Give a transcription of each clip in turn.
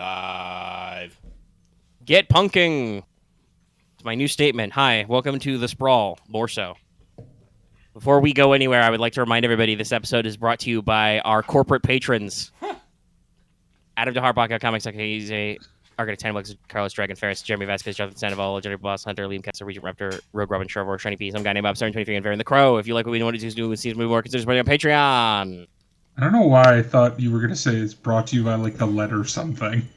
Live. Get punking. It's my new statement. Hi, welcome to the Sprawl, more so. Before we go anywhere, I would like to remind everybody this episode is brought to you by our corporate patrons. Adam DeHart, Comics, Arcade 10 Bucks, Carlos Dragon Ferris, Jeremy Vasquez, Jonathan Sandoval, Legendary Boss Hunter, Liam Kessler, Regent Raptor, Rogue Robin, Trevor, Shiny P, some guy named Bob 723, and Varen the Crow. If you like what we want to do with season movie more, consider supporting on Patreon. I don't know why I thought you were going to say it's brought to you by, like, the letter something.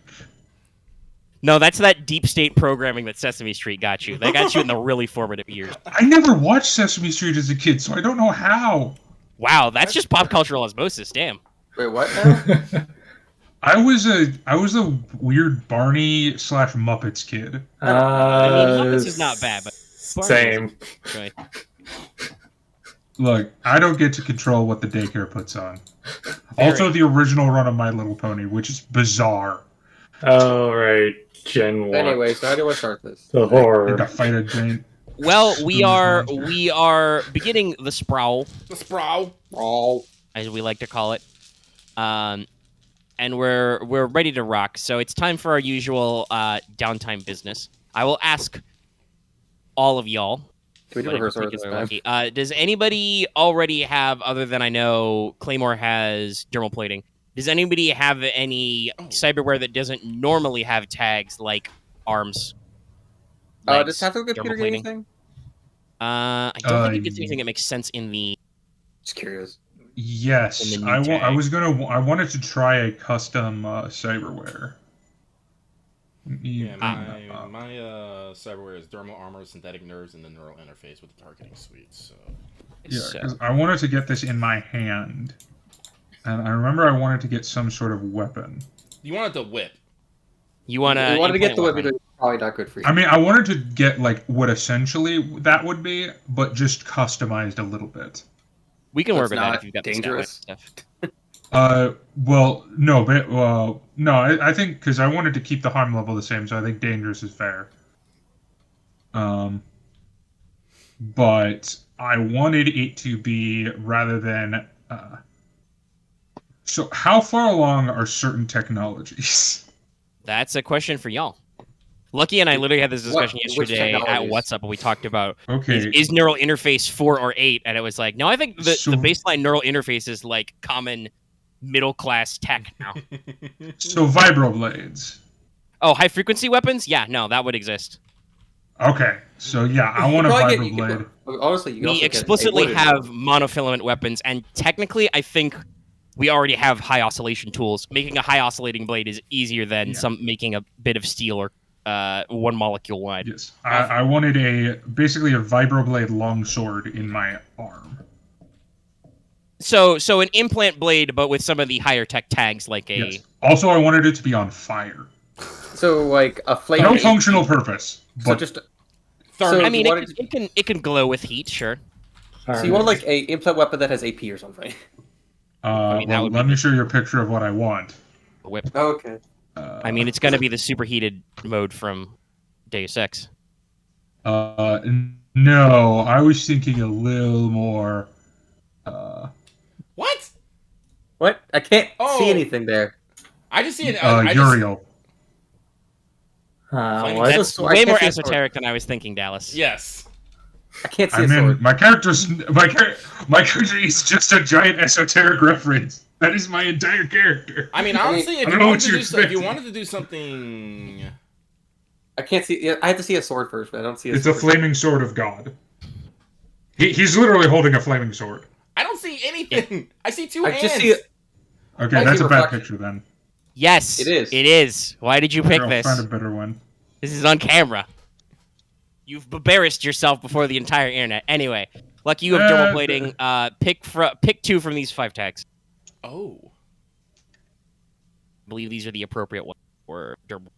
No, that's that deep state programming that Sesame Street got you. They got you in the really formative years. I never watched Sesame Street as a kid, so I don't know how. Wow, that's just pop cultural osmosis. Damn. Wait, what now? I was a weird Barney / Muppets kid. I mean, Muppets is not bad, but Barney same. Right. Look, I don't get to control what the daycare puts on. Also, the original run of My Little Pony, which is bizarre. Oh, right. Gen 1. Anyway, so how do I start this? The horror. Like a fight a giant. Well, we are beginning the Sprawl. The Sprawl. As we like to call it. And we're ready to rock. So it's time for our usual downtime business. I will ask all of y'all. Can we do reverse order this time? Does anybody already have, other than I know Claymore has dermal plating, does anybody have any cyberware that doesn't normally have tags like arms? Does Tactical Computer get anything? I don't think it gets anything that makes sense in the... Just curious. Yes, I wanted to try a custom cyberware. Yeah, my cyberware is dermal armor, synthetic nerves, and the neural interface with the targeting suite. So yeah, because I wanted to get this in my hand, and I remember I wanted to get some sort of weapon. You wanted the whip. You wanted to get the whip, but it's probably not good for you. I mean, I wanted to get like what essentially that would be, but just customized a little bit. We can work with that if you've got dangerous the stuff. Well, no, but no, I think because I wanted to keep the harm level the same, so I think dangerous is fair. But I wanted it to be rather than. So, how far along are certain technologies? That's a question for y'all. Lucky and I literally had this discussion yesterday at WhatsApp, and we talked about is neural interface 4 or 8, and it was like, no, I think the baseline neural interface is like common middle class tech now. So vibroblades. Oh, high frequency weapons? Yeah, no, that would exist. Okay, so yeah, I want a vibroblade. Honestly, we explicitly have monofilament weapons, and technically, I think we already have high oscillation tools. Making a high oscillating blade is easier than making a bit of steel or one molecule wide. Yes, I wanted basically a vibroblade longsword in my arm. So an implant blade, but with some of the higher tech tags, like a. Yes. Also, I wanted it to be on fire. So like a flame. No functional purpose. But So just. I mean, it can glow with heat, sure. So you want like a implant weapon that has AP or something? Let me show you a picture of what I want. A whip. Oh, okay. I mean, it's going to be the superheated mode from Deus Ex. No, I was thinking a little more. What? What? I can't see anything there. I just see it. Uriel. That's way more esoteric than I was thinking, Dallas. Yes. I can't see a sword. My character is just a giant esoteric reference. That is my entire character. I mean, honestly, if you wanted to do something, I can't see. I have to see a sword first, but I don't see a sword. It's a flaming sword of God. He's literally holding a flaming sword. I don't see anything. I see two hands. Just see. Okay, that's a bad picture then. Yes, it is. It is. Why did you pick this? I'll find a better one. This is on camera. You've embarrassed yourself before the entire internet. Anyway, Lucky, you have dermal plating. Pick 2 from these 5 tags. Oh. I believe these are the appropriate ones for dermal.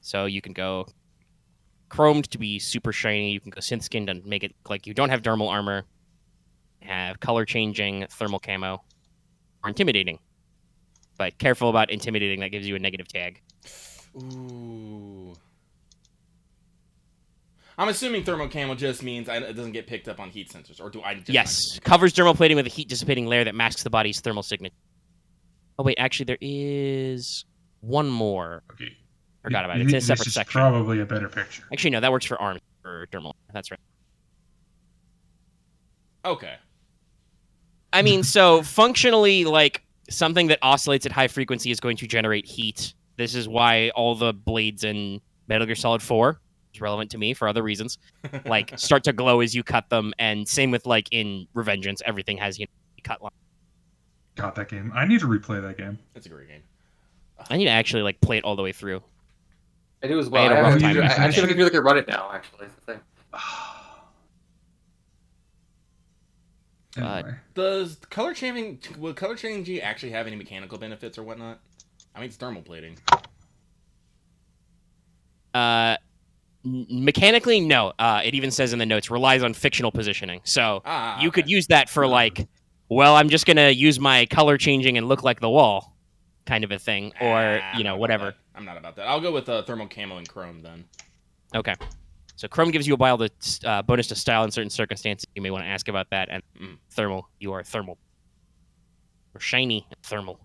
So you can go chromed to be super shiny. You can go synth skinned and make it like you don't have dermal armor. Have color changing thermal camo. Or intimidating. But careful about intimidating. That gives you a negative tag. Ooh. I'm assuming thermal camo just means it doesn't get picked up on heat sensors, or do I just... Yes. Covers dermal plating with a heat-dissipating layer that masks the body's thermal signature. Oh wait, actually there is one more. Okay. Forgot about it. It's in a separate This is section. probably a better picture. Actually, no, that works for arms or dermal. That's right. Okay. I mean, so functionally, like something that oscillates at high frequency is going to generate heat. This is why all the blades in Metal Gear Solid 4 is relevant to me for other reasons. Like start to glow as you cut them, and same with like in Revengeance, everything has cut line. Got that game. I need to replay that game. That's a great game. I need to actually like play it all the way through. I do as well. I had a rough time. I feel like I can run it now. Actually, that's the thing. Anyway. Does color changing will color changing actually have any mechanical benefits or whatnot? I mean, it's thermal plating. Mechanically, no. It even says in the notes relies on fictional positioning. So you could okay. use that for like, well, I'm just gonna use my color changing and look like the wall, kind of a thing, or whatever. I'm not about that. I'll go with thermal camo and chrome then. Okay. So Chrome gives you a wild bonus to style in certain circumstances. You may want to ask about that. And thermal, you are thermal. Or shiny thermal.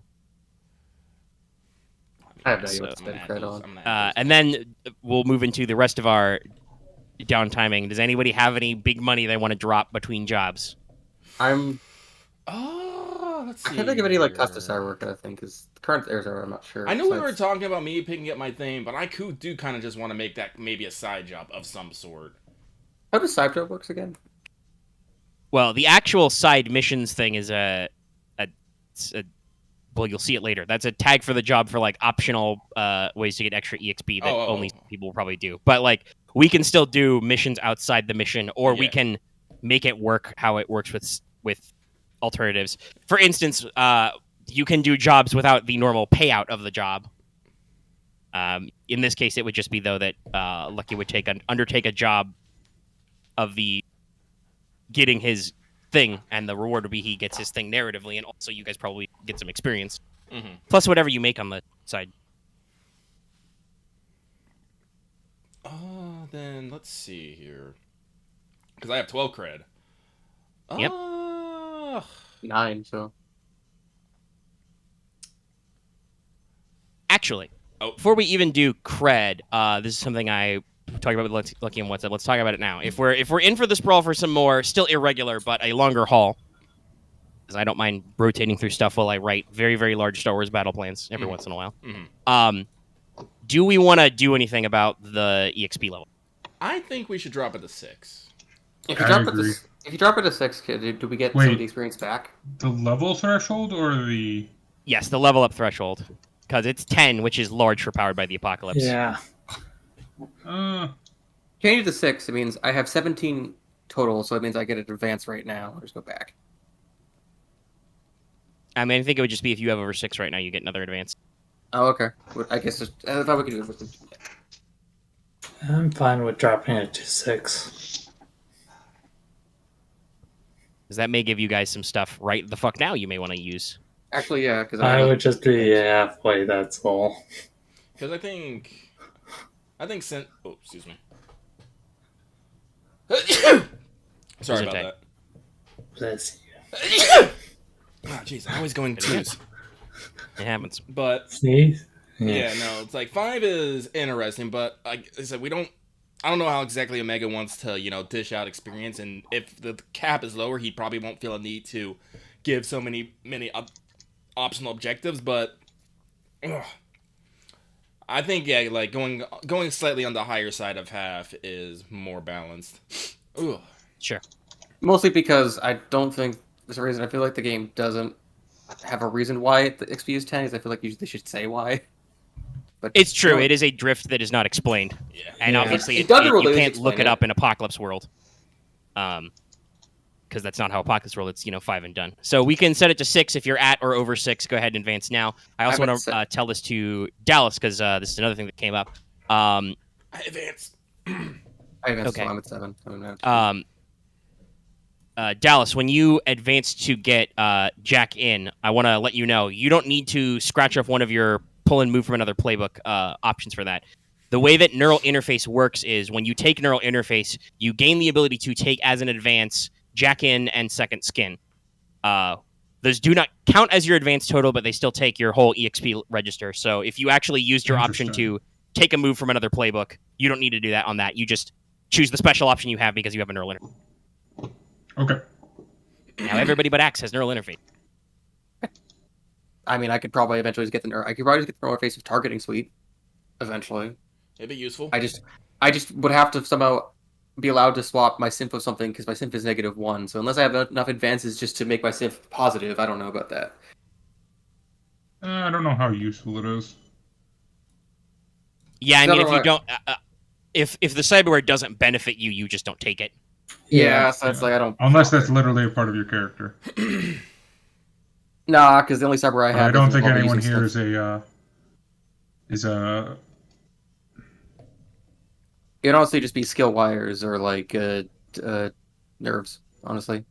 I have no idea what to spend credit on. And then we'll move into the rest of our downtiming. Does anybody have any big money they want to drop between jobs? Let's see. I can't think of any like Custis artwork. I think is the current airs are. I'm not sure. I know we were talking about me picking up my thing, but I do kind of just want to make that maybe a side job of some sort. How does side job works again? Well, the actual side missions thing is well, you'll see it later. That's a tag for the job for like optional ways to get extra EXP that only people will probably do. But like we can still do missions outside the mission, or we can make it work how it works with alternatives. For instance, you can do jobs without the normal payout of the job. In this case, it would just be though that Lucky would undertake a job of the getting his thing, and the reward would be he gets his thing narratively, and also you guys probably get some experience. Plus whatever you make on the side. Then let's see here, because I have 12 cred. Yep. 9. So actually, before we even do cred, this is something I talked about with Lucky and WhatsApp. Let's talk about it now. If we're in for the Sprawl for some more, still irregular, but a longer haul, because I don't mind rotating through stuff while I write very, very large Star Wars battle plans every once in a while. Do we want to do anything about the EXP level? I think we should drop it to 6. If you drop it to 6, kid, do we get some of the experience back? The level threshold or the? Yes, the level up threshold, because it's 10, which is large for Powered by the Apocalypse. Yeah. Change it to 6. It means I have 17 total, so it means I get an advance right now. I'll just go back. I mean, I think it would just be if you have over 6 right now, you get another advance. Oh, okay. I guess I thought we could do it with them. I'm fine with dropping it to 6. Because that may give you guys some stuff right the fuck now you may want to use. Actually, yeah, because I would just be halfway, that's all. Because I think excuse me. Sorry about that. Bless you. Oh, jeez, I always go in twos. It happens. But Sneeze? yeah, no, it's like 5 is interesting, but like I said, I don't know how exactly Omega wants to, dish out experience, and if the cap is lower, he probably won't feel a need to give so many optional objectives, but I think like going slightly on the higher side of half is more balanced. Ugh. Sure. Mostly because I don't think there's a reason. I feel like the game doesn't have a reason why the XP is 10, because I feel like they should say why. But it's true. It is a drift that is not explained. Yeah. And obviously, you can't look it up in Apocalypse World. Because that's not how Apocalypse World, it's, 5 and done. So we can set it to 6. If you're at or over 6, go ahead and advance now. I also want to tell this to Dallas, because this is another thing that came up. I advanced. Okay. So I'm at 7. Dallas, when you advance to get Jack in, I want to let you know, you don't need to scratch off one of your pull and move from another playbook options for that. The way that neural interface works is when you take neural interface, you gain the ability to take as an advance Jack in and second skin. Those do not count as your advanced total, but they still take your whole EXP register. So if you actually used your option to take a move from another playbook, you don't need to do that on that. You just choose the special option you have because you have a neural interface. Okay. Now everybody but Axe has neural interface. I mean, I could probably eventually just get the I could probably just get the neural interface of targeting suite. Eventually. It'd be useful. I just would have to somehow be allowed to swap my synth of something because my synth is -1. So unless I have enough advances just to make my synth positive, I don't know about that. I don't know how useful it is. Yeah, I mean, if you don't, if the cyberware doesn't benefit you, you just don't take it. Yeah, so it's like I don't. Unless that's literally a part of your character. Nah, because the only cyberware I have. I don't think involved anyone using here stuff. is a. It would honestly just be skill wires or like nerves, honestly,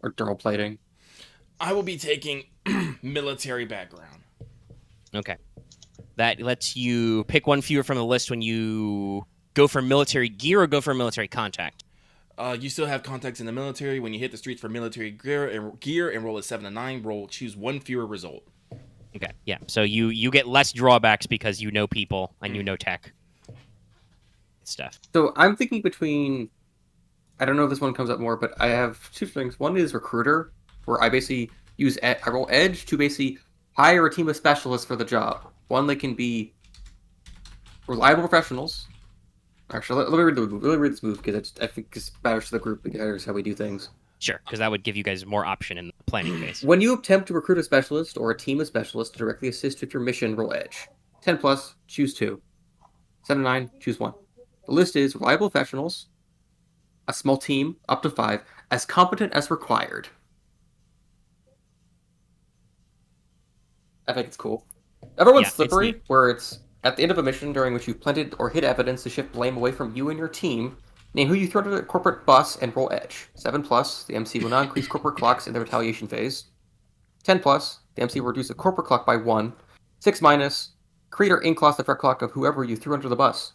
or dermal plating. I will be taking military background. Okay. That lets you pick one fewer from the list when you go for military gear or go for military contact. You still have contacts in the military. When you hit the streets for military gear and roll a 7 to 9, choose one fewer result. Okay, yeah. So you get less drawbacks because you know people and you know tech stuff. So I'm thinking between. I don't know if this one comes up more, but I have two things. One is recruiter, where I basically I roll edge to basically hire a team of specialists for the job. One, they can be reliable professionals. Actually, let me read this move because I think it's better to the group because how we do things. Sure, because that would give you guys more option in the planning phase. When you attempt to recruit a specialist or a team of specialists to directly assist with your mission, roll edge. 10+, choose 2. 7 to 9, choose 1. The list is reliable professionals, a small team, up to 5, as competent as required. I think it's cool. Everyone's slippery, where it's at the end of a mission during which you've planted or hid evidence to shift blame away from you and your team. Name who you throw to the corporate bus and roll edge. 7+, the MC will not increase corporate clocks in the retaliation phase. 10+, the MC will reduce the corporate clock by 1. 6-, create or inclass the threat clock of whoever you threw under the bus.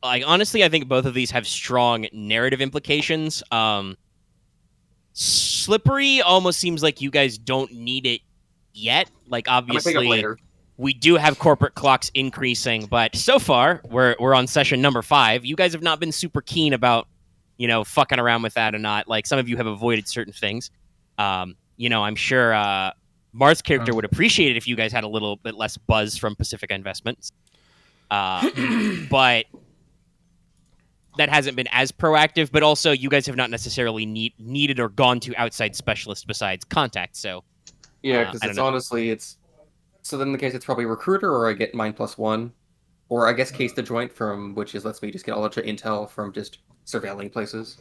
Like, honestly, I think both of these have strong narrative implications. Slippery almost seems like you guys don't need it yet. Like, obviously, we do have corporate clocks increasing, but so far, we're on session number 5. You guys have not been super keen about, fucking around with that or not. Like, some of you have avoided certain things. I'm sure Marth's character would appreciate it if you guys had a little bit less buzz from Pacifica Investments. But that hasn't been as proactive, but also you guys have not necessarily needed or gone to outside specialists besides contact, so... Yeah, because it's honestly, so then in the case it's probably recruiter, or I get mine +1, or I guess case the joint from, which is lets me just get all of the intel from just surveilling places.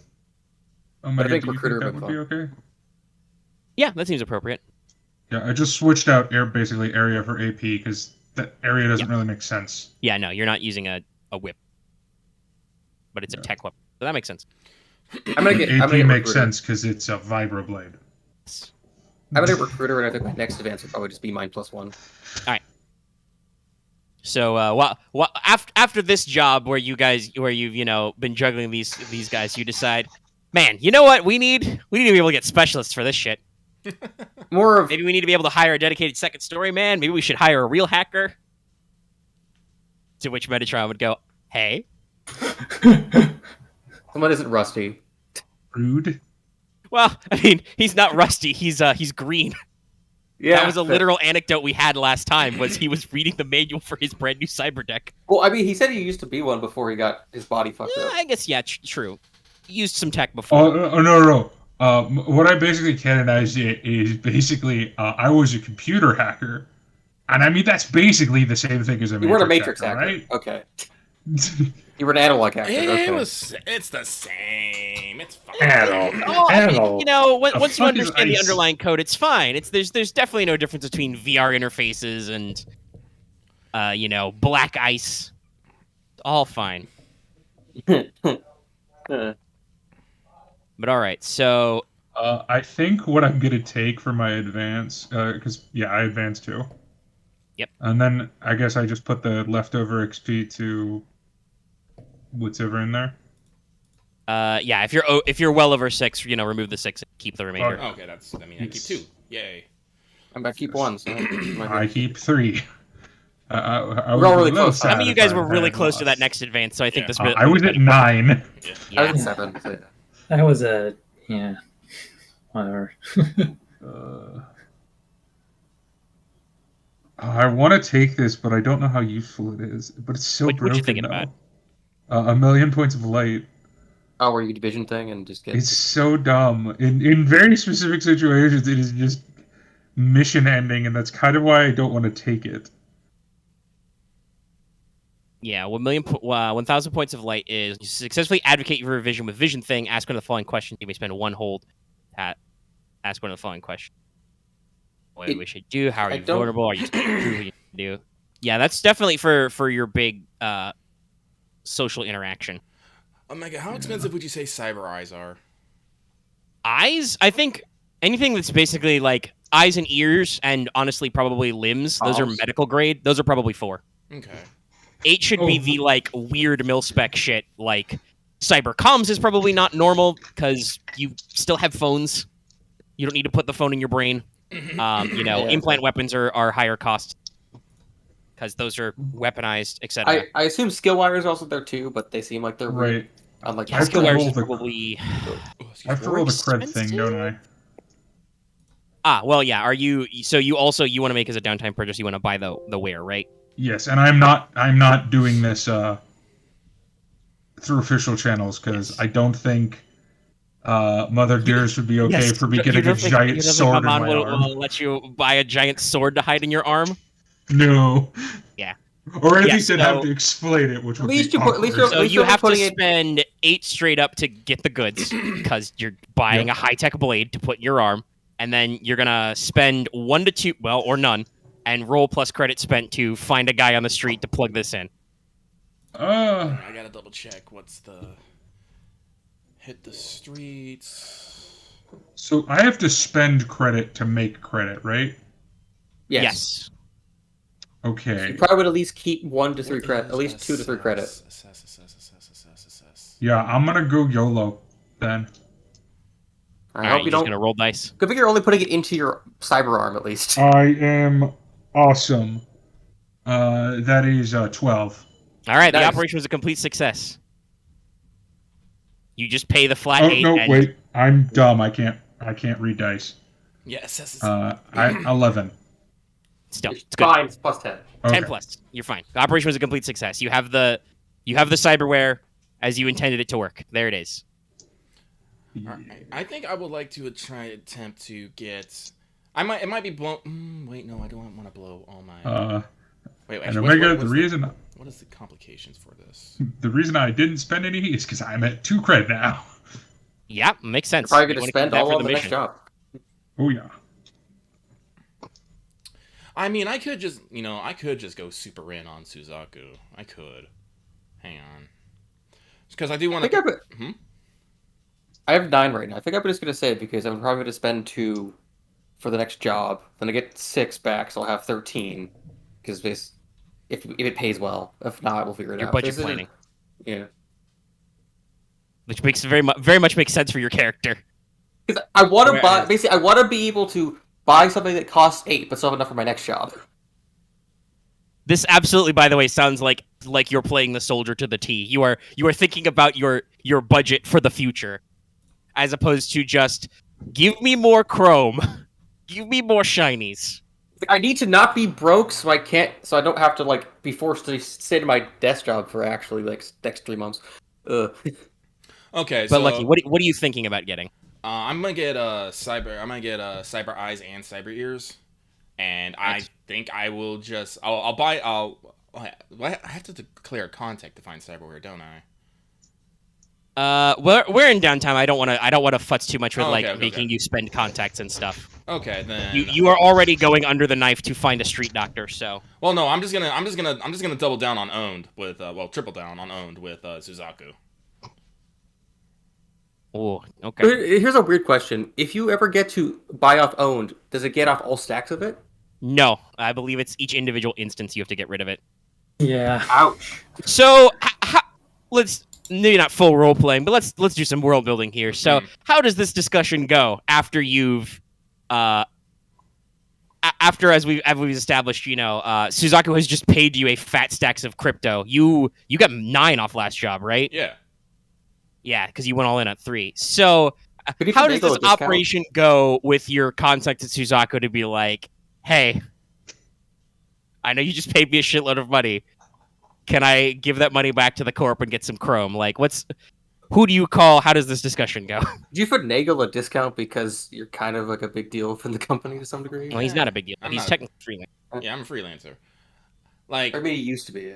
But I think recruiter would be okay. Yeah, that seems appropriate. Yeah, I just switched out basically area for AP because that area doesn't really make sense. Yeah, no, you're not using a whip, but it's a tech whip, so that makes sense. AP makes sense because it's a vibroblade. I'm gonna recruiter, and I think my next advance would probably just be mine +1. All right. So, after this job where you've been juggling these guys, you decide, man, you know what we need? We need to be able to get specialists for this shit. Maybe we need to be able to hire a dedicated second story man. Maybe we should hire a real hacker. To which Metatron would go, hey. Someone isn't rusty. Rude. Well, I mean, he's not rusty. He's green. Yeah, that was a literal anecdote we had last time. Was he was reading the manual for his brand new cyber deck? Well, I mean, he said he used to be one before he got his body fucked up. I guess true. He used some tech before. No. What I basically canonized is basically I was a computer hacker, and I mean that's basically the same thing as a you weren't a matrix hacker, right? Okay. You were an analog hacker. It's the same. It's fine. Once you understand the underlying code, it's fine. There's definitely no difference between VR interfaces and black ice. All fine. But all right, so I think what I'm gonna take for my advance, because I advanced too. Yep. And then I guess I just put the leftover XP to what's over in there. Yeah, if you're well over 6, remove the 6 and keep the remainder. Okay, I keep 2. Yay. I'm about to keep 1, so I keep 3. I We're was all a really little close. sad Some of you guys if were I really had close to that lost. next advance, so I think Yeah. this bit. I was at 9. I Yeah. was at 7. So I was at whatever. I want to take this, but I don't know how useful it is. But it's so What broken you thinking though. about? A million points of light. Oh, where you division thing and just get. It's so dumb. In very specific situations, it is just mission ending, and that's kind of why I don't want to take it. Yeah, 1,000 points of light is you successfully advocate your revision with Vision Thing. Ask one of the following questions. You may spend 1 hold. Ask one of the following questions. What do we should do? How are you vulnerable? Are you true? What you do? Yeah, that's definitely for your big social interaction. Omega, how expensive would you say cyber eyes are? Eyes? I think anything that's basically like eyes and ears, and honestly probably limbs. Those are medical grade. Those are probably 4. Okay. 8 should be the like weird mil-spec shit. Like cyber comms is probably not normal because you still have phones. You don't need to put the phone in your brain. Implant weapons are higher cost because those are weaponized, etc. I assume skill wires are also there too, but they seem like they're Right. Unlike I have to skill wires roll is the- probably. I have to roll the cred thing, don't I? Well, yeah. Are you? So you want to make as a downtime purchase? You want to buy the wear, right? Yes, and I'm not doing this through official channels because I don't think Mother Dearest would be okay for me getting a giant sword in my arm. Will let you buy a giant sword to hide in your arm. No. Yeah. Or at Yeah, least I'd have so- to explain it, which would least be you put- at least awkward. So least you you're have to putting it- spend 8 straight up to get the goods because you're buying a high-tech blade to put in your arm, and then you're gonna spend 1 to 2, or none, and roll plus credit spent to find a guy on the street to plug this in. I gotta double check. What's the hit the streets? So I have to spend credit to make credit, right? Yes. Okay. You probably would at least keep 1 to 3 What credit, is at least 2 to 3 credit. Assess. Yeah, I'm gonna go YOLO then. I All hope right, you you're just don't. gonna roll dice. Good thing you're only putting it into your cyber arm at least. I am awesome. That is 12. All right, the Nice. operation was a complete success. You just pay the flat Oh 8. no, and wait. I'm dumb. I can't read dice. Yeah, assess. 11. Still, it's good. Fine, it's plus 10. 10 Okay. plus. You're fine. The operation was a complete success. You have the cyberware as you intended it to work. There it is. Alright, I think I would like to attempt to get. It might be blown. Wait, no, I don't want to blow all my. Wait. And Omega, the reason What is the complications for this? I didn't spend any is because I'm at 2 cred now. Yeah, makes sense. Probably You going to wanna spend keep that all for on the next mission. job. Oh yeah. I mean, I could just go super in on Suzaku. I could. Hang on. Because I do want to. I have 9 right now. I think I'm just going to say it because I'm probably going to spend 2 for the next job. Then I get 6 back, so I'll have 13. Because if it pays well. If not, we'll figure it Your out. budget This isn't- planning, Yeah. which makes very much makes sense for your character. Because I want to buy. Whereas- Basically, I want to be able to buy something that costs 8, but still have enough for my next job. This absolutely, by the way, sounds like you're playing the soldier to the T. You are thinking about your budget for the future, as opposed to just give me more chrome, give me more shinies. I need to not be broke, so I don't have to be forced to stay to my desk job for actually next 3 months. Okay, But Lucky, what are you thinking about getting? I'm gonna get cyber eyes and cyber ears, and I think I will just I have to declare a contact to find cyberware, don't I? We're in downtime. I don't want to futz too much with Okay. making you spend contacts and stuff. Okay, then You are already going under the knife to find a street doctor. So Well, no, I'm just gonna double down on owned with triple down on owned with Suzaku. oh, okay. Here's a weird question: if you ever get to buy off owned, does it get off all stacks of it? No, I believe it's each individual instance you have to get rid of it. Yeah. Ouch. So maybe not full role playing, but let's do some world building here. So, how does this discussion go after you've, after as we've established, Suzaku has just paid you a fat stacks of crypto. You got 9 off last job, right? Yeah. Yeah, because you went all in at 3. So, Could you how does finagle this a discount? operation go with your contact at Suzaku to be like, hey, I know you just paid me a shitload of money. Can I give that money back to the corp and get some chrome? Like, who do you call? How does this discussion go? Do you finagle a discount because you're kind of like a big deal for the company to some degree? Well, he's not a big deal. He's technically freelance. Yeah, I'm a freelancer. Like, Or maybe he used to be.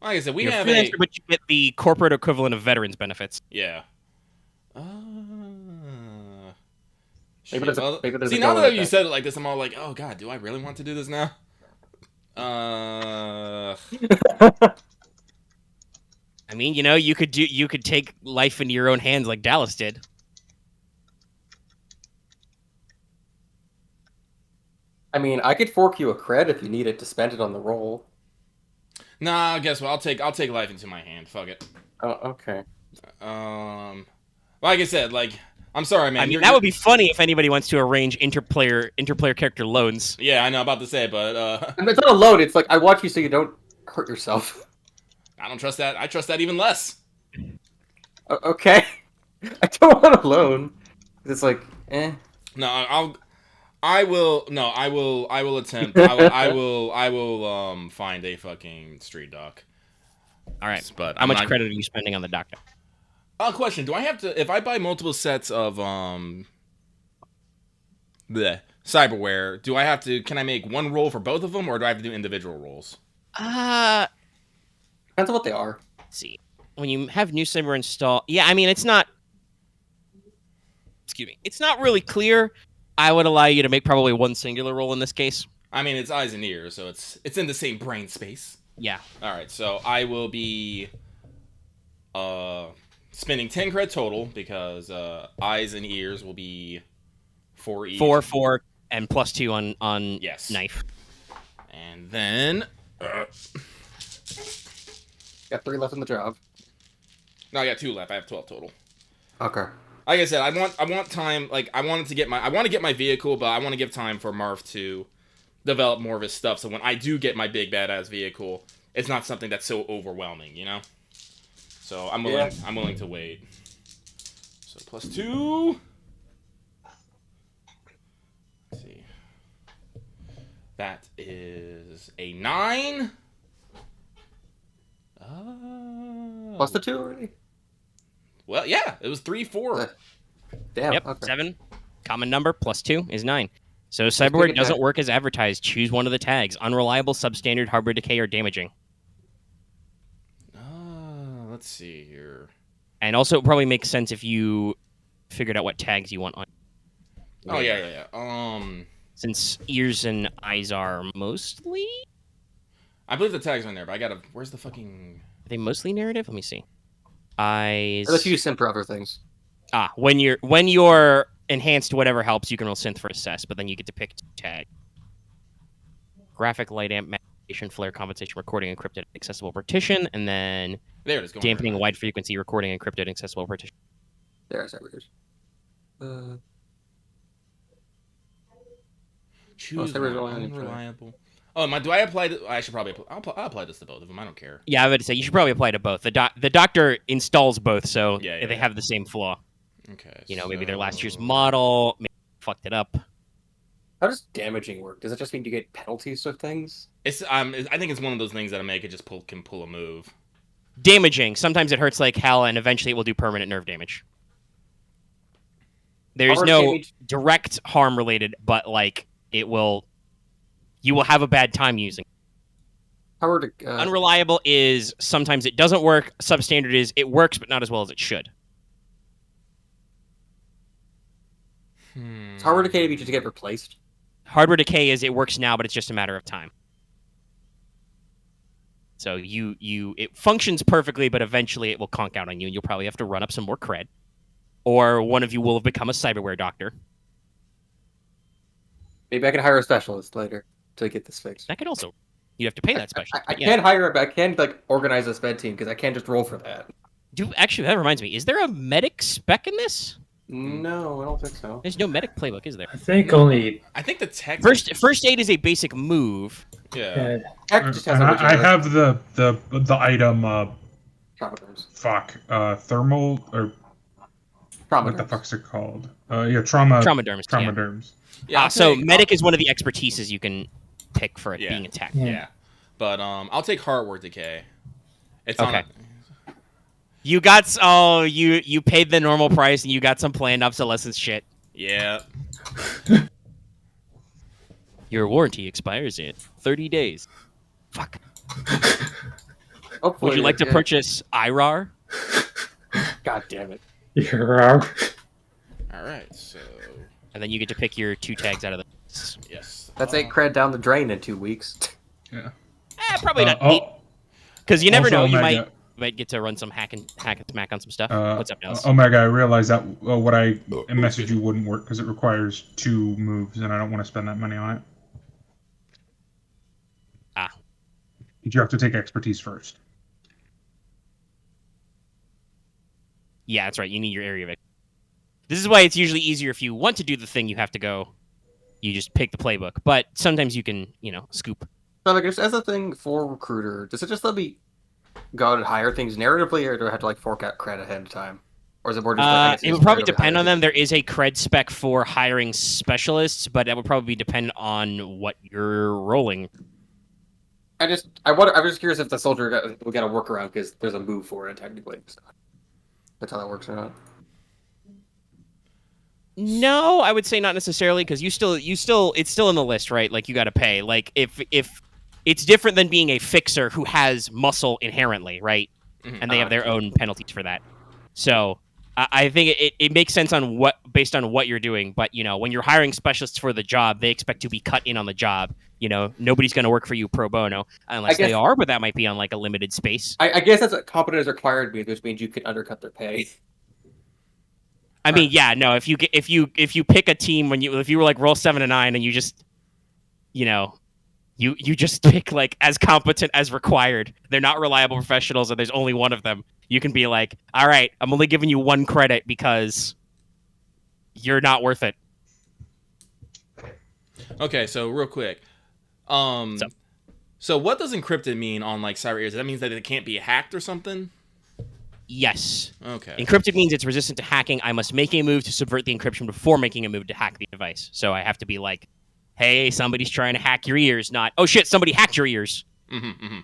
like I said, we You're a have freelancer, but you get the corporate equivalent of veterans benefits. Yeah. Maybe there's a See, goal now that with you that. said it like this, I'm all like, oh god, do I really want to do this now? I mean, you could take life into your own hands like Dallas did. I mean, I could fork you a cred if you need it to spend it on the roll. Nah, guess what? I'll take life into my hand. Fuck it. Oh, okay. Like I said, like I'm sorry, man. I mean, that would be funny if anybody wants to arrange interplayer character loans. Yeah, I know about to say, but And it's not a load. It's like I watch you so you don't hurt yourself. I don't trust that. I trust that even less. Okay. I don't want a loan. It's like, No, I will attempt. I will find a fucking street doc. All right. But How much credit are you spending on the doctor? Question: do I have to, if I buy multiple sets of cyberware, do I have to? Can I make one roll for both of them, or do I have to do individual rolls? depends on what they are. Let's see. When you have new cyber install, yeah, I mean it's not. Excuse me. It's not really clear. I would allow you to make probably one singular roll in this case. I mean, it's eyes and ears, so it's in the same brain space. Yeah. All right, so I will be spending 10 cred total because eyes and ears will be 4 each. 4, and +2 on Yes. knife. And then Got 3 left in the job. no, I got 2 left. I have 12 total. Okay. Like I said, I want time. Like I want to get my vehicle, but I want to give time for Marth to develop more of his stuff. So when I do get my big badass vehicle, it's not something that's so overwhelming, you know. So I'm willing. Yeah. I'm willing to wait. So +2. Let's see. That is a 9. Plus the 2 already? Well, yeah, it was 3, 4. Damn. Yep. Okay. 7. Common number +2 is 9. So take cyberware it doesn't back. work as advertised. Choose one of the tags: unreliable, substandard, hardware decay, or damaging. Let's see here. And also, it probably makes sense if you figured out what tags you want on. Oh yeah. Since ears and eyes are mostly, I believe the tags are in there, but I gotta. Where's the fucking? are they mostly narrative? Let me see. Eyes. Unless you use sim for other things. When you're enhanced, whatever helps, you can roll synth for assess, but then you get to pick tag. Graphic, light amp, magnification, flare, compensation, recording, encrypted, accessible partition, and then There it is. Going dampening, right. wide frequency, recording, encrypted, accessible partition. There's everything. Choose there was one only unreliable. Oh, do I apply? I should probably. I'll apply this to both of them. I don't care. Yeah, I would say you should probably apply to both. The doctor installs both, so Yeah, they yeah. have the same flaw. Okay. Maybe their last year's model, maybe fucked it up. How does damaging work? Does it just mean you get penalties for things? It's I think it's one of those things that a make it just can pull a move. Damaging. Sometimes it hurts like hell, and eventually it will do permanent nerve damage. There's Hard no damage- direct harm related, but like you will have a bad time using it. Howard, Unreliable is sometimes it doesn't work. Substandard is it works, but not as well as it should. it's hardware decay to get replaced. Hardware decay is it works now, but it's just a matter of time. So it functions perfectly, but eventually it will conk out on you, and you'll probably have to run up some more cred. Or one of you will have become a cyberware doctor. Maybe I can hire a specialist later to get this fixed. That could also, you'd have to pay that special. I can't hire, but I can like organize a sped team because I can't just roll for that. Actually, that reminds me. Is there a medic spec in this? No, I don't think so. There's no medic playbook, is there? I think only. I think the text. First aid is a basic move. Yeah. Heck just has And I original have the item. traumaderms. Thermal or what the Traumaderms. fuck's it called? Yeah, trauma. Traumaderms. Yeah. Traumaderms. Yeah. So medic is one of the expertises you can pick for it Yeah. being attacked. Yeah. But I'll take Heartward Decay. It's Okay. on. You you paid the normal price and you got some planned obsolescence shit. Yeah. Your warranty expires in 30 days. Fuck. Hopefully, Would you like to purchase IRAR? God damn it. You're wrong. All right. So And then you get to pick your 2 tags out of the... yes. That's 8 cred down the drain in 2 weeks. Yeah. Probably not 8. Because you never also know, you Omega. might get to run some hack and smack on some stuff. What's up, Nels? Omega, I realized that what I messaged you wouldn't work because it requires 2 moves, and I don't want to spend that money on it. Ah. You have to take expertise first. Yeah, that's right. You need your area of it. This is why it's usually easier if you want to do the thing you have to go. You just pick the playbook. But sometimes you can, scoop. So, like, as a thing for recruiter, does it just let me go out and hire things narratively, or do I have to fork out cred ahead of time, or is it more just? I guess It would just probably narratively depend hire on them. There is a cred spec for hiring specialists, but that would probably depend on what you're rolling. I'm just curious if the soldier will get a workaround because there's a move for it technically. So that's how that works or not. No, I would say not necessarily because it's still in the list, right? Like you got to pay. Like if it's different than being a fixer who has muscle inherently, right? Mhm. And they have their own penalties for that. So I think it makes sense based on what you're doing. But when you're hiring specialists for the job, they expect to be cut in on the job. Nobody's going to work for you pro bono unless they are, but that might be on like a limited space. I guess that's what competent is required means, which means you can undercut their pay. I mean, yeah, no. If you pick a team if you were like roll 7 to 9 and you just, you just pick like as competent as required. They're not reliable professionals, and there's only one of them. You can be like, all right, I'm only giving you 1 credit because you're not worth it. Okay, so real quick, so what does encrypted mean on like cyber ears? That means that it can't be hacked or something. Yes. Okay. Encrypted means it's resistant to hacking. I must make a move to subvert the encryption before making a move to hack the device. So I have to be like, hey, somebody's trying to hack your ears, not, oh shit, somebody hacked your ears. Mm-hmm, mm-hmm.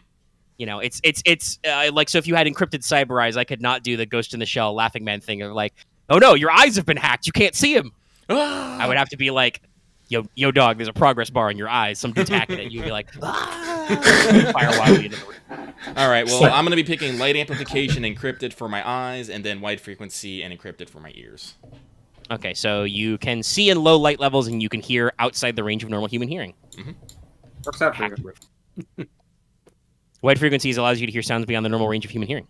It's like, so if you had encrypted cyber eyes, I could not do the Ghost in the Shell Laughing Man thing of like, oh no, your eyes have been hacked. You can't see them. I would have to be like, yo dog, there's a progress bar in your eyes. Some dude's hacking it. You'd be like, fire wildly into the room. All right, well, I'm going to be picking light amplification encrypted for my eyes and then wide frequency and encrypted for my ears. Okay, so you can see in low light levels and you can hear outside the range of normal human hearing. Mm-hmm. Works out for you. Wide frequencies allows you to hear sounds beyond the normal range of human hearing.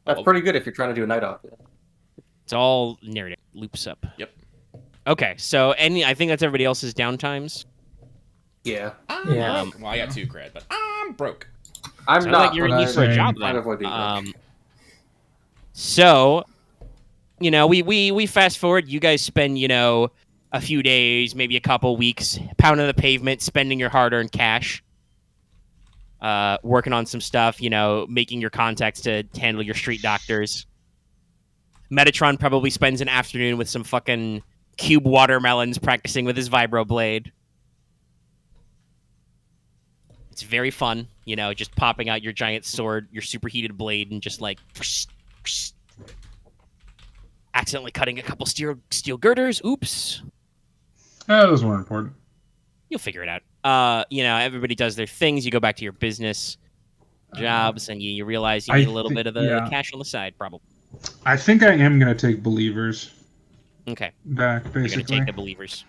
That's pretty good if you're trying to do a night off. It's all narrative, loops up. Yep. Okay, so I think that's everybody else's downtimes. Yeah. Yeah. Well, I got 2 cred, but I'm broke. I'm Sounds not. like you're in but need for a I'm job trying to then. avoid being broke. So, we fast forward. You guys spend, a few days, maybe a couple weeks, pounding the pavement, spending your hard-earned cash, working on some stuff, making your contacts to handle your street doctors. Metatron probably spends an afternoon with some fucking cube watermelons practicing with his vibroblade. It's very fun, just popping out your giant sword, your superheated blade, and just like accidentally cutting a couple steel girders. Oops. Those weren't important. You'll figure it out. Everybody does their things. You go back to your business jobs, and you realize you need a little bit of the cash on the side, probably. I think I am going to take believers Okay. back, You're going basically. to take the believers.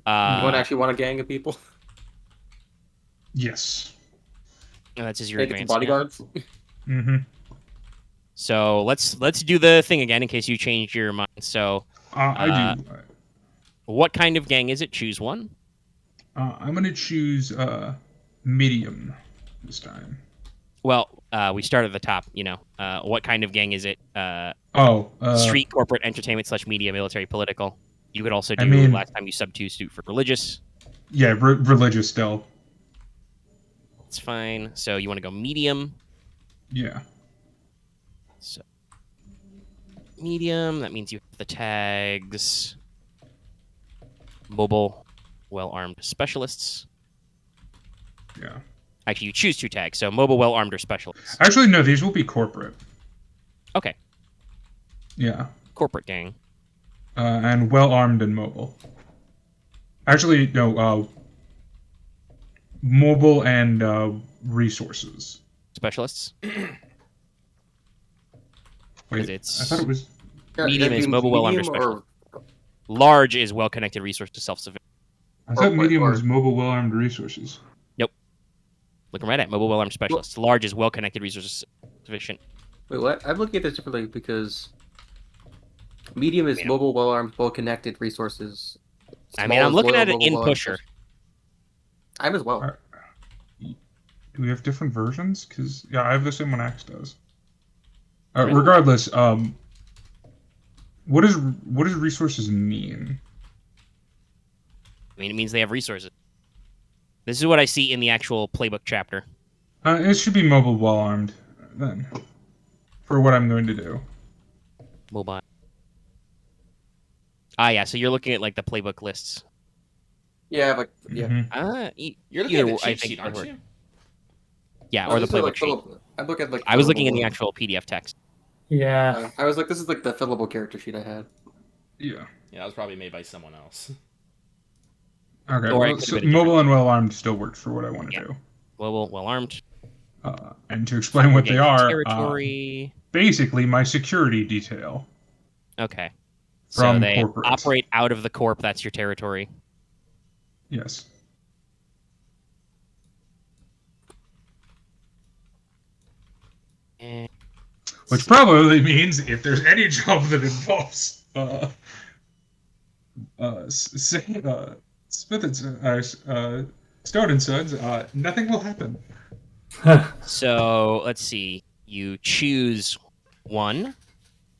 You actually want a gang of people? Yes. And that's just your Take it to advance. now. bodyguards? Mm-hmm. So let's do the thing again in case you changed your mind. So I do. what kind of gang is it? Choose one. I'm going to choose medium this time. Well, we start at the top. What kind of gang is it? Street, corporate, entertainment / media, military, political. You could also do last time you substitute for religious. Yeah, religious still. It's fine. So you want to go medium? Yeah. So medium. That means you have the tags. Mobile, well-armed specialists. Yeah. Actually, you choose 2 tags. So mobile, well-armed, or specialists. Actually, no. These will be corporate. Okay. Yeah. Corporate gang. And well-armed and mobile. Actually, no. Mobile and resources. Specialists. Wait, I thought it was... Medium is mobile, well-armed, or specialist. Large is well-connected resource to self-sufficient. I thought medium was mobile, well-armed resources. Nope. Looking right at mobile, well-armed specialists. Large is well-connected resources sufficient. Wait, what? I'm looking at this differently because medium is mobile, well-armed, well-connected resources. I'm looking at it in pusher. I'm as well. Do we have different versions? Because I have the same one Axe does. Really? Regardless, what does resources mean? It means they have resources. This is what I see in the actual playbook chapter. It should be mobile, well-armed then, for what I'm going to do. Mobile. Yeah. So you're looking at the playbook lists. Yeah, yeah. Mm-hmm. You're looking at the cheat sheet, aren't you? Yeah, or the playbook sheet. I'm looking at I was looking in the actual PDF text. Yeah. I was like, this is the fillable character sheet I had. Yeah. Yeah, that was probably made by someone else. Okay, so mobile and well-armed still works for what I want to do. Mobile, well-armed. And to explain what they are, territory. Basically my security detail. Okay. From so they corporate. Operate out of the corp, that's your territory. Yes. And... Which probably means if there's any job that involves Smith and Stone and Sons, nothing will happen. So let's see. You choose 1: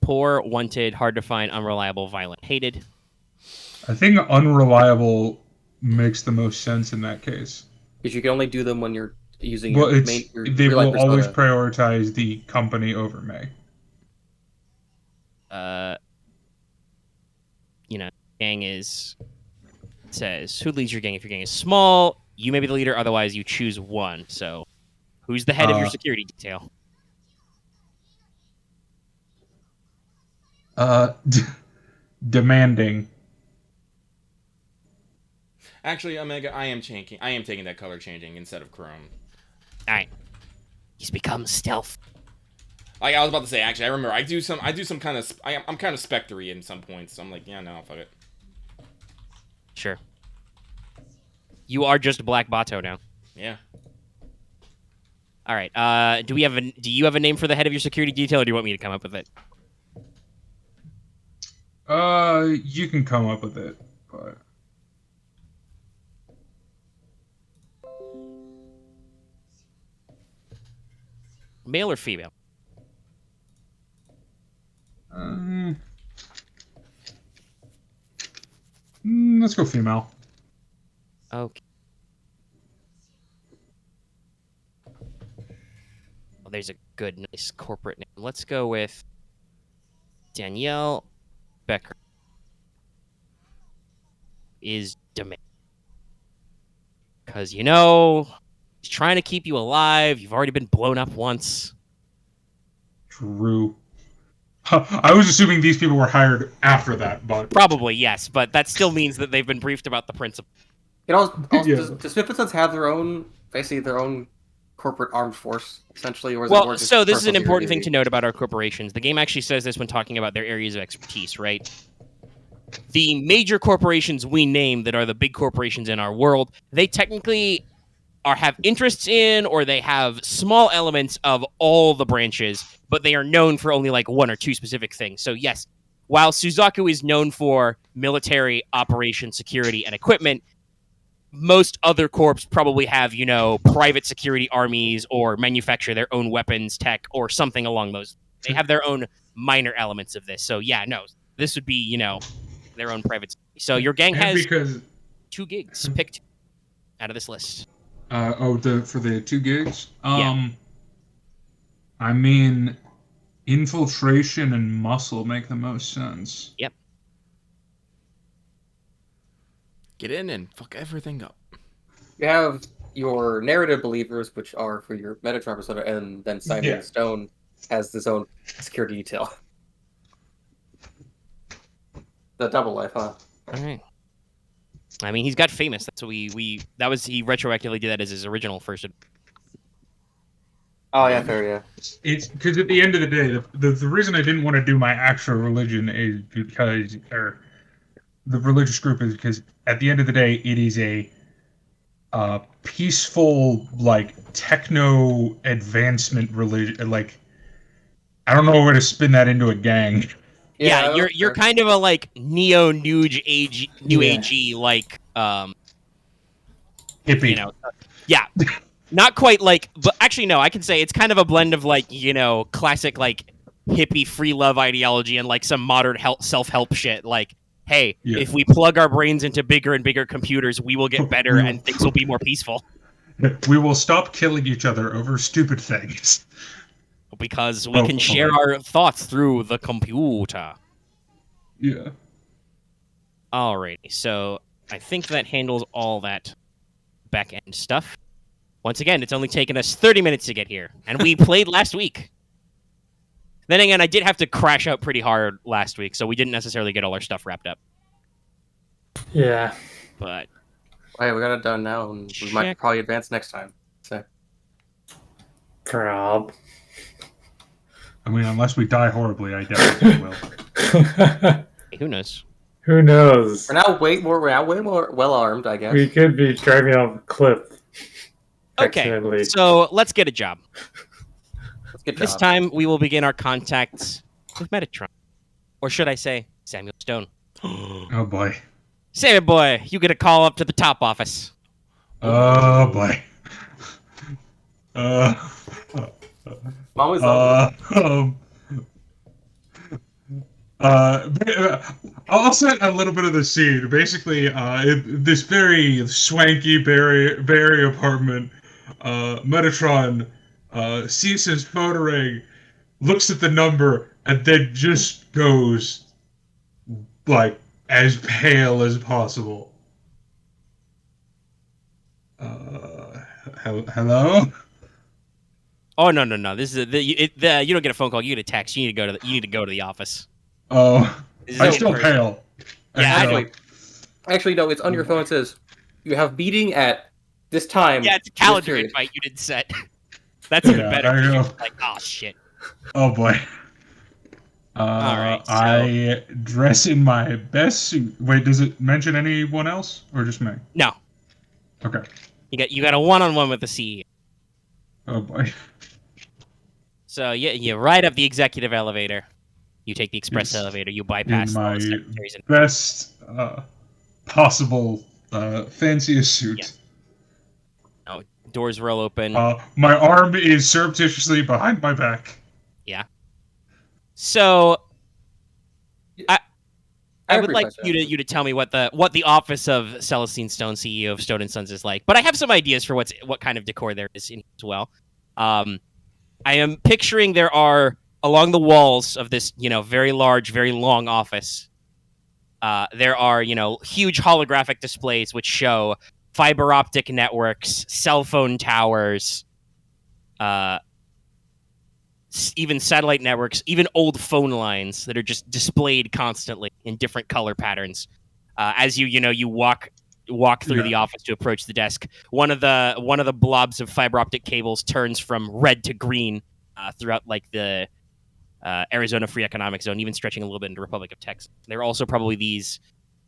poor, wanted, hard to find, unreliable, violent, hated. I think unreliable makes the most sense in that case. Because you can only do them when you're using your they will persona. Always prioritize the company over me. Gang says who leads your gang. If your gang is small, you may be the leader. Otherwise, you choose 1. So, who's the head of your security detail? Demanding. Actually, Omega, I am taking that color changing instead of Chrome. All right. He's become stealth. Like I was about to say, actually, I remember I do some kind of I'm kind of spectre-y in some points. So I'm like, yeah, no, fuck it. Sure. You are just Black Bato now. Yeah. All right. Do you have a name for the head of your security detail, or do you want me to come up with it? You can come up with it, but male or female? Let's go female. Okay. Well, there's a good, nice corporate name. Let's go with Danielle Becker. Is demand. Because, he's trying to keep you alive. You've already been blown up once. True. I was assuming these people were hired after that, but... Probably, yes, but that still means that they've been briefed about the principle. Does Smith & Sons have their own corporate armed force, essentially? Or is it more just so this is an personal important security? thing to note about our corporations. The game actually says this when talking about their areas of expertise, right? The major corporations we name that are the big corporations in our world, they technically have interests in, or they have small elements of all the branches, but they are known for only 1 or 2 specific things. So yes, while Suzaku is known for military operations, security, and equipment, most other corps probably have, private security armies or manufacture their own weapons, tech, or something along those. They have their own minor elements of this. So yeah, no, this would be, their own private. So your gang And has because 2 gigs picked out of this list. for the 2 gigs. Yeah. I mean, infiltration and muscle make the most sense. Yep. Get in and fuck everything up. You have your narrative believers, which are for your Metatron persona, and then Simon Stone has his own security detail. The double life, huh? All right. I mean, he's got famous. That's what he retroactively did that as his original first. Oh yeah, fair, yeah. It's because at the end of the day, the reason I didn't want to do my actual religion is because, or the religious group is because at the end of the day, it is a peaceful, like, techno advancement religion. Like, I don't know where to spin that into a gang. Yeah, you're kind of a like new agey like hippie. Yeah. Not quite like, but actually no, I can say it's kind of a blend of like, classic like hippie free love ideology and like some modern self-help shit. Like, hey, if we plug our brains into bigger and bigger computers, we will get better and things will be more peaceful. We will stop killing each other over stupid things. Because we can share our thoughts through the computer. Yeah. Alrighty, so I think that handles all that back-end stuff. Once again, it's only taken us 30 minutes to get here, and we played last week. Then again, I did have to crash out pretty hard last week, so we didn't necessarily get all our stuff wrapped up. Yeah. But... Hey, we got it done now, and we might probably advance next time. So. Prob. I mean, unless we die horribly, I definitely will. Hey, who knows? Who knows? We're now way more well armed, I guess. We could be driving off a cliff. Okay, so let's get a job. This time, we will begin our contacts with Metatron. Or should I say, Samuel Stone. Oh, boy. Samuel boy, you get a call up to the top office. Oh, boy. I'll set a little bit of the scene. Basically, this very swanky Barry apartment, Metatron sees his phone ring, looks at the number, and then just goes, like, as pale as possible. Hello? Oh no! This is you don't get a phone call. You get a text. You need to go to the office. Oh, I'm still pale. Yeah, actually, no. It's on your phone. It says you have meeting at this time. Yeah, it's a calendar invite you didn't set. That's even better. Like, oh shit. Oh boy. All right. So... I dress in my best suit. Wait, does it mention anyone else or just me? No. Okay. You got a one-on-one with the CEO. Oh boy. So you ride up the executive elevator. You take the express elevator. You bypass all the secretaries. Best possible fanciest suit. Yeah. Oh, doors roll open. My arm is surreptitiously behind my back. Yeah. So, I would like you to tell me what the office of Celestine Stone, CEO of Stone & Sons, is like. But I have some ideas for what kind of decor there is in as well. I am picturing there are along the walls of this, very large, very long office. There are, huge holographic displays which show fiber optic networks, cell phone towers, even satellite networks, even old phone lines that are just displayed constantly in different color patterns. As you walk through the office to approach the desk, one of the blobs of fiber optic cables turns from red to green throughout like the Arizona Free Economic Zone, even stretching a little bit into Republic of Texas. There are also probably these,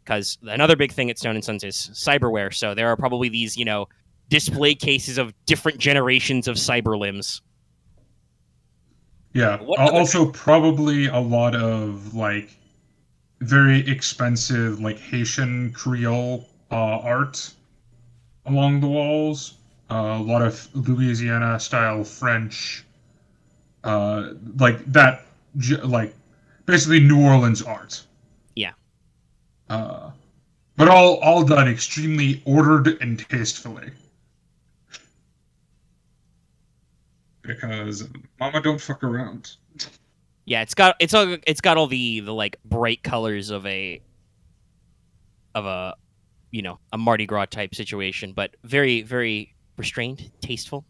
because another big thing at Stone & Sons is cyberware. So there are probably these, display cases of different generations of cyber limbs. Yeah. Also, probably a lot of like very expensive, like Haitian Creole art. along the walls. A lot of Louisiana-style French, like that, like basically New Orleans art. Yeah. But all done extremely ordered and tastefully. Because Mama don't fuck around. Yeah, it's got all the like bright colors of a a Mardi Gras type situation, but very, very restrained, tasteful.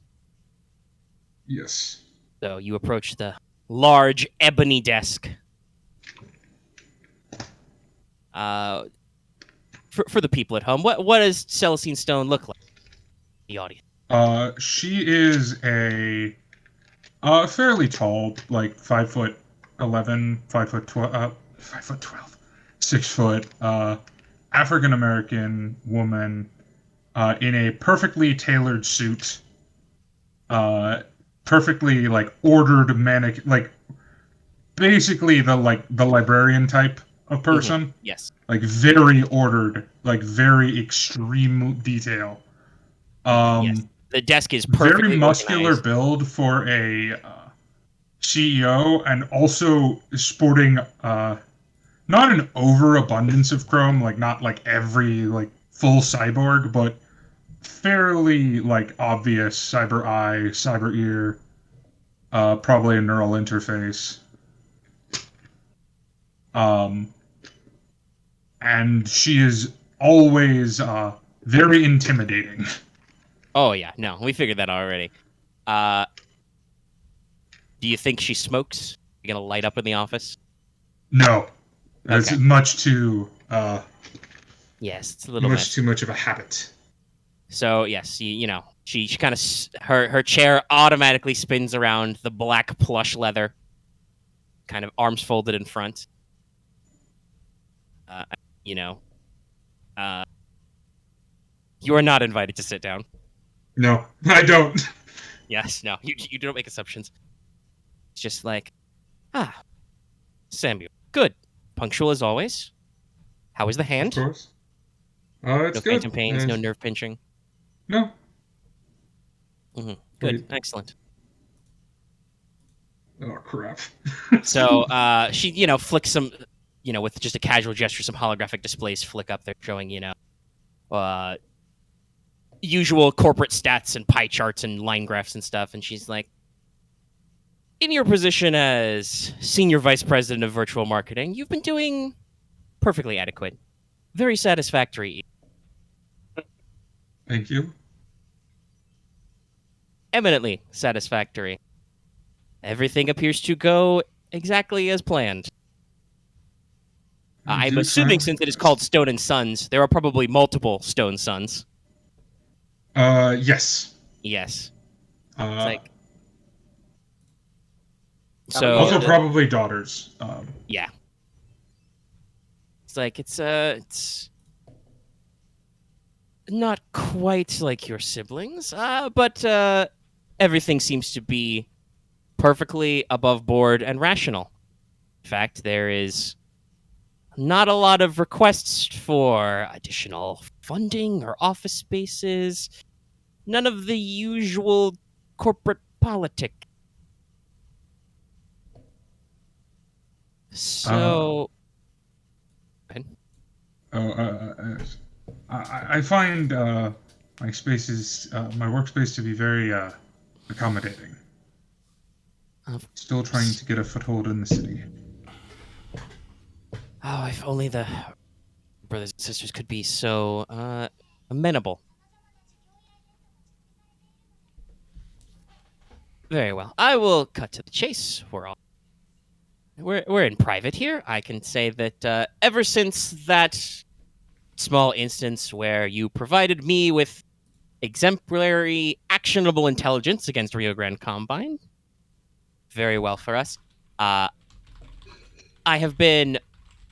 Yes. So you approach the large ebony desk. For the people at home, what does Celestine Stone look like? The audience. She is a fairly tall, like 5'11", 5'12", 6 foot, African American woman, in a perfectly tailored suit, perfectly like ordered like basically the librarian type of person. Mm-hmm. Yes. Like very ordered, like very extreme detail. Yes. The desk is perfectly Very muscular organized. build for a CEO, and also sporting not an overabundance of chrome, like not like every like full cyborg, but fairly like obvious cyber eye, cyber ear, probably a neural interface. And she is always very intimidating. Oh yeah, no, we figured that already. Do you think she smokes? You gonna light up in the office? No, that's Okay. much too Yes, it's a little much too much of a habit. So yes, she kind of her chair automatically spins around the black plush leather, kind of arms folded in front. You know, you are not invited to sit down. No, I don't. Yes, no, you don't make assumptions. It's just like, Samuel, good, punctual as always. How is the Of hand? course. It's No good. phantom pains, no nerve pinching. No. Mm-hmm. Good, Wait. excellent. Oh crap. So she, flicks some, with just a casual gesture, some holographic displays flick up there showing, usual corporate stats and pie charts and line graphs and stuff. And she's like, in your position as Senior Vice President of Virtual Marketing, you've been doing perfectly adequate. Very satisfactory. Thank you. Eminently satisfactory. Everything appears to go exactly as planned. I'm assuming since it is called Stone and Sons, there are probably multiple Stone Sons. Yes. Yes. It's Uh, like... So... also probably daughters. Yeah. It's like, it's not quite like your siblings, but everything seems to be perfectly above board and rational. In fact, there is not a lot of requests for additional funding or office spaces. None of the usual corporate politic. So... I find my spaces, my workspace to be very accommodating. Still trying to get a foothold in the city. Oh, if only the brothers and sisters could be so amenable. Very well. I will cut to the chase. We're in private here. I can say that ever since that small instance where you provided me with exemplary, actionable intelligence against Rio Grande Combine, very well for us. I have been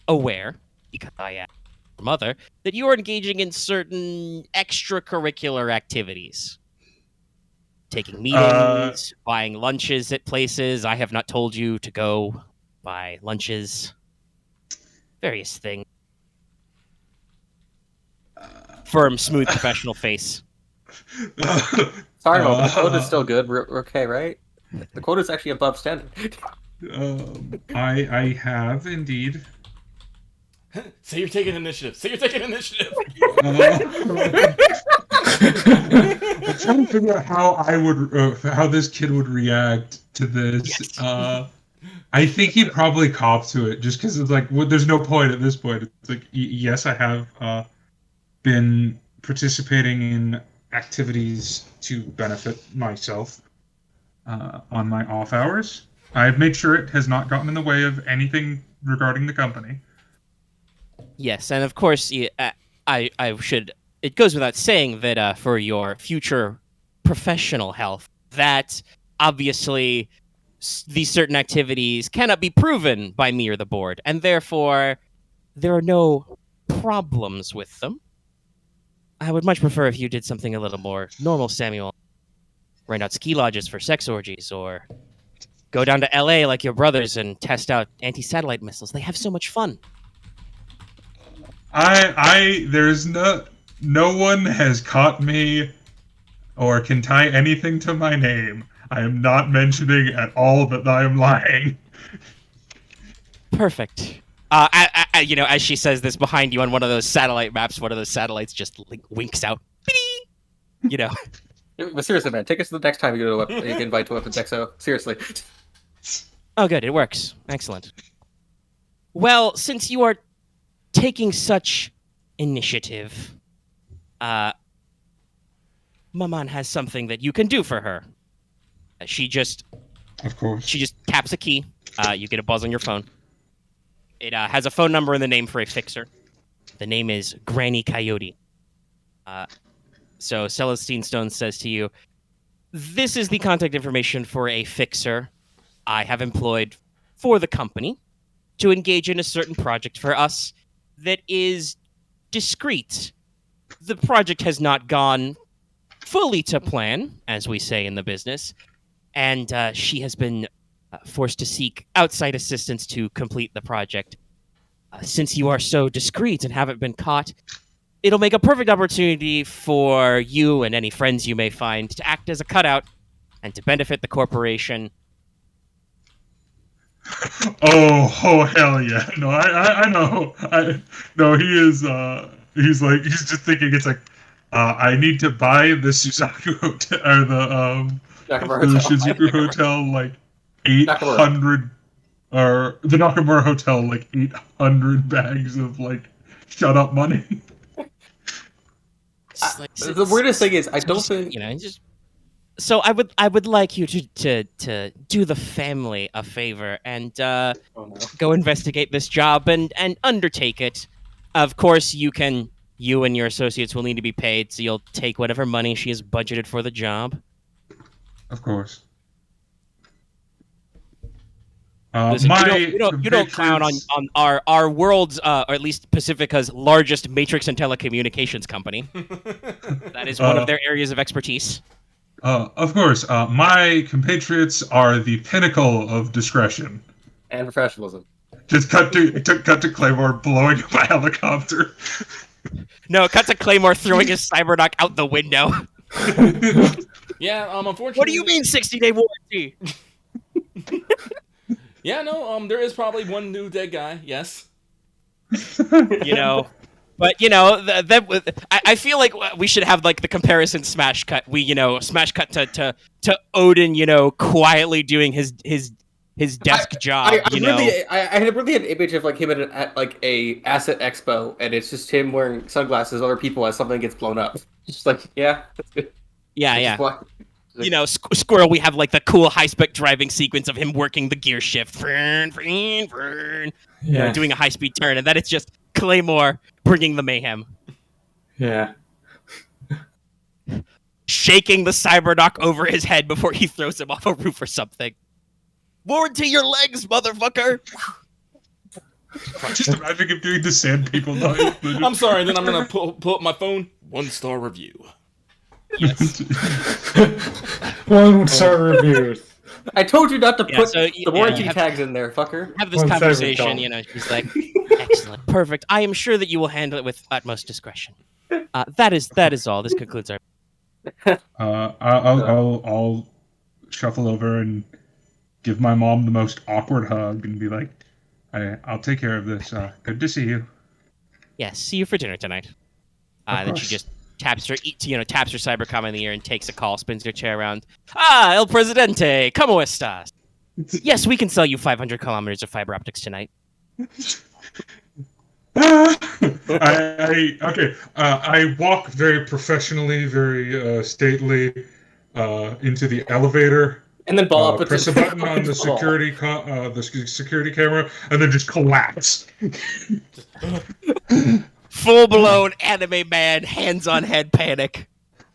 aware, because I am your mother, that you are engaging in certain extracurricular activities. Taking meetings, buying lunches at places I have not told you to go buy lunches. Various things. Firm, smooth, professional face. Sorry, Mo, but the quota's still good. We're okay, right? The quota's actually above standard. I have indeed. Say you're taking initiative. Say you're taking initiative. I'm trying to figure out how this kid would react to this. Yes. I think he'd probably cop to it, just because it's like, well, there's no point at this point. It's like, yes, I have been participating in activities to benefit myself on my off hours. I've made sure it has not gotten in the way of anything regarding the company. Yes, and of course, I should. It goes without saying that for your future professional health, that obviously these certain activities cannot be proven by me or the board, and therefore there are no problems with them. I would much prefer if you did something a little more normal, Samuel. Rent out ski lodges for sex orgies, or go down to LA like your brothers and test out anti-satellite missiles. They have so much fun. There's no one has caught me or can tie anything to my name. I am not mentioning at all that I am lying. Perfect. As she says this behind you on one of those satellite maps, one of those satellites just winks out. You know. But seriously, man, take us to the next time you go to you get invited to Weapons XO. Seriously. Oh, good. It works. Excellent. Well, since you are taking such initiative, Maman has something that you can do for her. She just taps a key. You get a buzz on your phone. It has a phone number and the name for a fixer. The name is Granny Coyote. So Celestine Stone says to you, "This is the contact information for a fixer I have employed for the company to engage in a certain project for us that is discreet. The project has not gone fully to plan, as we say in the business, and she has been forced to seek outside assistance to complete the project. Since you are so discreet and haven't been caught, it'll make a perfect opportunity for you and any friends you may find to act as a cutout and to benefit the corporation." Oh hell yeah! No, I know. No, he is. He's just thinking. It's like, I need to buy the Suzaku Hotel or the Shizuku Hotel like 800, or the Nakamura Hotel like 800 bags of like shut up money. The weirdest thing is, I don't think So I would like you to do the family a favor and go investigate this job and undertake it. Of course, you and your associates will need to be paid, so you'll take whatever money she has budgeted for the job. Of course. Listen, you don't clown on our world's, or at least Pacifica's largest matrix and telecommunications company. That is one of their areas of expertise. Of course, my compatriots are the pinnacle of discretion and professionalism. Just cut to Claymore blowing up a helicopter. No, cut to Claymore throwing his cyberknock out the window. Yeah, unfortunately. What do you mean 60-day warranty? Yeah, no, there is probably one new dead guy. Yes. But I feel like we should have like the comparison smash cut. Smash cut to Odin, quietly doing his desk job. I had really an image of like him at like a asset expo, and it's just him wearing sunglasses, other people as something gets blown up. Just like, yeah, that's good. Yeah. Squirrel, we have like the cool high-spec driving sequence of him working the gear shift, doing a high-speed turn, and then it's just Claymore bringing the mayhem. Yeah. Shaking the cyberknock over his head before he throws him off a roof or something. Warranty your legs, motherfucker! Just imagine him doing the sand people noise. I'm sorry, then I'm gonna pull up my phone. 1-star review. Yes. 1-star reviews. I told you not to put the warranty tags in there, fucker. Have this conversation, she's like, excellent, perfect. I am sure that you will handle it with utmost discretion. That is all. This concludes our... I'll shuffle over and give my mom the most awkward hug and be like, I'll take care of this. Good to see you. Yes, see you for dinner tonight. Then she just taps her cybercom in the ear and takes a call, spins her chair around. Ah, El Presidente, ¿cómo estás? Yes, we can sell you 500 kilometers of fiber optics tonight. I walk very professionally, very stately into the elevator. And then ball up. Press a button on the security security camera, and then just collapse. Full-blown anime man, hands on head panic.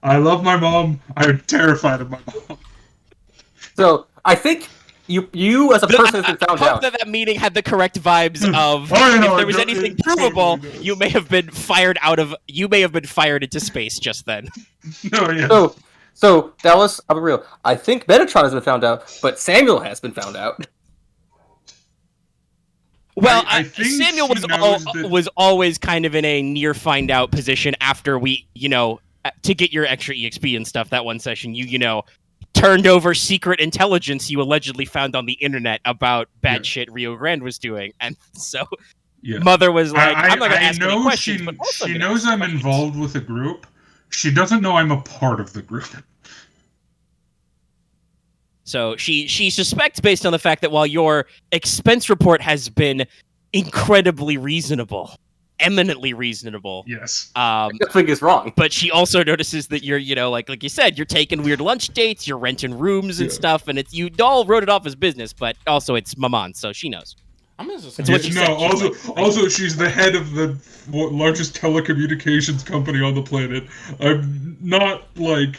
I love my mom. I'm terrified of my mom. So I think you as a person has been found I hope out. that meeting had the correct vibes of if there was anything provable, you may have been fired into space just then. No, yeah. So Dallas, I'll be real. I think Metatron has been found out, but Samuel has been found out. Well, I think Samuel was always kind of in a near find out position after we, to get your extra EXP and stuff. That one session, you turned over secret intelligence you allegedly found on the internet about bad shit Rio Grande was doing, and so Mother was like, "I'm not going to ask any questions." She knows I'm involved with a group. She doesn't know I'm a part of the group. So she suspects, based on the fact that while your expense report has been incredibly reasonable, eminently reasonable. Yes. Nothing is wrong. But she also notices that you're, like you said, you're taking weird lunch dates, you're renting rooms and stuff, and you all wrote it off as business, but also it's Maman, so she knows. I'm gonna just what she said. Also, she's the head of the largest telecommunications company on the planet. I'm not You're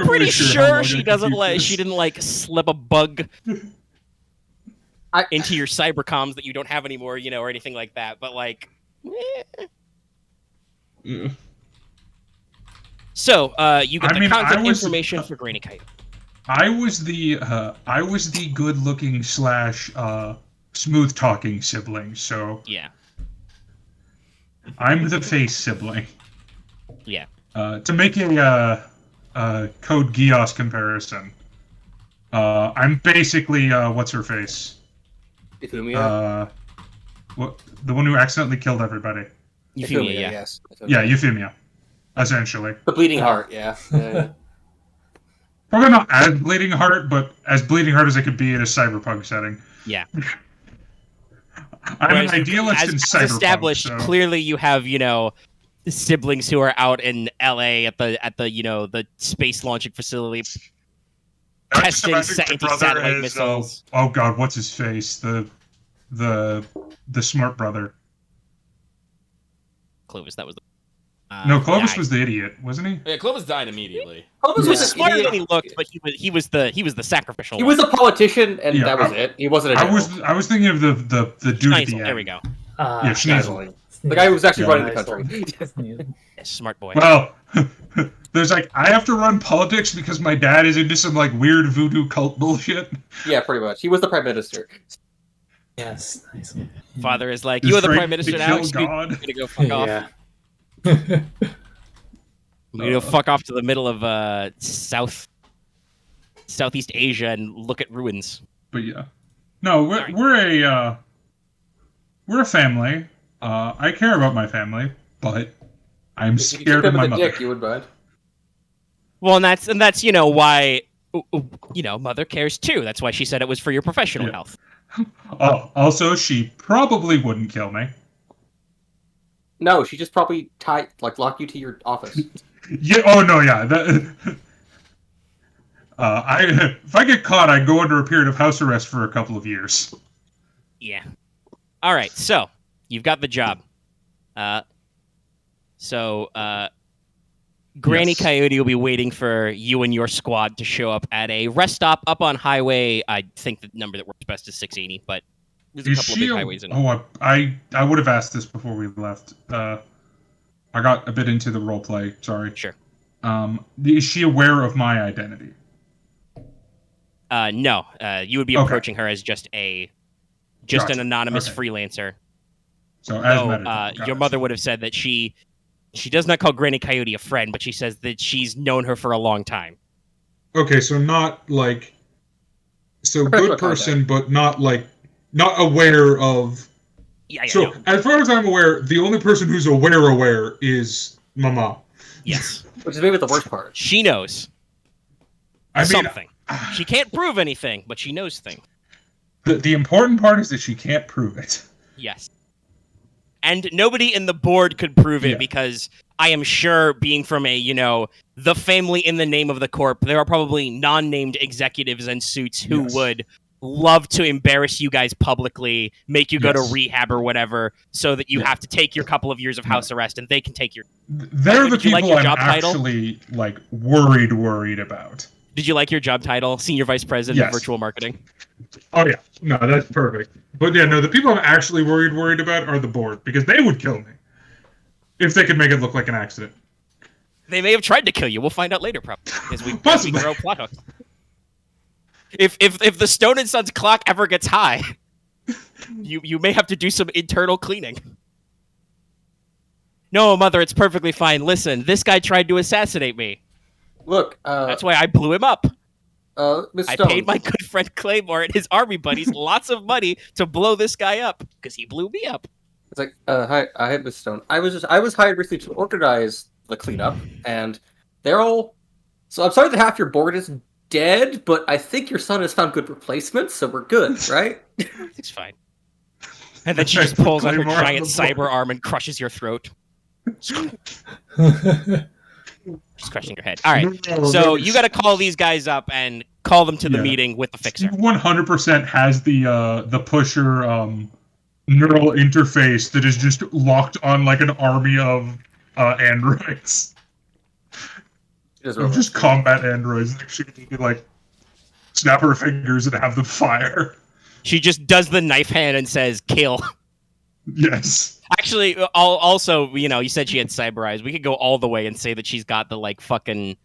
pretty sure she didn't slip a bug into your cybercoms that you don't have anymore, or anything like that. But Yeah. So you get the contact information for Granny Kite. I was the good-looking / smooth-talking sibling. So yeah, I'm the face sibling. Yeah. To make a Code Geass comparison. I'm basically what's her face? Euphemia? What, the one who accidentally killed everybody. Euphemia, yeah. Yes. Yeah, Euphemia. Essentially. The bleeding heart, yeah. Probably not as bleeding heart, but as bleeding heart as it could be in a cyberpunk setting. Yeah. I'm an idealist in cyberpunk. Established, so. Clearly you have, siblings who are out in LA at the space launching facility testing anti-satellite missiles. Oh god, what's his face? The smart brother. Clovis, that was the no, Clovis was the idiot, wasn't he? Yeah, Clovis died immediately. Clovis was smarter than he looked, but he was the sacrificial. He was a politician, and that was it. He wasn't a general. I was thinking of the dude at the end. There we go. Yeah, Schneasel. The guy who was actually running the country. Smart boy. Well, there's I have to run politics because my dad is into some weird voodoo cult bullshit. Yeah, pretty much. He was the prime minister. Yes, nice. Father is like, you are the prime minister now. I'm gonna go fuck off. Yeah. I'm gonna go fuck off to the middle of Southeast Asia and look at ruins. But yeah, no, we're a family. I care about my family, but I'm scared of my mother. Dick, you would mind. Well, and that's why Mother cares too. That's why she said it was for your professional health. Oh, also, she probably wouldn't kill me. No, she just probably lock you to your office. Yeah. Oh no. Yeah. That. If I get caught, I go under a period of house arrest for a couple of years. Yeah. All right. So you've got the job. Granny Coyote will be waiting for you and your squad to show up at a rest stop up on highway. I think the number that works best is 680, but there's a couple of big highways in it. Oh, I would have asked this before we left. I got a bit into the roleplay. Sorry. Sure. Is she aware of my identity? No. You would be approaching her as just an anonymous freelancer. So as Metatron, your mother would have said that she She does not call Granny Coyote a friend, but she says that she's known her for a long time. Okay, so not like... So good person, but not aware of... Yeah, So, no. as far as I'm aware, the only person who's aware is Mama. Yes. Which is maybe the worst part. She knows. I mean, something. She can't prove anything, but she knows things. The important part is that she can't prove it. Yes. And nobody in the board could prove it because I am sure, being from the family in the name of the corp, there are probably non-named executives and suits who would love to embarrass you guys publicly, make you go to rehab or whatever, so that you have to take your couple of years of house arrest, and they can take your... They're the people your I'm job title? actually, worried about. Did you like your job title? Senior Vice President of Virtual Marketing? Oh, yeah. No, that's perfect. But yeah, no, the people I'm actually worried about are the board, because they would kill me. If they could make it look like an accident. They may have tried to kill you. We'll find out later, probably. As we grow plot hooks. If the Stone and Sons clock ever gets high, you may have to do some internal cleaning. No, Mother, it's perfectly fine. Listen, this guy tried to assassinate me. Look, that's why I blew him up. Miss I Stone. paid my good friend Claymore and his army buddies lots of money to blow this guy up because he blew me up. It's like, hi, Miss Stone. I was hired recently to organize the cleanup, and they're all. So I'm sorry that half your board is dead, but I think your son has found good replacements, so we're good, right? It's fine. And then she just pulls out her giant cyber arm and crushes your throat. Just crushing your head. All right, so you got to call these guys up and call them to the meeting with the fixer. 100% has the pusher neural interface that is just locked on like an army of androids. Just combat androids. She could like snap her fingers and have them fire. She just does the knife hand and says, "Kill." Yes. Actually, also, you said she had cyber eyes. We could go all the way and say that she's got the fucking,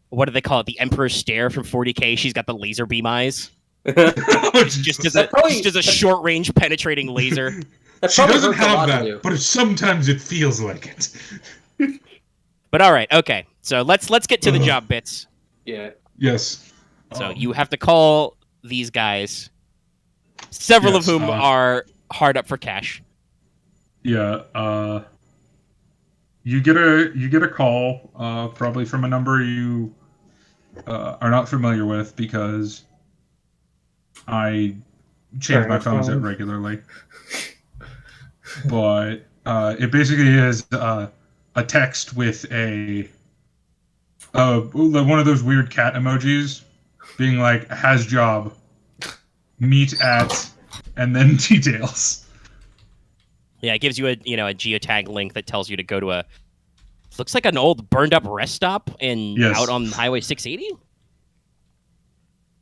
what do they call it? The Emperor's Stare from 40K. She's got the laser beam eyes. just as a short range penetrating laser. She doesn't have that, but sometimes it feels like it. But all right, okay. So let's get to the job bits. Yeah. Yes. So you have to call these guys, several of whom are hard up for cash. Yeah. You get a call, probably from a number you are not familiar with because I change my phones out regularly. But it basically is a text with one of those weird cat emojis being like, has job, meet at, and then details. Yeah, it gives you a geotag link that tells you to go to looks like an old burned up rest stop out on Highway 680.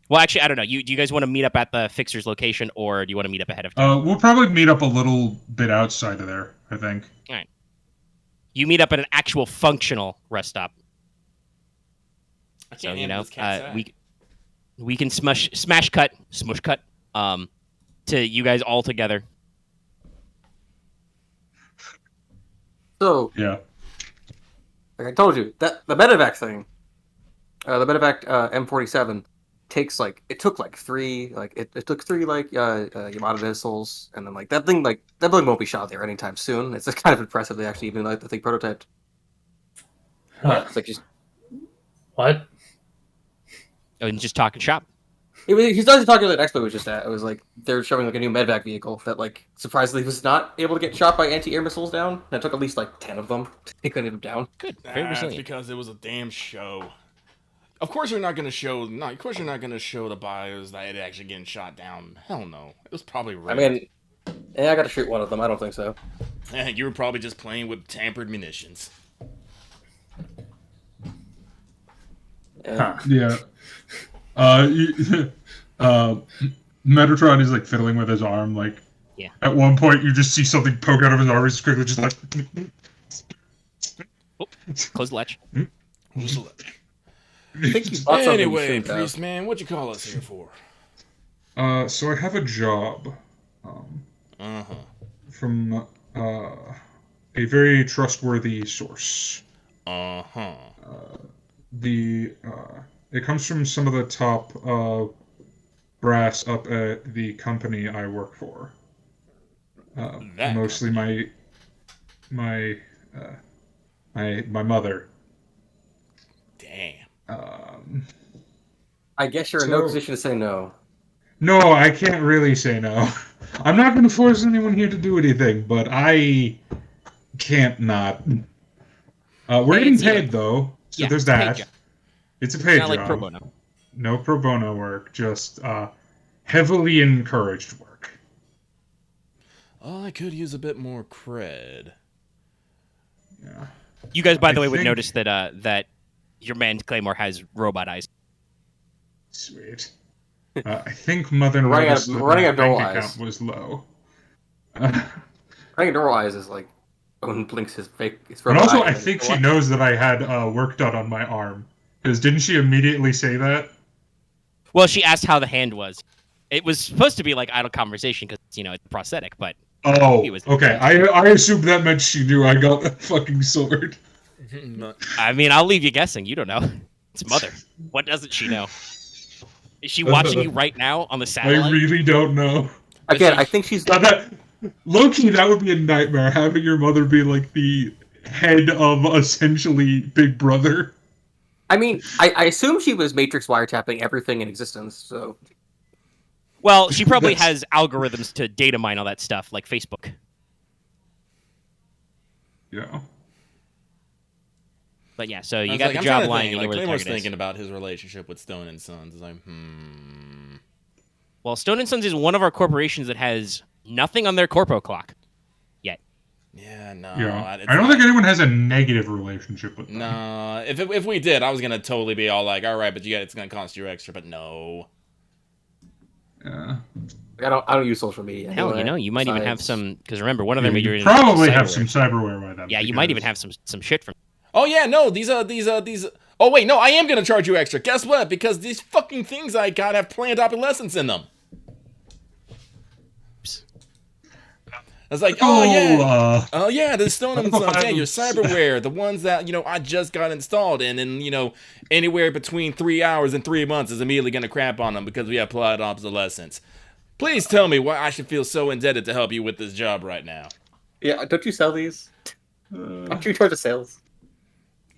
Well, actually, I don't know. Do you guys want to meet up at the fixer's location, or do you want to meet up ahead of time? We'll probably meet up a little bit outside of there, I think. All right. You meet up at an actual functional rest stop. I can't we can smush cut to you guys all together. So yeah, like I told you, that the medevac thing, the medevac M47 took three Yamada missiles, and then that building won't be shot there anytime soon. It's kind of impressive they actually even the thing prototyped. Huh. It's just what? Oh, and just talking shop. He's not talking about the expo. It was just that it was they're showing a new medevac vehicle that surprisingly was not able to get shot by anti-air missiles down. And it took at least 10 of them to take them down. Good, very resilient. Because it was a damn show. Of course you're not going to show. No, of course you're not going to show the bios that it actually getting shot down. Hell no, it was probably rigged. I mean, I got to shoot one of them. I don't think so. You were probably just playing with tampered munitions. Yeah. Metatron is fiddling with his arm. At one point, you just see something poke out of his arm. He's quickly just close the latch. Close the latch. I think you bought Anyway, priest man, what'd you call us here for? So I have a job. From a very trustworthy source. Uh-huh. It comes from some of the top brass up at the company I work for. Mostly company. my mother. Damn. I guess you're in no position to say no. No, I can't really say no. I'm not going to force anyone here to do anything, but I can't not. We're getting paid, though, so there's that. It's a paid job. Not like pro bono. No pro bono work, just heavily encouraged work. Oh, I could use a bit more cred. Yeah. You guys, by the way, would notice that that your man Claymore has robot eyes. Sweet. I think Mother running noticed that my bank account eyes. was low. Running normal eyes is like Odin blinks his fake. And also, I think she knows that I had work done on my arm. Because didn't she immediately say that? Well, she asked how the hand was. It was supposed to be like idle conversation because it's prosthetic, but okay. I assumed that meant she knew I got a fucking sword. I mean, I'll leave you guessing. You don't know. It's Mother. What doesn't she know? Is she watching you right now on the satellite? I really don't know. Again, I think she's... Low-key, that would be a nightmare, having your mother be like the head of essentially Big Brother. I mean, I assume she was Matrix wiretapping everything in existence, so... Well, she probably has algorithms to data mine all that stuff, like Facebook. Yeah. But yeah, so you got the job line. You know where the target is. Thinking about his relationship with Stone and Sons. It's like, Well, Stone and Sons is one of our corporations that has nothing on their corpo clock yet. Yeah, no. Yeah. I don't think anyone has a negative relationship with them. No, if we did, I was gonna totally be all like, all right, but it's gonna cost you extra. But no. Yeah. I don't use social media. Hell, anyway, you might even have some. Because remember, one of them you probably have some cyberware by them. Yeah, you might even have some shit from. Oh yeah, no, these. Oh wait, no, I am gonna charge you extra. Guess what? Because these fucking things I got have planned obsolescence in them. It's like, oh yeah, the Stone and Sons, yeah, your cyberware, the ones that I just got installed, and then anywhere between 3 hours and 3 months is immediately gonna crap on them because we have planned obsolescence. Please tell me why I should feel so indebted to help you with this job right now. Yeah, don't you sell these? Don't you charge the sales?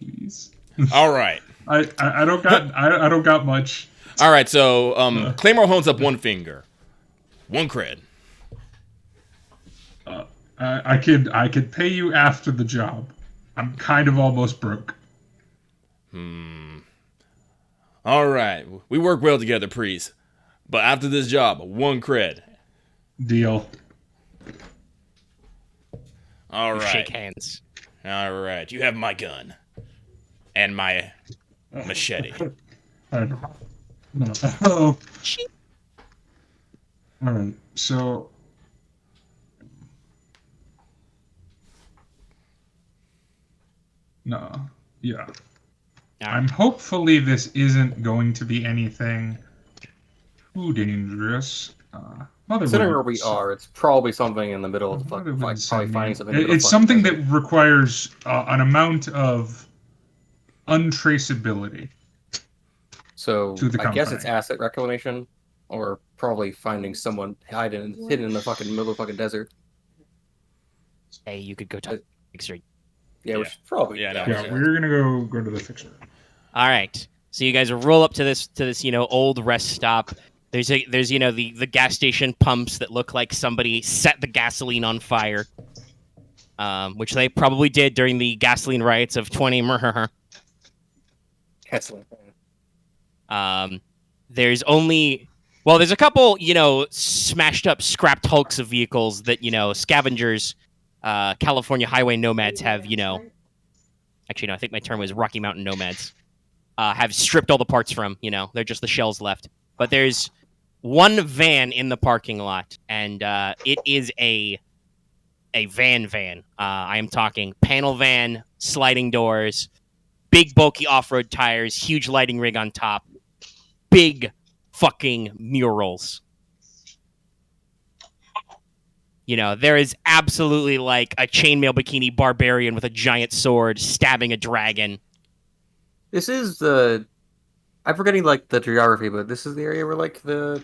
Please. All right. I don't got much. All right, so Claymore holds up one finger, 1 cred. I could pay you after the job. I'm kind of almost broke. All right, we work well together, Priest. But after this job, 1 cred. Deal. All right. Shake hands. All right, you have my gun and my machete. No. All right. So. No. Yeah. I'm hopefully this isn't going to be anything too dangerous. Considering where we are, it's probably something in the middle of probably finding something. It's something that requires an amount of untraceability. So I guess it's asset reclamation, or probably finding someone hidden in the fucking middle of the fucking desert. Hey, you could go talk to the fixer. Yeah, we should probably. We're gonna go to the fixer. All right. So you guys roll up to this old rest stop. There's the gas station pumps that look like somebody set the gasoline on fire, which they probably did during the gasoline riots of 20. Excellent. There's a couple smashed up scrapped hulks of vehicles that scavengers, California highway nomads have actually no, I think my term was Rocky Mountain nomads, have stripped all the parts from. They're just the shells left. But there's one van in the parking lot, and it is a van. I am talking panel van, sliding doors, big bulky off-road tires, huge lighting rig on top, big fucking murals. There is absolutely like a chainmail bikini barbarian with a giant sword stabbing a dragon. This is the... I'm forgetting like the geography, but this is the area where like the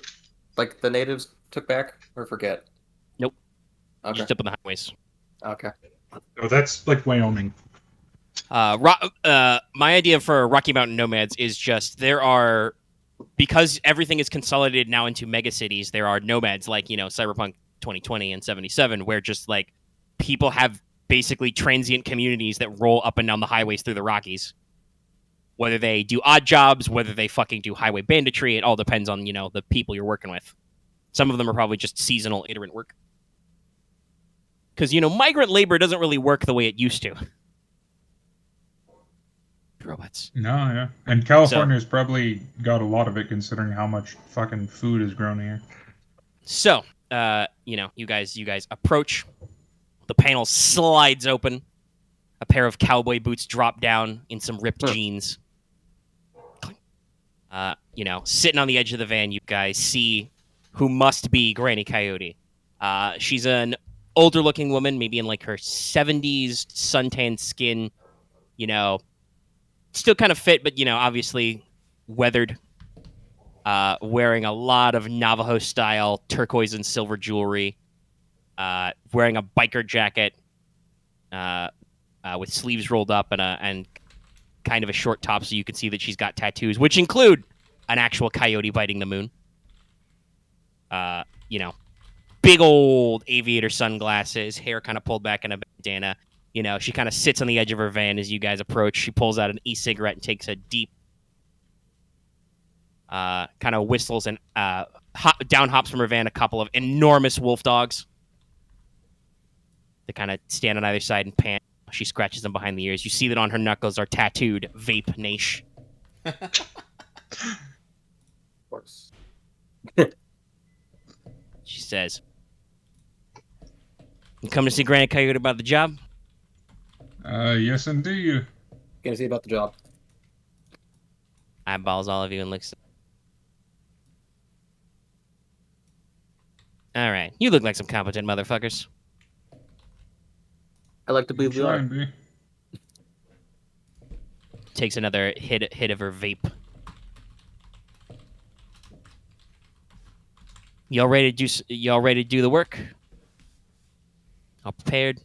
natives took back? Or forget? Nope. Okay. Just up on the highways. Okay. Oh, that's like Wyoming. My idea for Rocky Mountain Nomads is just because everything is consolidated now into mega cities, there are nomads like, Cyberpunk 2020 and 77, where just like people have basically transient communities that roll up and down the highways through the Rockies. Whether they do odd jobs, whether they fucking do highway banditry, it all depends on, the people you're working with. Some of them are probably just seasonal iterant work. Because, migrant labor doesn't really work the way it used to. Robots. No, yeah. And California's probably got a lot of it considering how much fucking food is grown here. So, you guys approach. The panel slides open. A pair of cowboy boots drop down in some ripped jeans. Sitting on the edge of the van, you guys see who must be Granny Coyote. She's an older-looking woman, maybe in like her 70s, suntanned skin, still kind of fit, but, obviously weathered. Wearing a lot of Navajo-style turquoise and silver jewelry. Wearing a biker jacket with sleeves rolled up and kind of a short top so you can see that she's got tattoos, which include an actual coyote biting the moon. Big old aviator sunglasses, hair kind of pulled back in a bandana. She kind of sits on the edge of her van as you guys approach. She pulls out an e-cigarette and takes a deep, kind of whistles and down hops from her van a couple of enormous wolf dogs. They kind of stand on either side and pant. She scratches them behind the ears. You see that on her knuckles are tattooed Vape Nash. Of course. She says, "You come to see Granny Coyote about the job?" Yes, indeed. Gonna see about the job. Eyeballs all of you and looks. All right, you look like some competent motherfuckers. I like to believe we Try are. and be. Takes another hit of her vape. Y'all ready to do the work? All prepared?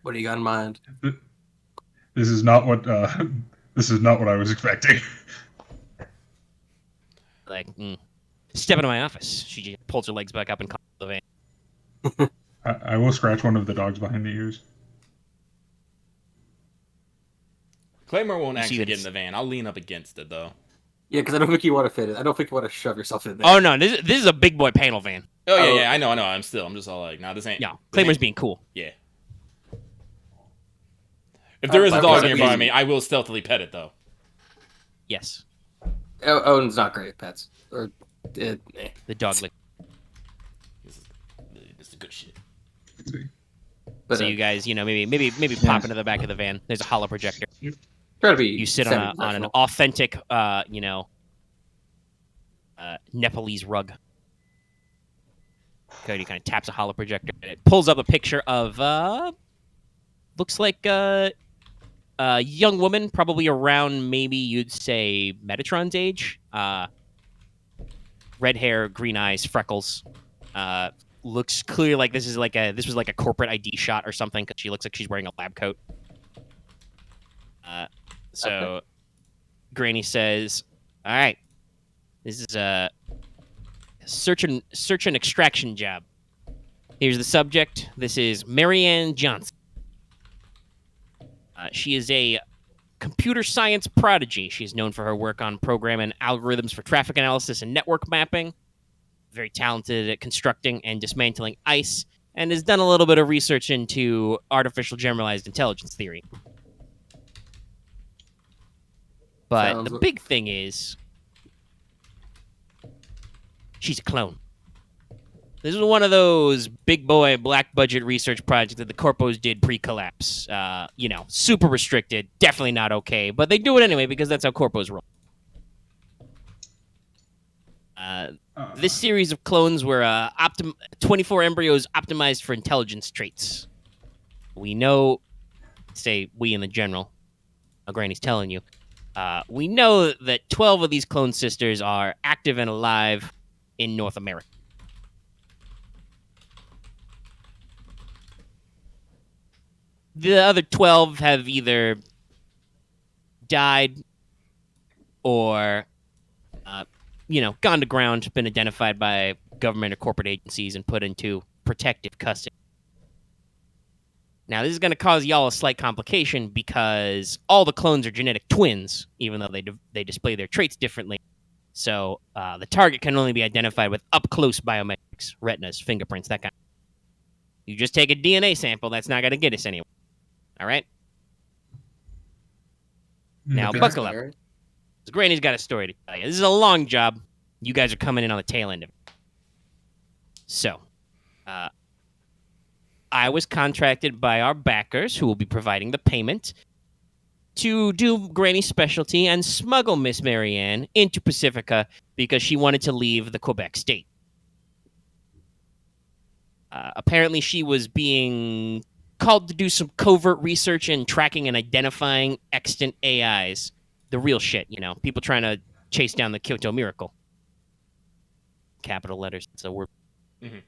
What do you got in mind? This is not what I was expecting. Like, step into my office. She just pulls her legs back up and calls the van. I will scratch one of the dogs behind the ears. Claymore won't You see actually that get in it's- the van. I'll lean up against it, though. Yeah, because I don't think you want to fit it. I don't think you want to shove yourself in there. Oh no, this is a big boy panel van. Oh, yeah, Oh. yeah, I know. I'm just all like, nah, this ain't... Yeah, this Claymore's ain't- being cool. Yeah. If there is a Why dog would that nearby be- me, I will stealthily pet it, though. Yes, Odin's not great at pets. Or, eh. the dog lick. This is good shit. But So you guys, maybe pop into the back of the van. There's a hollow projector. try to be. You sit on an semi-professional. authentic, Nepalese rug. Cody kind of taps a hollow projector, and it pulls up a picture of looks like a young woman, probably around maybe you'd say Metatron's age. Red hair, green eyes, freckles. Looks clear like this was like a corporate ID shot or something because she looks like she's wearing a lab coat. So Granny says, "All right, this is a search and extraction job. Here's the subject. This is Marianne Johnson. She is a computer science prodigy. She's known for her work on programming algorithms for traffic analysis and network mapping. Very talented at constructing and dismantling ice, and has done a little bit of research into artificial generalized intelligence theory. But Sounds- the big thing is, she's a clone. This is one of those big boy black budget research projects that the corpos did pre-collapse. Super restricted, definitely not okay, but they do it anyway because that's how corpos roll. This series of clones were 24 embryos optimized for intelligence traits. We know, say we in the general, Granny's telling you, we know that 12 of these clone sisters are active and alive in North America. The other 12 have either died or, gone to ground, been identified by government or corporate agencies and put into protective custody. Now, this is going to cause y'all a slight complication because all the clones are genetic twins, even though they display their traits differently. So the target can only be identified with up-close biometrics, retinas, fingerprints, that kind of thing. You just take a DNA sample, that's not going to get us anywhere. All right? Now, buckle up. Granny's got a story to tell you. This is a long job. You guys are coming in on the tail end of it. So, I was contracted by our backers, who will be providing the payment, to do Granny's specialty and smuggle Miss Marianne into Pacifica because she wanted to leave the Quebec state. Apparently, she was being called to do some covert research in tracking and identifying extant AIs. The real shit, people trying to chase down the Kyoto Miracle. Capital letters, it's a word. Mm-hmm.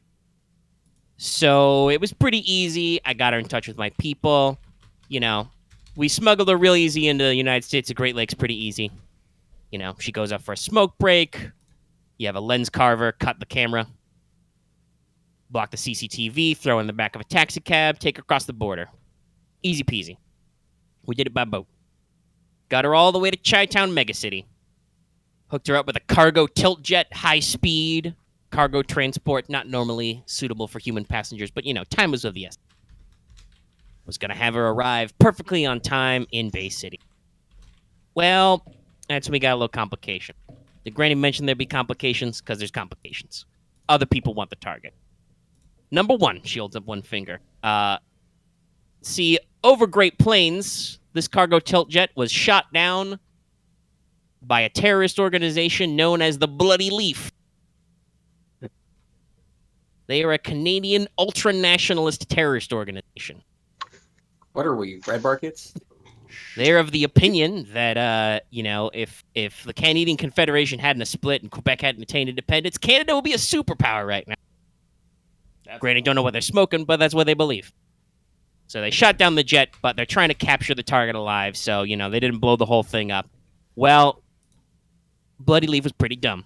So it was pretty easy. I got her in touch with my people. We smuggled her real easy into the United States of Great Lakes pretty easy. She goes up for a smoke break. You have a lens carver, cut the camera, block the CCTV, throw in the back of a taxi cab, take her across the border. Easy peasy. We did it by boat. Got her all the way to Chi-Town Megacity. Hooked her up with a cargo tilt jet, high speed, cargo transport, not normally suitable for human passengers, but, time was of the essence. Was going to have her arrive perfectly on time in Bay City. Well, that's when we got a little complication. Did Granny mention there'd be complications? Because there's complications. Other people want the target. Number one, she holds up one finger. See, over Great Plains, this cargo tilt jet was shot down by a terrorist organization known as the Bloody Leaf. They are a Canadian ultra-nationalist terrorist organization. What are we, red markets? They're of the opinion that, if the Canadian Confederation hadn't a split and Quebec hadn't attained independence, Canada would be a superpower right now. Granted, don't know what they're smoking, but that's what they believe. So they shot down the jet, but they're trying to capture the target alive, so, they didn't blow the whole thing up. Well, Bloody Leaf was pretty dumb.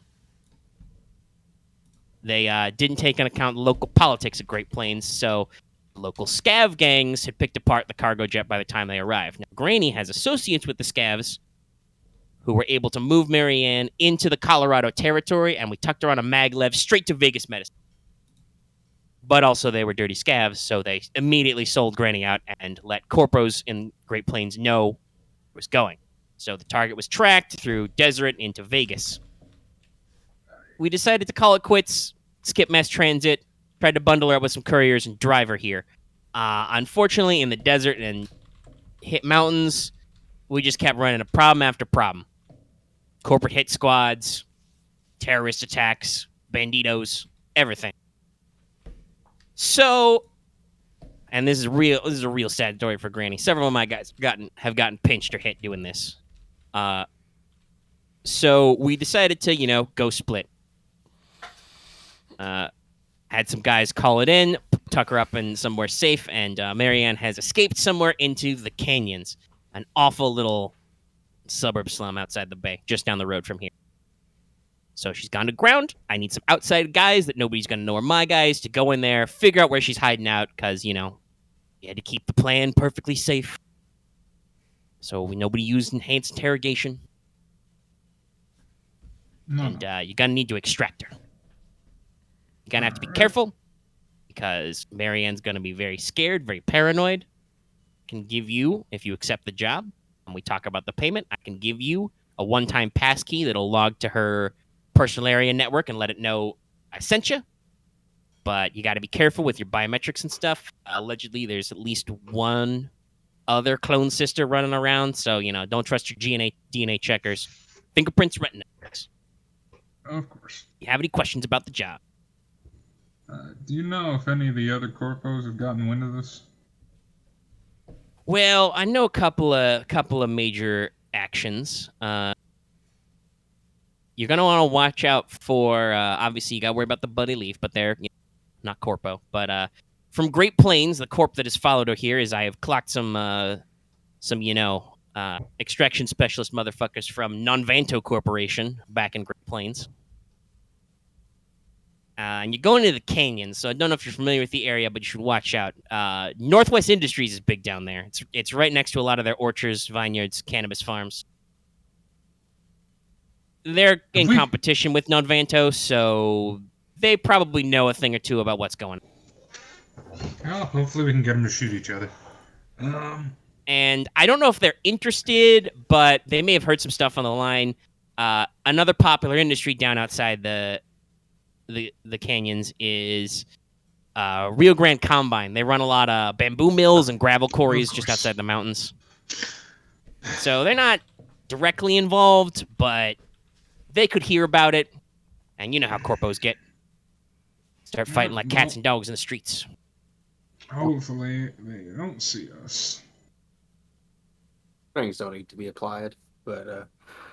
They didn't take into account local politics of Great Plains, so local scav gangs had picked apart the cargo jet by the time they arrived. Now, Granny has associates with the scavs who were able to move Marianne into the Colorado territory, and we tucked her on a maglev straight to Vegas Medicine. But also they were dirty scavs, so they immediately sold Granny out and let corpos in Great Plains know where it was going. So the target was tracked through Deseret into Vegas. We decided to call it quits, skip mass transit, tried to bundle her up with some couriers and drive her here. Unfortunately, in the desert and hit mountains, we just kept running into problem after problem. Corporate hit squads, terrorist attacks, banditos, everything. So, and this is a real sad story for Granny. Several of my guys have gotten pinched or hit doing this. So we decided to, go split. Had some guys call it in, tuck her up in somewhere safe, and Marianne has escaped somewhere into the canyons, an awful little suburb slum outside the bay, just down the road from here. So she's gone to ground. I need some outside guys that nobody's going to know are my guys to go in there, figure out where she's hiding out, because, you had to keep the plan perfectly safe. So nobody used enhanced interrogation. No. And you're going to need to extract her. You're going to have to be careful, because Marianne's going to be very scared, very paranoid. I can give you, if you accept the job, and we talk about the payment, I can give you a one-time passkey that'll log to her personal area network and let it know I sent you. But you got to be careful with your biometrics and stuff. Allegedly, there's at least one other clone sister running around, so, don't trust your DNA checkers. Fingerprints, retina. Of course. You have any questions about the job? Do you know if any of the other corpos have gotten wind of this? Well, I know a couple of major actions. You're gonna want to watch out for. Obviously, you gotta worry about the Buddy Leaf, but they're not corpo. But from Great Plains, the corp that has followed her here is I have clocked some extraction specialist motherfuckers from Nonvanto Corporation back in Great Plains. And you're going into the canyons, so I don't know if you're familiar with the area, but you should watch out. Northwest Industries is big down there. It's right next to a lot of their orchards, vineyards, cannabis farms. They're in competition with Nonvanto, so they probably know a thing or two about what's going on. Well, hopefully we can get them to shoot each other. And I don't know if they're interested, but they may have heard some stuff on the line. Another popular industry down outside the canyons is Rio Grande Combine. They run a lot of bamboo mills and gravel quarries just outside the mountains. So they're not directly involved, but they could hear about it. And you know how corpos get. Start fighting like cats and dogs in the streets. Hopefully they don't see us. Things don't need to be applied, but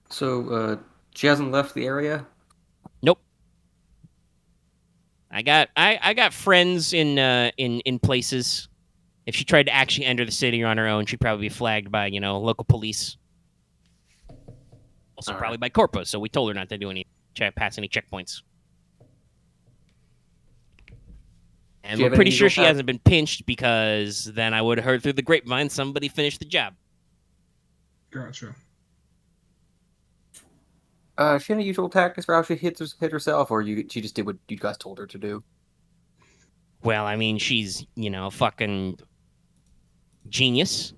so she hasn't left the area. Nope. I got friends in places. If she tried to actually enter the city on her own, she'd probably be flagged by local police. Also, probably by corpos. So we told her not to do pass any checkpoints. And we're pretty sure she hasn't been pinched, because then I would have heard through the grapevine somebody finished the job. Gotcha. She had any usual tactics for how she hit herself, or she just did what you guys told her to do? Well, I mean, she's, a fucking genius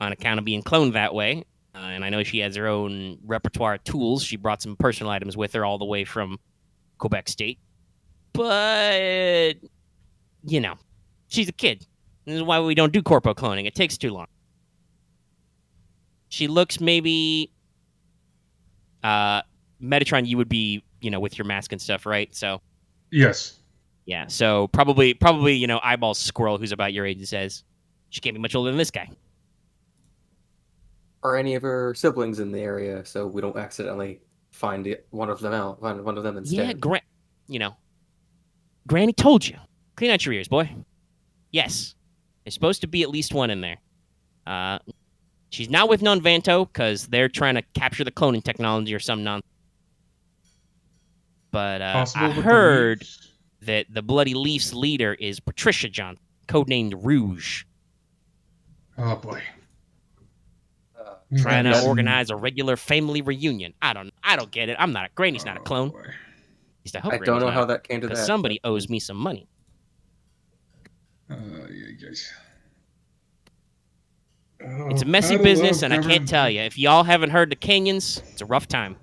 on account of being cloned that way. And I know she has her own repertoire of tools. She brought some personal items with her all the way from Quebec State. But, she's a kid. This is why we don't do corpo cloning. It takes too long. She looks maybe... Metatron, you would be, with your mask and stuff, right? So... Yes. Yeah, so probably, eyeballs Squirrel, who's about your age, and says, she can't be much older than this guy. Are any of her siblings in the area, so we don't accidentally find one of them instead? Yeah, Granny told you. Clean out your ears, boy. Yes, there's supposed to be at least one in there. She's not with Nonvanto, because they're trying to capture the cloning technology or some nonsense. But I heard that the Bloody Leaf's leader is Patricia Johnson, codenamed Rouge. Oh, boy. Trying to organize a regular family reunion. I don't get it. Granny's not a clone. Boy. I don't know how that came to that. Because somebody owes me some money. It's a messy business, and I can't tell you. If y'all haven't heard the canyons, it's a rough time.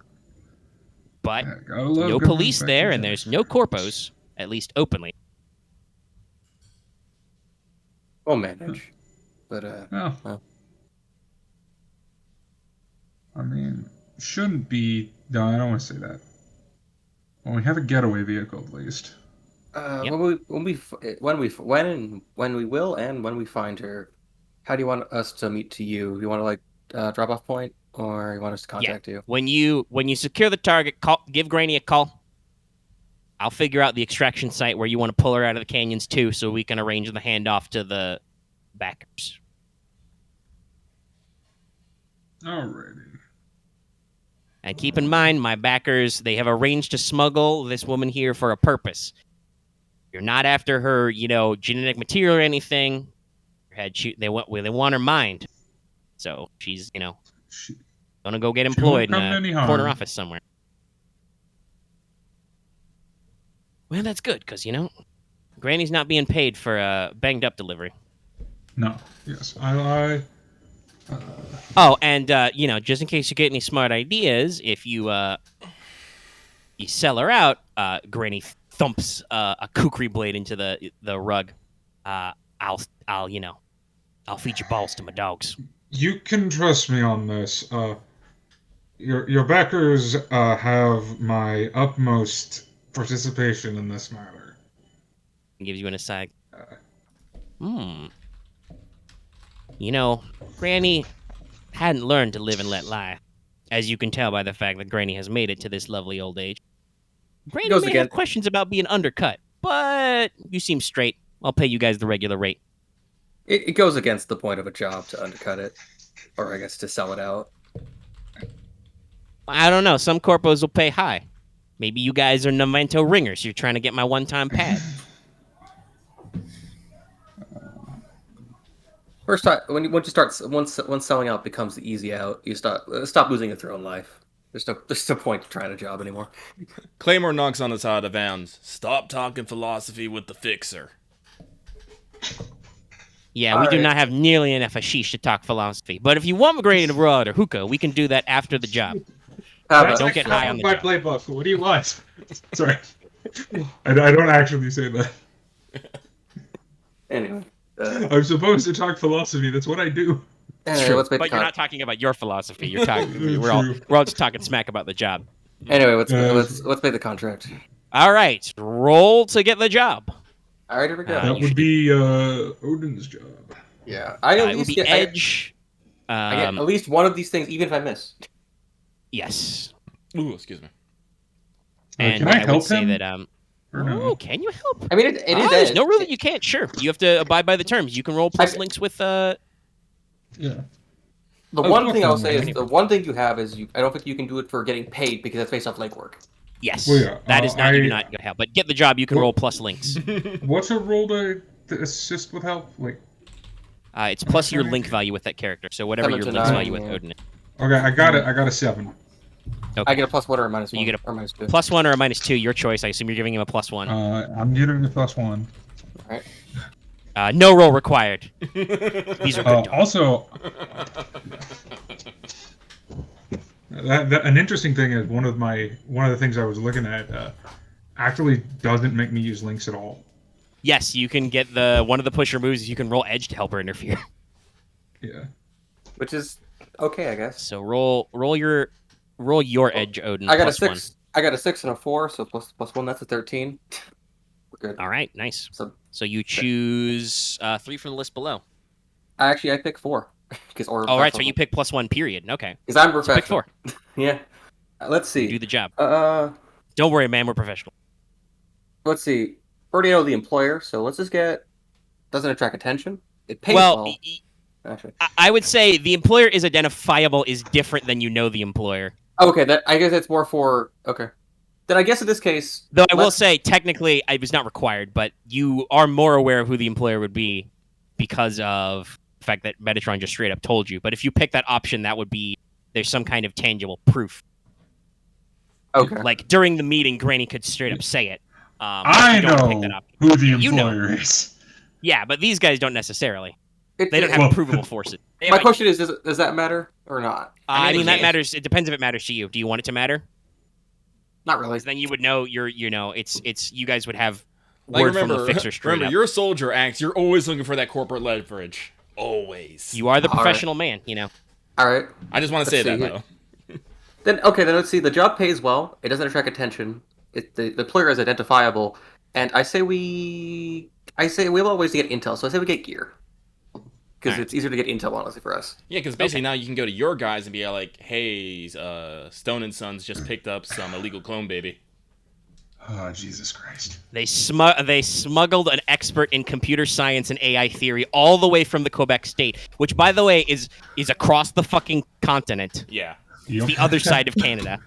But no police there, and there's no corpos, at least openly. We'll manage. But, I mean, shouldn't be... No, I don't want to say that. Well, we have a getaway vehicle, at least. Yep. When we will and when we find her, how do you want us to meet to you? You want to drop off point, or you want us to contact you? When you secure the target, give Granny a call. I'll figure out the extraction site where you want to pull her out of the canyons too, so we can arrange the handoff to the backers. Alrighty. And keep in mind, my backers, they have arranged to smuggle this woman here for a purpose. You're not after her, genetic material or anything. They want her mind. So she's, gonna go get employed in a corner office somewhere. Well, that's good, because, Granny's not being paid for a banged-up delivery. No. Yes. Oh, and, just in case you get any smart ideas, if you sell her out, Granny thumps a kukri blade into the rug. I'll feed your balls to my dogs. You can trust me on this. your backers have my utmost participation in this matter. Gives you an aside. Uh, You know, Granny hadn't learned to live and let lie, as you can tell by the fact that Granny has made it to this lovely old age. Granny Goes may again. have questions about being undercut, but you seem straight. I'll pay you guys the regular rate. It goes against the point of a job to undercut it, or I guess to sell it out. I don't know. Some corpos will pay high. Maybe you guys are Namento ringers. You're trying to get my one-time pad. First time, once selling out becomes the easy out, you stop losing your throne life. There's no point to trying a job anymore. Claymore knocks on the side of Vans. Stop talking philosophy with the fixer. Yeah, we do not have nearly enough hashish to talk philosophy. But if you want Granny to roll out or hookah, we can do that after the job. Don't get high on the my job. playbook. What do you want? Sorry, I don't actually say that. Anyway, I'm supposed to talk philosophy. That's what I do. anyway, let's make But the you're not talking about your philosophy. You're talking. True. we're all just talking smack about the job. Anyway, let's make the contract. All right, roll to get the job. All right, here we go. That would be Odin's job. Yeah, I at It would least be get edge. I get at least one of these things, even if I miss. Yes, Ooh, excuse me. and can I would help say him? that Or no? Oh, can you help? I mean, it is. There's edge. no rule that you can't. Sure, you have to abide by the terms. You can roll plus I- links with Yeah. The Oh, one thing I'll fuck say no. is the one thing you have is I don't think you can do it for getting paid because that's based off legwork. Yes, Well, yeah, that is not you do I- not get help. But get the job. You can Well- roll plus links. What's a roll to assist with help? Like, It's plus your link value with that character. So whatever 7 your to links 9, value with yeah. Odin is. okay, I got it. I got a 7. Okay. I get a plus 1 or a minus 1. You get a or minus 2. plus 1 or a minus 2, your choice. I assume you're giving him a plus 1. I'm giving the +1. No roll required. These are good dogs. Also, an interesting thing is one of the things I was looking at actually doesn't make me use links at all. Yes, you can get one of the pusher moves is you can roll edge to help her interfere. Yeah. Which is okay, I guess. So roll your edge, Odin. I got a plus 6. I got a 6 and a 4, so plus 1, that's a 13. We're good. All right, nice. So you choose 3 from the list below. I pick 4 because All right, so you pick plus 1. Period. Okay, because I'm so professional. pick 4. Yeah. Let's see. Do the job. Don't worry, man. We're professional. Let's see. Already know the employer, so let's just get. Doesn't attract attention. It pays Well, well. Actually. I would say the employer is identifiable is different than you know the employer. Okay, that I guess it's more for. Okay. Then I guess in this case. Though I will say, technically, it was not required, but you are more aware of who the employer would be because of the fact that Metatron just straight up told you. But if you pick that option, that would be there's some kind of tangible proof. Okay. Like during the meeting, Granny could straight up say it. I if you don't pick know that option. who the You know. employer is. Yeah, but these guys don't necessarily. It- They don't have Well- provable forces. They My might- question is: does that matter or not? I mean, that it- matters. It depends if it matters to you. Do you want it to matter? Not really. Because then you would know it's you guys would have Like, word remember, from the fixer straight remember, up. you're a soldier, Axe. You're always looking for that corporate leverage. Always. You are the All right. professional man, you know. All right. I just want to Let's say that, see. though. Then let's see. The job pays well. It doesn't attract attention. The player is identifiable, and I say we have a lot of ways to get intel. So I say we get gear because Alright. it's easier to get intel honestly for us. Yeah, because basically now you can go to your guys and be like, hey, Stone and Sons just picked up some illegal clone baby. Oh, Jesus Christ. They smuggled an expert in computer science and AI theory all the way from the Quebec state, which by the way is across the fucking continent. Yeah. Yep. The other side of Canada.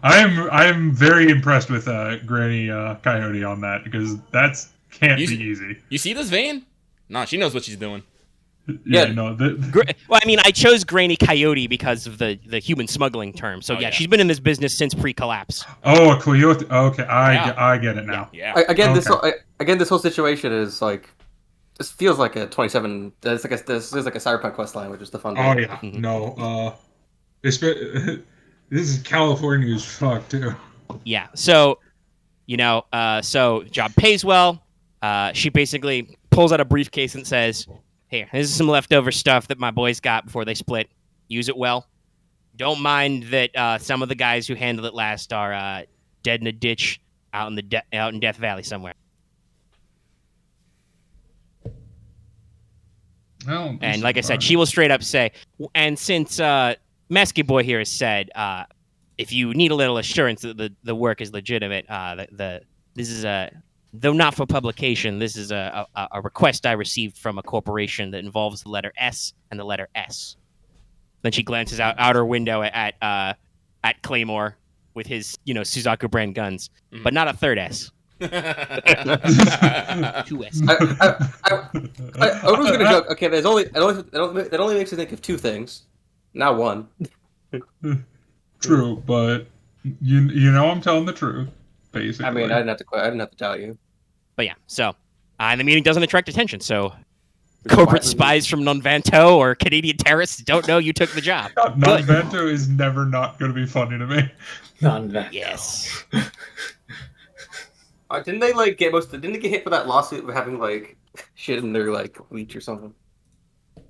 I'm very impressed with Granny Coyote on that because that's can't You be see- easy. You see this vein? Nah, she knows what she's doing. Yeah, Yeah. no. Well, I mean, I chose Granny Coyote because of the human smuggling term. So Oh, yeah, yeah. she's been in this business since pre-collapse. Oh, a coyote. Okay, Yeah. I get it now. Yeah. Again, Okay. this whole situation is like this feels like a 27. This is like a cyberpunk quest line, which is the fun. Oh thing. yeah, Mhm. no. This is California as fuck too. Yeah. So, so job pays well. She basically pulls out a briefcase and says, "Here, this is some leftover stuff that my boys got before they split. Use it well. Don't mind that some of the guys who handled it last are dead in a ditch out in Death Valley somewhere. Well, And like I said, she will straight up say, and since Mesky Boy here has said, if you need a little assurance that the work is legitimate, this is though not for publication, this is a request I received from a corporation that involves the letter S and the letter S. Then she glances out her window at Claymore with his Suzaku brand guns, but not a third S. 2S. I was gonna joke. Okay, that only makes me think of two things, not one. True, but you know I'm telling the truth, basically. I mean, I didn't have to tell you. But yeah, so and the meeting doesn't attract attention, so corporate spies from Nonvanto or Canadian terrorists don't know you took the job. Nonvanto is never not going to be funny to me. Nonvanto. Yes. Didn't they Didn't they get hit for that lawsuit of having shit in their leech or something,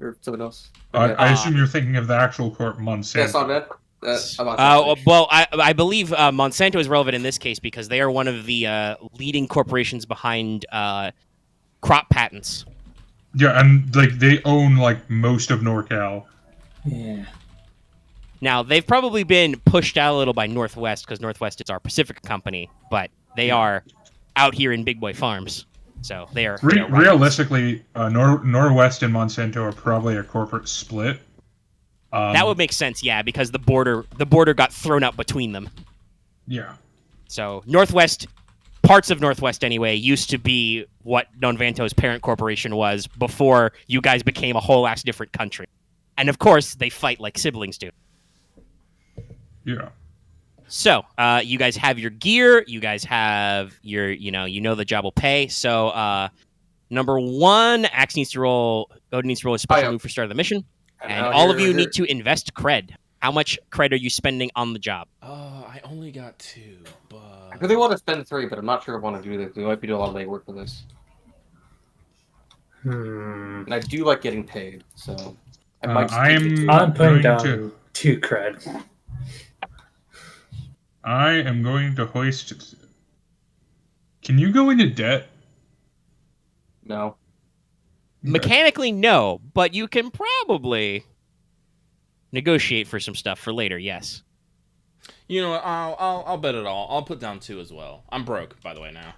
or someone else? I assume you're thinking of the actual court, Monsanto. Yes, on that. Well, I believe Monsanto is relevant in this case because they are one of the leading corporations behind crop patents. Yeah, and they own most of NorCal. Yeah. Now they've probably been pushed out a little by Northwest because Northwest is our Pacific company, but they are out here in Big Boy Farms, so they are. Realistically, Northwest and Monsanto are probably a corporate split. That would make sense, yeah, because the border got thrown up between them. Yeah. So Northwest, parts of Northwest anyway, used to be what Nonvanto's parent corporation was before you guys became a whole ass different country. And of course, they fight like siblings do. Yeah. So, you guys have your gear, you guys have your, the job will pay. So, number one, Odin needs to roll a special move for start of the mission. And all of you need to invest cred. How much cred are you spending on the job? I only got 2, but... I really want to spend 3, but I'm not sure I want to do this. We might be doing a lot of legwork for this. And I do like getting paid, so... I'm putting down 2 cred. I am going to hoist... Can you go into debt? No. Mechanically, no, but you can probably negotiate for some stuff for later, yes. You know what, I'll bet it all. I'll put down 2 as well. I'm broke, by the way, now.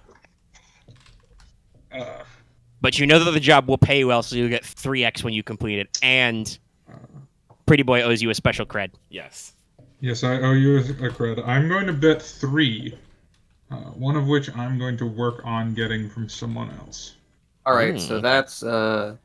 But you know that the job will pay well, so you'll get 3x when you complete it, and Pretty Boy owes you a special cred. Yes. Yes, I owe you a cred. I'm going to bet 3, one of which I'm going to work on getting from someone else. All right, so that's a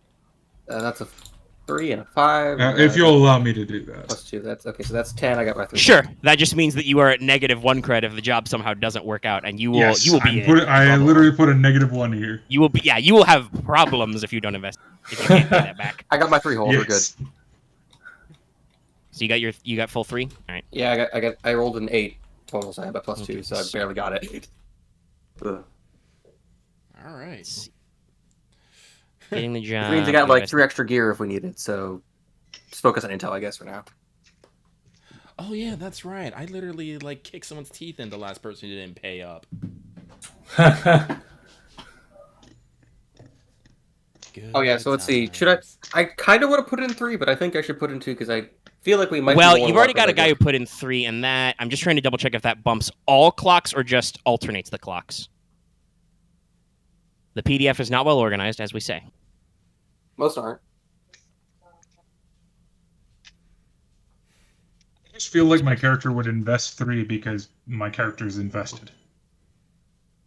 3 and a 5. If you'll allow me to do that. Plus 2. That's okay. So that's 10. I got my 3. Sure, that just means that you are at -1 cred if the job somehow doesn't work out, and you will be. I literally put a -1 here. You will be. Yeah, you will have problems if you don't invest. If you can't pay that back. I got my 3 hold. Yes. We're good. So you got full 3. All right. Yeah, I rolled an 8 total, so I had my plus 2, so I barely got it. All right. Getting the job. Which means I got 3 extra gear if we need it, so just focus on intel, I guess, for now. Oh yeah, that's right. I literally kicked someone's teeth in the last person who didn't pay up. Oh yeah, so let's see. Should I kind of want to put in 3, but I think I should put in 2 because I feel like we might. Well, you've already got a guy who put in 3, and that I'm just trying to double check if that bumps all clocks or just alternates the clocks. The PDF is not well organized, as we say. Most aren't. I just feel like my character would invest 3 because my character is invested.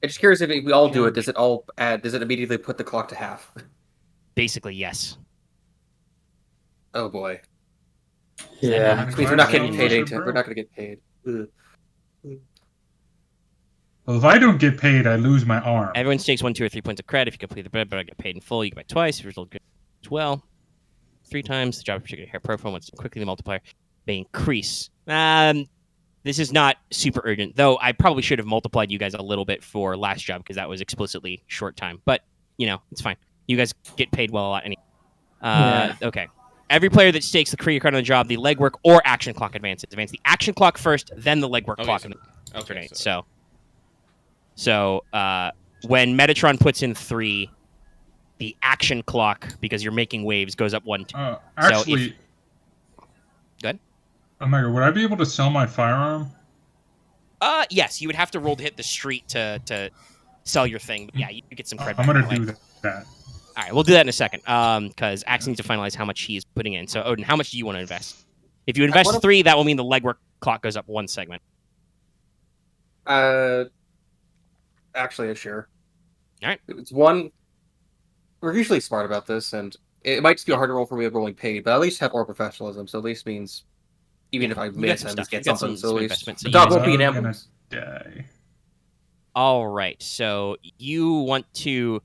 I'm just curious if we all do it. Does it all add? Does it immediately put the clock to half? Basically, yes. Oh boy. Yeah. Which means we're not getting paid. We're not going to get paid. Ugh. Well, if I don't get paid, I lose my arm. Everyone takes 1, 2, or 3 points of credit if you complete the bread, but I get paid in full. You get paid twice. If you result good as well. 3 times. The job particular hair profile once quickly the multiplier may increase. This is not super urgent, though. I probably should have multiplied you guys a little bit for last job because that was explicitly short time. But it's fine. You guys get paid well a lot anyway. Okay. every player that stakes the creature card on the job, the legwork or action clock advances. Advance the action clock first, then the legwork clock. So when Metatron puts in 3, the action clock, because you're making waves, goes up 1, 2. Actually, go ahead. Omega, would I be able to sell my firearm? Yes, you would have to roll to hit the street to sell your thing. But yeah, you get some credit. I'm gonna do that. All right, we'll do that in a second. Because Axe needs to finalize how much he is putting in. So Odin, how much do you want to invest? If you invest 3, that will mean the legwork clock goes up 1 segment. Actually, sure. All right. It's 1. We're usually smart about this, and it might just be a harder roll for me of rolling paid, but at least have more professionalism. So at least means even if I miss, I just get something. So at least the dog won't be an emblem. All right. So you want to?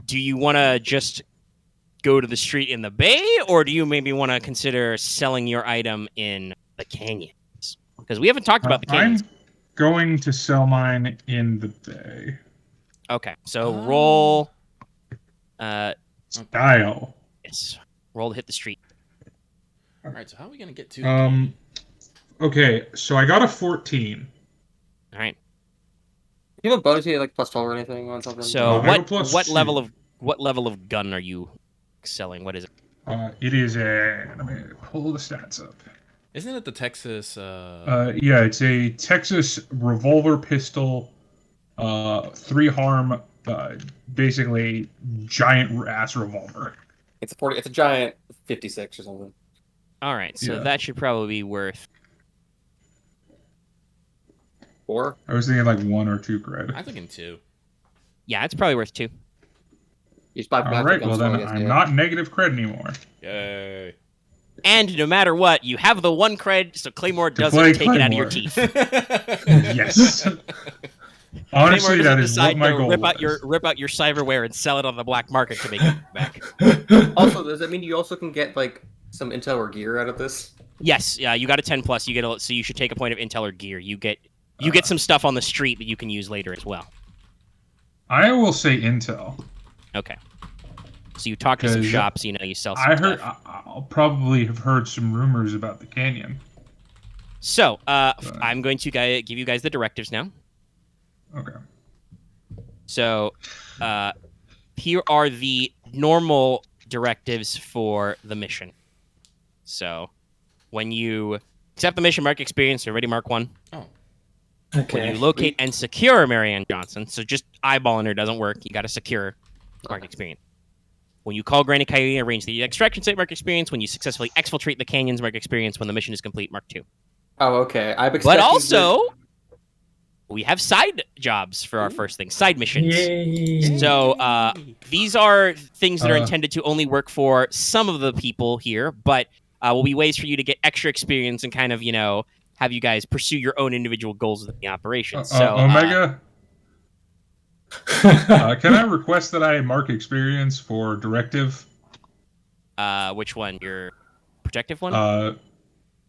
Do you want to just go to the street in the bay, or do you maybe want to consider selling your item in the canyons? Because we haven't talked about the canyons. I'm going to sell mine in the bay. Okay. So roll. Style. Yes. Roll to hit the street. All right. So how are we gonna get to? Okay. So I got a 14. All right. Do you have a bonus here, like plus 12 or anything on something? So what level of gun are you selling? What is it? It is a. Let me pull the stats up. Isn't it the Texas? Yeah, it's a Texas revolver pistol, 3 harm, basically giant ass revolver. It's a giant 56 or something. All right, so that should probably be worth 4. I was thinking like 1 or 2 cred. I'm thinking 2. Yeah, it's probably worth 2. All right, well then I'm not negative cred anymore. Yay! And no matter what, you have the 1 cred, so Claymore doesn't take it out of your teeth. Yes. Honestly, that is what my goal rip out your cyberware and sell it on the black market to make it back. Also, does that mean you also can get like some intel or gear out of this? Yes, yeah, you got a 10+. You get so you should take a point of intel or gear. You get some stuff on the street that you can use later as well. I will say intel. Okay. So you talk to some shops, you sell some stuff. I'll probably have heard some rumors about the canyon. So, I'm going to give you guys the directives now. Okay. So, here are the normal directives for the mission. So, when you accept the mission, mark experience. Already mark 1. Oh. Okay. When you locate and secure Marianne Johnson, so just eyeballing her doesn't work. You got to secure mark experience. When you call Granny Coyote, arrange the extraction site, mark experience. When you successfully exfiltrate the canyons, mark experience. When the mission is complete, mark 2. Oh, okay. But also, we have side jobs for our first thing, side missions. Yay. So these are things that are intended to only work for some of the people here, but will be ways for you to get extra experience and kind of, have you guys pursue your own individual goals within the operation. So Omega, can I request that I mark experience for directive? Which one? Your protective one?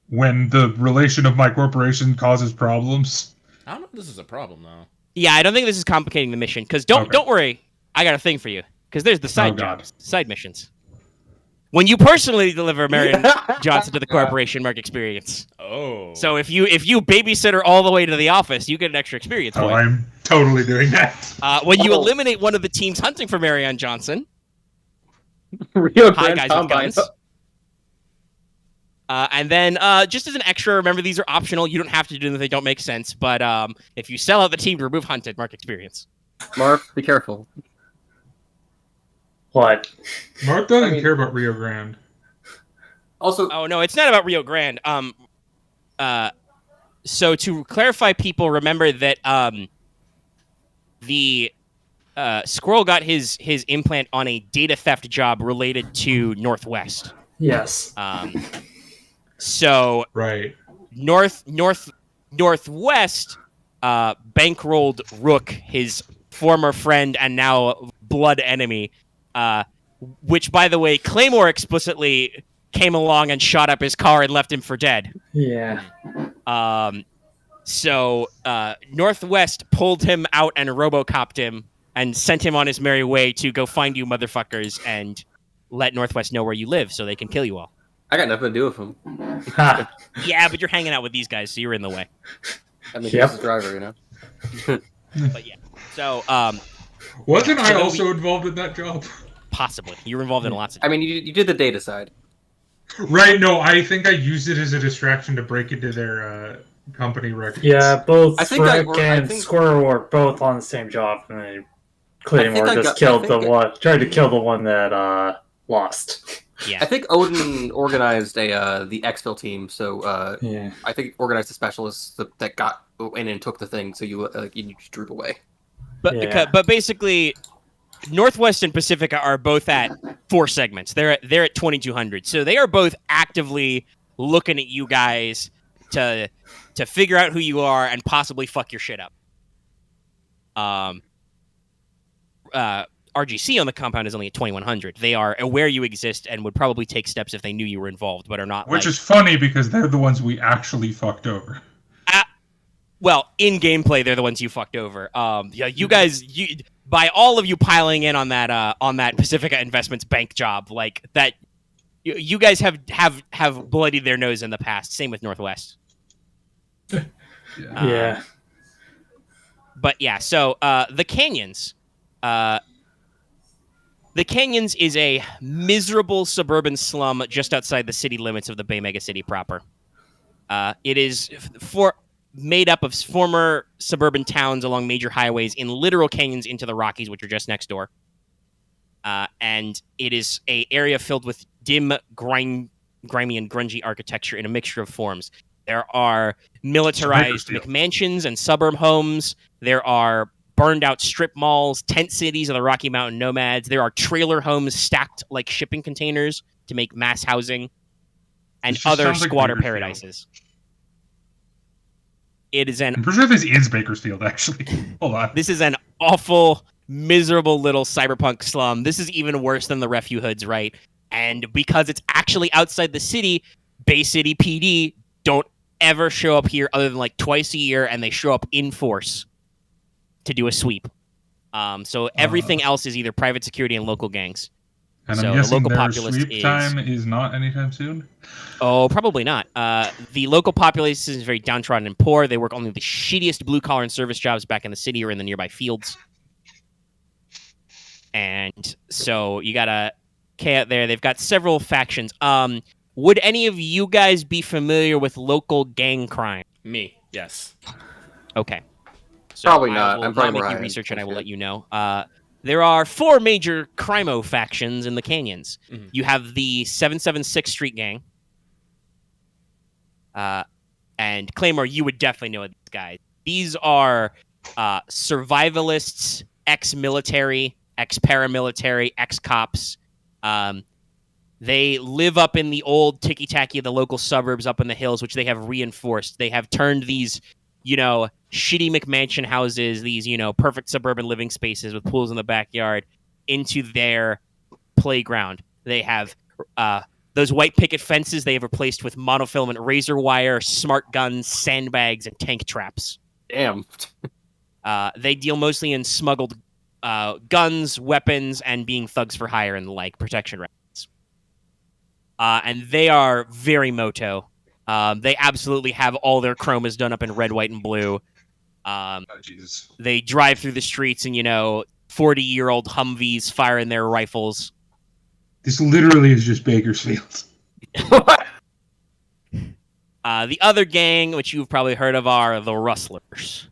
When the relation of my corporation causes problems. I don't know if this is a problem though. Yeah, I don't think this is complicating the mission. Because don't worry, I got a thing for you. Because there's the side jobs, side missions. When you personally deliver Marianne Johnson to the corporation, mark experience. Oh. So if you babysit her all the way to the office, you get an extra experience point. Oh, I'm totally doing that. When you eliminate one of the teams hunting for Marianne Johnson, Rio hi Grande guys Combine. with guns. And then just as an extra, remember these are optional. You don't have to do them if they don't make sense. But if you sell out the team to remove hunted, mark experience. Marth, be careful. What? Marth doesn't care about Rio Grande. Also, oh no, it's not about Rio Grande. So to clarify, people remember that the Squirrel got his implant on a data theft job related to Northwest. Yes. So right. Northwest bankrolled Rook, his former friend and now blood enemy, which, by the way, Claymore explicitly came along and shot up his car and left him for dead. Yeah. So Northwest pulled him out and RoboCopped him and sent him on his merry way to go find you motherfuckers and let Northwest know where you live so they can kill you all. I got nothing to do with him. Ha. Yeah, but you're hanging out with these guys, so you're in the way. I mean, Yep. he's the driver, you know. But yeah, so Wasn't so I then also involved in that job? possibly you were involved in lots of. I mean, you did the data side. Right, no, I think I used it as a distraction to break into their company records. Yeah, both I think Rick and Squirrel were both on the same job, and then Claymore just killed the one, tried to kill the one that lost. Yeah, I think Odin organized the exfil team, so Yeah. I think organized the specialists that got in and took the thing, so you just droop away. but Yeah. but basically, Northwest and Pacifica are both at 4 segments. They're at 2200, so they are both actively looking at you guys to figure out who you are and possibly fuck your shit up. RGC on the compound is only at 2100. They are aware you exist and would probably take steps if they knew you were involved, but are not. Which is funny because they're the ones we actually fucked over. Well, in gameplay, they're the ones you fucked over. Yeah, you guys, by all of you piling in on that Pacifica Investments bank job, like that, you guys have bloodied their nose in the past. Same with Northwest. Yeah. But yeah, so the Canyons. The Canyons is a miserable suburban slum just outside the city limits of the Bay Mega City proper. It is made up of former suburban towns along major highways in literal canyons into the Rockies, which are just next door. And it is an area filled with dim, grimy, and grungy architecture in a mixture of forms. There are militarized McMansions and suburb homes. There are burned-out strip malls, tent cities of the Rocky Mountain nomads. There are trailer homes stacked like shipping containers to make mass housing, and other squatter paradises. It is I'm pretty sure this is Bakersfield, actually. Hold on. This is an awful, miserable little cyberpunk slum. This is even worse than the Refu Hoods, right? And because it's actually outside the city, Bay City PD don't ever show up here other than like twice a year, and they show up in force to do a sweep. So everything else is either private security and local gangs. And so I'm guessing the local their populace sweep time is not anytime soon? Oh, probably not. The local populace is very downtrodden and poor. They work only the shittiest blue-collar and service jobs back in the city or in the nearby fields. And so you got a K out there. They've got several factions. Would any of you guys be familiar with local gang crime? Me, yes. Okay. So Probably I not. will I'm probably not make you Ryan. research, and I will That's let you know. There are 4 major crimo factions in the canyons. Mhm. You have the 776 Street Gang. And Claymore, you would definitely know these guys. These are survivalists, ex-military, ex-paramilitary, ex-cops. They live up in the old ticky-tacky of the local suburbs up in the hills, which they have reinforced. They have turned these, shitty McMansion houses, these, perfect suburban living spaces with pools in the backyard, into their playground. They have those white picket fences they have replaced with monofilament razor wire, smart guns, sandbags, and tank traps. Damn. They deal mostly in smuggled guns, weapons, and being thugs for hire and the like, protection rackets. And they are very moto. They absolutely have all their chromas done up in red, white, and blue. Jesus. They drive through the streets in, 40-year-old Humvees firing their rifles. This literally is just Bakersfield. The other gang, which you've probably heard of, are the Rustlers.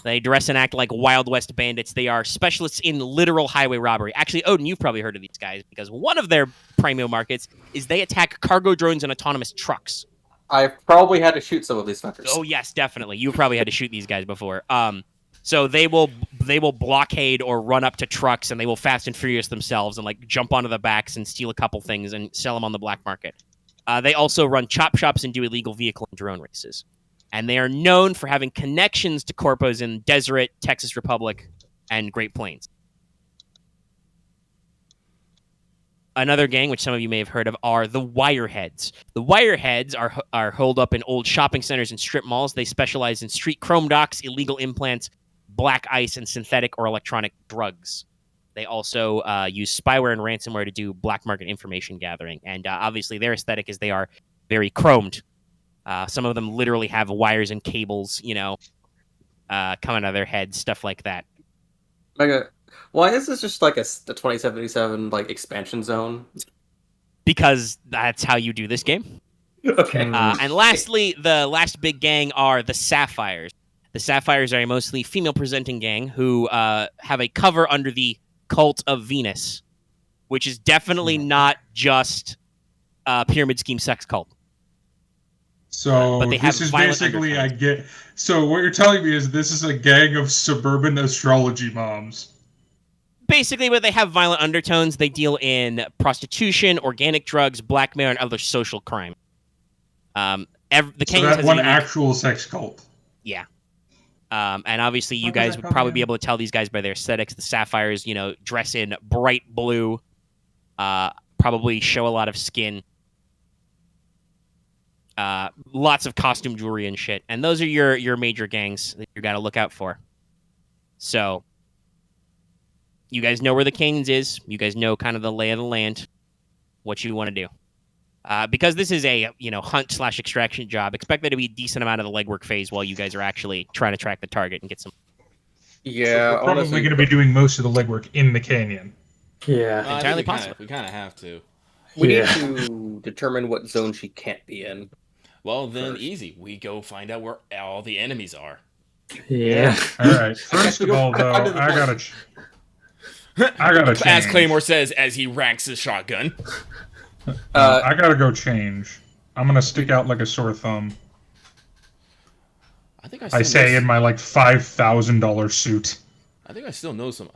They dress and act like Wild West bandits. They are specialists in literal highway robbery. Actually, Odin, you've probably heard of these guys, because one of their primary markets is they attack cargo drones and autonomous trucks. I've probably had to shoot some of these fuckers. Oh yes, definitely. You've probably had to shoot these guys before. So they will blockade or run up to trucks, and they will Fast and Furious themselves and like jump onto the backs and steal a couple things and sell them on the black market. They also run chop shops and do illegal vehicle and drone races. And they are known for having connections to corpos in Deseret, Texas Republic, and Great Plains. Another gang, which some of you may have heard of, are the Wireheads. The Wireheads are holed up in old shopping centers and strip malls. They specialize in street chrome docks, illegal implants, black ice, and synthetic or electronic drugs. They also use spyware and ransomware to do black market information gathering. And obviously their aesthetic is they are very chromed. Some of them literally have wires and cables, coming out of their heads, stuff like that. Mega, why is this just like the 2077 like expansion zone? Because that's how you do this game. Okay. And lastly, the last big gang are the Sapphires. The Sapphires are a mostly female-presenting gang who have a cover under the Cult of Venus, which is definitely not just a pyramid scheme sex cult. So but they have this is violent basically So what you're telling me is this is a gang of suburban astrology moms. Basically, but they have violent undertones. They deal in prostitution, organic drugs, blackmail, and other social crime. The So that one actual sex cult. Yeah. And obviously, you guys would probably be able to tell these guys by their aesthetics. The Sapphires, dress in bright blue, probably show a lot of skin. Lots of costume jewelry and shit. And those are your major gangs that you got to look out for. So, you guys know where the Canyons is. You guys know kind of the lay of the land, what you want to do. Because this is a hunt/extraction job, expect there to be a decent amount of the legwork phase while you guys are actually trying to track the target and get some. Yeah, so we're probably going to be doing most of the legwork in the canyon. Yeah, entirely possible. We kind of have to. We need to determine what zone she can't be in. Well, then easy. We go find out where all the enemies are. Yeah. All right. First of all, though, I gotta change. As Claymore says, as he ranks his shotgun. I gotta go change. I'm gonna stick out like a sore thumb. I say in my $5,000 suit. I think I still know some.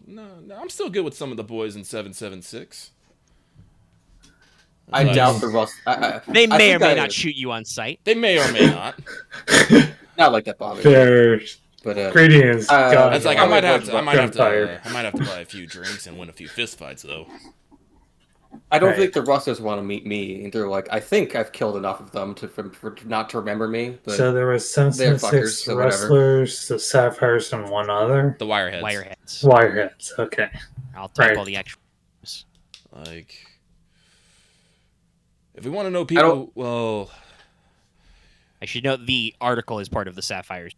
No, I'm still good with some of the boys in 776. I doubt the Rust. They may or may not shoot you on sight. They may or may not. Not like that bothers There's but Gradient's got that's like I might have to buy a few drinks and win a few fistfights though. I don't think the Rustlers want to meet me, and they're like, I think I've killed enough of them for not to remember me. But so there was 776 Rustlers, the Sapphires, and one other. The Wireheads. Wireheads. Okay. I'll type all the extra. Like, if we want to know people, well, I should note the article is part of the Sapphires.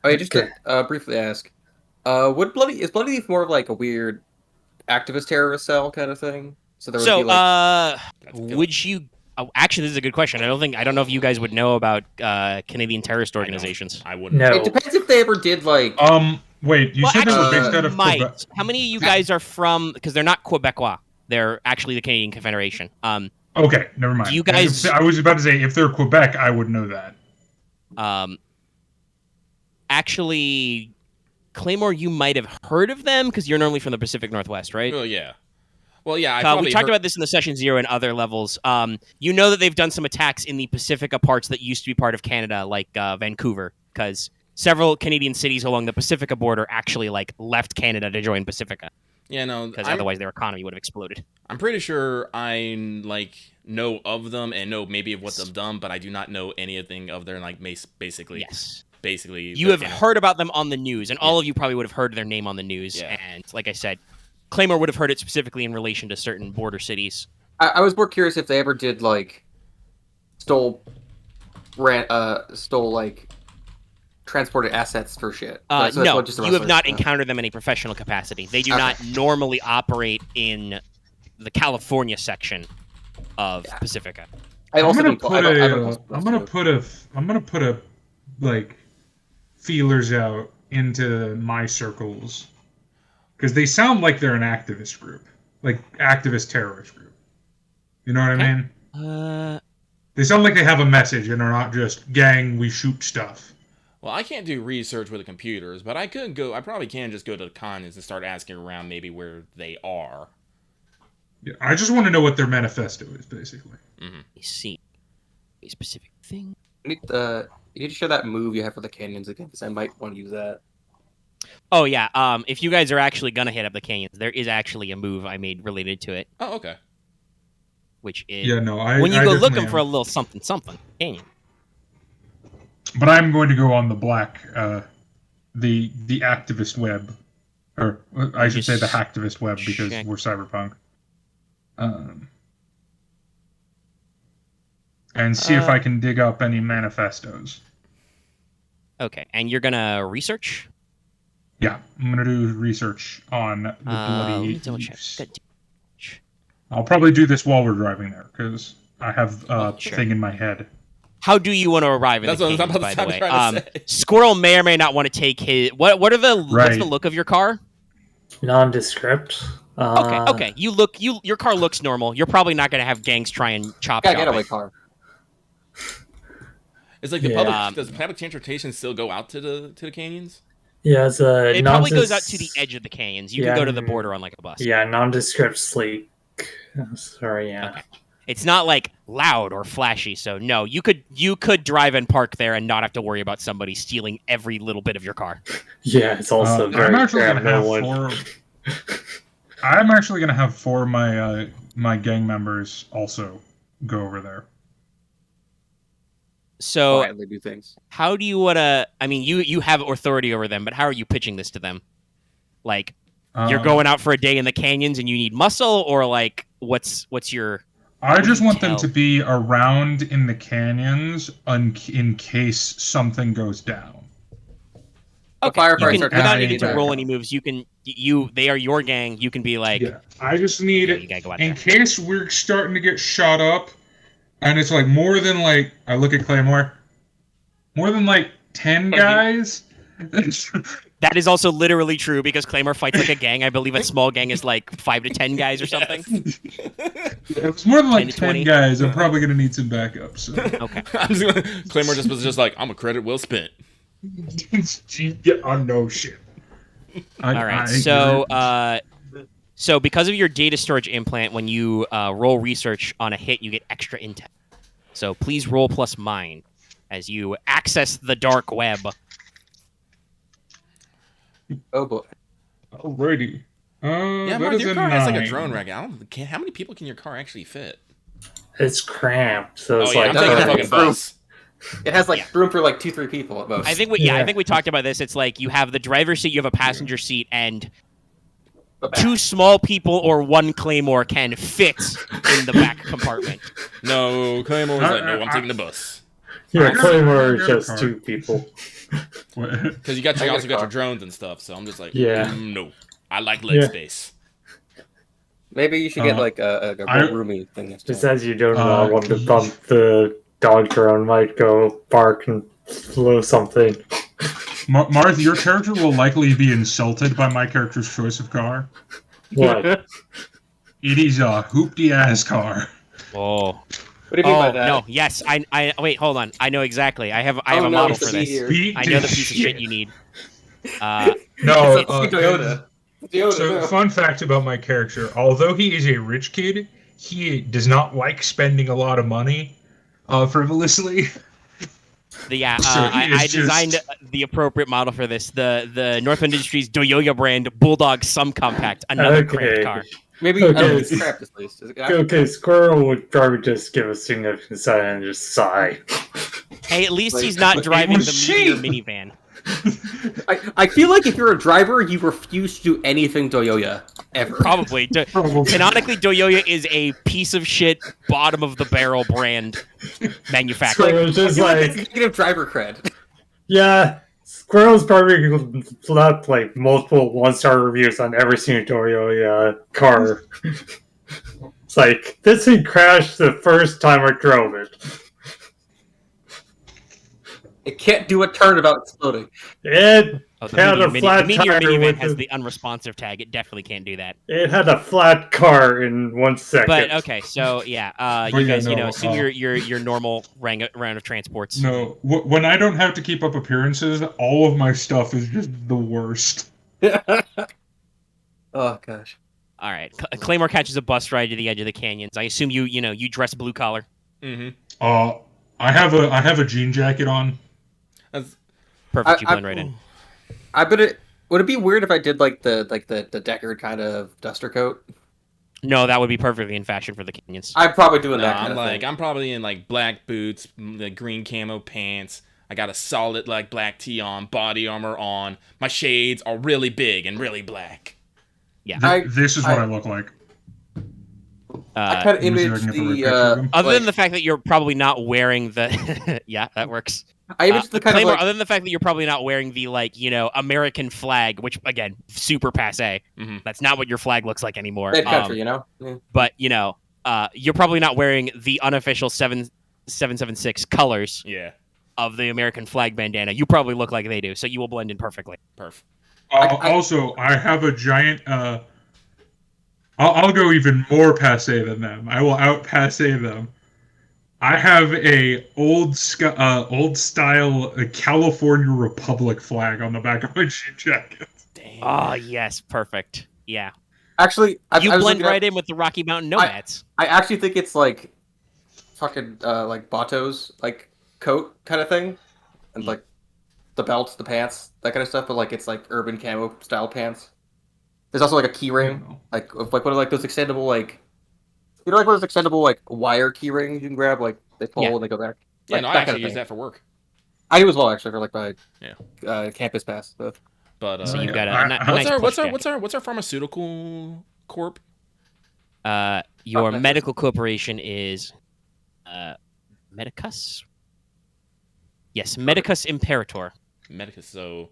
Okay, just to briefly ask, is Bloody Leaf more of like a weird activist terrorist cell kind of thing? Would you? Oh, actually, this is a good question. I don't know if you guys would know about Canadian terrorist organizations. I wouldn't. No. It depends if they ever did like. Wait, you said they were based out of Quebec. How many of you guys are from? Because they're not Quebecois. They're actually the Canadian Confederation. Okay, never mind. Do you guys? I was about to say if they're Quebec, I would know that. Actually, Claymore, you might have heard of them because you're normally from the Pacific Northwest, right? Oh yeah. Well, yeah. We talked about this in the Session Zero and other levels. You know that they've done some attacks in the Pacifica parts that used to be part of Canada, like Vancouver, because several Canadian cities along the Pacifica border actually left Canada to join Pacifica. Yeah, no, because otherwise their economy would have exploded. I'm pretty sure I know of them and know maybe of what they've done, but I do not know anything of their basically. Yes. Basically, you have heard about them on the news, and all of you probably would have heard their name on the news. Yeah. And like I said, Claymore would have heard it specifically in relation to certain border cities. I was more curious if they ever did stole transported assets for shit. No, you have not encountered them in a professional capacity. They do not normally operate in the California section of Pacifica. I'm gonna put feelers out into my circles because they sound like they're an activist group, activist terrorist group. You know what I mean? They sound like they have a message and are not just gang. We shoot stuff. Well, I can't do research with the computers, but I probably can just go to the cons and start asking around maybe where they are. Yeah, I just want to know what their manifesto is, basically. Mm-hmm. You see a specific thing. You need to share that move you have for the canyons again, because I might want to use that. Oh, yeah. If you guys are actually going to hit up the canyons, there is actually a move I made related to it. Oh, okay. Which is... Yeah, no, when you go looking for a little something, canyon. But I'm going to go on the black activist web, or I should say the hacktivist web because we're cyberpunk. And see if I can dig up any manifestos. Okay, and you're gonna research? Yeah, I'm gonna do research on the bloody. I'll probably do this while we're driving there because I have a thing in my head. How do you want to arrive in That's the what canyons, I'm by the way? trying to say. Squirrel may or may not want to take his. What's the look of your car? Nondescript. Okay. Your car looks normal. You're probably not gonna have gangs try and chop it. Getaway car. It's like the public. Does public transportation still go out to the canyons? Yeah, it probably goes out to the edge of the canyons. You can go to the border on like a bus. Yeah, nondescript sleek. Sorry, yeah. Okay. It's not like loud or flashy, so no, you could drive and park there and not have to worry about somebody stealing every little bit of your car. Yeah, it's also very. I'm actually gonna have four of my gang members also go over there. So quietly do things. How do you want to? I mean, you have authority over them, but how are you pitching this to them? Like, you're going out for a day in the canyons and you need muscle, or like, what's your? I just want them to be around in the canyons in case something goes down. Okay, without needing to roll any moves, they are your gang. You can be like, I just need you gotta go out in case we're starting to get shot up, and it's like more than like I look at Claymore, more than like 10 guys. That is also literally true because Claymore fights like a gang. I believe a small gang is like 5 to 10 guys or something. If it's more than like 10 guys, I'm probably gonna need some backup. So. Okay. Claymore was just like, I'm a credit well spent. On no shit. All right. So because of your data storage implant, when you roll research on a hit, you get extra intel. So please roll plus mine as you access the dark web. Oh boy. Alrighty. Yeah, Marth, your car has like a drone rack. How many people can your car actually fit? It's cramped, so it's I'm taking a fucking bus. It has like room for like 2-3 people at most. I think we talked about this. It's like you have the driver's seat, you have a passenger seat, and 2 small people or 1 Claymore can fit in the back compartment. No, Claymore was like, no, I'm taking the bus. Yeah, Claymore is just 2 people. Because you also got your drones and stuff, so I'm just like, no, I like leg space. Maybe you should get like a roomy thing. Just as you don't want to bump the dog drone, might go bark and blow something. Marth, your character will likely be insulted by my character's choice of car. What? It is a hoopty ass car. Oh. What do you mean by that? No, yes, I wait, hold on. I know exactly. I have a model for this. I know the piece of shit you need. No, Toyota. So, fun fact about my character: although he is a rich kid, he does not like spending a lot of money frivolously. I designed the appropriate model for this. The Northland Industries Toyota brand Bulldog Sum Compact, another cramped car. Maybe it's cramped at least. Okay, Squirrel would probably just give a significant sign and just sigh. Hey, at least he's not driving the minivan. I feel like if you're a driver, you refuse to do anything Toyota ever. Probably. Canonically, Toyota is a piece of shit, bottom of the barrel brand manufacturer. So it's just like negative driver cred. Yeah, Squirrel's probably left like multiple 1-star reviews on every single Toyota car. It's like this thing crashed the first time I drove it. It can't do a turn without exploding. It had a flat the tire. Minivan has the unresponsive tag. It definitely can't do that. It had a flat car in 1 second. But okay, so yeah, you guys, assume your normal round of transports. No, when I don't have to keep up appearances, all of my stuff is just the worst. Oh gosh. All right, Claymore catches a bus ride to the edge of the canyons. I assume you dress blue collar. Mm-hmm. I have a jean jacket on. That's perfect. You blend right in. Would it be weird if I did like the Deckard kind of duster coat? No, that would be perfectly in fashion for the canyons. I'm probably doing that. I'm probably in like black boots, the green camo pants. I got a solid like black tee on, body armor on. My shades are really big and really black. Yeah. This is what I look like. I kind of Let me see if I imaged can get the right the. picture of him. Other than the fact that you're probably not wearing the, yeah, that works. I imaged the kind of Claymore, like. other than the fact that you're probably not wearing the American flag, which again, super passe. Mm-hmm. That's not what your flag looks like anymore. Bad country, you know. Yeah. But you're probably not wearing the unofficial 776 colors Yeah. of the American flag bandana. You probably look like they do, so you will blend in perfectly. Perfect. Also, I have a giant. I'll go even more passe than them. I will out passe them. I have a old style California Republic flag on the back of my jean jacket. Damn. Oh yes, perfect. Yeah, Actually, you blend right in with the Rocky Mountain nomads. I actually think it's like fucking like Bato's like coat kind of thing, and like the belt, the pants, that kind of stuff. But like it's like urban camo style pants. There's also like a key ring, like what are like those extendable like. You know, like one of those extendable, like, wire key rings you can grab, like, they pull and they go back? Yeah, Like, no, I that actually kind of use thing. that for work. I do as well, actually, for, like, my campus pass. So. But So you've got a what's nice our pharmaceutical corp? Your medical corporation is Medicus? Yes, Medicus Imperator. Medicus, so...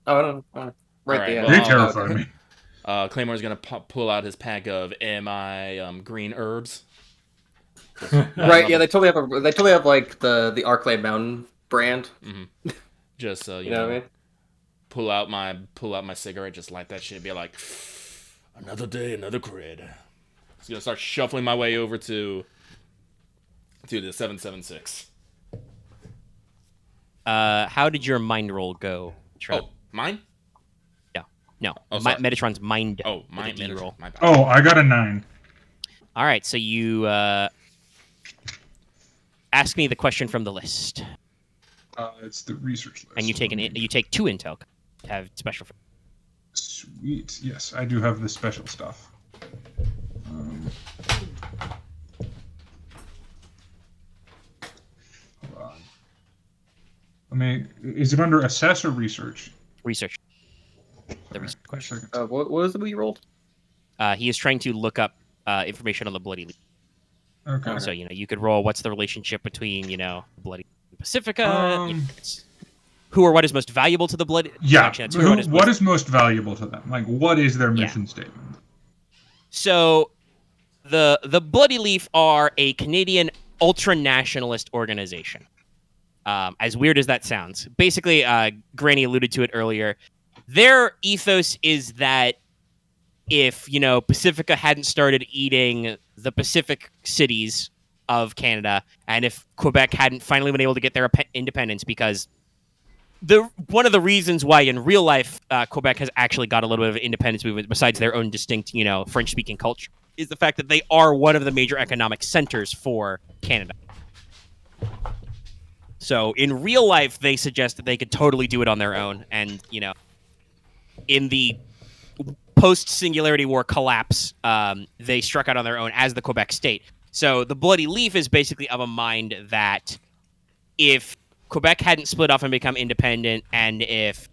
Oh, I don't know. Right Alright, there. well, They terrify me. Claymore's gonna pull out his pack of MI green herbs. Right, yeah, they totally have like the Arclay Mountain brand. Mm-hmm. Just You know what I mean? pull out my cigarette, just light that shit, be like, another day, another cred. Just gonna start shuffling my way over to the 776. How did your mind roll go, Trev? Oh, mine? No. Oh, sorry. Metatron's mind. Oh, mine. D roll. My bad. Oh, I got a 9. All right, so you ask me the question from the list, It's the research list. and you take 2 intel to have special. Sweet. Yes, I do have the special stuff. Hold on. I mean, is it under assess or research? Research. The research question. What was the movie you rolled? He is trying to look up information on the Bloody Leaf. Okay. So you could roll what's the relationship between Bloody and Pacifica. Who or what is most valuable to the Bloody? Yeah. Actually, that's What is most valuable to them? Like, what is their mission statement? So, the Bloody Leaf are a Canadian ultra-nationalist organization. As weird as that sounds. Basically, Granny alluded to it earlier. Their ethos is that if, Pacifica hadn't started eating the Pacific cities of Canada, and if Quebec hadn't finally been able to get their independence, because one of the reasons why in real life Quebec has actually got a little bit of independence movement besides their own distinct, French-speaking culture, is the fact that they are one of the major economic centers for Canada. So in real life, they suggest that they could totally do it on their own, and in the post-Singularity War collapse, they struck out on their own as the Quebec state. So the Bloody Leaf is basically of a mind that if Quebec hadn't split off and become independent, and if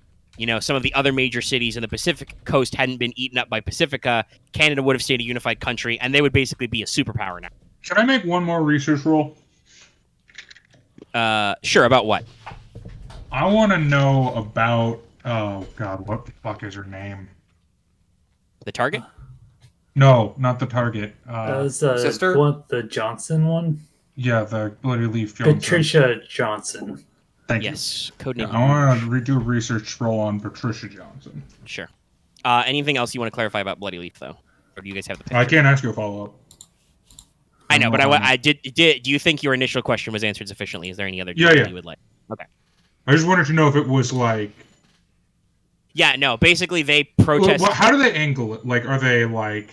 some of the other major cities in the Pacific coast hadn't been eaten up by Pacifica, Canada would have stayed a unified country, and they would basically be a superpower now. Can I make one more research roll? Sure. About what? I want to know about. Oh God, what the fuck is her name? The target? No, not the target. That was Sister? the Johnson one. Yeah, the Bloody Leaf Johnson. Patricia Johnson. Thank you. Yes. Codename. Yeah, I want to redo a research roll on Patricia Johnson. Sure. Anything else you want to clarify about Bloody Leaf, though? Or do you guys have the picture? I can't ask you a follow up. I know, but I did. Do you think your initial question was answered sufficiently? Is there any other detail you would like? Okay. I just wanted to know if it was like. Yeah, no. Basically, they protest. Well, how do they angle it? Like, are they like?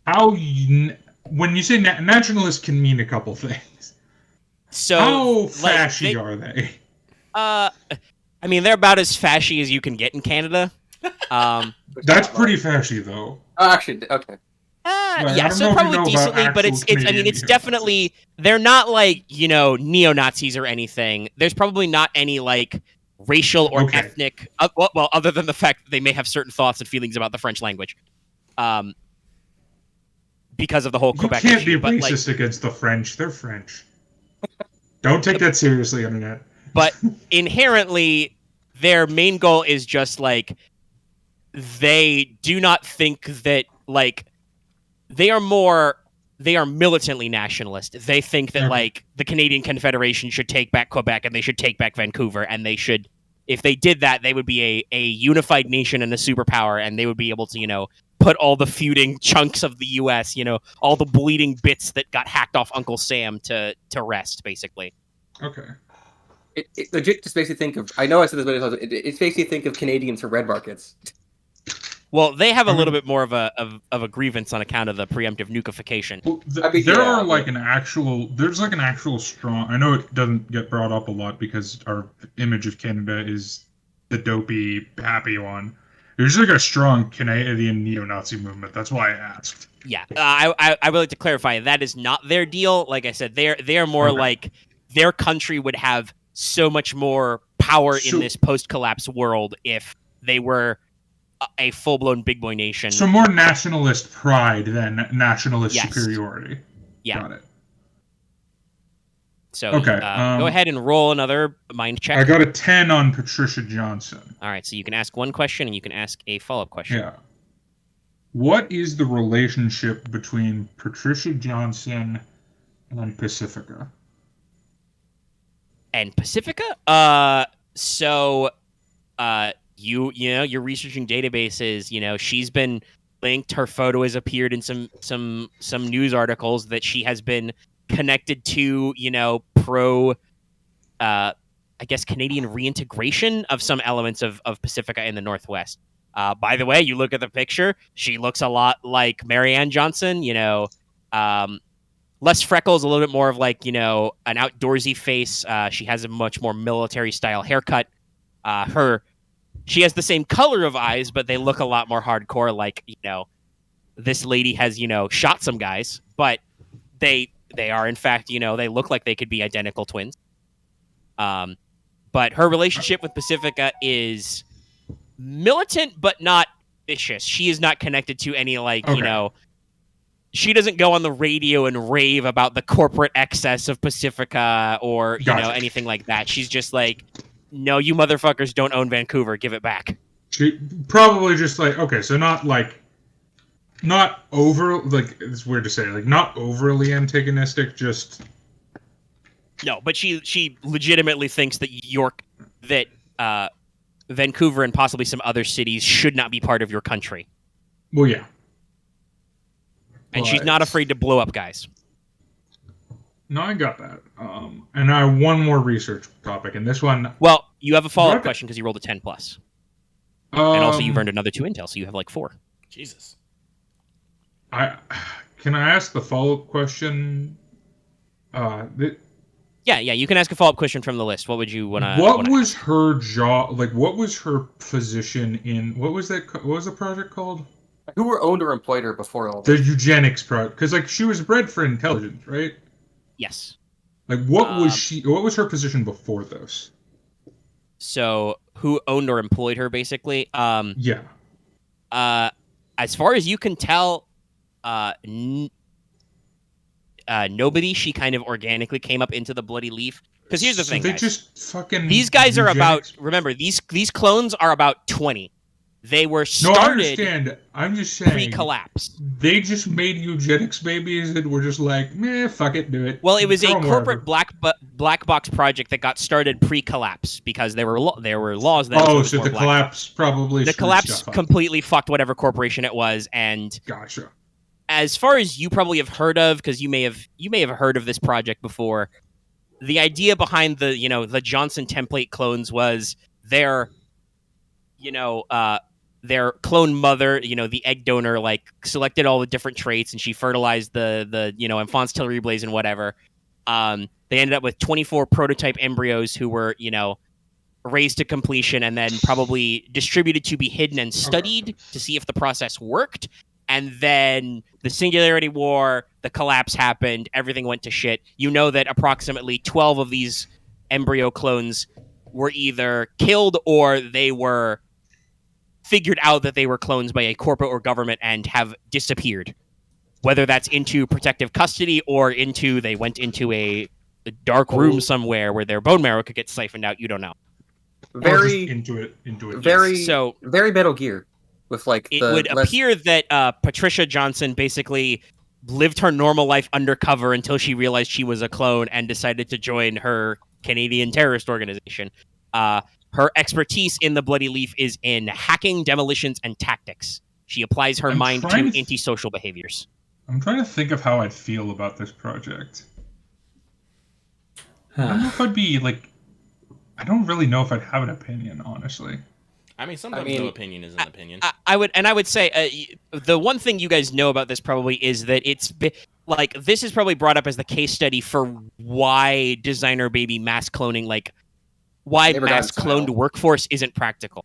How? When you say nationalist can mean a couple things. So how fashy are they? I mean, they're about as fashy as you can get in Canada. That's pretty fashy, though. Oh, actually, okay. I Yeah, don't so know if you probably know about decently, but actual I mean, Canadian it's neo-Nazis. definitely, they're not like, neo-Nazis or anything. There's probably not any like racial or Okay. ethnic, well, other than the fact that they may have certain thoughts and feelings about the French language, because of the whole You Quebec can't issue. be But racist against the French. They're French. Don't take that seriously, internet. but inherently, their main goal is just like, they do not think that like they are militantly nationalist. They think that Okay. like the Canadian Confederation should take back Quebec and they should take back Vancouver, and they should, if they did that, they would be a unified nation and a superpower, and they would be able to put all the feuding chunks of the U.S., all the bleeding bits that got hacked off Uncle Sam to rest, basically. Okay. It legit just makes you think of. I know I said this many times. It makes you think of Canadians for red markets. Well, they have a little bit more of a grievance on account of the preemptive nukification. Well, mean, there yeah, are but- there's like an actual strong. I know it doesn't get brought up a lot because our image of Canada is the dopey, happy one. There's like a strong Canadian neo-Nazi movement. That's why I asked. Yeah, I would like to clarify that is not their deal. Like I said, they are more Okay. like their country would have so much more power So- in this post-collapse world if they were a full-blown big boy nation. So more nationalist pride than nationalist Yes. superiority. Yeah. Got it. So Okay, go ahead and roll another mind check. I got a 10 on Patricia Johnson. All right, so you can ask one question and you can ask a follow-up question. Yeah. What is the relationship between Patricia Johnson and Pacifica? And Pacifica? You're researching databases, she's been linked, her photo has appeared in some news articles that she has been connected to, pro I guess Canadian reintegration of some elements of Pacifica in the Northwest. By the way, you look at the picture, she looks a lot like Marianne Johnson, less freckles, a little bit more of like, an outdoorsy face. She has a much more military style haircut. She has the same color of eyes, but they look a lot more hardcore. Like, this lady has, shot some guys, but they are in fact, they look like they could be identical twins. But her relationship with Pacifica is militant, but not vicious. She is not connected to any Okay. She doesn't go on the radio and rave about the corporate excess of Pacifica or, Gotcha. anything like that. She's just like, no, you motherfuckers don't own Vancouver. Give it back. She probably just like, okay, so not over, like, it's weird to say, like, not overly antagonistic, just... No, but she legitimately thinks that Vancouver and possibly some other cities should not be part of your country. Well, yeah. And she's But- not afraid to blow up guys. No, I got that. And I have one more research topic, and this one... Well, you have a follow-up Okay. question because you rolled a 10+. And also you've earned another 2 intel, so you have like 4. Jesus. Can I ask the follow-up question? Yeah, you can ask a follow-up question from the list. What would you want to... What was her job? Like, what was her position in? What was the project called? Who were owned or employed her before all The this? eugenics project. Because like she was bred for intelligence, right? Yes. Like, what was she? What was her position before this? So, who owned or employed her, basically? Yeah. As far as you can tell, nobody. She kind of organically came up into the Bloody Leaf. Because here's the So thing, they guys. just fucking. These guys are eugenics- about... Remember, these clones are about 20. They were No, I started understand. I'm just saying. pre-collapse. They just made eugenics babies and were just like, meh, fuck it, do it. Well, it was a Throw 'em corporate wherever. black box project that got started pre-collapse because there were laws that Oh, was so more the black. collapse probably. The screwed collapse stuff up. completely fucked whatever corporation it was, and Gotcha. as far as you probably have heard of, because you may have heard of this project before, the idea behind the Johnson template clones was their clone mother, the egg donor, like selected all the different traits and she fertilized the enfants terribles and whatever. They ended up with 24 prototype embryos who were, raised to completion and then probably distributed to be hidden and studied to see if the process worked. and then the Singularity War, the collapse happened, everything went to shit. You know that approximately 12 of these embryo clones were either killed or they were figured out that they were clones by a corporate or government and have disappeared. Whether that's into protective custody or they went into a dark room somewhere where their bone marrow could get siphoned out, you don't know. Very into it. Very Metal Gear. With it would appear that Patricia Johnson basically lived her normal life undercover until she realized she was a clone and decided to join her Canadian terrorist organization. Her expertise in the Bloody Leaf is in hacking, demolitions, and tactics. She applies her mind to antisocial behaviors. I'm trying to think of how I'd feel about this project. I don't know if I'd be I don't really know if I'd have an opinion, honestly. I mean, sometimes no opinion is an opinion. I would say the one thing you guys know about this probably is that it's this is probably brought up as the case study for why designer baby mass cloning, why mass cloned workforce isn't practical.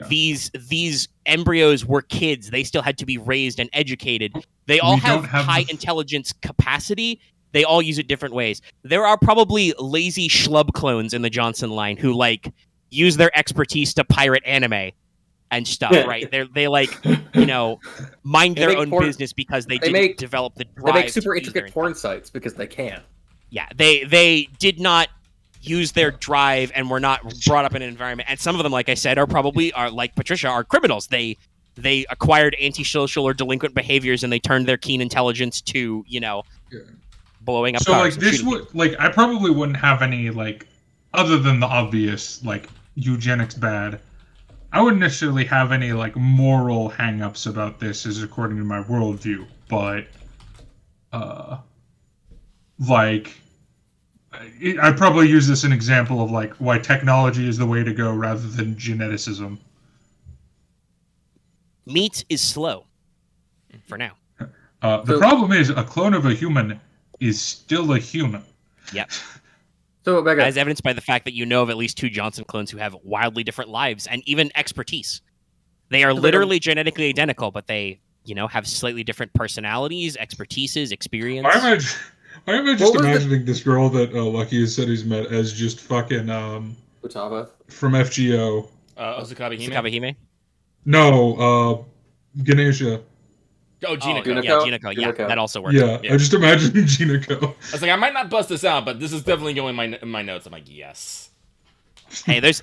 These embryos were kids. They still had to be raised and educated. They all have high intelligence capacity. They all use it different ways. There are probably lazy schlub clones in the Johnson line who use their expertise to pirate anime and stuff, right? They mind their own business because they didn't develop the drive. They make super intricate porn sites because they can. Yeah, they did not use their drive and were not brought up in an environment. And some of them, like I said, are like Patricia, are criminals. They acquired antisocial or delinquent behaviors and they turned their keen intelligence to, blowing up cars. I probably wouldn't have any other than the obvious eugenics bad. I wouldn't necessarily have any moral hang-ups about this as according to my worldview, but I'd probably use this as an example of why technology is the way to go rather than geneticism. Meat is slow for now. The problem is a clone of a human is still a human. Yep. So, Omega, as evidenced by the fact that you know of at least 2 Johnson clones who have wildly different lives and even expertise. They are literally genetically identical, but they, have slightly different personalities, expertises, experience. Why am I just imagining this girl that Lucky has said he's met as just fucking Utaba from FGO? Ozukabe Hime? No, Ganesha. Oh, Jinako. Yeah, Jinako. Yeah, that also works. Yeah, I just imagined Jinako. I was I might not bust this out, but this is definitely going in my notes. I'm yes. Hey, there's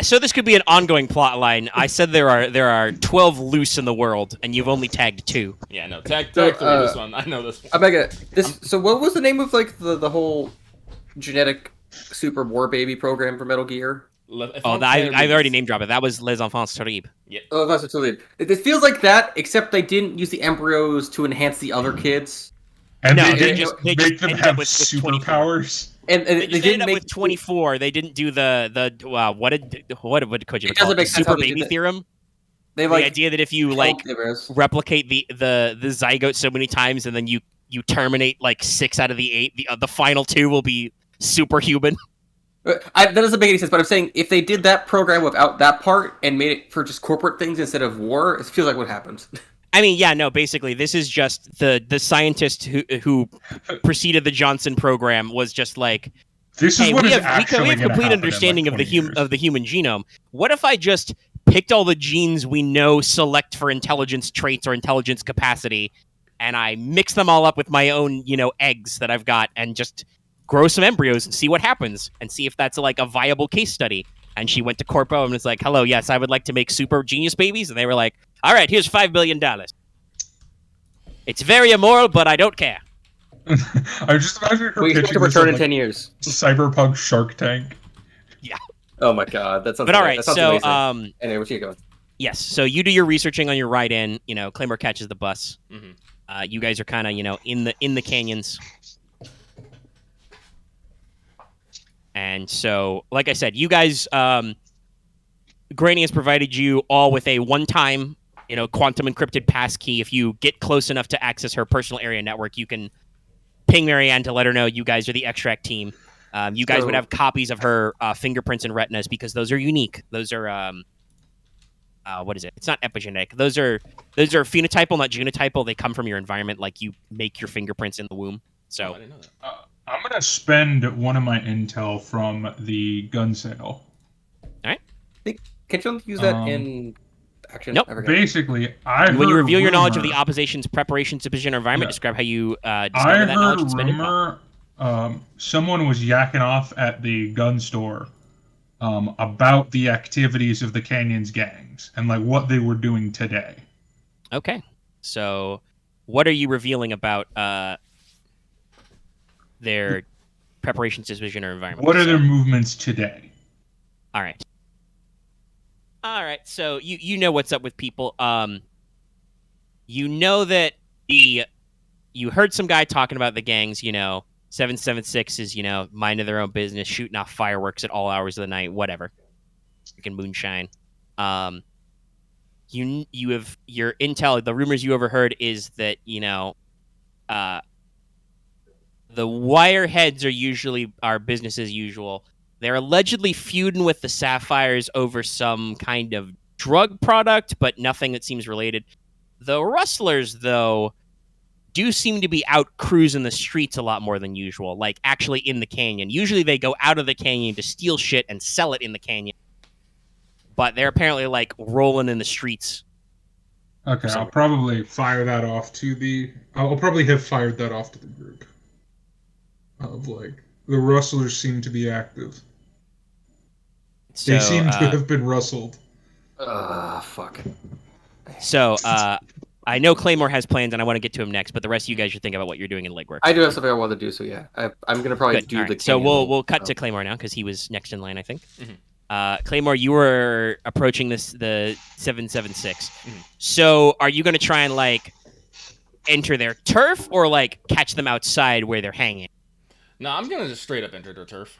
so this could be an ongoing plot line. I said there are 12 loose in the world, and you've only tagged 2. Yeah, no, tag 3 this one. I know this one. Omega, so what was the name of the whole genetic super war baby program for Metal Gear? I've already name dropped it. That was Les Enfants Terribles. Yeah. Oh, that's Terribles. It feels like that, except they didn't use the embryos to enhance the other kids. And no, they just make them have superpowers. And they didn't make with 24. They didn't do the what did Kojima call it? The super baby theorem. The idea that if you replicate the zygote so many times and then you terminate 6 out of the 8, the final 2 will be superhuman. That doesn't make any sense, but I'm saying if they did that program without that part and made it for just corporate things instead of war, it feels like what happens. I mean, yeah, no, basically, this is just the scientist who preceded the Johnson program was just this is what we have complete understanding of the human genome. What if I just picked all the genes we know select for intelligence traits or intelligence capacity, and I mix them all up with my own, eggs that I've got, and just grow some embryos and see what happens, and see if that's a viable case study. And she went to Corpo and was like, hello, yes, I would like to make super genius babies. And they were like, all right, here's $5 billion. It's very immoral, but I don't care. I just imagine her we pitching to return in 10 years. Cyberpunk Shark Tank. Yeah. Oh my god, that sounds. But all right, so amazing. Anyway, what's you going? Yes, so you do your researching on your ride in. Claymore catches the bus. Mm-hmm. You guys are kind of in the canyons. And so, like I said, you guys, Granny has provided you all with a one-time, quantum encrypted passkey. If you get close enough to access her personal area network, you can ping Marianne to let her know you guys are the extract team. You guys would have copies of her fingerprints and retinas because those are unique. Those are what is it? It's not epigenetic. Those are phenotypal, not genotypal. They come from your environment, like you make your fingerprints in the womb. So I didn't know that. I'm gonna spend one of my intel from the gun sale. Can't you use that in action? Nope. I forget. Basically, when you reveal your knowledge of the rumor- opposition's preparation, disposition, or environment, Yeah. describe how you I discover that knowledge heard and spend it. rumor someone was yakking off at the gun store about the activities of the Canyons gangs and like what they were doing today. Okay. So, what are you revealing about their preparation, disposition, or environment? What are their movements today? All right. All right. So you know what's up with people. You know that you heard some guy talking about the gangs. 776 is minding their own business, shooting off fireworks at all hours of the night, whatever. Freaking moonshine. You have your intel. The rumors you overheard is that the wireheads are business as usual. They're allegedly feuding with the Sapphires over some kind of drug product, but nothing that seems related. The Rustlers, though, do seem to be out cruising the streets a lot more than usual, like actually in the canyon. Usually they go out of the canyon to steal shit and sell it in the canyon. But they're apparently like rolling in the streets. Okay, I'll probably fire that off to the. I'll probably have fired that off to the group. Of like the rustlers seem to be active. So, They seem to have been rustled. Fuck. So, I know Claymore has plans, and I want to get to him next. But the rest of you guys should think about what you're doing in legwork. I do have something I want to do, so yeah, I'm gonna probably Good. do All the. right. So canyon we'll cut roll. to Claymore now because he was next in line, I think. Mhm. Claymore, you were approaching the 776. So are you going to try and like enter their turf or like catch them outside where they're hanging? No, I'm gonna just straight up enter their turf.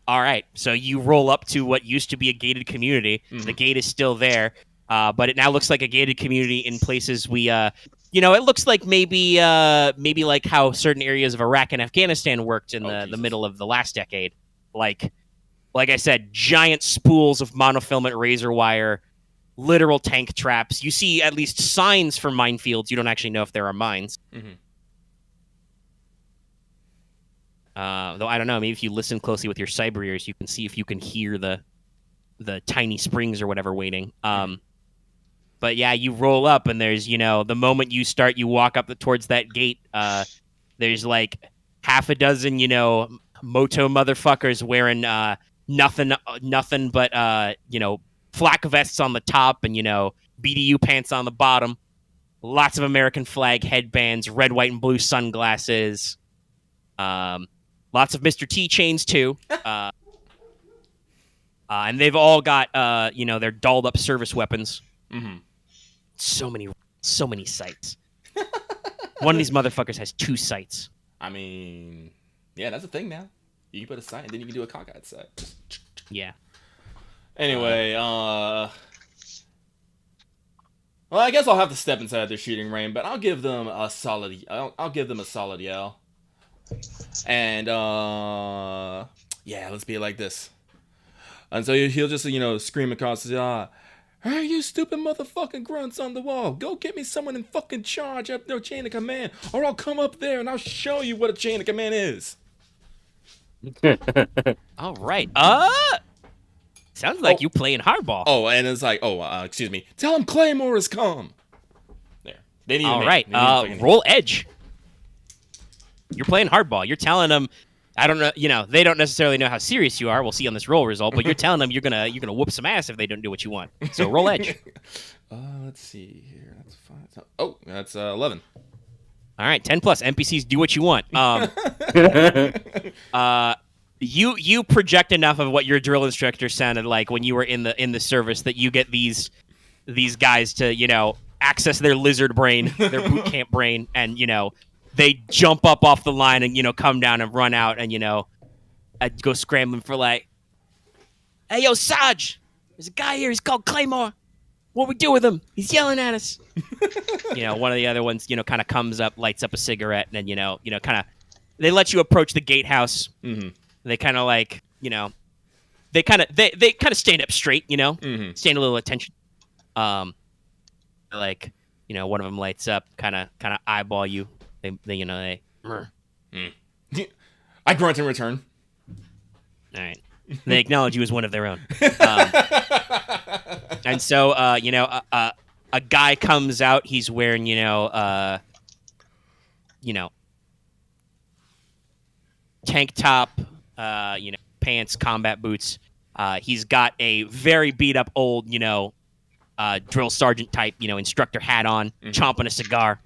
All right. So you roll up to what used to be a gated community. The gate is still there, but it now looks like a gated community in places we. It looks like maybe like how certain areas of Iraq and Afghanistan worked in the middle of the last decade. Like I said, giant spools of monofilament razor wire, literal tank traps. You see at least signs for minefields. You don't actually know if there are mines. Though I don't know. Maybe if you listen closely with your cyber ears, you can see if you can hear the tiny springs or whatever waiting. But yeah, you roll up and there's, the moment you start, you walk up towards that gate. There's like half a dozen, moto motherfuckers wearing nothing but flak vests on the top and BDU pants on the bottom. Lots of American flag headbands, red, white, and blue sunglasses. Lots of Mr. T chains too. And they've all got their dolled up service weapons. So many sights. One of these motherfuckers has 2 sights. I mean, yeah, that's a thing now. You can put a sight, and then you can do a cockeyed sight. Yeah. Anyway, well, I guess I'll have to step inside their shooting range, but I'll give them a solid. I'll give them a solid yell. And yeah, let's be like this. And so he'll just scream across the hey, you stupid motherfucking grunts on the wall. Go get me someone in fucking charge up their chain of command, or I'll come up there and I'll show you what a chain of command is. All right. Sounds like you playing hardball. Oh, and it's like, excuse me. Tell him Claymore has come. There. They need. All right. Roll edge. You're playing hardball. You're telling them. I don't know. They don't necessarily know how serious you are. We'll see on this roll result, but you're telling them you're gonna whoop some ass if they don't do what you want. So roll edge. Let's see here. That's 5. Oh, that's 11. All right, 10 plus. NPCs do what you want. You project enough of what your drill instructor sounded like when you were in the service that you get these guys to access their lizard brain, their boot camp brain, and they jump up off the line and come down and run out and I'd go scrambling for like, hey yo Sarge, there's a guy here. He's called Claymore. What we do with him? He's yelling at us. One of the other ones kind of comes up, lights up a cigarette, and then kind of they let you approach the gatehouse. They kind of like they kind of stand up straight, stand a little attention. Like, one of them lights up, kind of eyeball you. They. I grunt in return. All right. They acknowledge you as one of their own. And so, a guy comes out. He's wearing, tank top, pants, combat boots. He's got a very beat up old, drill sergeant type, instructor hat on, chomping a cigar.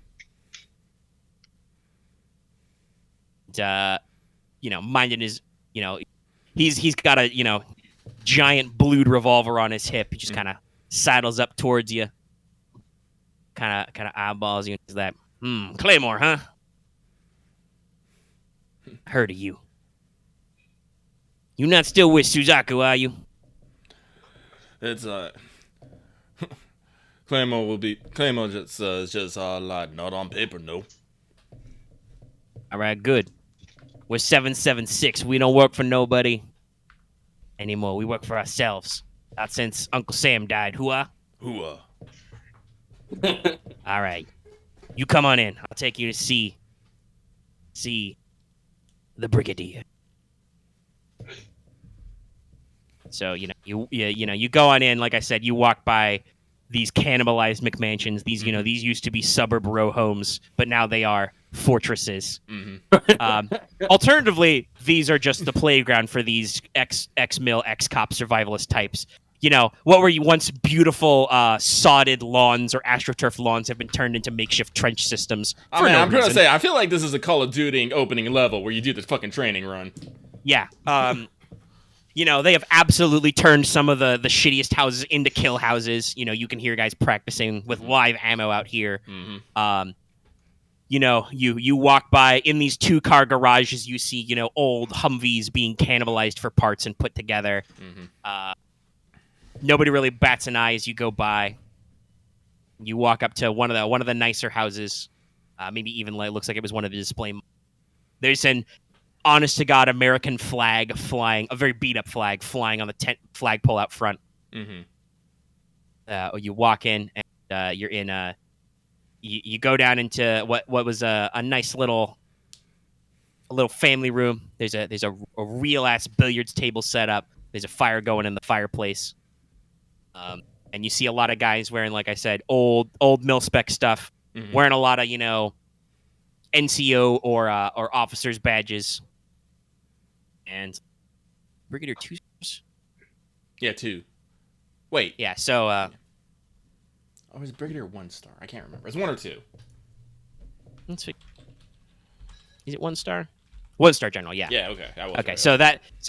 Minding his, he's got a, giant blued revolver on his hip. He just kind of sidles up towards you, kind of eyeballs you. Is that, Claymore, huh? Heard of you. You not still with Suzaku, are you? It's Claymore just is just like not on paper, no. All right, good. We're 776. We don't work for nobody anymore. We work for ourselves. Not since Uncle Sam died. Hooah? Hooah. All right. You come on in. I'll take you to see the Brigadier. So, you go on in. Like I said, you walk by these cannibalized McMansions. These, these used to be suburb row homes, but now they are fortresses. Alternatively, these are just the playground for these ex-mill, ex-cop survivalist types. What were once beautiful sodded lawns or AstroTurf lawns have been turned into makeshift trench systems. I'm going to say, I feel like this is a Call of Duty opening level where you do this fucking training run. Yeah. They have absolutely turned some of the shittiest houses into kill houses. You can hear guys practicing with live ammo out here. You walk by in these 2-car garages. You see, old Humvees being cannibalized for parts and put together. Nobody really bats an eye as you go by. You walk up to one of the nicer houses. Maybe even looks like it was one of the display. There's an honest to God American flag flying, a very beat up flag flying on the tent flagpole out front. You walk in and you're in you go down into what was a nice little family room. There's a real ass billiards table set up. There's a fire going in the fireplace. And you see a lot of guys wearing, like I said, old mil-spec stuff, wearing a lot of, NCO or officers' badges. And Brigadier 2 stars? Yeah, 2. Wait. Yeah, so... Oh, is Brigadier 1 star? I can't remember. It's 1 or 2. Let's see. Is it 1 star? 1 star general, yeah. Yeah, okay. Okay, so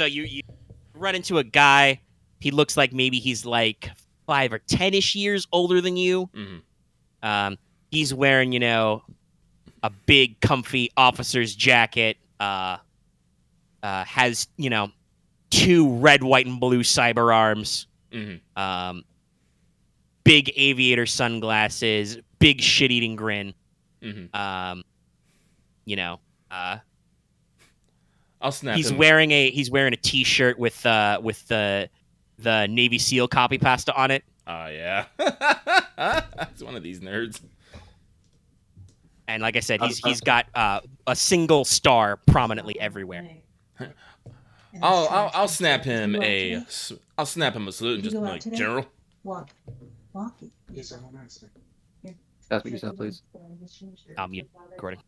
you run into a guy. He looks like maybe he's like 5 or 10-ish years older than you. He's wearing, a big, comfy officer's jacket. Has, 2 red, white, and blue cyber arms. Big aviator sunglasses. Big shit-eating grin. I'll snap He's him. wearing a T-shirt with the Navy SEAL copy pasta on it. Oh, yeah. It's one of these nerds. And like I said, he's got a single star prominently everywhere. I'll snap him a salute and just be like, General. Walkie. Ask what you said, please. I'll mute recording.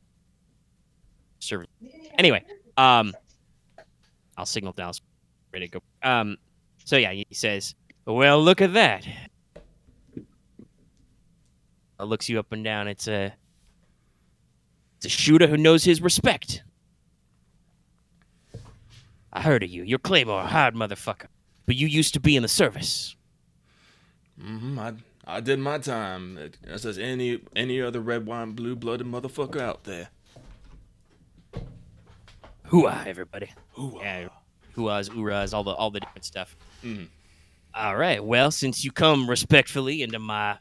Server. Anyway, I'll signal Dallas ready to go. So yeah, he says, "Well, look at that." Looks you up and down. It's a shooter who knows his respect. I heard of you. You're Claymore, hard motherfucker. But you used to be in the service. I did my time. Just as any other red wine, blue-blooded motherfucker out there. Hooah, everybody. Hooah. Yeah, hooahs, oorahs, all the different stuff. All right. Well, since you come respectfully into my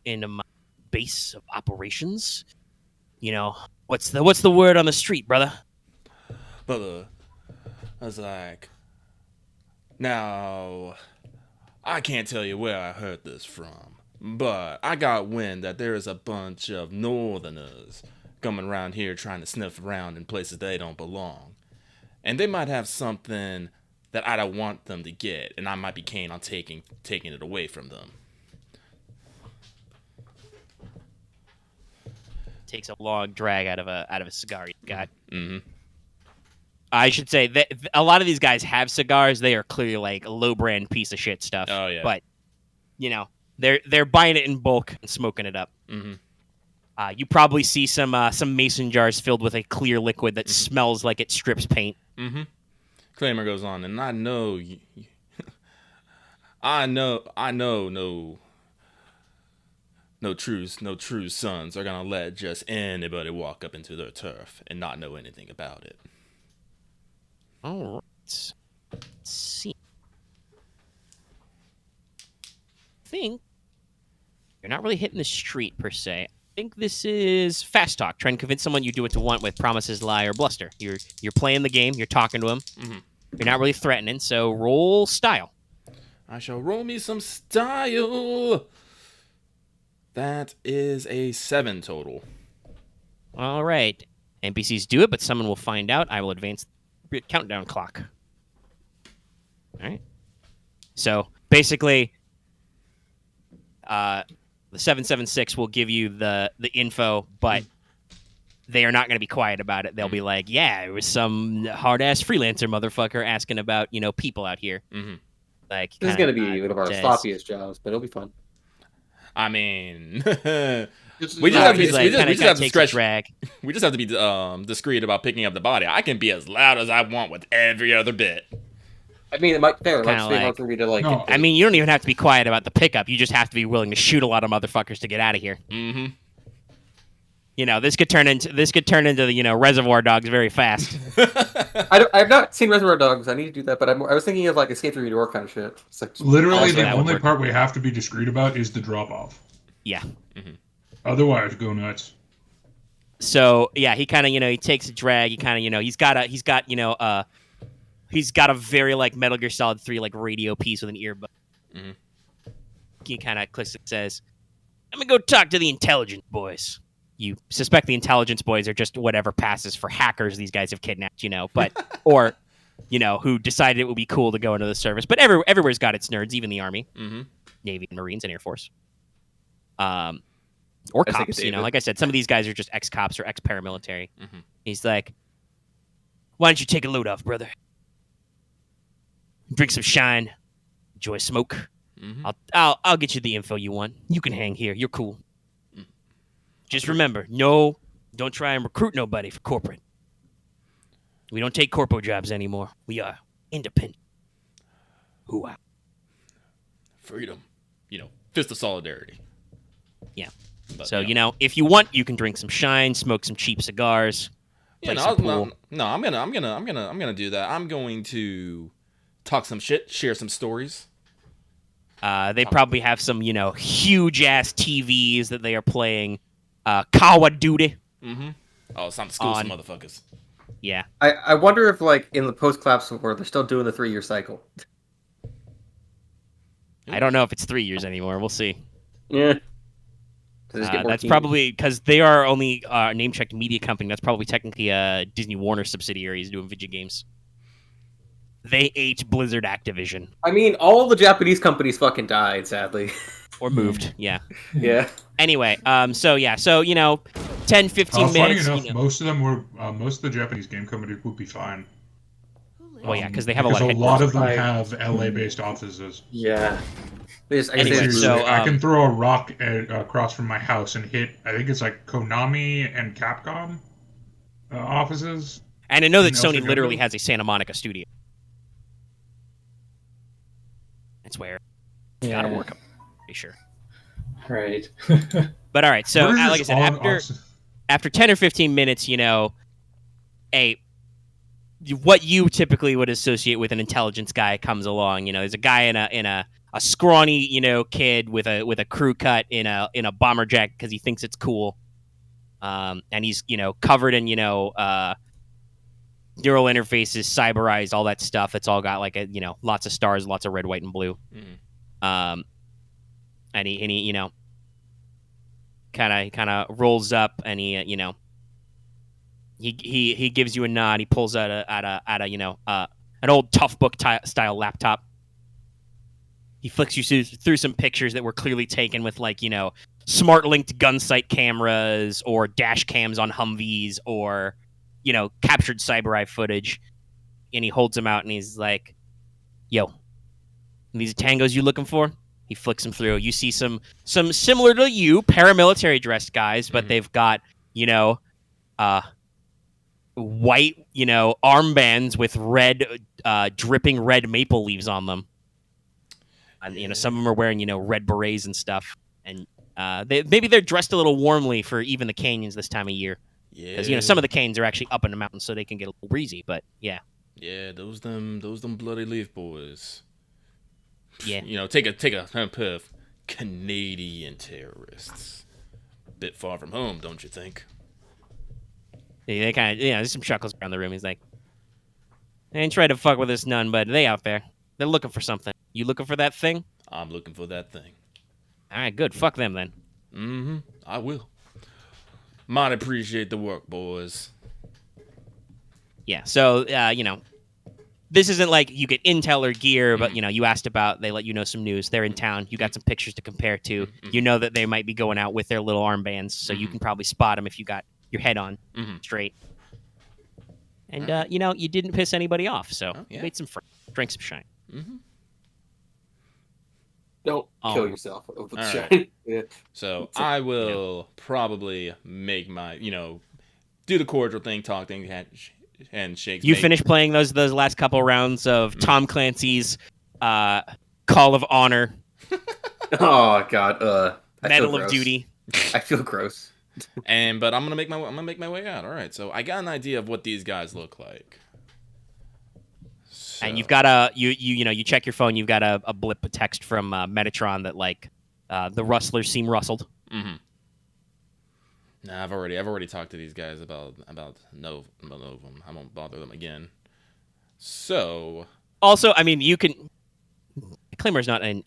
base of operations, what's the word on the street, brother? Brother, I was like, now, I can't tell you where I heard this from, But I got wind that there is a bunch of northerners coming around here trying to sniff around in places they don't belong. And they might have something that I don't want them to get, and I might be keen on taking it away from them. Takes a long drag out of a cigar you got. Mm-hmm. I should say that a lot of these guys have cigars. They are clearly like low brand piece of shit stuff. Oh yeah. But they're buying it in bulk and smoking it up. Mm-hmm. You probably see some mason jars filled with a clear liquid that smells like it strips paint. Mm-hmm. Claymore goes on, and I know, I know, no true sons are gonna let just anybody walk up into their turf and not know anything about it. All right. Let's see. I think you're not really hitting the street per se. I think this is fast talk. Trying to convince someone you do what you want with promises, lie, or bluster. You're playing the game. You're talking to them. Mm-hmm. You're not really threatening. So roll style. I shall roll me some style. That is a 7 total. All right. NPCs do it, but someone will find out. I will advance the countdown clock. All right. So basically, the 776 will give you the info, but they are not going to be quiet about it. They'll be like, "Yeah, it was some hard ass freelancer motherfucker asking about people out here." Mm-hmm. Like This is going to be one of our sloppiest jobs, but it'll be fun. I mean, We just have to be discreet about picking up the body. I can be as loud as I want with every other bit. I mean, it might be hard like, for me to like. No. I mean, you don't even have to be quiet about the pickup. You just have to be willing to shoot a lot of motherfuckers to get out of here. Mm-hmm. This could turn into the Reservoir Dogs very fast. I've not seen Reservoir Dogs. I need to do that, but I was thinking of like Escape Through Your Door kind of shit. It's like Literally, Also, the that would only work. part we have to be discreet about is the drop off. Yeah. Otherwise, go nuts. So yeah, he kind of he takes a drag. He kind of he's got a very like Metal Gear Solid 3 like radio piece with an earbud. Mm-hmm. He kind of clicks and says, "I'm gonna go talk to the intelligence boys." You suspect the intelligence boys are just whatever passes for hackers these guys have kidnapped, but or who decided it would be cool to go into the service. But everywhere's got its nerds, even the Army, Navy, Marines, and Air Force. Or I think cops, it's David. like I said, some of these guys are just ex-cops or ex-paramilitary. He's like, "Why don't you take a load off, brother? Drink some shine, enjoy smoke. I'll get you the info you want. You can hang here. You're cool. Just remember, don't try and recruit nobody for corporate. We don't take corpo jobs anymore. We are independent. Hoo-ah." Freedom. Fist of solidarity. Yeah. But, So if you want, you can drink some shine, smoke some cheap cigars. Yeah, play some pool. I'm gonna do that. I'm going to talk some shit, share some stories. They probably have some, huge ass TVs that they are playing Call of Duty. Oh, it's time to school some motherfuckers. Yeah. I wonder if like in the post-collapse war they're still doing the 3-year cycle. I don't know if it's 3 years anymore. We'll see. Yeah. Does this get more That's teams? probably because they are only name-checked media company. That's probably technically a Disney Warner subsidiary is doing video games. They ate Blizzard Activision. I mean, all the Japanese companies fucking died, sadly. Or moved, yeah. Yeah. Anyway, 10, 15 Funny minutes. enough, most of the Japanese game companies would be fine. Well, yeah, because they have a lot of because a lot of them headquarters. have LA-based offices. Yeah. I guess Anyway, they so- I can throw a rock across from my house and hit. I think it's like Konami and Capcom offices. And I know that in El Sony Segundo. literally has a Santa Monica studio. That's where it's gotta work. I'm pretty sure. Right. But all right, so What is like I this said, after 10 or 15 minutes, what you typically would associate with an intelligence guy comes along. There's a guy in a scrawny, kid with a crew cut in a bomber jacket because he thinks it's cool. And he's, covered in, neural interfaces, cyberized, all that stuff. It's all got like lots of stars, lots of red, white, and blue. and he you know, kind of rolls up, and he he gives you a nod. He pulls out a you know, an old tough book style laptop. He flicks you through some pictures that were clearly taken with, like, you know, smart linked gun sight cameras or dash cams on Humvees or, you know, captured cyber eye footage. And he holds them out and he's like, yo, these tangos you looking for? He flicks them through. You see some similar to you, paramilitary dressed guys, but they've got, you know, white, you know, armbands with red, dripping red maple leaves on them. And, you know, some of them are wearing, you know, red berets and stuff. And maybe they're dressed a little warmly for even the canyons this time of year. Yeah. Because, you know, some of the canyons are actually up in the mountains, so they can get a little breezy. But, yeah. Yeah, those them bloody leaf boys. Yeah. You know, take a puff. Canadian terrorists. Bit far from home, don't you think? Yeah, they kind of, yeah, there's some chuckles around the room. He's like, I ain't trying to fuck with this none, but they out there. They're looking for something. You looking for that thing? I'm looking for that thing. All right, good. Fuck them then. Mm-hmm. I will. Might appreciate the work, boys. Yeah, so, you know, this isn't like you get intel or gear, but, you know, you asked about, they let you know some news. They're in town. You got some pictures to compare to. You know that they might be going out with their little armbands, so you can probably spot them if you got your head on straight. And, you know, you didn't piss anybody off, so you made some friends. Drank some shine. Mm-hmm. Don't kill yourself over the shine. Right. Yeah. So I will probably make my, you know, do the cordial thing, talk thing, handshakes. You finished playing those last couple rounds of Tom Clancy's Call of Honor. Oh God, Medal of Duty. I feel gross. But I'm gonna make my way out. All right. So I got an idea of what these guys look like. So. And you've got you check your phone. You've got a blip, a text from Metatron that, like, the Rustlers seem rustled. Mm-hmm. Nah, I've already talked to these guys about Novum. I won't bother them again. So. Also, I mean, you can. Claymore's not an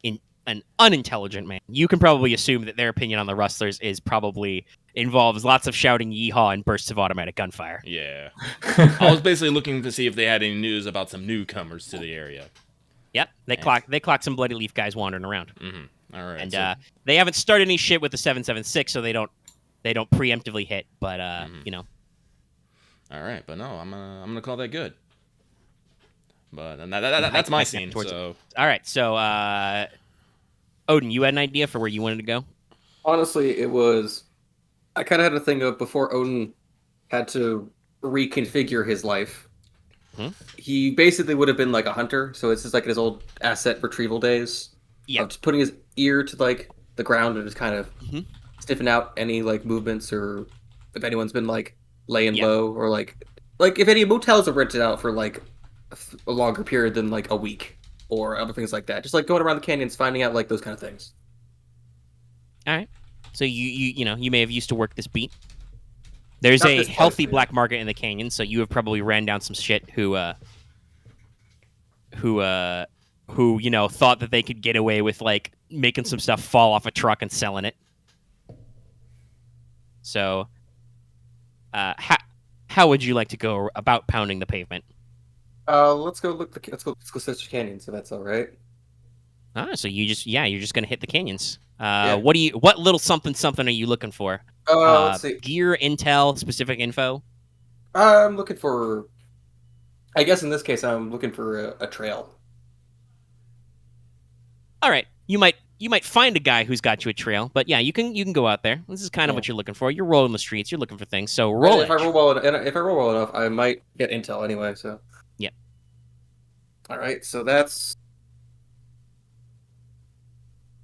unintelligent man. You can probably assume that their opinion on the Rustlers is probably involves lots of shouting yeehaw and bursts of automatic gunfire. Yeah. I was basically looking to see if they had any news about some newcomers to the area. Yep. They clocked some bloody leaf guys wandering around. Mm-hmm. All right. And they haven't started any shit with the 7.76, so they don't preemptively hit, but you know. All right, but no, I'm gonna call that good. But that's my scene. So. All right, so Odin, you had an idea for where you wanted to go? Honestly, it was. I kind of had a thing of before Odin had to reconfigure his life. He basically would have been like a hunter, so it's just like his old asset retrieval days. Yeah, of just putting his ear to like the ground and just kind of sniffing out any like movements, or if anyone's been like laying low, or like if any motels are rented out for like a longer period than like a week, or other things like that. Just like going around the canyons, finding out like those kind of things. All right. So you may have used to work this beat. There's a healthy black market in the canyon, so you have probably ran down some shit who you know thought that they could get away with like making some stuff fall off a truck and selling it. So, how would you like to go about pounding the pavement? Let's go search the canyon, so that's all right. So you're just gonna hit the canyons. What little something are you looking for? Let's see. Gear, intel, specific info. I'm looking for. I guess in this case, I'm looking for a trail. All right, you might find a guy who's got you a trail, but yeah, you can go out there. This is kind of what you're looking for. You're rolling the streets. You're looking for things. So roll. If I roll well enough, I might get intel anyway. So. Yeah. All right, so that's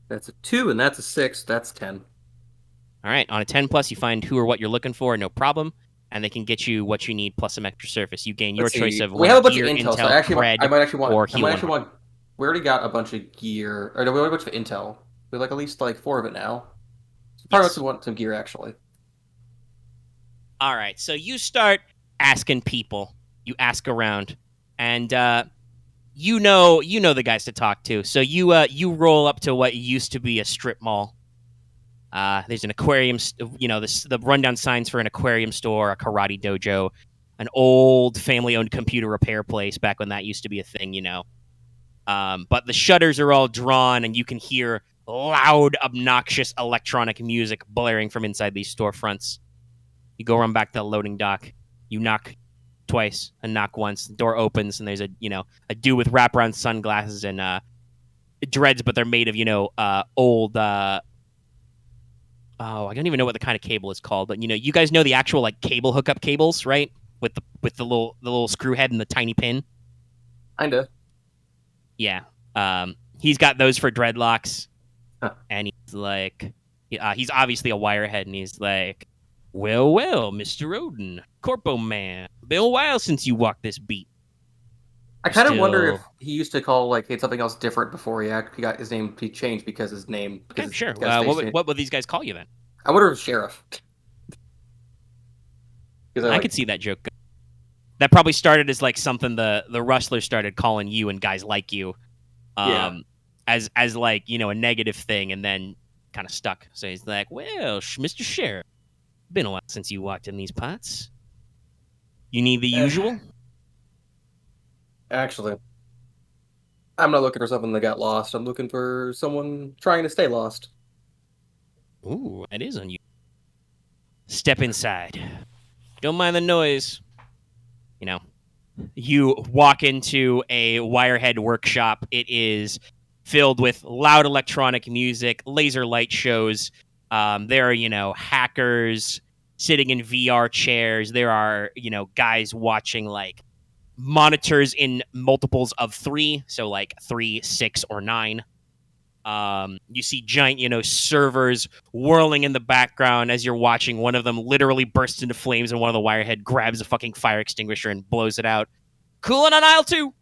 a 2 and that's a 6. That's 10. All right, on a 10 plus, you find who or what you're looking for, no problem, and they can get you what you need plus some extra surface. You gain your choice of we have a bunch gear, of intel, so I might actually want. We already got a bunch of gear, or no, we have a bunch of intel. We have like at least like 4 of it now. So probably want some gear actually. All right, so you start asking people. You ask around, and you know the guys to talk to. So you roll up to what used to be a strip mall. There's an aquarium, the rundown signs for an aquarium store, a karate dojo, an old family-owned computer repair place back when that used to be a thing, But the shutters are all drawn, and you can hear loud, obnoxious electronic music blaring from inside these storefronts. You go run back to the loading dock. You knock twice and knock once. The door opens, and there's a dude with wraparound sunglasses and dreads, but they're made of old. I don't even know what the kind of cable is called, but you guys know the actual like cable hookup cables, right? With the little screw head and the tiny pin. Kinda. Yeah. He's got those for dreadlocks, Huh. and he's like, he's obviously a wirehead, and he's like, well, Mr. Odin, Corpo Man, been a while since you walked this beat. I kind of wonder Still- if he used to call like something else different before he got his name changed because his name. Okay, Because sure. his face changed. What would these guys call you then? I wonder if sheriff. I could see that joke. That probably started as like something the Rustlers started calling you and guys like you, Yeah. as like a negative thing, and then kind of stuck. So he's like, well, Mr. Sheriff, been a while since you walked in these pots. You need the usual. Actually, I'm not looking for someone that got lost. I'm looking for someone trying to stay lost. Ooh, that is unusual. Step inside. Don't mind the noise. You walk into a wirehead workshop. It is filled with loud electronic music, laser light shows. There are, hackers sitting in VR chairs. There are, guys watching like monitors in multiples of 3, so like 3, 6, or 9. You see giant, servers whirling in the background as you're watching. One of them literally bursts into flames, and one of the wirehead grabs a fucking fire extinguisher and blows it out. Cooling on aisle 2.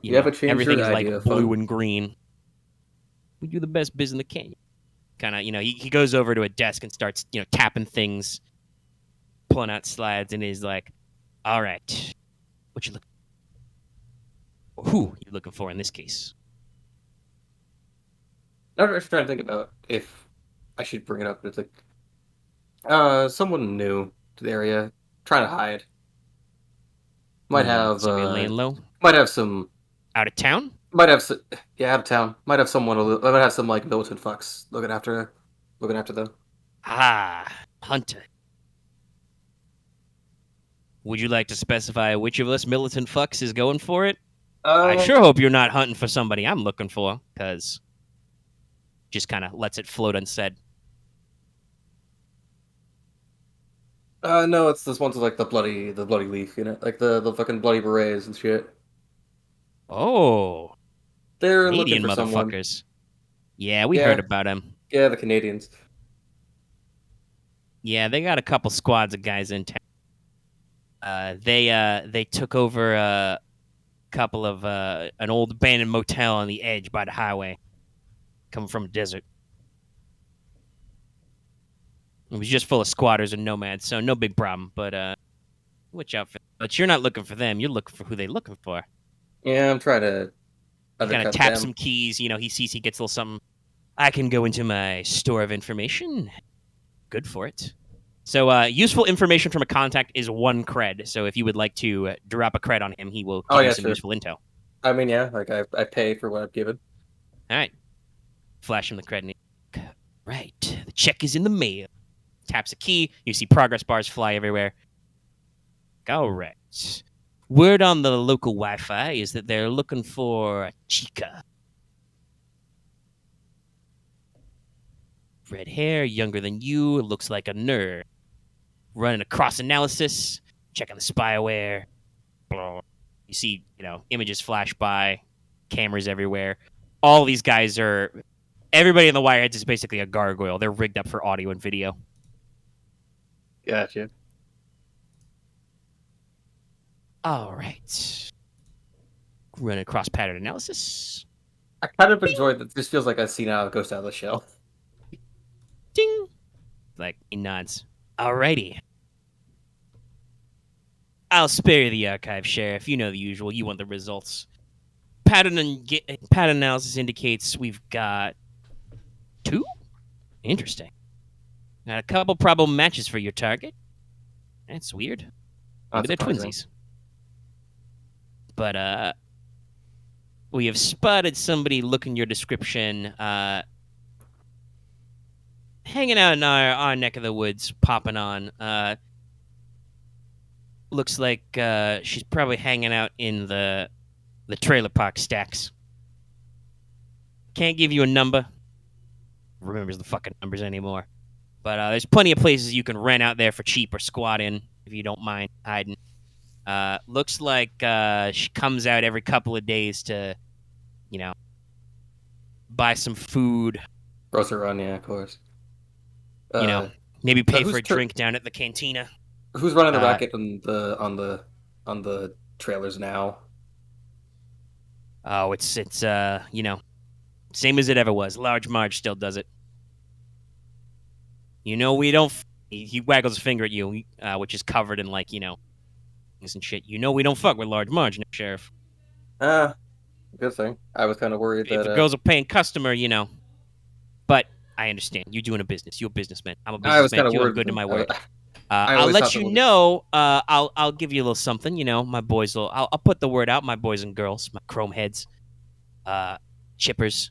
You haven't changed everything your is idea like of blue fun. and green. We do the best biz in the canyon. Kind of, he goes over to a desk and starts, tapping things, pulling out slides, and he's like, "All right, what you looking? Who you looking for in this case?" I'm just trying to think about if I should bring it up. It's like, someone new to the area, trying to hide. Might have, somebody laying low, might have some, out of town. yeah, out of town. Might have someone, might have some like militant fucks looking after them. Ah, hunter. Would you like to specify which of us militant fucks is going for it? I sure hope you're not hunting for somebody I'm looking for, because just kind of lets it float unsaid. No, it's this one's with like the bloody leaf, like the fucking bloody berets and shit. Oh, They're Canadian looking for someone. motherfuckers. Yeah, we Yeah. heard about them. Yeah, the Canadians. Yeah, they got a couple squads of guys in town. They took over a couple of an old abandoned motel on the edge by the highway, coming from a desert. It was just full of squatters and nomads, so no big problem. But watch out for. But you're not looking for them. You're looking for who they looking for. Yeah, I'm trying to Kind of undercut taps them. some keys. He sees he gets a little something. I can go into my store of information. Good for it. So useful information from a contact is 1 cred. So if you would like to drop a cred on him, he will give you some Sure. useful intel. I mean, yeah, like I pay for what I've given. All right. Flash him the cred. Right. The check is in the mail. Taps a key. You see progress bars fly everywhere. All right. Word on the local Wi-Fi is that they're looking for a chica. Red hair, younger than you, looks like a nerd. Running a cross analysis, checking the spyware. You see, images flash by, cameras everywhere. All these guys are. Everybody in the Wireheads is basically a gargoyle. They're rigged up for audio and video. Gotcha. All right. Running cross pattern analysis. I kind of enjoy that. This feels like a scene out of Ghost Out of the Shell. Ding. Like he nods. Alrighty. I'll spare you the archive, Sheriff. You know the usual. You want the results. Pattern analysis indicates we've got 2? Interesting. Got a couple probable matches for your target. That's weird. Maybe they're twinsies. But, we have spotted somebody looking your description, hanging out in our neck of the woods, popping on. Looks like she's probably hanging out in the trailer park stacks. Can't give you a number. Remembers the fucking numbers anymore. But there's plenty of places you can rent out there for cheap or squat in if you don't mind hiding. Looks like she comes out every couple of days to, buy some food. Grocery run, yeah, of course. Maybe pay for a drink down at the cantina. Who's running the racket on the trailers now? Oh, it's same as it ever was. Large Marge still does it. We don't. He waggles his finger at you, which is covered in things and shit. We don't fuck with Large Marge, Sheriff. Good thing. I was kind of worried that if the girl's a paying customer, But I understand. You're doing a business. You're a businessman. I'm a businessman. I was kind of worried. I'm good to my word. I'll let you know. I'll give you a little something. My boys will. I'll put the word out. My boys and girls, my chrome heads, chippers.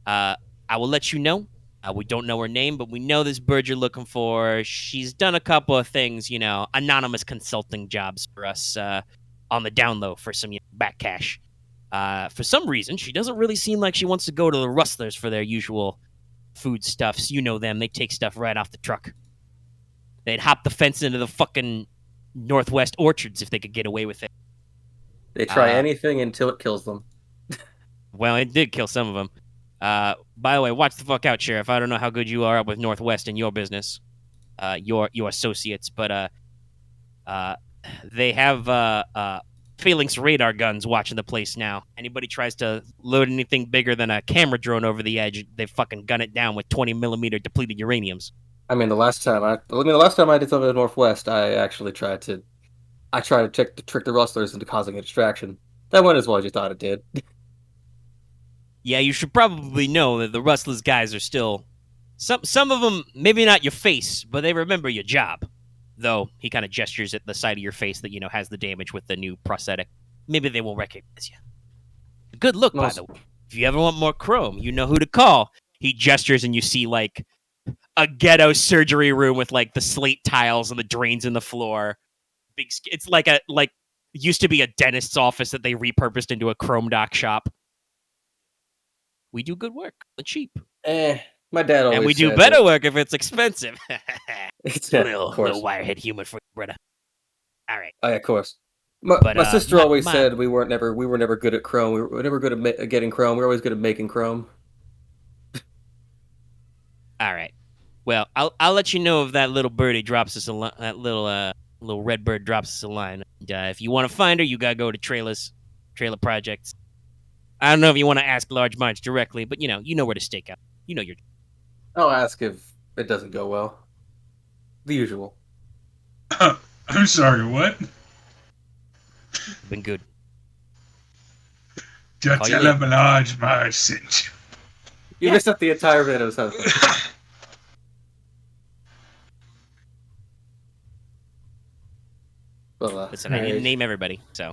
I will let you know. We don't know her name, but we know this bird you're looking for. She's done a couple of things, anonymous consulting jobs for us on the down low for some back cash. For some reason, she doesn't really seem like she wants to go to the Rustlers for their usual foodstuffs. You know them. They take stuff right off the truck. They'd hop the fence into the fucking Northwest orchards if they could get away with it. They try anything until it kills them. Well, it did kill some of them. By the way, watch the fuck out, Sheriff. I don't know how good you are with Northwest in your business, your associates, but they have phalanx radar guns watching the place now. Anybody tries to load anything bigger than a camera drone over the edge, they fucking gun it down with 20mm depleted uraniums. I mean, the last time I did something in Northwest, I actually tried to trick the Rustlers into causing a distraction. That went as well as you thought it did. Yeah, you should probably know that the Rustlers guys are still... Some of them, maybe not your face, but they remember your job. Though, he kind of gestures at the side of your face that, has the damage with the new prosthetic. Maybe they won't recognize you. Good look, by the way. If you ever want more chrome, you know who to call. He gestures and you see, a ghetto surgery room with, the slate tiles and the drains in the floor. It's used to be a dentist's office that they repurposed into a chrome dock shop. We do good work. It's cheap. My dad always and we do better work if it's expensive. It's little wirehead humor for you, brother. All right. Oh, yeah, of course. My sister always said we were never good at chrome. We were never good at getting chrome. We were always good at making chrome. All right. Well, I'll let you know if that little birdie drops us that little red bird drops us a line. And, if you want to find her, you gotta go to trailer projects. I don't know if you want to ask Large Marge directly, but you know where to stake out. You know your. I'll ask if it doesn't go well. The usual. I'm sorry, what? Been good. Just tell him Large Marge sent you. You missed up the entire bit of something. Well, listen, I didn't name everybody, so.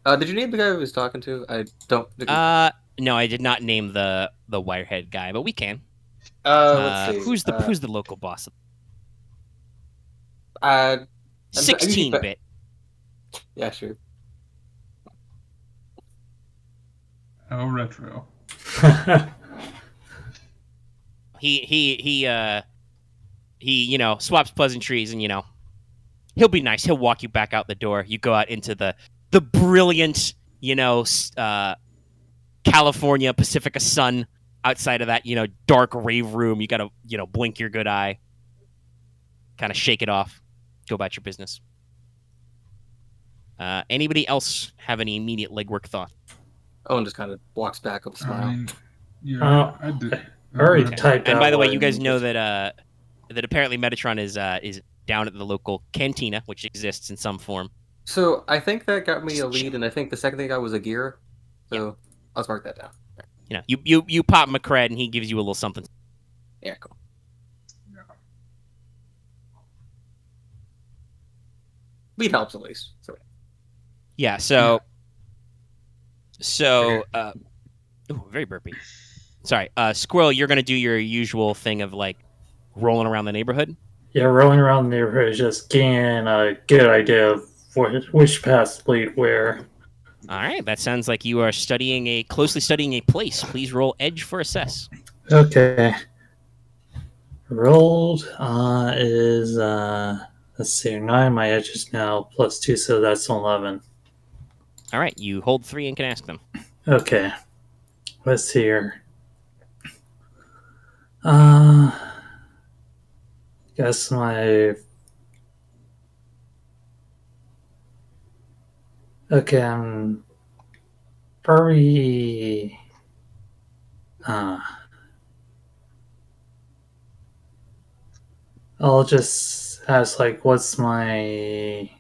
Did you name the guy who was talking to? I don't. No, I did not name the wirehead guy, but we can. Let's see. Who's the local boss? 16-bit. Yeah, sure. Oh, retro. He swaps pleasantries and he'll be nice. He'll walk you back out the door. You go out into the brilliant, California Pacifica sun outside of that, dark rave room. You got to, blink your good eye, kind of shake it off, go about your business. Anybody else have any immediate legwork thought? Owen just kind of walks back with a smile. I already typed and out. by the way, you guys know that apparently Metatron is down at the local cantina, which exists in some form. So I think that got me a lead, and I think the second thing I got was a gear. So I'll mark that down. You know, you pop him a cred, and he gives you a little something. Yeah, cool. Lead helps at least. So Yeah. So, very burpy. Sorry, Squirrel. You're gonna do your usual thing of like rolling around the neighborhood. Yeah, rolling around the neighborhood, just getting a good idea of which paths lead where. All right, that sounds like you are closely studying a place. Please roll edge for assess. Okay. Rolled is let's see, 9. My edge is now +2, so that's 11. All right, you hold 3 and can ask them. Okay. Let's see here. Guess my. Okay, I'm probably. I'll just ask, like, what's my.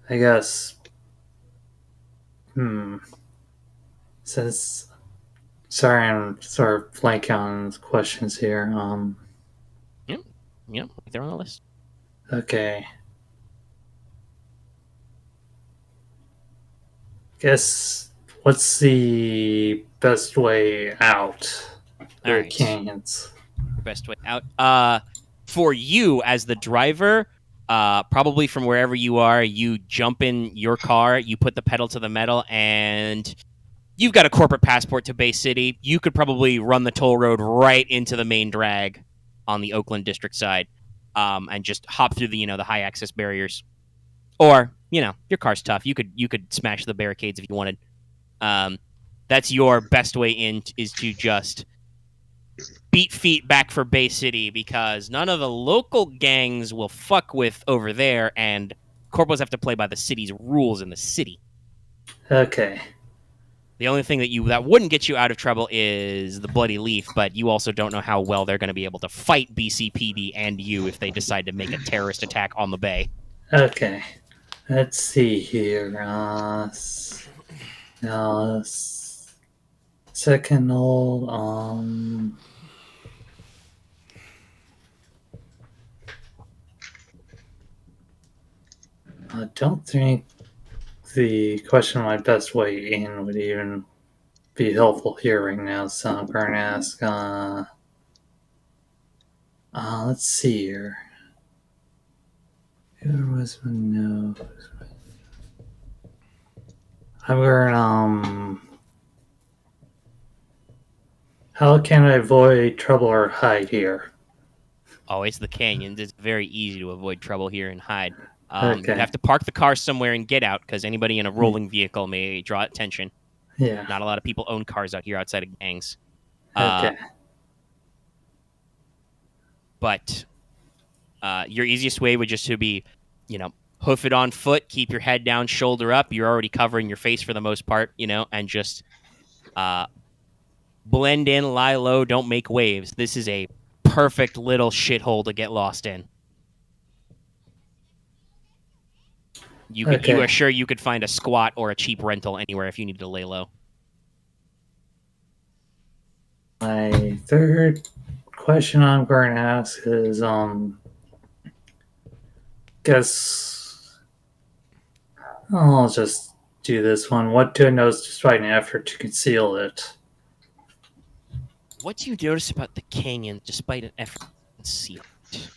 I guess. Since. Sorry, I'm sort of blanking on questions here. Yep, they're on the list. Okay. Guess what's the best way out? All right. Canyons. Best way out. For you as the driver, probably from wherever you are, you jump in your car, you put the pedal to the metal, and you've got a corporate passport to Bay City. You could probably run the toll road right into the main drag on the Oakland District side, and just hop through the high access barriers. Or your car's tough. You could smash the barricades if you wanted. That's your best way in, is to just beat feet back for Bay City, because none of the local gangs will fuck with over there, and corporals have to play by the city's rules in the city. Okay. The only thing that wouldn't get you out of trouble is the Bloody Leaf, but you also don't know how well they're going to be able to fight BCPD and you if they decide to make a terrorist attack on the bay. Okay. Let's see here. Second old. I don't think the question of my best way in would even be helpful here right now, so I'm going to ask, let's see here. Who was my no? I'm going, how can I avoid trouble or hide here? Always the canyons. It's very easy to avoid trouble here and hide. Okay. You have to park the car somewhere and get out, because anybody in a rolling vehicle may draw attention. Yeah. Not a lot of people own cars out here outside of gangs. Okay. But your easiest way would just to be, hoof it on foot, keep your head down, shoulder up. You're already covering your face for the most part, and just blend in, lie low, don't make waves. This is a perfect little shithole to get lost in. You are sure you could find a squat or a cheap rental anywhere if you needed to lay low. My third question I'm going to ask is, guess I'll just do this one. What do I notice despite an effort to conceal it? What do you notice about the canyon despite an effort to conceal it?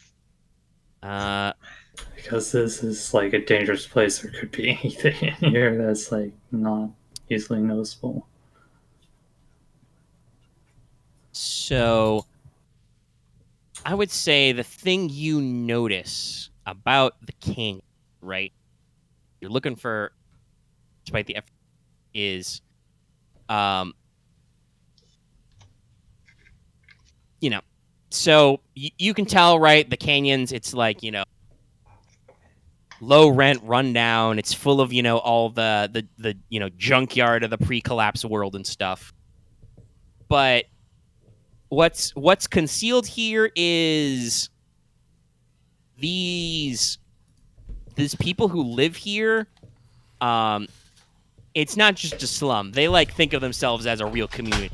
Because this is like a dangerous place. There could be anything in here that's like not easily noticeable. So I would say the thing you notice about the canyon, right? You're looking for, despite the effort, is, so you can tell, right? The canyons, it's like, low rent, rundown. It's full of, all the junkyard of the pre-collapse world and stuff. But what's concealed here is these people who live here, it's not just a slum. They like think of themselves as a real community.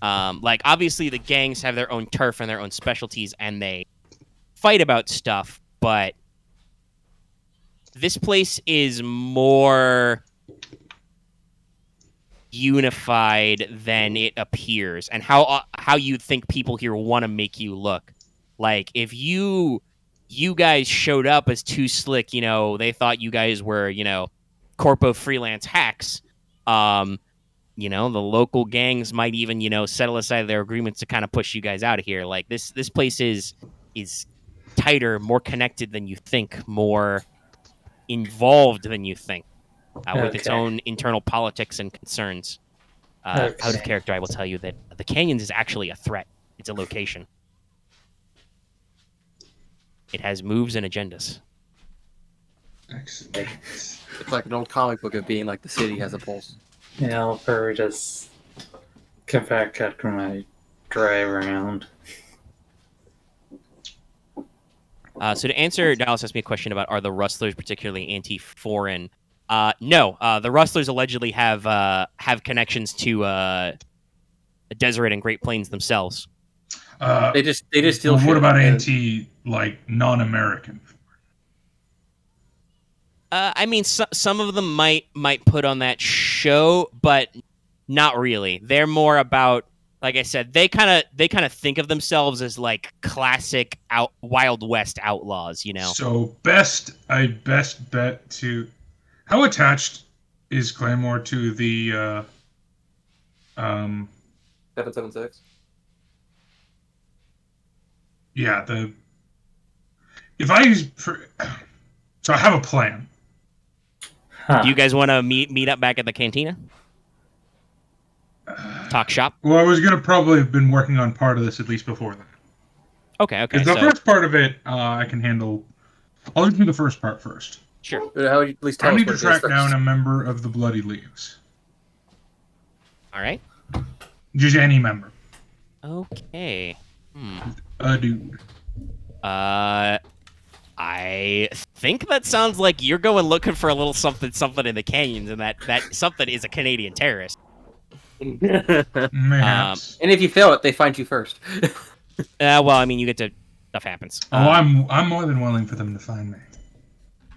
Like obviously the gangs have their own turf and their own specialties, and they fight about stuff, but this place is more unified than it appears, and how you think people here want to make you look. Like if you guys showed up as too slick, you know, they thought you guys were, you know, corpo freelance hacks. You know, the local gangs might even, you know, settle aside their agreements to kind of push you guys out of here. Like this place is tighter, more connected than you think, more involved than you think, with its own internal politics and concerns. Out of character, I will tell you that the Canyons is actually a threat. It's a location. It has moves and agendas. Excellent. It's like an old comic book of being like the city has a pulse. Yeah, I'll probably just come back after my drive around. So to answer, Dallas asked me a question about are the Rustlers particularly anti-foreign? No, the Rustlers allegedly have connections to Deseret and Great Plains themselves. They just steal What shit. about non-American? I mean, some of them might put on that show, but not really. They're more about, like I said, they kind of think of themselves as like classic Wild West outlaws, you know. So best bet to how attached is Claymore to the 776. Yeah, so I have a plan. Do you guys want to meet up back at the cantina? Talk shop? Well, I was gonna probably have been working on part of this at least before that. Okay. The first part of it, I can handle. I'll just do the first part first. Sure. How would you at least tell I us need what to it is track first? down a member of the Bloody Leaves. All right. Just any member. Okay. A dude. I think that sounds like you're going looking for a little something in the canyons, and that something is a Canadian terrorist. Mayhaps. And if you fail it, they find you first. Well, I mean, you get to stuff happens. I'm more than willing for them to find me.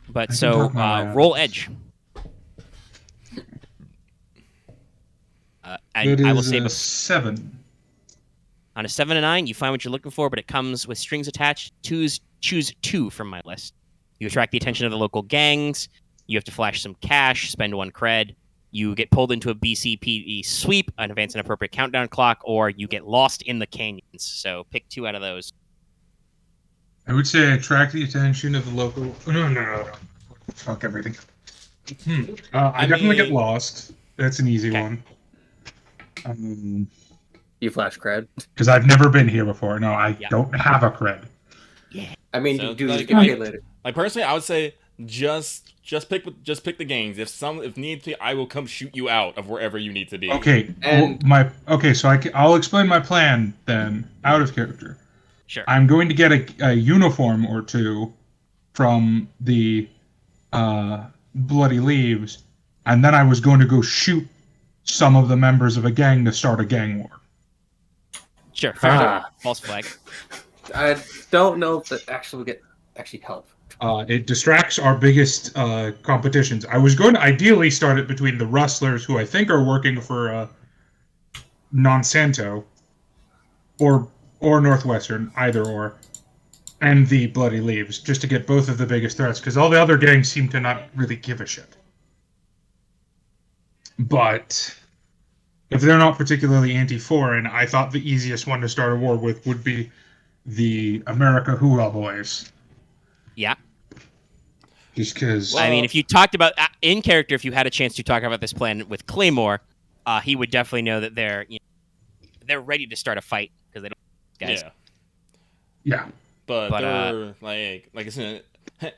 But I can so talk my way out roll of edge. It I will is say a 7. on a 7 and 9, you find what you're looking for, but it comes with strings attached. Choose 2 from my list. You attract the attention of the local gangs. You have to flash some cash, spend 1 cred. You get pulled into a BCPE sweep, an advance and appropriate countdown clock, or you get lost in the canyons. So pick 2 out of those. I would say attract the attention of the local. No. Fuck everything. I definitely get lost. That's an easy one. You flash cred. Because I've never been here before. No, I don't have a cred. I mean, So, you do like, get paid later. Like personally, I would say just pick the gangs. If need to, I will come shoot you out of wherever you need to be. Okay, And- so I'll explain my plan then out of character. Sure. I'm going to get a uniform or 2 from the Bloody Leaves, and then I was going to go shoot some of the members of a gang to start a gang war. Sure. Fair enough. False flag. I don't know if that actually help. It distracts our biggest competitions. I was going to ideally start it between the Rustlers, who I think are working for Monsanto, or Northwestern, either or, and the Bloody Leaves, just to get both of the biggest threats, because all the other gangs seem to not really give a shit. But if they're not particularly anti-foreign, I thought the easiest one to start a war with would be the America Hoorah Boys. Yeah. Just because... I mean, if you talked about, in character, if you had a chance to talk about this plan with Claymore, he would definitely know that they're ready to start a fight, because they don't guys. Yeah. But But, they're like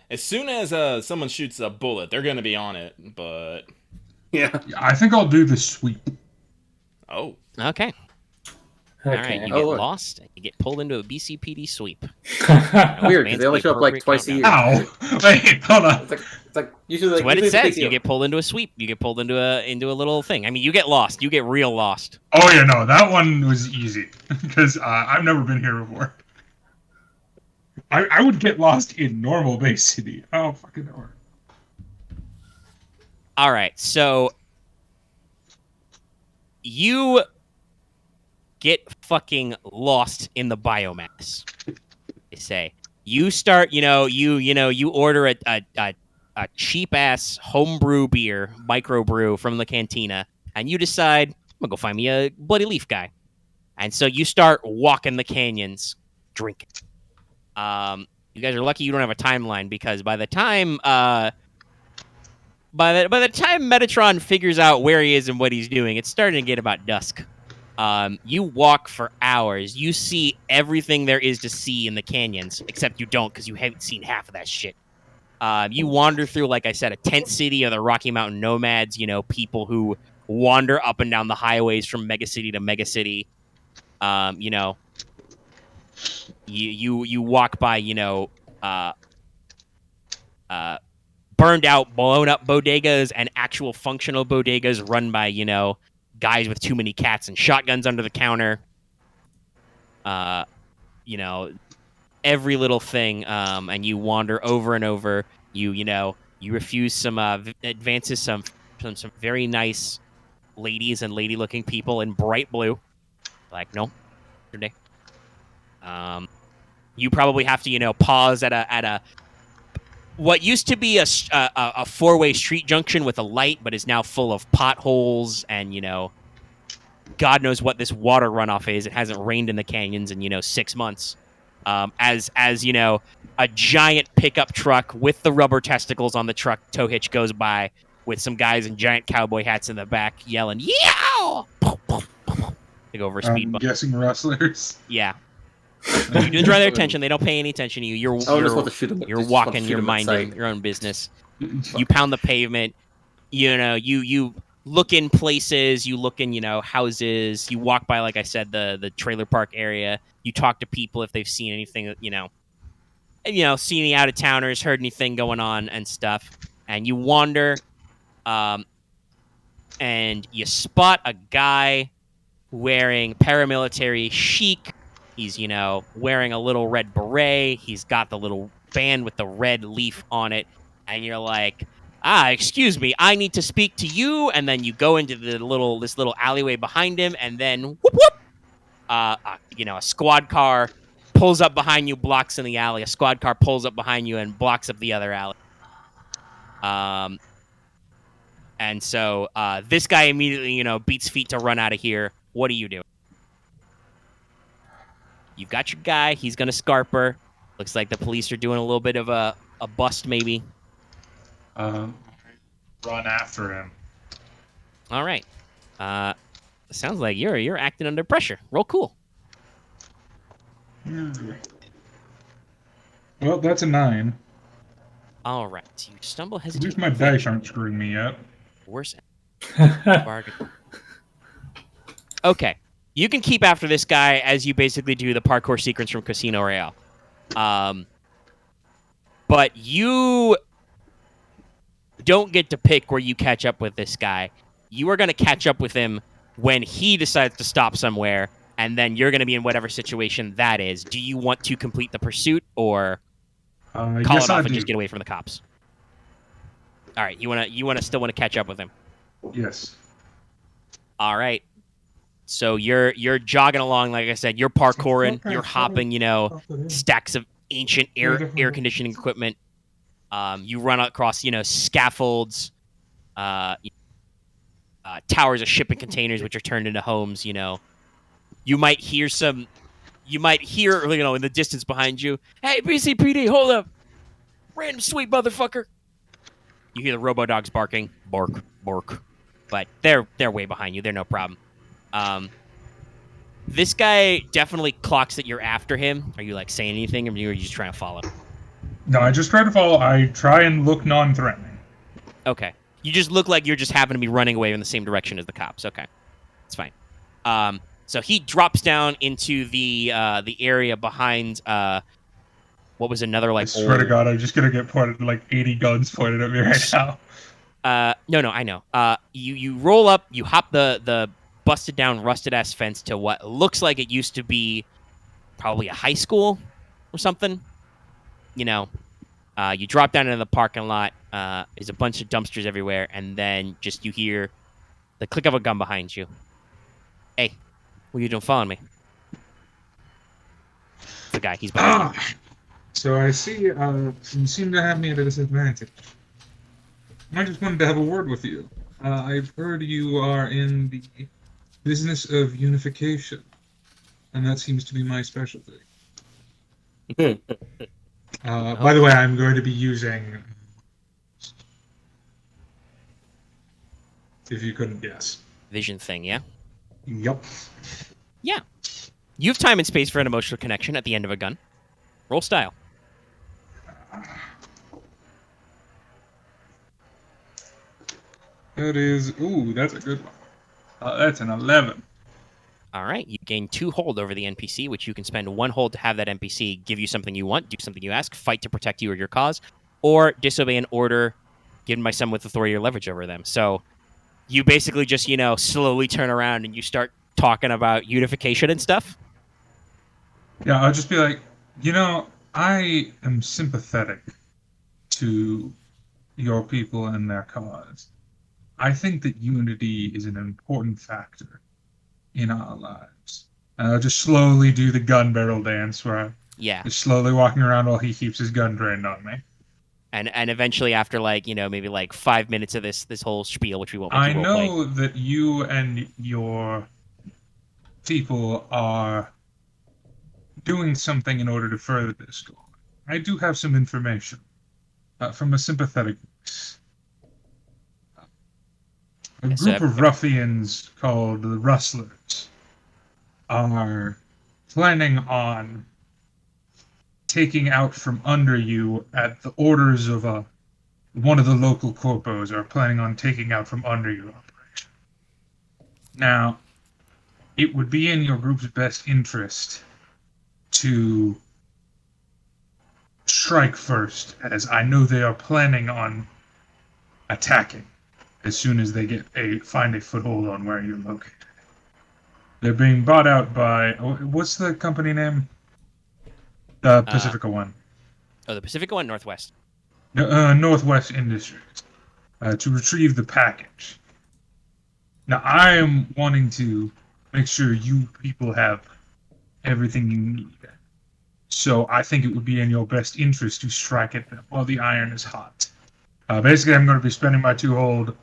as soon as someone shoots a bullet, they're gonna be on it. But Yeah. I think I'll do the sweep. oh, Okay. All right, you Okay. get look. lost, and you get pulled into a BCPD sweep. Weird, because they only show up like twice a year. Ow! Wait, hold on. It's like usually That's like what usually it it's a big says. You deal. get pulled into a sweep. You get pulled into a little thing. I mean, you get lost. You get real lost. Oh yeah, no, that one was easy because I've never been here before. I would get lost in normal Bay City. Oh fucking know. All right, so you get fucking lost in the biomass. They say you start. You order a cheap ass homebrew beer, microbrew from the cantina, and you decide I'm gonna go find me a Bloody Leaf guy, and so you start walking the canyons, drinking. You guys are lucky you don't have a timeline because by the time by the time Metatron figures out where he is and what he's doing, it's starting to get about dusk. You walk for hours. You see everything there is to see in the canyons, except you don't because you haven't seen half of that shit. You wander through, like I said, a tent city of the Rocky Mountain nomads, people who wander up and down the highways from megacity to megacity. You walk by, burned out, blown up bodegas and actual functional bodegas run by, guys with too many cats and shotguns under the counter. Every little thing, and you wander over and over. You refuse some advances, some very nice ladies and lady-looking people in bright blue. Like, no, your day. You probably have to, pause at a what used to be a four-way street junction with a light, but is now full of potholes and God knows what this water runoff is. It hasn't rained in the canyons in 6 months. As a giant pickup truck with the rubber testicles on the truck tow hitch goes by with some guys in giant cowboy hats in the back yelling "Yow!" They go over a speed I'm bump. guessing Rustlers. Yeah. You do draw their attention. They don't pay any attention to you. You're walking. You're minding your own business. You pound the pavement. You look in places. You look in houses. You walk by, like I said, the trailer park area. You talk to people if they've seen anything. Seen any out of towners, heard anything going on and stuff. And you wander, and you spot a guy wearing paramilitary chic. He's, wearing a little red beret. He's got the little band with the red leaf on it. And you're like, excuse me, I need to speak to you. And then you go into this little alleyway behind him. And then, whoop, whoop. A squad car pulls up behind you, blocks in the alley. A squad car pulls up behind you and blocks up the other alley. And so this guy immediately, beats feet to run out of here. What do you do? You've got your guy. He's going to scarper. Looks like the police are doing a little bit of a bust, maybe. Run after him. All right. Sounds like you're acting under pressure. Roll cool. Well, that's a 9. All right. You stumble, At hesitate. least my dice aren't screwing me yet. Worse. Bargain. Okay. You can keep after this guy as you basically do the parkour sequence from Casino Royale. But you don't get to pick where you catch up with this guy. You are going to catch up with him when he decides to stop somewhere, and then you're going to be in whatever situation that is. Do you want to complete the pursuit or call it off and just get away from the cops? All right, you still want to catch up with him. Yes. All right. So you're jogging along, like I said, you're parkouring, you're hopping, stacks of ancient air conditioning equipment. You run across, scaffolds, towers of shipping containers, which are turned into homes. You might hear in the distance behind you, "Hey, BCPD, hold up, random sweet motherfucker." You hear the robo-dogs barking, bark, bark, but they're way behind you. They're no problem. This guy definitely clocks that you're after him. Are you saying anything, or are you just trying to follow? No, I just try to follow. I try and look non-threatening. Okay. You just look like you're just happen to be running away in the same direction as the cops. Okay. It's fine. So he drops down into the area behind what was another I like swear to old... God, I'm just gonna get pointed like 80 guns pointed at me right now. No, I know. You roll up, you hop the busted down, rusted ass fence to what looks like it used to be probably a high school or something. You know, you drop down into the parking lot. There's a bunch of dumpsters everywhere, and then just you hear the click of a gun behind you. Hey, what are you doing following me? It's the guy. He's behind you. So I see you seem to have me at a disadvantage. I just wanted to have a word with you. I've heard you are in the business of unification, and that seems to be my specialty. By the way, I'm going to be using... If you couldn't guess. Vision thing, yeah? Yup. Yeah. You have time and space for an emotional connection at the end of a gun. Roll style. That is... Ooh, that's a good one. That's an 11. All right. You gain 2 hold over the NPC, which you can spend 1 hold to have that NPC give you something you want, do something you ask, fight to protect you or your cause, or disobey an order given by someone with authority or leverage over them. So you basically just, slowly turn around and you start talking about unification and stuff. Yeah, I'll just be like, I am sympathetic to your people and their cause. I think that unity is an important factor in our lives. And I'll just slowly do the gun barrel dance where I'm just slowly walking around while he keeps his gun trained on me. And eventually, after maybe 5 minutes of this whole spiel, which we won't. I know that you and your people are doing something in order to further this goal. I do have some information from a sympathetic voice. A group of ruffians called the Rustlers are planning on taking out from under you at the orders of one of the local corpos are planning on taking out from under your operation. Now, it would be in your group's best interest to strike first, as I know they are planning on attacking as soon as they find a foothold on where you're located. They're being bought out by... what's the company name? The Pacifica one. Oh, the Pacifica one? Northwest. Northwest Industries. To retrieve the package. Now, I am wanting to make sure you people have everything you need. So I think it would be in your best interest to strike it while the iron is hot. Basically, I'm going to be spending my 2 hold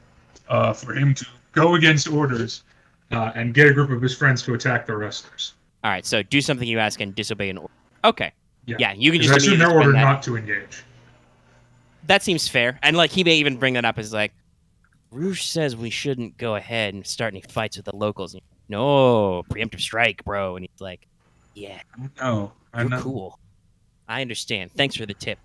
for him to go against orders and get a group of his friends to attack the Rustlers. All right, so do something you ask and disobey an order. Okay. Yeah, you can just... I assume their order not to engage. That seems fair. And he may even bring that up as Rouge says we shouldn't go ahead and start any fights with the locals. No, preemptive strike, bro. And he's like, yeah. No, you're cool. I understand. Thanks for the tip.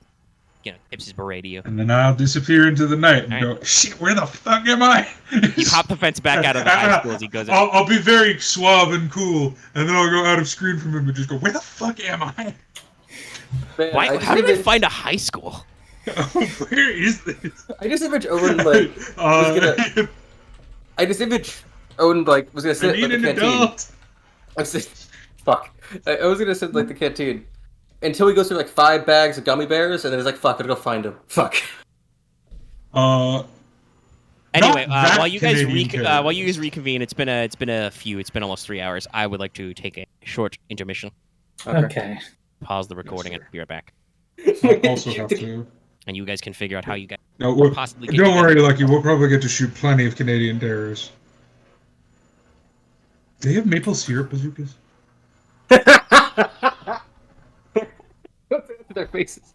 Tips his beret to you. And then I'll disappear into the night and go, shit, where the fuck am I? You hop the fence back out of the high school as he goes out. I'll be very suave and cool, and then I'll go out of screen from him and just go, where the fuck am I? Man, how did I find a high school? Where is this? I just image Odin was gonna. I just image Odin was gonna sit at the canteen. Fuck. I was gonna sit the canteen until he goes through 5 bags of gummy bears, and then he's fuck, I gotta go find him. Fuck. Anyway, while you guys reconvene, it's been almost 3 hours. I would like to take a short intermission. Okay. Pause the recording and be right back. I also have to. And you guys can figure out how you guys possibly. Don't worry, Lucky. We'll probably get to shoot plenty of Canadian terrorists. Do they have maple syrup bazookas? Their faces.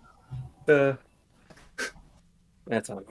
That's all.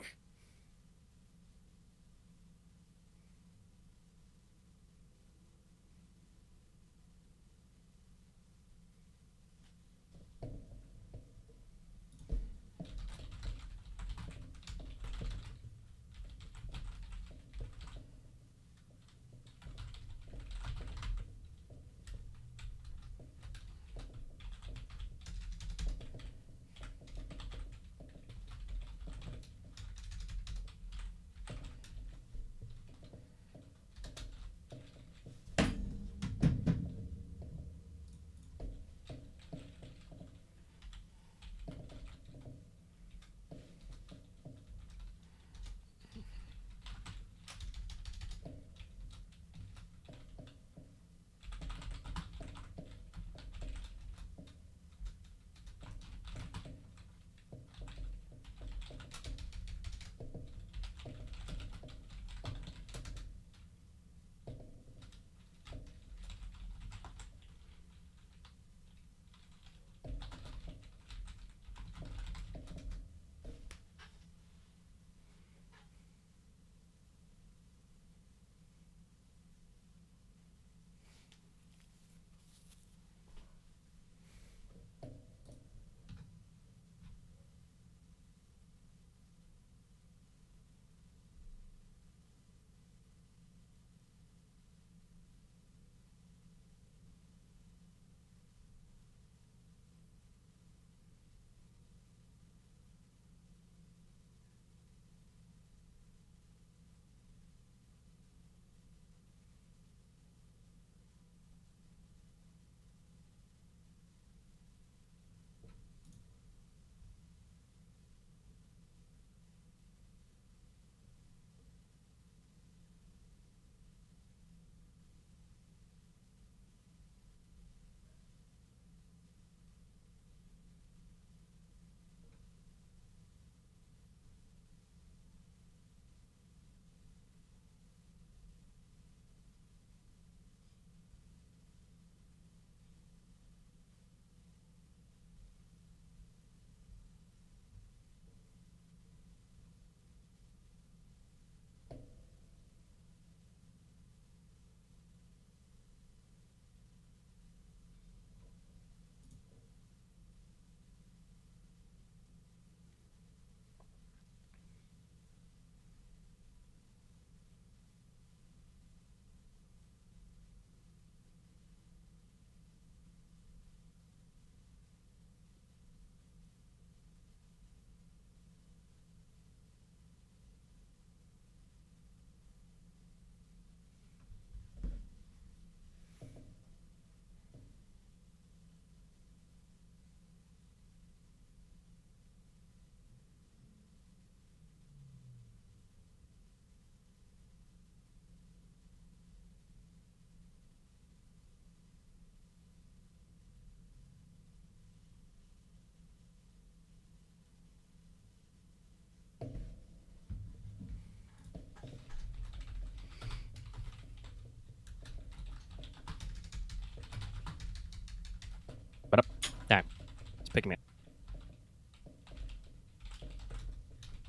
Pick me up.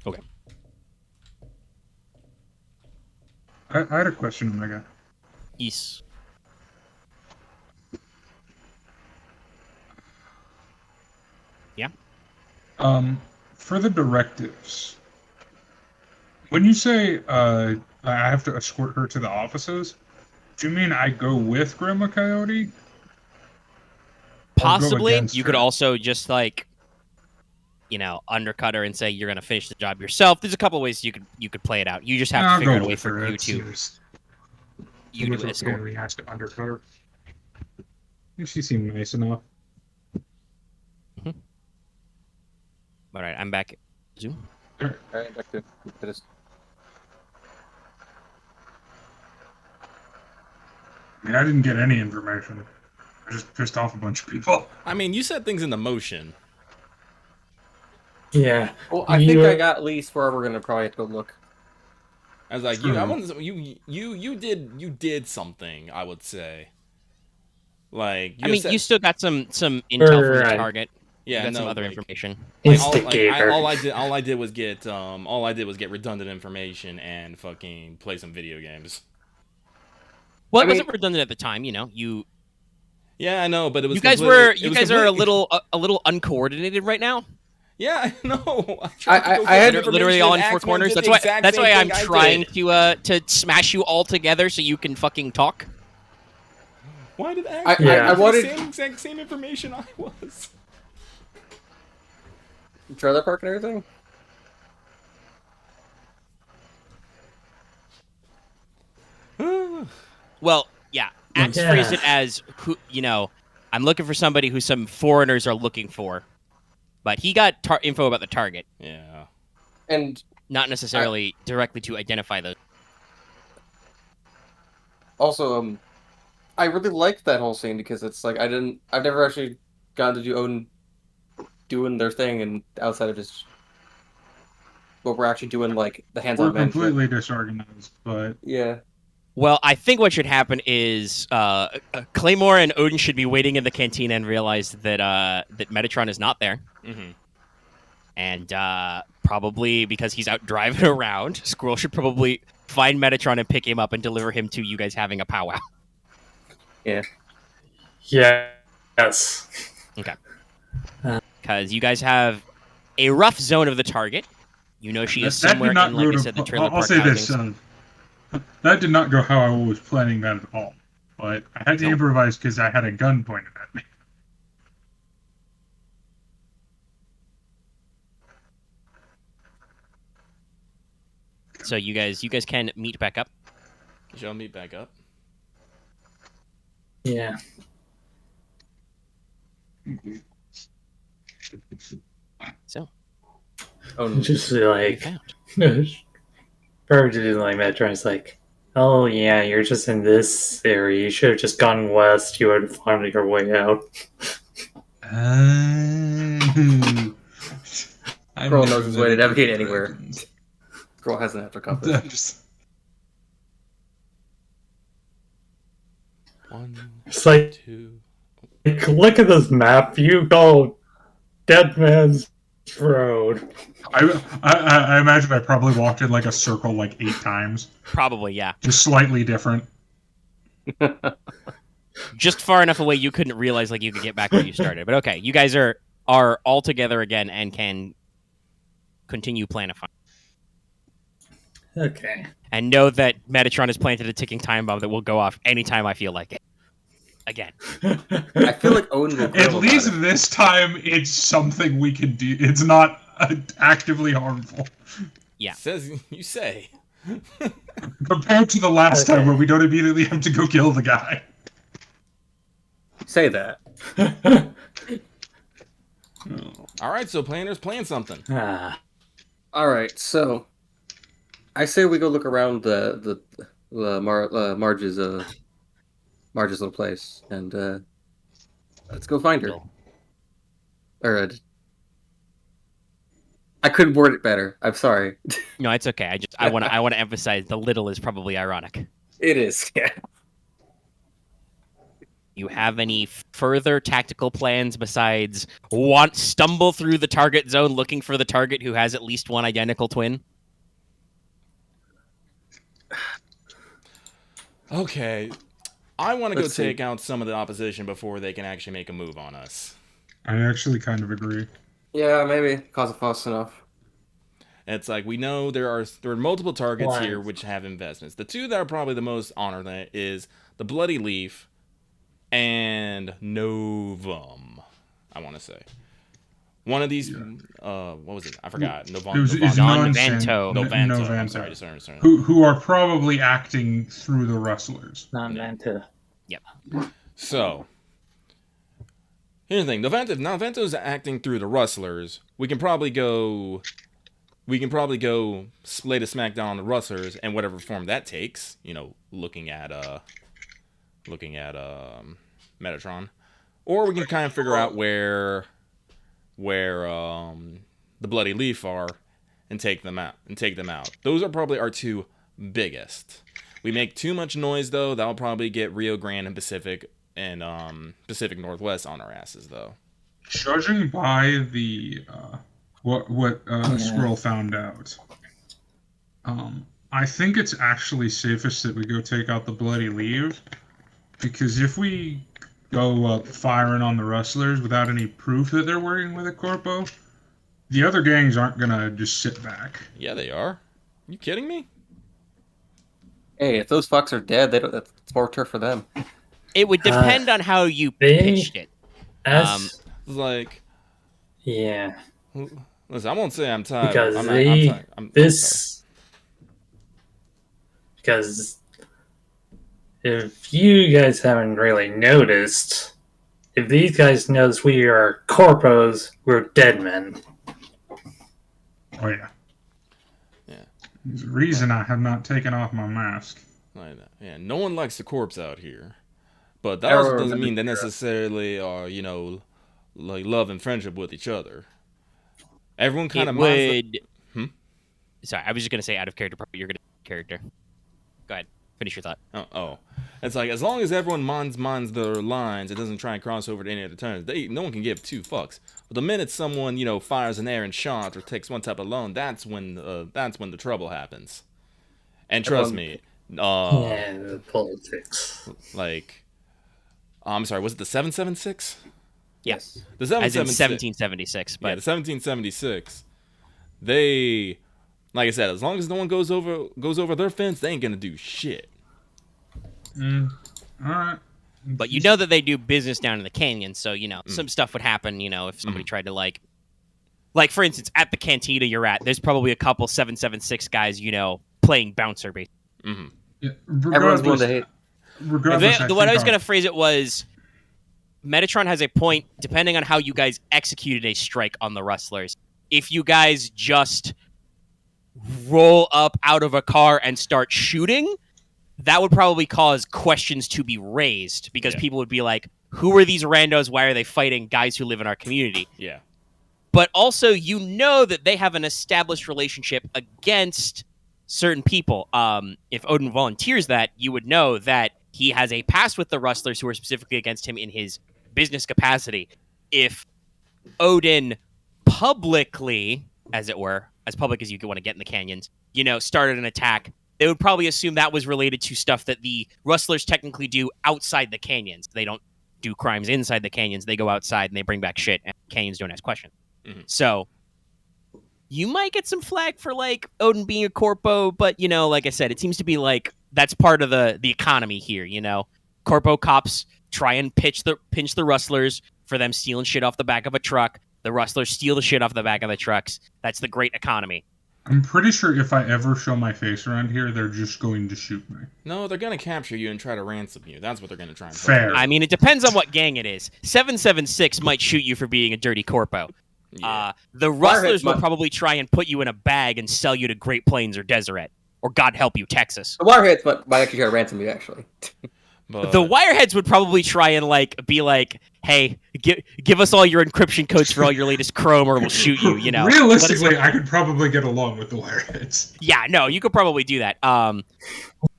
Okay. I had a question, Omega. Yes. Yeah. For the directives, when you say I have to escort her to the offices, do you mean I go with Grandma Coyote? Possibly. against You could her? also just like, undercut her and say you're gonna finish the job yourself. There's a couple ways you could play it out. You just have to figure out a way for you to escort. He has to undercut her. She seemed nice enough. All right, I'm back. Zoom. Alright, back to this. I mean, I didn't get any information. I just pissed off a bunch of people. I mean, you set things into motion. Yeah. Well, I think I got at least where we're gonna probably have to go look. I was like, you did something. I would say. Like, you still got some intel from the Right. target. yeah, You got no, some other like, information. Instigator. all I did was get redundant information and fucking play some video games. Well, I it mean- wasn't redundant at the time. You Yeah, I know, but it was. you guys are a little uncoordinated right now. Yeah, I know. I had Literally all in four corners. That's why I'm trying to smash you all together so you can fucking talk. Why did I have wanted- the exact same information I was? Trailer park and everything. Well, yeah. Axe Yeah. phrased it as I'm looking for somebody who some foreigners are looking for, but he got info about the target, Yeah. And not necessarily directly to identify those. also, I really liked that whole scene because it's like I've never actually gotten to do Odin doing their thing and outside of just what we're actually doing, like the hands-on We're management. completely disorganized, but Yeah. Well, I think what should happen is Claymore and Odin should be waiting in the cantina and realize that that Metatron is not there. Mm-hmm. And probably because he's out driving around, Squirrel should probably find Metatron and pick him up and deliver him to you guys having a powwow. Yes. Because you guys have a rough zone of the target. You know she is that did somewhere not in, like go I to- said, the trailer I'll park say this: housings. that did not go how I was planning that at all. But I had to improvise because I had a gun pointed at me. So you guys can meet back up. Shall meet back up. Yeah. So Odin. Just what you like found. probably just like Metron's like, oh yeah, you're just in this area. You should have just gone west. You would have found your way out. Squirrel knows his way to navigate anywhere. Girl has an after compass. One, It's like, two. look at this map. You go Dead Man's Road. I imagine I probably walked in like a circle like 8 times, Probably, yeah. just slightly different. Just far enough away you couldn't realize like you could get back where you started. But okay, you guys are all together again and can continue planifying. Okay. And know that Metatron has planted a ticking time bomb that will go off anytime I feel like it. Again. I feel like Odin will At grill least about it. this time, it's something we can do. It's not actively harmful Yeah. Says you say. compared to the last time where we don't immediately have to go kill the guy. Say that. All right, so planners plan something. Ah. All right, so I say we go look around Marge's little place, and let's go find her. Cool. Or I couldn't word it better. I'm sorry. No, it's okay. I want to emphasize the little is probably ironic. It is. Yeah. You have any further tactical plans besides stumble through the target zone looking for the target who has at least one identical twin? Okay, I want to go Let's see. take out some of the opposition before they can actually make a move on us. I actually kind of agree. Yeah, maybe cause a fuss enough. It's like we know there are multiple targets Why? here which have investments. The two that are probably the most honored is the Bloody Leaf and Novum. I want to say one of these. What was it? I forgot. It's Novanto. Novanto. I'm Novanto. sorry. Who are probably acting through the Rustlers. Non-Manta. So here's the thing. Novanto's acting through the Rustlers. We can probably go lay the smackdown on the Rustlers in whatever form that takes. You know, looking at Metatron, or we can kind of figure out where the Bloody Leaf are and take them out. Those are probably our two biggest. We make too much noise though. That'll probably get Rio Grande and Pacific Northwest on our asses though. Judging by the what Squirrel found out, I think it's actually safest that we go take out the Bloody Leaf, because if we go firing on the Rustlers without any proof that they're working with a corpo, the other gangs aren't gonna just sit back. Yeah, they are. You kidding me? Hey, if those fucks are dead, that's more turf for them. It would depend on how you they- pitched it. It's like, Yeah, listen, I won't say I'm tired. because because if you guys haven't really noticed, if these guys notice we are corpos, we're dead men. Oh yeah. Yeah. There's a reason I have not taken off my mask. Yeah, no one likes the corpse out here. But that also doesn't mean they that. necessarily are, like love and friendship with each other. Everyone kind of would. Sorry, I was just gonna say out of character. You're gonna character. Go ahead. Finish your thought. Oh. It's like, as long as everyone minds their lines, it doesn't try and cross over to any other turns. No one can give two fucks. But the minute someone, fires an errant shot or takes one type of loan, that's when the trouble happens. And trust me, The politics. like, I'm sorry, was it the 776? Yes. The As in 1776. 1776. But Yeah, the 1776. They, like I said, as long as no one goes over their fence, they ain't gonna do shit. All right. But you know that they do business down in the canyon, so some stuff would happen. If somebody tried to like for instance, at the cantina you're at, there's probably a couple 776 guys, playing bouncer. Basically, Yeah, Everyone's willing to hate. Regardless, the way I was gonna phrase it was, Metatron has a point. Depending on how you guys executed a strike on the Rustlers, if you guys just roll up out of a car and start shooting, that would probably cause questions to be raised, because people would be like, who are these randos? Why are they fighting guys who live in our community? Yeah. But also, that they have an established relationship against certain people. If Odin volunteers that, you would know that he has a past with the Rustlers who are specifically against him in his business capacity. If Odin publicly, as it were, as public as you could want to get in the canyons, started an attack, they would probably assume that was related to stuff that the Rustlers technically do outside the canyons. They don't do crimes inside the canyons. They go outside and they bring back shit, and canyons don't ask questions. So you might get some flack for Odin being a corpo, but like I said, it seems to be that's part of the economy here. Corpo cops try and pinch the Rustlers for them stealing shit off the back of a truck. The Rustlers steal the shit off the back of the trucks. That's the great economy. I'm pretty sure if I ever show my face around here, they're just going to shoot me. No, they're gonna capture you and try to ransom you. That's what they're gonna try and Fair. I mean, it depends on what gang it is. 776 might shoot you for being a dirty corpo. Yeah. The Rustlers will probably try and put you in a bag and sell you to Great Plains or Deseret, or God help you, Texas. The Wireheads might actually try to ransom you, actually. But The Wireheads would probably try and be like, "Hey, give us all your encryption codes for all your latest Chrome, or we'll shoot you." Realistically, I could probably get along with the Wireheads. Yeah, no, you could probably do that.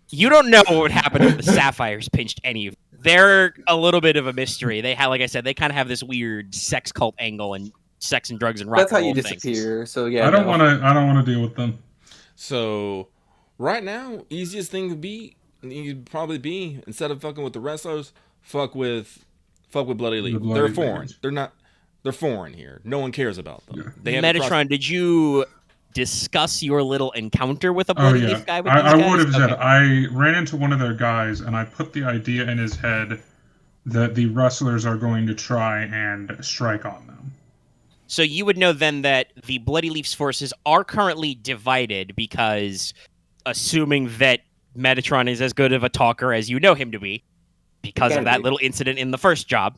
You don't know what would happen if the Sapphires pinched any of They're a little bit of a mystery. They have, like I said, they kind of have this weird sex cult angle and sex and drugs and rock That's how and you roll things. disappear. So yeah, I don't want to. I don't want to deal with them. So, right now, easiest thing to be, you'd probably be, instead of fucking with the Rustlers, fuck with Bloody Leaf. Bloody They're foreign. Leafs. They're foreign here. No one cares about them. Yeah. They haven't Metatron, crossed- did you discuss your little encounter with a Oh Bloody yeah, Leaf guy with these I guys? would have said Okay. I ran into one of their guys and I put the idea in his head that the Rustlers are going to try and strike on them. So you would know then that the Bloody Leaf's forces are currently divided because, assuming that Metatron is as good of a talker as you know him to be, because of Can that be. little incident in the first job.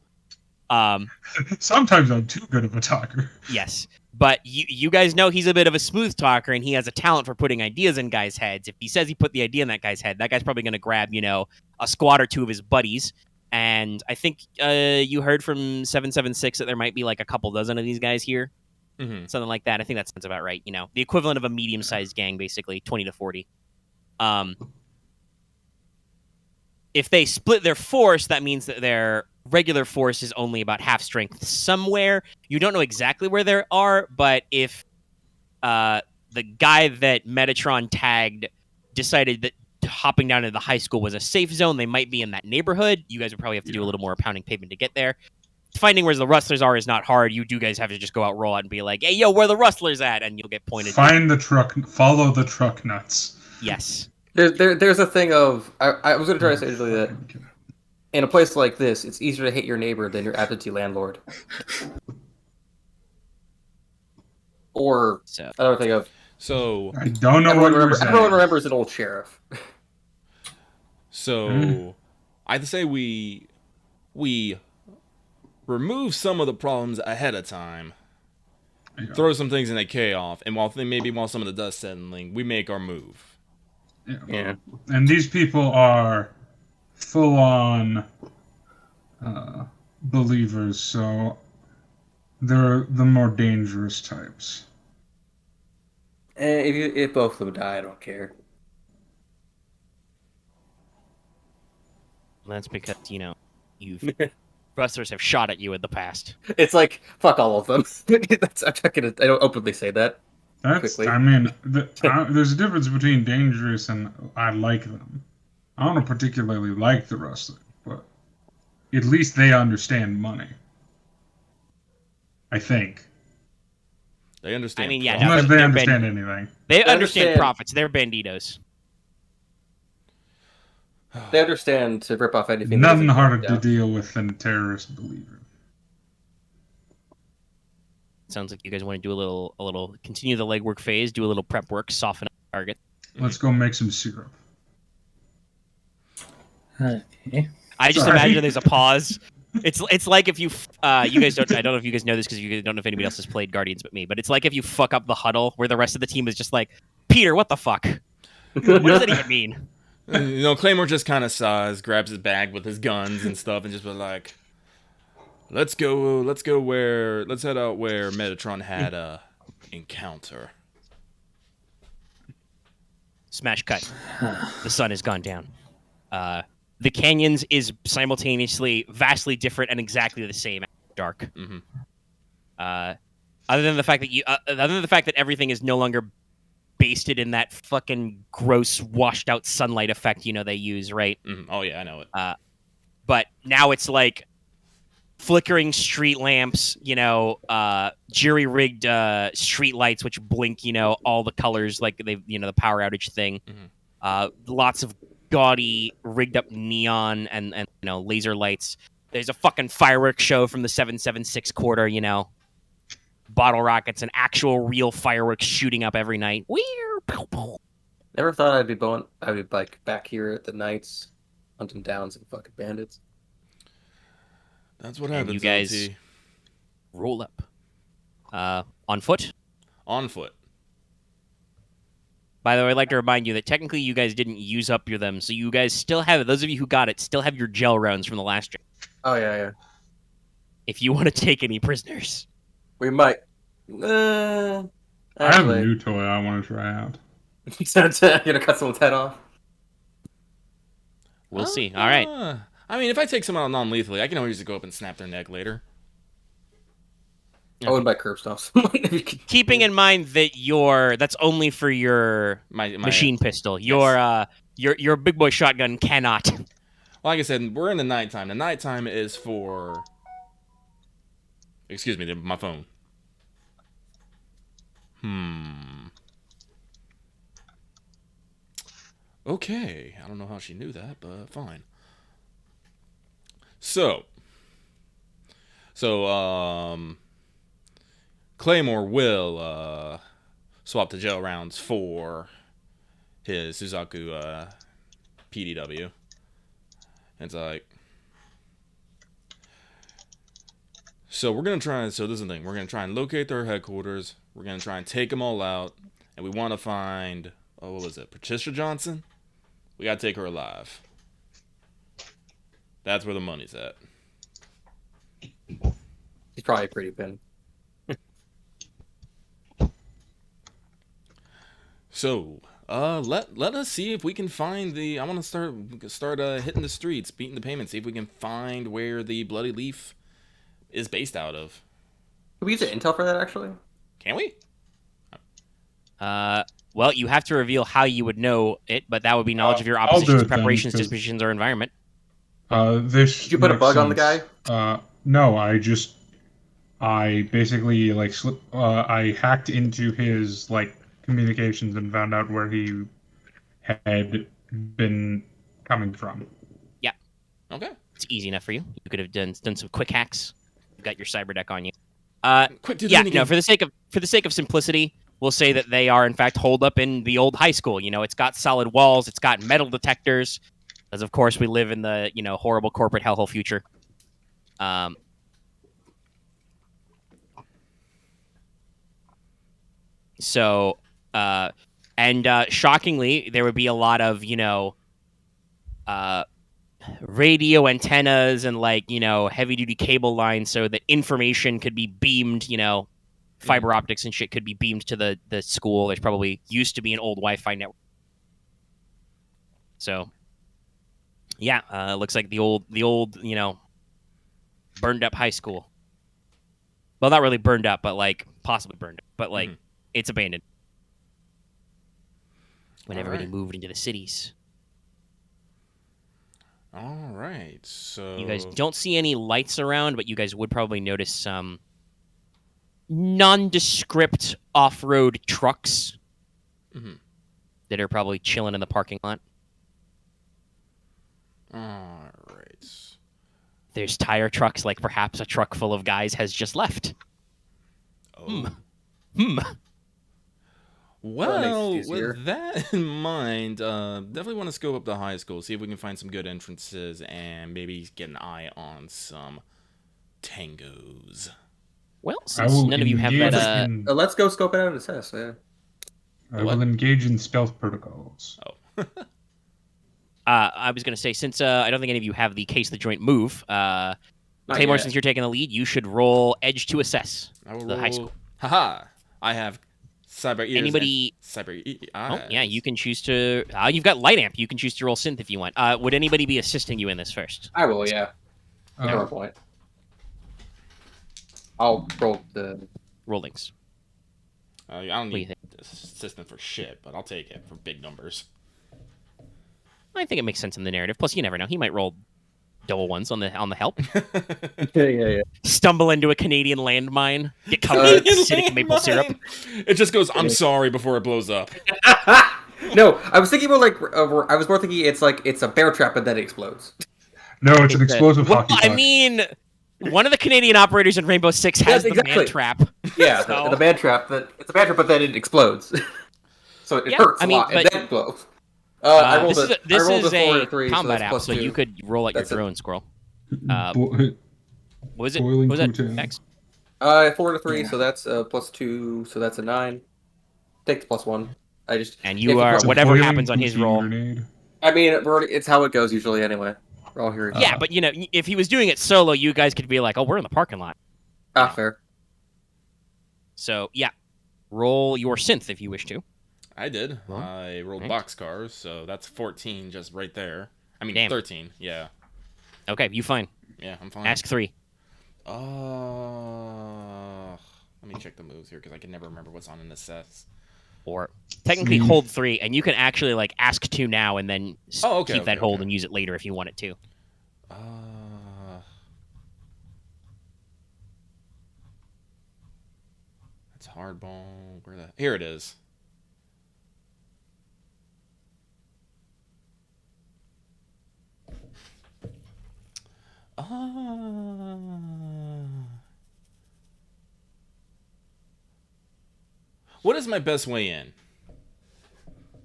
Sometimes I'm too good of a talker. Yes. But you guys know he's a bit of a smooth talker, and he has a talent for putting ideas in guys' heads. If he says he put the idea in that guy's head, that guy's probably going to grab, a squad or two of his buddies. And I think you heard from 776 that there might be like a couple dozen of these guys here. Mhm. Something like that. I think that sounds about right. The equivalent of a medium-sized gang, basically, 20 to 40. If they split their force, that means that their regular force is only about half strength somewhere. You don't know exactly where they are, but if the guy that Metatron tagged decided that hopping down to the high school was a safe zone, they might be in that neighborhood. You guys would probably have to do a little more pounding pavement to get there. Finding where the Rustlers are is not hard. You do guys have to just go out, roll out, and be like, hey, yo, where the Rustlers at? And you'll get pointed. Find the truck. Follow the truck nuts. Yes. There's a thing of I was going to try to say that in a place like this, it's easier to hate your neighbor than your absentee landlord. Or So another thing of So, I don't know what you're saying. everyone remembers an old sheriff. I'd say we remove some of the problems ahead of time, Yeah. throw some things in a chaos, and while some of the dust settling, we make our move. Yeah. And these people are full-on believers, so they're the more dangerous types. If both of them die, I don't care. that's because, you've Rustlers have shot at you in the past. It's like fuck all of them. I don't openly say that. That's, Quickly. I mean, there's a difference between dangerous and I like them. I don't particularly like the Rustlers, but at least they understand money. I think. They understand. I mean, yeah, profit. no, Unless they're they understand band- anything. They understand understand- profits. They're banditos. They understand to rip off anything. Nothing that harder doesn't to go deal with than a terrorist believer. Sounds like you guys want to do a little continue the legwork phase, do a little prep work, soften up the target. Let's go make some syrup. Okay. I just Sorry. imagine there's a pause. It's like if you you guys don't, I don't know if you guys know this because you guys don't know if anybody else has played Guardians but me, but it's like if you fuck up the huddle where the rest of the team is just like, Peter, what the fuck? What does that even mean? Claymore just kind of sighs, grabs his bag with his guns and stuff, and just be like, let's head out where Metatron had a encounter. Smash cut. The sun has gone down. The canyons is simultaneously vastly different and exactly the same. Dark. Mhm. Other than the fact that everything is no longer basted in that fucking gross washed out sunlight effect they use, right? Mhm. Oh yeah, I know it. But now it's like flickering street lamps, jury-rigged street lights which blink, all the colors like they, the power outage thing. Lots of gaudy rigged up neon and laser lights. There's a fucking fireworks show from the 776 quarter, bottle rockets and actual real fireworks shooting up every night. Never thought I'd be like back here at the nights, hunting down some fucking bandits. That's what And happens. you guys LT. roll up. On foot. On foot. By the way, I'd like to remind you that technically you guys didn't use up them, so you guys still have, those of you who got it, still have your gel rounds from the last stream. Oh yeah. If you want to take any prisoners. We might. I have a Actually, new toy I want to try out. you're gonna cut someone's head off. We'll see. All right. I mean, if I take someone out non-lethally, I can always just go up and snap their neck later. I would buy curb stops. Keeping in mind that that's only for your My machine pistol. Your big boy shotgun cannot. Like I said, we're in the nighttime. The nighttime is for... Excuse me, my phone. Okay, I don't know how she knew that, but fine. So, Claymore will swap the gel rounds for his Suzaku PDW. And it's like, so we're gonna try. So this is the thing. We're gonna try and locate their headquarters. We're gonna try and take them all out, and we want to find. Oh, what was it? Patricia Johnson. We gotta take her alive. That's where the money's at. He's probably pretty thin. So, let us see if we can find the. I want to start hitting the streets, beating the pavement, see if we can find where the Bloody Leaf is based out of. Can we use the intel for that, actually? Can we? Well, you have to reveal how you would know it, but that would be knowledge of your I'll do opposition's it then, preparations, 'cause- dispositions, or environment. This. Did you put a makes bug on the sense. No, I basically I hacked into his communications and found out where he had been coming from. Okay. It's easy enough for you. You could have done some quick hacks. You've got your cyber deck on you. Quick, do Yeah, that no. again. For the sake of simplicity, we'll say that they are in fact holed up in the old high school. You know, it's got solid walls, it's got metal detectors, as of course we live in the horrible corporate hellhole future. So, shockingly, there would be a lot of radio antennas and heavy duty cable lines, so that information could be beamed. Fiber optics and shit could be beamed to the school. There's probably used to be an old Wi-Fi network. So, yeah, looks like the old burned up high school. Well, not really burned up, but possibly burned up. But it's abandoned when everybody moved into the cities. All right. So You guys don't see any lights around, but you guys would probably notice some nondescript off-road trucks that are probably chilling in the parking lot. All right. There's tire trucks, like perhaps a truck full of guys has just left. Oh. Well, Well, makes it easier. with that in mind, definitely want to scope up the high school, see if we can find some good entrances, and maybe get an eye on some tangos. Well, I since will none of you have engage that, in- Let's go scope it out and assess. Yeah. I will engage in stealth protocols. Oh. I was going to say, since I don't think any of you have the case the joint move, Not Claymore, yet. since you're taking the lead, you should roll edge to assess I will the roll... high school. Haha! I have cyber ears. Anybody? And cyber Oh, eyes. yeah, you can choose to. You've got light amp. You can choose to roll synth if you want. Would anybody be assisting you in this first? I will, yeah. At one point. I'll roll the... Rollings. I don't What do you need assistant for shit, but I'll take it for big numbers. I think it makes sense in the narrative. Plus, you never know. He might roll double ones on the help. yeah. Stumble into a Canadian landmine. Get covered in acidic maple syrup. It just goes, I'm sorry, before it blows up. No, I was thinking more I was more thinking it's a bear trap and then it explodes. No, it's an explosive Well, hockey I puck. mean, one of the Canadian operators in Rainbow Six has Yes, exactly. the man trap. Yeah, So- the bear trap. It's a bear trap, but then it explodes. So it Yeah, hurts I mean, a lot, and but- then it blows. I rolled this I rolled is a 4 a and a 3, combat so that's app, plus so 2. you could roll at your That's it. drone, Squirrel. Bo- What was it? Boiling What was that? Putin. Max? 4 and a 3, so that's plus 2, so that's a 9. Take the plus 1. I just And if you are it's a whatever boiling happens on his poutine roll. grenade. I mean, it's how it goes usually anyway. We're all here. Yeah, but if he was doing it solo, you guys could be like, "Oh, we're in the parking lot." Fair. So yeah, roll your synth if you wish to. I did. Well, I rolled right. boxcars, so that's 14 just right there. I mean, Damn. 13, yeah. Okay, you fine. Yeah, I'm fine. Ask 3. Let me check the moves here because I can never remember what's on an assess. Or technically hold 3, and you can actually like ask 2 now and then keep that hold and use it later if you want it to. That's hardball. Here it is. What is my best way in?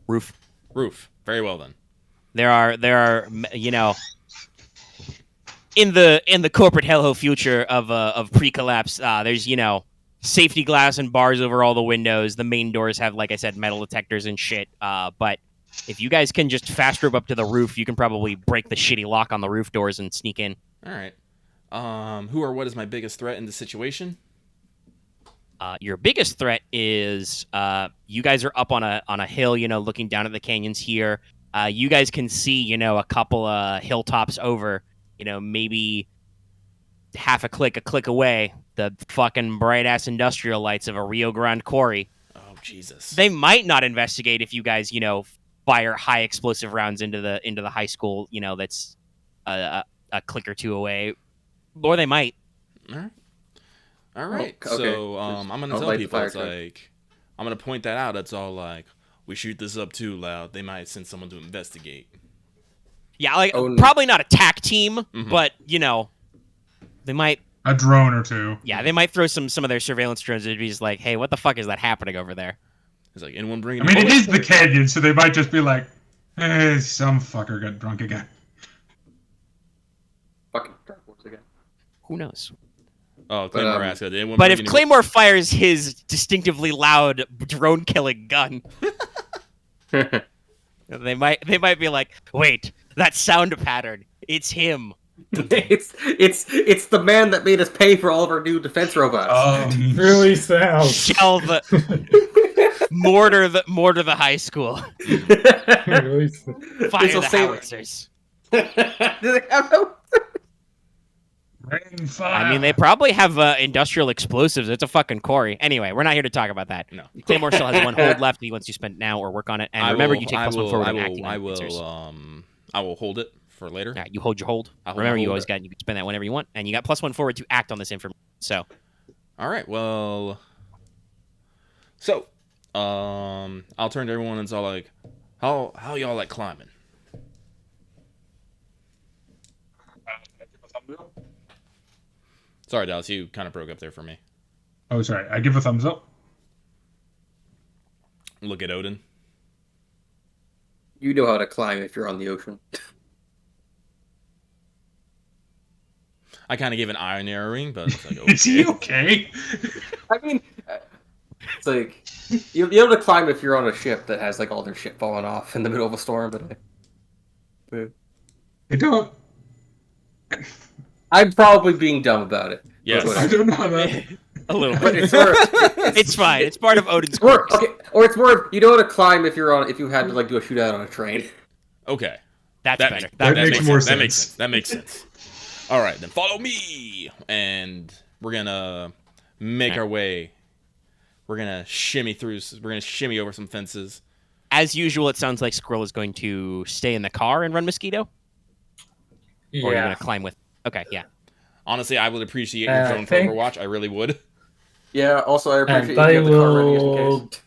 Roof. Very well then. There are you know, in the corporate hellhole future of pre-collapse, there's, you know, safety glass and bars over all the windows. The main doors have, like I said, metal detectors and shit. But if you guys can just fast rope up to the roof, you can probably break the shitty lock on the roof doors and sneak in. All right. Who or what is my biggest threat in this situation? Your biggest threat is you guys are up on a hill, you know, looking down at the canyons here. You guys can see, you know, a couple of hilltops over, you know, maybe half a click away, the fucking bright-ass industrial lights of a Rio Grande quarry. Oh, Jesus. They might not investigate if you guys, you know, fire high explosive rounds into the high school, you know, that's a click or 2 away. Or they might. All right. Okay. So I'm gonna tell people, it's like, I'm gonna point that out. It's all like, we shoot this up too loud. They might send someone to investigate. Yeah, like probably not attack team, but you know, they might a drone or 2. Yeah, they might throw some of their surveillance drones and be just like, hey, what the fuck is that happening over there? It's like, anyone bring? I mean, it is the canyon, so they might just be like, hey, some fucker got drunk again. Fucking Dark Wars again. Who knows? Oh, Claymore asked, did anyone but bring if Claymore fires his distinctively loud drone killing gun, they might be like, wait, that sound pattern, it's him. it's the man that made us pay for all of our new defense robots. Really sounds. Shell the mortar the high school. Fire the howitzers. Do they have no? I mean, they probably have industrial explosives. It's a fucking quarry. Anyway, we're not here to talk about that. No. Claymore still has 1 hold left. He wants to spend now or work on it. And remember, you take +1 forward on acting. I will hold it for later. Yeah, you hold your hold. Remember, you always got. You can spend that whenever you want, and you got +1 forward to act on this information. So, all right. Well, so I'll turn to everyone and it's all like, how y'all like climbing? Sorry, Dallas, you kind of broke up there for me. Oh, sorry. I give a thumbs up. Look at Odin. You know how to climb if you're on the ocean. I kind of gave an eye narrowing, but it's like, okay. Is he okay? I mean, it's like, you'll be able to climb if you're on a ship that has like all their shit falling off in the middle of a storm, but I don't. I'm probably being dumb about it. Yes. I don't know that. a little But bit. it's fine. It's part of Odin's or, quirks. okay, or it's more of, you know how to climb if you had to like do a shootout on a train. Okay. That's better. That makes more sense. That makes sense. All right, then follow me, and we're gonna make our way. We're gonna shimmy through. We're gonna shimmy over some fences. As usual, it sounds like Squirrel is going to stay in the car and run Mosquito. Yeah. Or are you gonna climb with? Okay, yeah. Honestly, I would appreciate your drone for Overwatch. I really would. Yeah. Also, I appreciate And you have the car running just in case.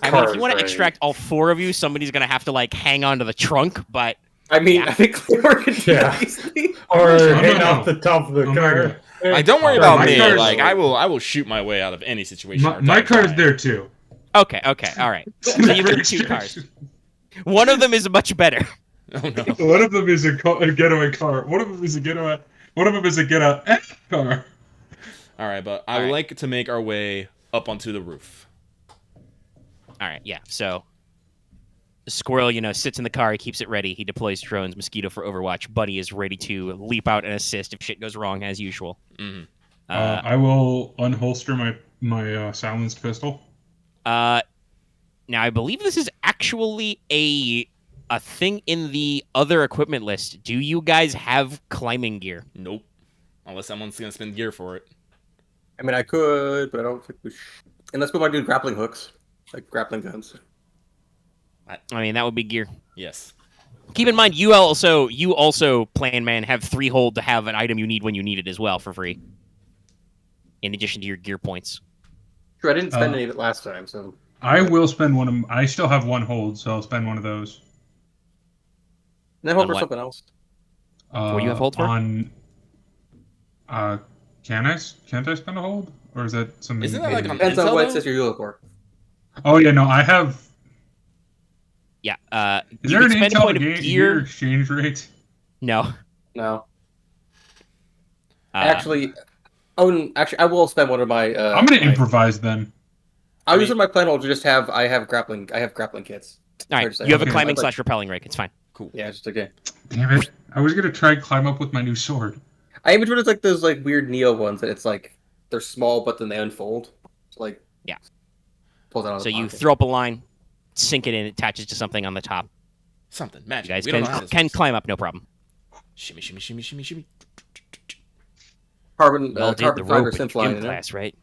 I mean, if you want to extract all 4 of you, somebody's gonna have to like hang on to the trunk. But I mean, I think Claymore can do Yeah. that easily. Or No, hang no. off the top of the Oh, car. I don't worry Oh, about my me. car's Like there. I will shoot my way out of any situation. My car's there too. okay, all right. So you've got 2 cars. One of them is much better. Oh no. One of them is a getaway car. One of them is a getaway. One of them is a get out car. All right, but I would like to make our way up onto the roof. All right, yeah. So Squirrel, sits in the car. He keeps it ready. He deploys drones. Mosquito for Overwatch. Buddy is ready to leap out and assist if shit goes wrong, as usual. Mm-hmm. I will unholster my silenced pistol. Now I believe this is actually a a thing in the other equipment list. Do you guys have climbing gear? Nope. Unless someone's gonna spend gear for it. I mean, I could, but I don't think we should. Unless we might do grappling hooks, like grappling guns. I mean, that would be gear. Yes. Keep in mind, you also, Plan Man, have 3 hold to have an item you need when you need it as well for free. In addition to your gear points. True, I didn't spend any of it last time, so. I will spend one of. I still have 1 hold, so I'll spend one of those. And then hold On for what? something else. What do you have hold for? On. Can't I spend a hold, or is that something? Isn't that like on Depends on Intel, what though? sister you look for. Oh yeah, no, I have. Yeah. Is you there an can spend a Intel point of gear gear. exchange rate? No. No. Uh, Actually, I will spend one of my. I'm gonna improvise then. I'll use one of my plan hold to just have. I have grappling kits. all Or right. just You have a okay. climbing Like- / rappelling rig. It's fine. Cool. Yeah, just okay. Damn it! I was gonna try and climb up with my new sword. I aim between it's like those like weird Neo ones that it's like they're small but then they unfold. So, like Yeah. Pull that on So the you pocket. throw up a line, sink it in, it attaches to something on the top. Something You magic. guys We don't know how this can works. climb up, no problem. Shimmy, shimmy, shimmy, shimmy, shimmy. carbon We all did the carbon fiber rope in synth line, gym you know? class, right?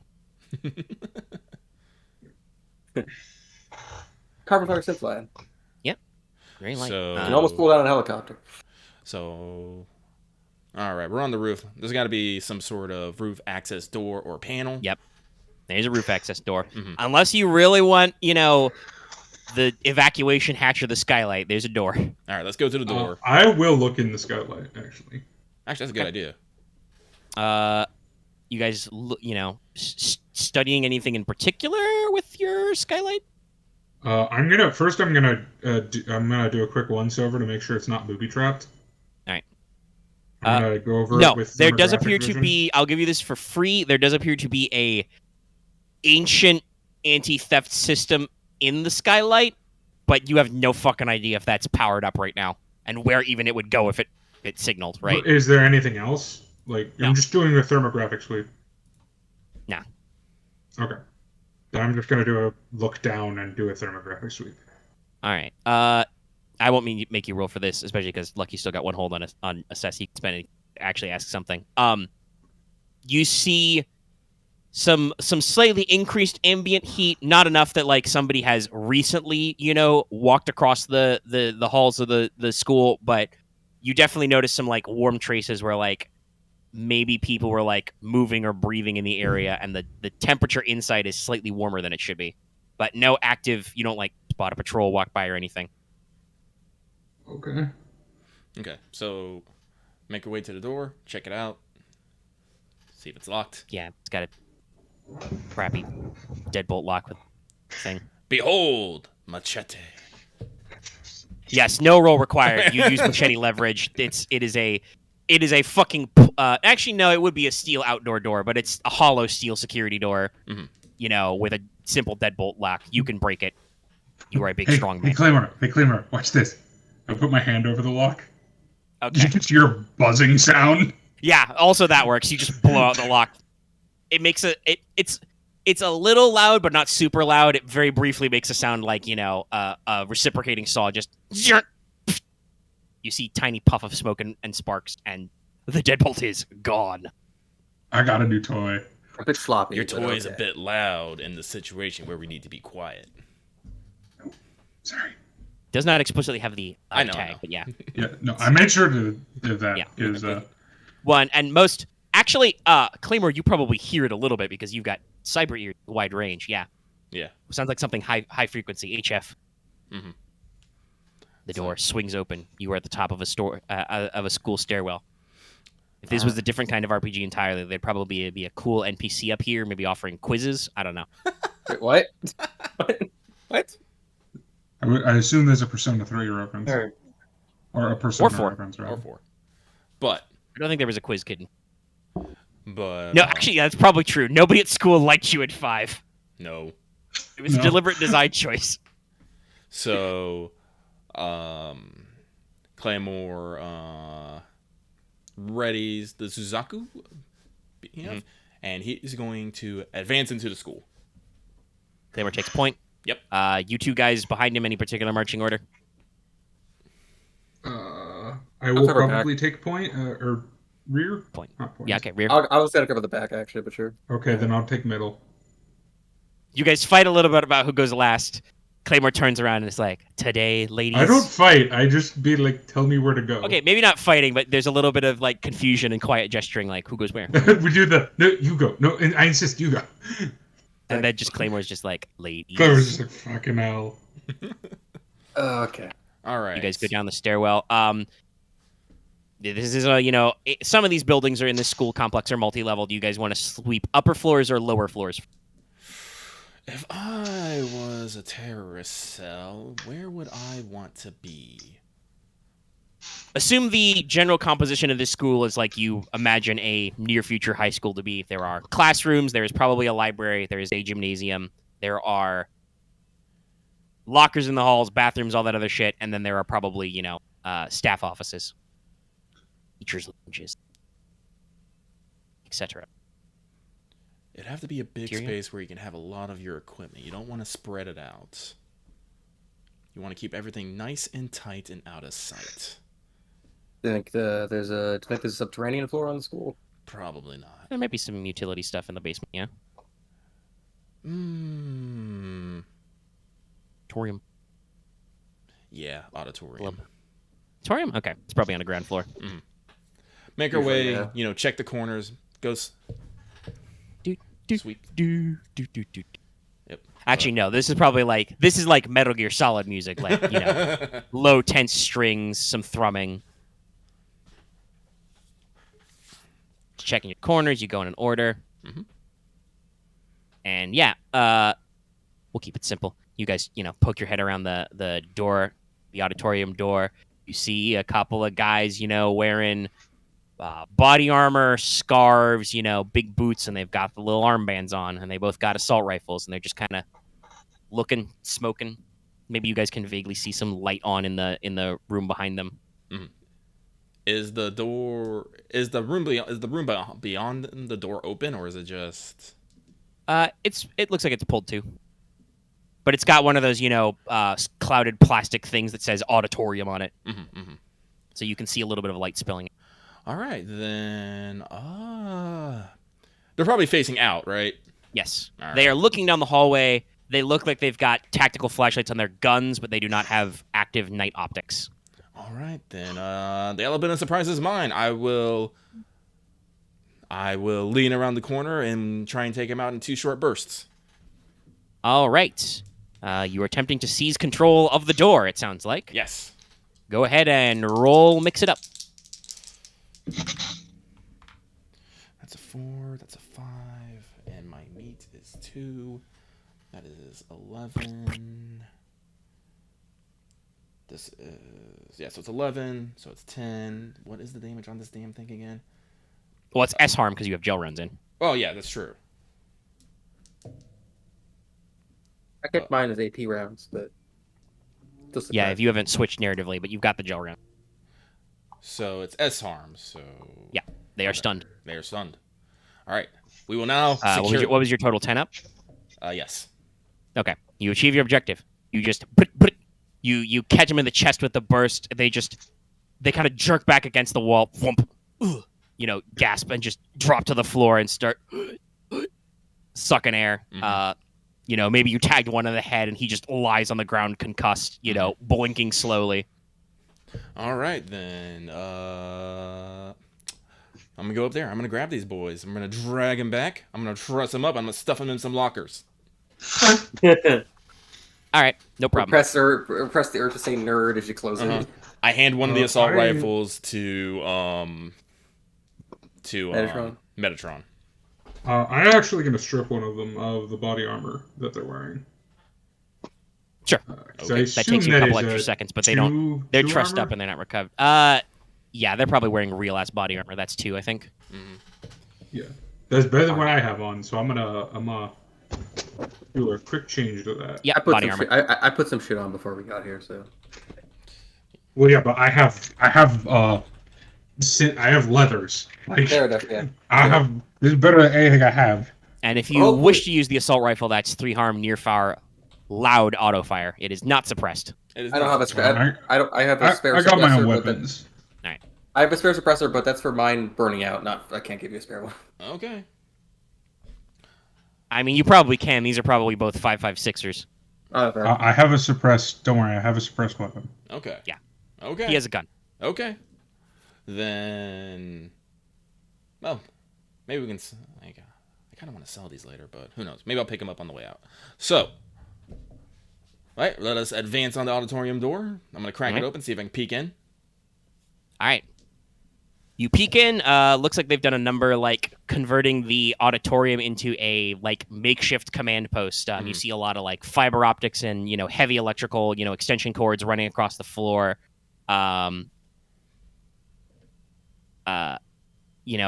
Carbon fiber synth line. Very light. So- You can almost pull down a helicopter. So, all right, we're on the roof. There's got to be some sort of roof access door or panel. Yep. There's a roof access door. Mhm. Unless you really want, the evacuation hatch or the skylight, there's a door. All right, let's go to the door. I will look in the skylight actually. Actually, that's a good idea. You guys, studying anything in particular with your skylight? I'm gonna do a quick once over to make sure it's not booby trapped. All right. I'm gonna go over No, it with there does thermographic appear to vision. be. I'll give you this for free. There does appear to be a ancient anti-theft system in the skylight, but you have no fucking idea if that's powered up right now and where even it would go if it signaled. Right? Is there anything else? Like No. I'm just doing a thermographic sweep. No. Okay. Then I'm just gonna do a look down and do a thermographic sweep. All right. I won't make you roll for this, especially because Lucky still got 1 hold on assess. He can spend it, actually ask something. You see some slightly increased ambient heat, not enough that like somebody has recently, walked across the halls of the school, but you definitely notice some like warm traces where like maybe people were like moving or breathing in the area, and the temperature inside is slightly warmer than it should be. But no active, you don't like spot a patrol walk by or anything. Okay. Okay, so make your way to the door, check it out, see if it's locked. Yeah, it's got a crappy deadbolt lock with thing. Behold, machete. Yes, no roll required. You use machete leverage. It is a fucking actually no, it would be a steel outdoor door, but it's a hollow steel security door. Mhm. With a simple deadbolt lock. You can break it. You are a big Hey, strong man. Claymore, watch this. I put my hand over the lock. Did Okay. you just hear a buzzing sound? Yeah, also that works. You just blow out the lock. It makes it's a little loud, but not super loud. It very briefly makes a sound like, a reciprocating saw just you see tiny puff of smoke and sparks, and the deadbolt is gone. I got a new toy. A bit sloppy. Your but toy is a okay. bit loud in the situation where we need to be quiet. Sorry. Does not explicitly have the I know. tag, but yeah. Yeah, no, I made sure to do that. Yeah. Is One and most actually, Claymore, you probably hear it a little bit because you've got cyber ear wide range. Yeah. Yeah. Sounds like something high frequency, HF. Mhm. The door swings open. You are at the top of a school stairwell. If this was a different kind of RPG entirely, there'd probably be a cool NPC up here, maybe offering quizzes. I don't know. Wait, what? What? I assume there's a Persona 3 reference. Or- Or a Persona 4. reference, Or right? 4. But I don't think there was a quiz kitten. but No, actually, that's probably true. Nobody at school liked you at 5. no. It was a No. deliberate design choice. So, Claymore readies the Suzaku, and he is going to advance into the school. Claymore takes point. Yep. You two guys behind him, any particular marching order? I will cover probably take point or rear. Point. Not point. Yeah, okay, rear. I was gonna cover the back actually, but sure. Okay, then I'll take middle. You guys fight a little bit about who goes last. Claymore turns around and is like, "Today, ladies." I don't fight. I just be like, tell me where to go. Okay, maybe not fighting, but there's a little bit of like confusion and quiet gesturing, like who goes where. We do the no. You go. No, and I insist. You go. And then just Claymore's just like, "Ladies." Claire's just like fucking hell. Okay. All right. You guys go down the stairwell. This is some of these buildings are in this school complex are multi-level. Do you guys want to sweep upper floors or lower floors? If I was a terrorist cell, where would I want to be? Assume the general composition of this school is like you imagine a near-future high school to be. There are classrooms, there is probably a library, there is a gymnasium, there are lockers in the halls, bathrooms, all that other shit, and then there are probably, staff offices, teachers' lounges, etc. It'd have to be a big Tyrion? space where you can have a lot of your equipment. You don't want to spread it out. You want to keep everything nice and tight and out of sight. Do you think there's a subterranean floor on the school? Probably not. There might be some utility stuff in the basement, yeah? Auditorium. Yeah, auditorium. Auditorium? Okay, it's probably on the ground floor. Make our Usually, way, yeah. check the corners. Sweep. Yep. Actually, no. This is probably like Metal Gear Solid music, like low tense strings, some thrumming. Checking your corners, you go in an order, and yeah, we'll keep it simple. You guys, poke your head around the door, the auditorium door. You see a couple of guys, wearing body armor, scarves, big boots, and they've got the little armbands on, and they both got assault rifles, and they're just kind of looking, smoking. Maybe you guys can vaguely see some light on in the room behind them. Is the room beyond the door open, or is it just? It looks like it's pulled too, but it's got one of those clouded plastic things that says auditorium on it, so you can see a little bit of light spilling. All right, then. They're probably facing out, right? Yes. All right. They are looking down the hallway. They look like they've got tactical flashlights on their guns, but they do not have active night optics. All right, then. The element of surprise is mine. I will lean around the corner and try and take him out in 2 short bursts. All right. You are attempting to seize control of the door, it sounds like. Yes. Go ahead and roll mix it up. That's a 4, that's a 5, and my meat is 2. That is 11. This is... Yeah, so it's 11, so it's 10. What is the damage on this damn thing again? Well, it's S harm because you have gel rounds in. Oh, yeah, that's true. I kept mine as AP rounds, but just Yeah, if you haven't switched narratively, but you've got the gel round. So it's S harm, so... Yeah, they are stunned. They are stunned. All right. We will now what was your total 10 up? Yes. Okay. You achieve your objective. You just you catch them in the chest with the burst. They kind of jerk back against the wall, whoomp, gasp and just drop to the floor and start sucking air. Maybe you tagged one in the head and he just lies on the ground concussed, blinking slowly. All right, then. I'm going to go up there. I'm going to grab these boys. I'm going to drag them back. I'm going to truss them up. I'm going to stuff them in some lockers. All right, no problem. Press the earth to say nerd as you close it. I hand one of the assault rifles to Metatron. Metatron. I'm actually going to strip one of them of the body armor that they're wearing. Sure. Okay. That takes you a couple extra seconds, but they're trussed up and they're not recovered. Yeah, they're probably wearing real ass body armor. That's 2, I think. Yeah, that's better than what I have on. So I'm gonna do a quick change to that. Yeah, I put body some armor. shit, I put some shit on before we got here, so. Well, yeah, but I have leathers. Like, Fair enough, yeah. This is better than anything I have. And if you wish to use the assault rifle, that's 3 harm, near fire, loud auto fire. It is not suppressed. It is I don't not have a suppressor. spare. I have a spare. I got my own suppressor, but weapons. I have a spare suppressor, but that's for mine burning out. Not. I can't give you a spare one. Okay. I mean, you probably can. These are probably both 5.56ers. Oh, fair. I have a suppressed. Don't worry, I have a suppressed weapon. Okay. Yeah. Okay. He has a gun. Okay. Then, well, maybe we can. I kind of want to sell these later, but who knows? Maybe I'll pick them up on the way out. So, right, let us advance on the auditorium door. I'm gonna crack it open, see if I can peek in. All right. You peek in. Looks like they've done a number like converting the auditorium into a like makeshift command post. You see a lot of like fiber optics and heavy electrical extension cords running across the floor.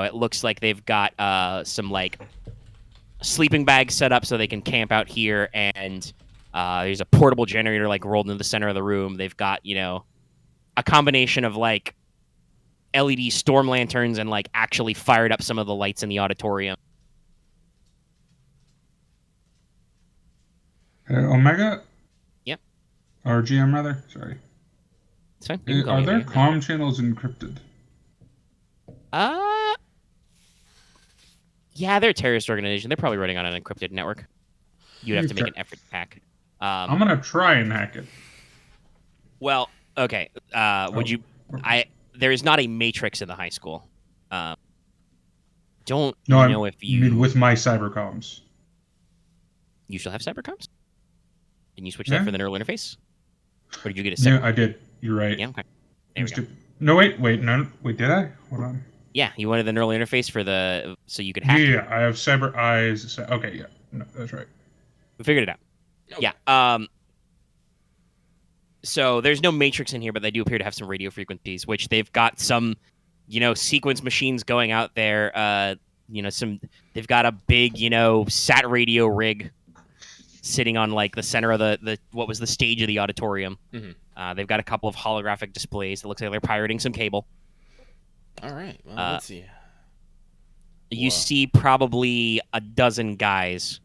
It looks like they've got some like sleeping bags set up so they can camp out here, and there's a portable generator like rolled into the center of the room. They've got a combination of like LED storm lanterns and like actually fired up some of the lights in the auditorium. Omega? Yep. Or GM rather? Sorry. It's fine. You can call Are me their Omega. comm channels encrypted? Yeah, they're a terrorist organization. They're probably running on an encrypted network. You'd have to make an effort to hack. I'm gonna try and hack it. Well, okay. Would you? There is not a matrix in the high school. Don't know if you mean with my cybercoms. You still have cybercoms? Didn't you switch that for the neural interface? Or did you get a Yeah, separate? I did. You're right. Yeah, okay. There we go. No, wait, no, wait, did I? Hold on. Yeah, you wanted the neural interface so you could hack. Yeah, I have cyber eyes. Okay, yeah, no, that's right. We figured it out. Okay. Yeah. So there's no matrix in here, but they do appear to have some radio frequencies, which they've got some, sequence machines going out there. They've got a big, sat radio rig sitting on like the center of the what was the stage of the auditorium. Mm-hmm. They've got a couple of holographic displays. It looks like they're pirating some cable. All right. Well, let's see. You see probably a dozen guys.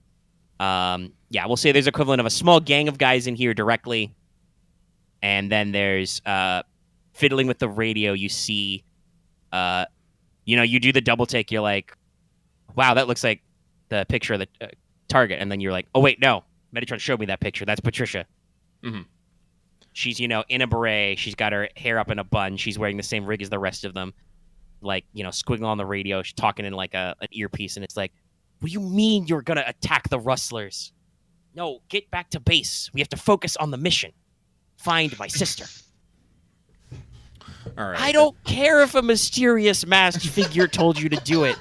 We'll say there's equivalent of a small gang of guys in here directly. And then there's fiddling with the radio. You see, you do the double take. You're like, wow, that looks like the picture of the target. And then you're like, oh, wait, no. Metatron showed me that picture. That's Patricia. Mm-hmm. She's, in a beret. She's got her hair up in a bun. She's wearing the same rig as the rest of them. Like, squiggling on the radio. She's talking in like an earpiece. And it's like, what do you mean you're going to attack the Rustlers? No, get back to base. We have to focus on the mission. Find my sister. All right. I don't care if a mysterious masked figure told you to do it.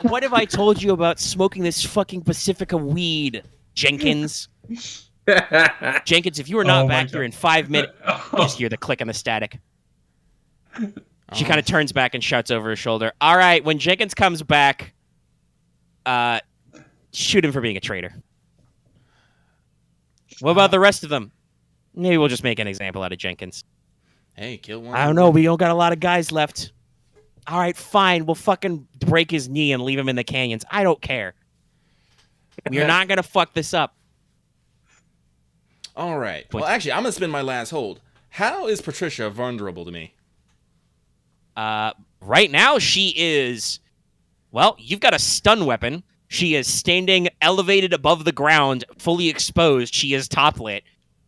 What have I told you about smoking this fucking Pacifica weed, Jenkins? Jenkins, if you are not back here in 5 minutes, you just hear the click and the static. She kind of turns back and shouts over her shoulder. All right, when Jenkins comes back, shoot him for being a traitor. What about the rest of them? Maybe we'll just make an example out of Jenkins. Hey, kill one. I don't know. We don't got a lot of guys left. All right, fine. We'll fucking break his knee and leave him in the canyons. I don't care. We're not going to fuck this up. All right. Well, actually, I'm going to spin my last hold. How is Patricia vulnerable to me? Right now, she is... Well, you've got a stun weapon. She is standing elevated above the ground, fully exposed. She is top lit.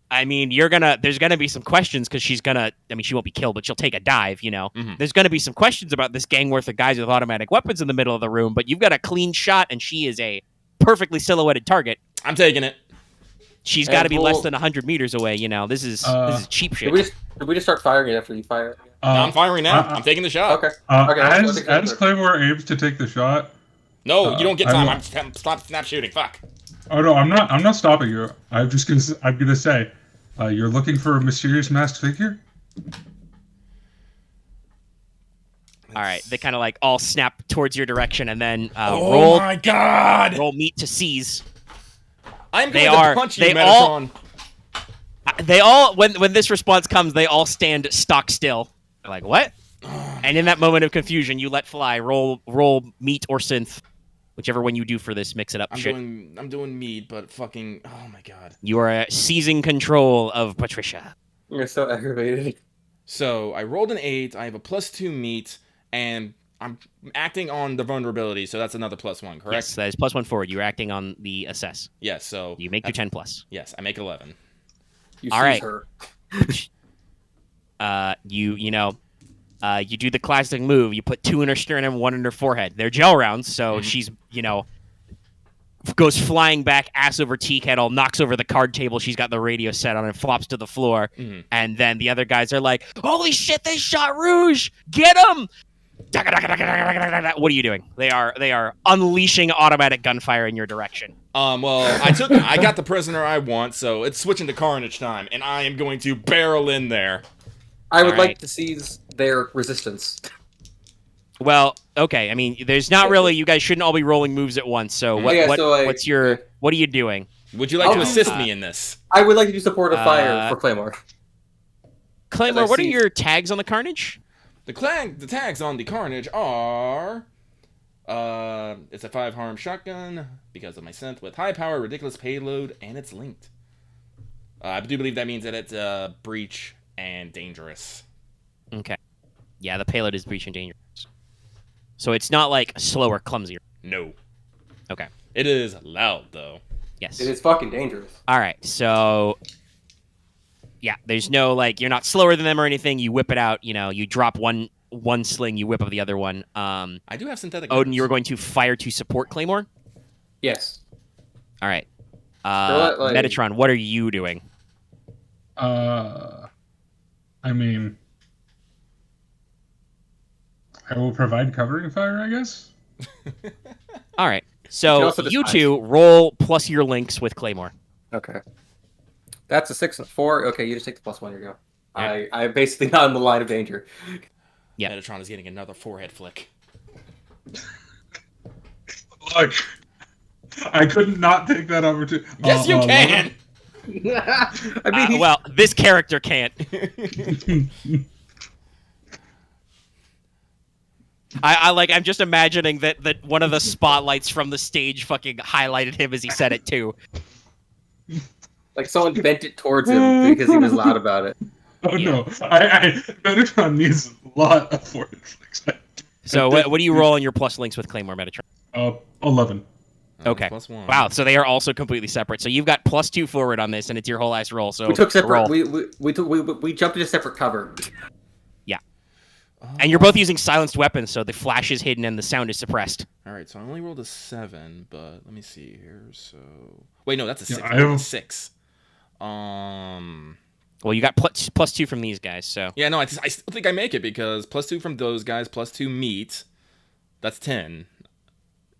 I mean, there's gonna be some questions because she won't be killed, but she'll take a dive, Mm-hmm. There's gonna be some questions about this gang worth of guys with automatic weapons in the middle of the room, but you've got a clean shot and she is a perfectly silhouetted target. I'm taking it. She's got to be less than 100 meters away, This is cheap shit. Did we just start firing it after you fire? No, I'm firing now. I'm taking the shot. Okay. As Claymore aims to take the shot. No, you don't get time. I'm snap shooting. Fuck. Oh no, I'm not stopping you. I'm gonna say, you're looking for a mysterious masked figure. All right, they kind of like all snap towards your direction and then Oh my god! roll meet to seize. I'm going to punch you, Metatron. They all when this response comes, they all stand stock still. They're like, what? And in that moment of confusion, you let fly. Roll meet or synth. Whichever one you do for this, mix it up. I'm doing meat, but fucking, oh my god. You are seizing control of Patricia. You're so aggravated. So I rolled an 8. I have a +2 meat, and I'm acting on the vulnerability, so that's another +1, correct? Yes, that is +1 forward. You're acting on the assess. Yes. So You make your 10 plus. Yes, I make 11. You All seize right. her. You do the classic move. You put 2 in her sternum, 1 in her forehead. They're gel rounds, so she's, goes flying back, ass over tea kettle, knocks over the card table she's got the radio set on, and flops to the floor. And then the other guys are like, holy shit, they shot Rouge! Get him! What are you doing? They are unleashing automatic gunfire in your direction. Well, I got the prisoner I want, so it's switching to carnage time, and I am going to barrel in there. I would All like right. to seize their resistance. Well, okay. I mean, there's not really. You guys shouldn't all be rolling moves at once. So what? Yeah, so What are you doing? Would you like to Oh, assist me in this? I would like to do supportive fire for Claymore. Claymore, As I what are see- your tags on the Carnage? The tags on the carnage are... it's a 5 harm shotgun, because of my scent, with high power, ridiculous payload, and it's linked. I do believe that means that it's breach and dangerous. Okay. Yeah, the payload is breach and dangerous. So it's not like slow or clumsy. No. Okay. It is loud, though. Yes. It is fucking dangerous. All right. So yeah, there's no like you're not slower than them or anything. You whip it out. You drop one sling, you whip up the other one. I do have synthetic. Odin, arms. you were going to fire to support Claymore. Yes. All right. Like- Metatron, what are you doing? I mean, I will provide covering fire, I guess. All right. You can So also you disguise. two roll plus your links with Claymore. Okay. That's a 6 and a 4. Okay, you just take the +1. Here you go. Yeah. I'm basically not in the line of danger. Yeah. Metatron is getting another forehead flick. Look, I couldn't not take that opportunity. Yes, you can! I mean, he's- Well, this character can't. I'm just imagining that one of the spotlights from the stage fucking highlighted him as he said it too. like someone bent it towards him because he was loud about it. Oh Yeah. no, Metatron needs a lot of forward flicks. So what do you roll on your plus links with Claymore, Metatron? 11. Okay. +1. Wow, so they are also completely separate. So you've got +2 forward on this, and it's your whole ass roll. So We took separate. roll. We jumped into separate cover. And you're both using silenced weapons, so the flash is hidden and the sound is suppressed. Alright, so I only rolled a 7, but let me see here. So... Wait, no, that's a 6. I have- 6. Well, you got +2 from these guys, so Yeah, no, I still think I make it, because +2 from those guys, +2 meat. That's 10.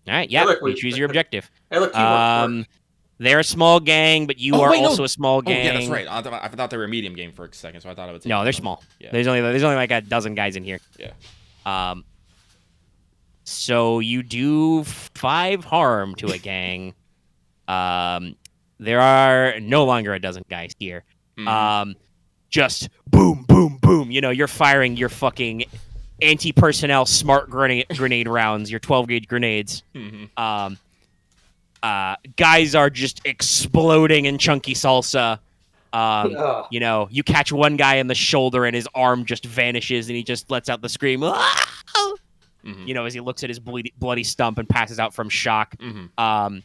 all right. Yeah, look, you choose your objective. Hey, look, teamwork. They're a small gang, but you Oh, are wait, no. also a small Oh, gang. yeah, that's right. I thought they were a medium game for a second, so I thought it was... No, they're small. Yeah. There's only like a dozen guys in here. Yeah. So you do 5 harm to a gang. There are no longer a dozen guys here. Mhm. Just boom, boom, boom. You're firing your fucking anti-personnel smart grenade rounds, your 12-gauge grenades. Mhm. Guys are just exploding in chunky salsa. Ugh. You catch one guy in the shoulder and his arm just vanishes and he just lets out the scream. Mhm. As he looks at his bloody stump and passes out from shock. Mhm.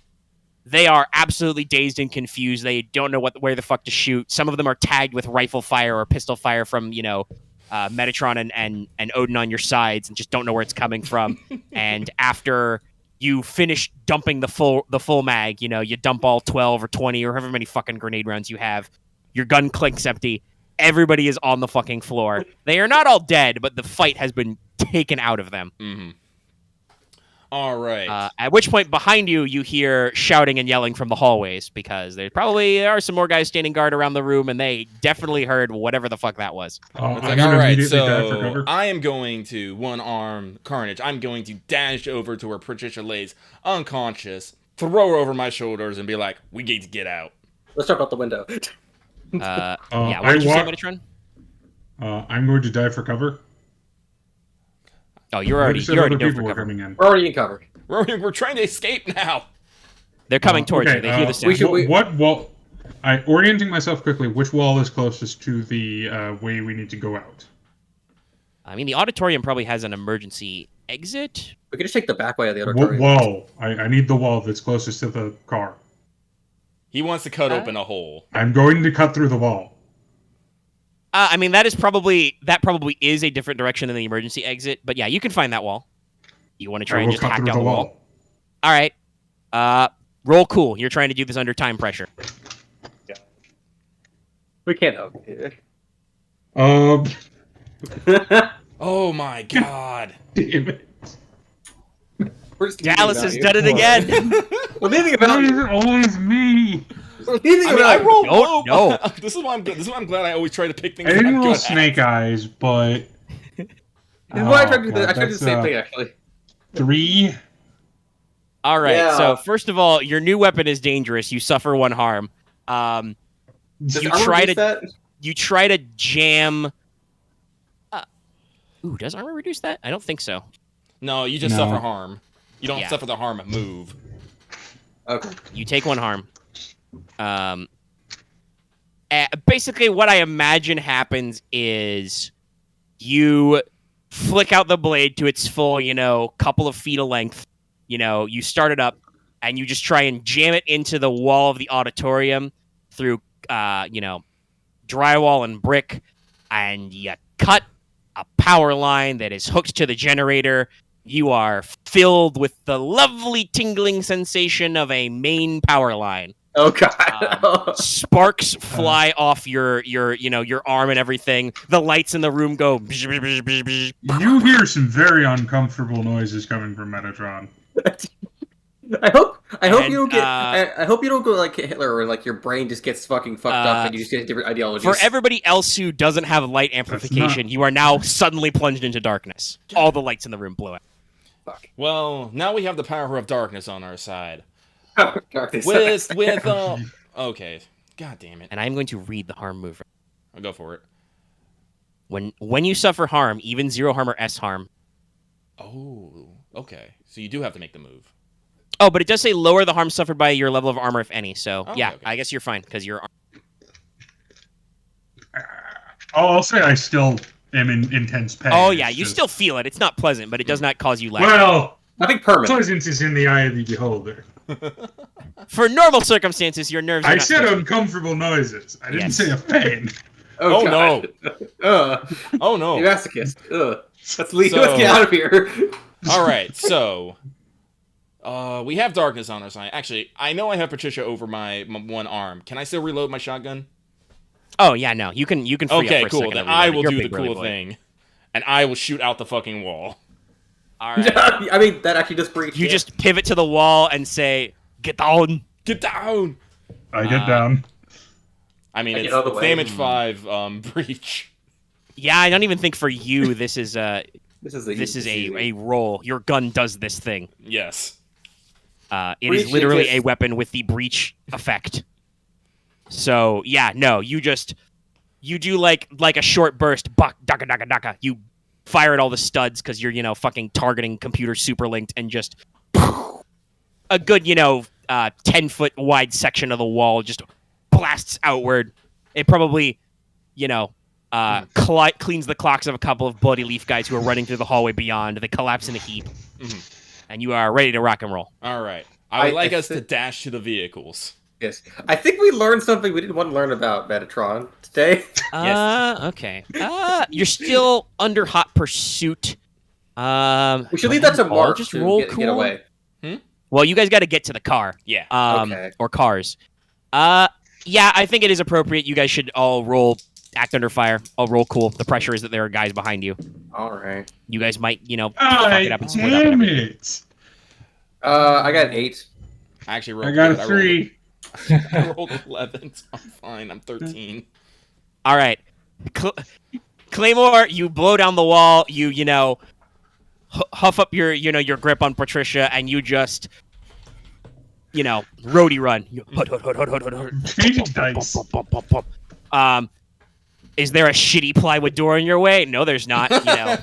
They are absolutely dazed and confused. They don't know where the fuck to shoot. Some of them are tagged with rifle fire or pistol fire from, Metatron and Odin on your sides and just don't know where it's coming from. And after you finish dumping the full mag, you dump all 12 or 20 or however many fucking grenade rounds you have. Your gun clinks empty. Everybody is on the fucking floor. They are not all dead, but the fight has been taken out of them. Mhm. All right. At which point, behind you, you hear shouting and yelling from the hallways because there probably are some more guys standing guard around the room, and they definitely heard whatever the fuck that was. It's I'm like, gonna all right, immediately dive for so cover. I am going to one-arm Carnage. I'm going to dash over to where Patricia lays unconscious, throw her over my shoulders, and be like, we need to get out. Let's jump out the window. Yeah, I what did you say, walk- Metatron? I'm going to dive for cover. Oh, you're I already said dove other for people were cover. coming in. We're already in cover. We're trying to escape now. They're coming towards you. They hear the sound. What wall? Orienting myself quickly. Which wall is closest to the way we need to go out? I mean, the auditorium probably has an emergency exit. We can just take the back way of the What auditorium. wall? I need the wall that's closest to the car. He wants to cut open a hole. I'm going to cut through the wall. I mean, that probably is a different direction than the emergency exit. But yeah, you can find that wall. You want to try and just hack down the wall? All right. Roll cool. You're trying to do this under time pressure. We can't help it. Oh my god. Damn it. Dallas has done it again. We're leaving about Why is you. it always me? We're leaving I mean, about I roll Don't low. know. This is why I'm good. This is why I'm glad I always try to pick things I that I'm didn't roll good snake eyes, but... This is why I tried to do God, I tried to do the same that's, thing, actually. 3. All right. Yeah. So first of all, your new weapon is dangerous. You suffer 1 harm. Does You armor try reduce to- that? You try to jam. Ooh, does armor reduce that? I don't think so. No, you just No. suffer harm. You don't Yeah. suffer the harm move. Okay. You take 1 harm. Basically, what I imagine happens is you flick out the blade to its full, couple of feet of length. You start it up, and you just try and jam it into the wall of the auditorium through, drywall and brick, and you cut a power line that is hooked to the generator. You are filled with the lovely tingling sensation of a main power line. Oh god. Sparks fly off your arm and everything. The lights in the room go. You hear some very uncomfortable noises coming from Metatron. I hope And, you don't get. I hope you don't go like Hitler, where like your brain just gets fucking fucked up and you just get different ideologies. For everybody else who doesn't have light amplification, you are now suddenly plunged into darkness. All the lights in the room blow out. Fuck. Well, now we have the power of darkness on our side. Darkness. Okay. God damn it. And I'm going to read the harm move. I'll go for it. When you suffer harm, even 0 harm or S harm. Oh, okay. So you do have to make the move. Oh, but it does say lower the harm suffered by your level of armor, if any. So Oh, yeah, okay. I guess you're fine because you're. I'll say I still am in intense pain. Oh yeah, It's you just- still feel it. It's not pleasant, but it does not cause you lack. Well, Nothing permanent. pleasance is in the eye of the beholder. For normal circumstances, your nerves. Are I not said touched. uncomfortable noises. I didn't Yes. say a pain. Oh, God. Oh no. You masochist. Ugh. Let's leave. So- Let's get out of here. All right, so we have darkness on our side. Actually, I know I have Patricia over my 1 arm. Can I still reload my shotgun? Oh yeah, no, you can. Free up Okay, for a cool. second Then to I reload it. will You're a do the big burly cool boy. thing, and I will shoot out the fucking wall. All right. I mean, that actually does breach. You yeah. just pivot to the wall and say, "Get down." Get down. I get down. I mean, I it's get out of the way. damage 5 breach. Yeah, I don't even think for you this is This is a roll. Your gun does this thing. Yes. It Breach is literally exists. a weapon with the breach effect. So yeah, no, you do like a short burst, buck, daka daka daka. You fire at all the studs because you're fucking targeting computer super linked and just a good 10-foot wide section of the wall just blasts outward. It probably cleans the clocks of a couple of bloody leaf guys who are running through the hallway beyond. They collapse in a heap, and you are ready to rock and roll. All right. I would like I us to thi- dash to the vehicles. Yes. I think we learned something we didn't want to learn about Metatron today. Okay. You're still under hot pursuit. We should leave that to I'll Marth just to roll get cool. away. Well, you guys got to get to the car. Yeah. Okay. Or cars. Yeah, I think it is appropriate. You guys should all roll act under fire. I'll roll cool. The pressure is that there are guys behind you. All right. You guys might, fuck it up and split up. Damn And it! I got an 8. I actually rolled I got good. a 3. I rolled 11. So I'm fine. I'm 13. all right. Claymore, you blow down the wall. You huff up your grip on Patricia, and you just roadie run. You hut, hut, hut, hut, hut, hut, hut. Change dice. Um, Is there a shitty plywood door in your way? No, there's not. You know.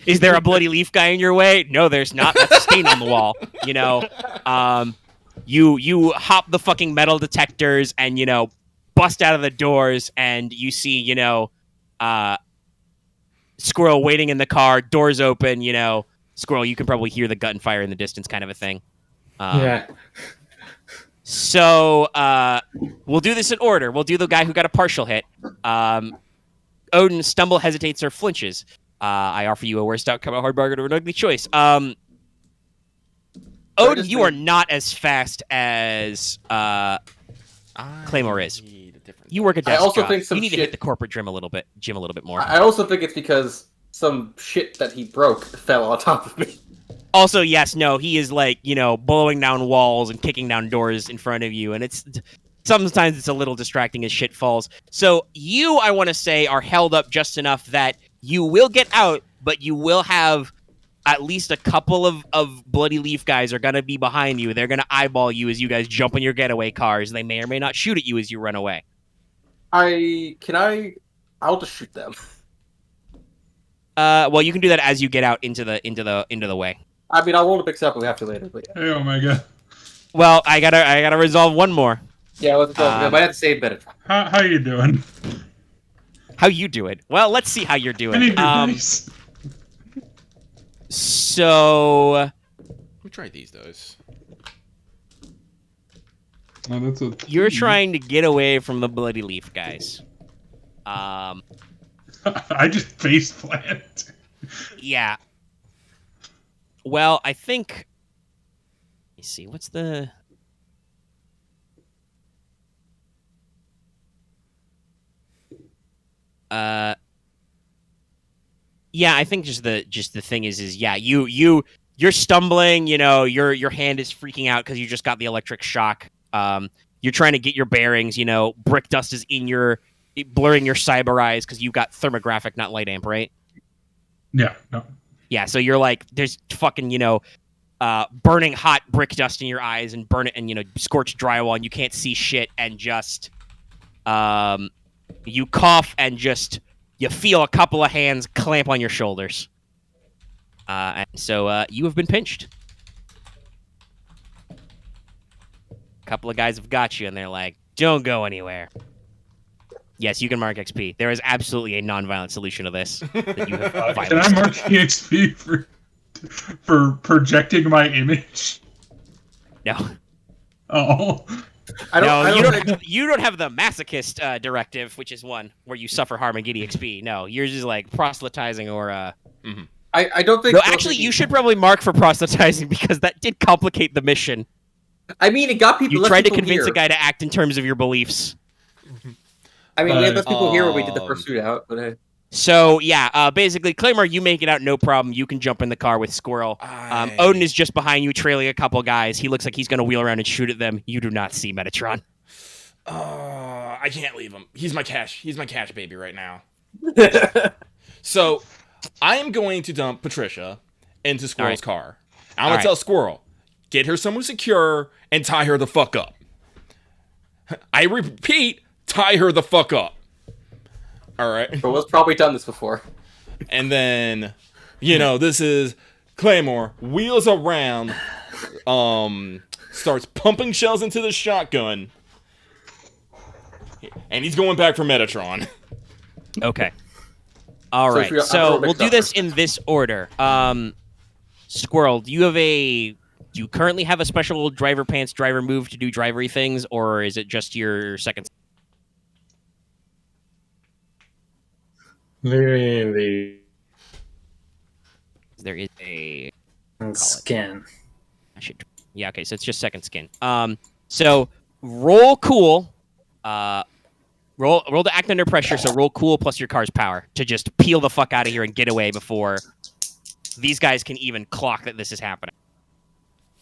Is there a bloody leaf guy in your way? No, there's not. That's a stain on the wall. You know. You hop the fucking metal detectors and bust out of the doors, and you see Squirrel waiting in the car. Doors open. Squirrel. You can probably hear the gunfire in the distance, kind of a thing. Yeah. So we'll do this in order. We'll do the guy who got a partial hit. Odin stumble, hesitates, or flinches. I offer you a worst outcome, a hard bargain, or an ugly choice. Odin, you are not as fast as Claymore is. You work a desk I also job. think some you need to shit- hit the corporate gym a little bit more. I also think it's because some shit that he broke fell on top of me. Also, yes, no, he is blowing down walls and kicking down doors in front of you, and sometimes it's a little distracting as shit falls. So you, I want to say, are held up just enough that you will get out, but you will have at least a couple of bloody leaf guys are going to be behind you. They're going to eyeball you as you guys jump in your getaway cars. They may or may not shoot at you as you run away. I'll just shoot them. Well, you can do that as you get out into the way. I mean, I'll roll to pick up if we have to later, but yeah. Hey, Omega. Well, I gotta resolve one more. Yeah, let's go. I might have to save Metatron. How you doing? How you doing? Well, let's see how you're I doing. need your dice. So Let me try these dice. Oh, that's a you're trying to get away from the bloody leaf guys. I just face plant. Yeah. Well, I think. Let me see. What's the? Yeah, I think just the thing is yeah, you're stumbling. Your hand is freaking out because you just got the electric shock. You're trying to get your bearings. Brick dust is blurring your cyber eyes because you've got thermographic, not light amp, right? Yeah, no. Yeah, so you're like, there's fucking, burning hot brick dust in your eyes and scorched drywall, and you can't see shit, and just, you cough and just, you feel a couple of hands clamp on your shoulders. And so you have been pinched. A couple of guys have got you, and they're like, don't go anywhere. Yes, you can mark XP. There is absolutely a non-violent solution to this. That you have Can I mark EXP for projecting my image? No. Oh. You don't have the masochist directive, which is one where you suffer harm and get EXP. No, yours is like proselytizing or. I don't think. No, actually, you should probably mark for proselytizing because that did complicate the mission. I mean, it got people. You tried to convince a guy to act in terms of your beliefs. I mean, we had those people here when we did the first shootout, but hey. So yeah, basically, Claymore, you make it out no problem. You can jump in the car with Squirrel. Odin is just behind you, trailing a couple guys. He looks like he's going to wheel around and shoot at them. You do not see Metatron. I can't leave him. He's my cash. He's my cash baby right now. So, I am going to dump Patricia into Squirrel's car. I'm going to tell Squirrel, get her somewhere secure and tie her the fuck up. I repeat, tie her the fuck up. All right. But we've probably done this before. And then, this is Claymore wheels around, starts pumping shells into the shotgun, and he's going back for Metatron. Okay. All right. So we'll do this in this order. Squirrel, do you currently have a special driver pants driver move to do drivery things, or is it just your second? There is a skin. Yeah, okay, so it's just second skin. So roll cool. Roll to act under pressure, so roll cool plus your car's power to just peel the fuck out of here and get away before these guys can even clock that this is happening.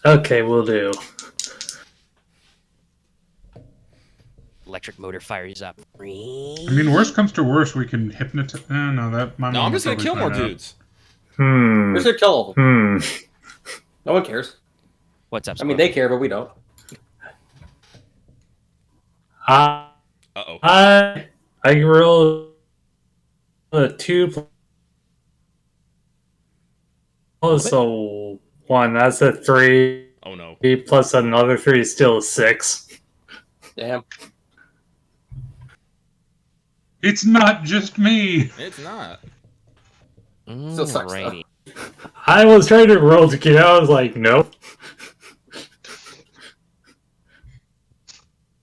Okay, we'll do. Electric motor fires up. I mean, worst comes to worst, we can hypnotize. No, I'm just gonna kill more dudes. We're just gonna kill all of them. Hmm. No one cares. What's up, I mean, they care, but we don't. I Uh-oh. I roll 2 plus a 1, that's a 3. Oh no. Plus another 3 is still a 6. Damn. It's not just me. It's not. Still sucks, though. Alrighty. I was trying to roll to get out, I was like, nope.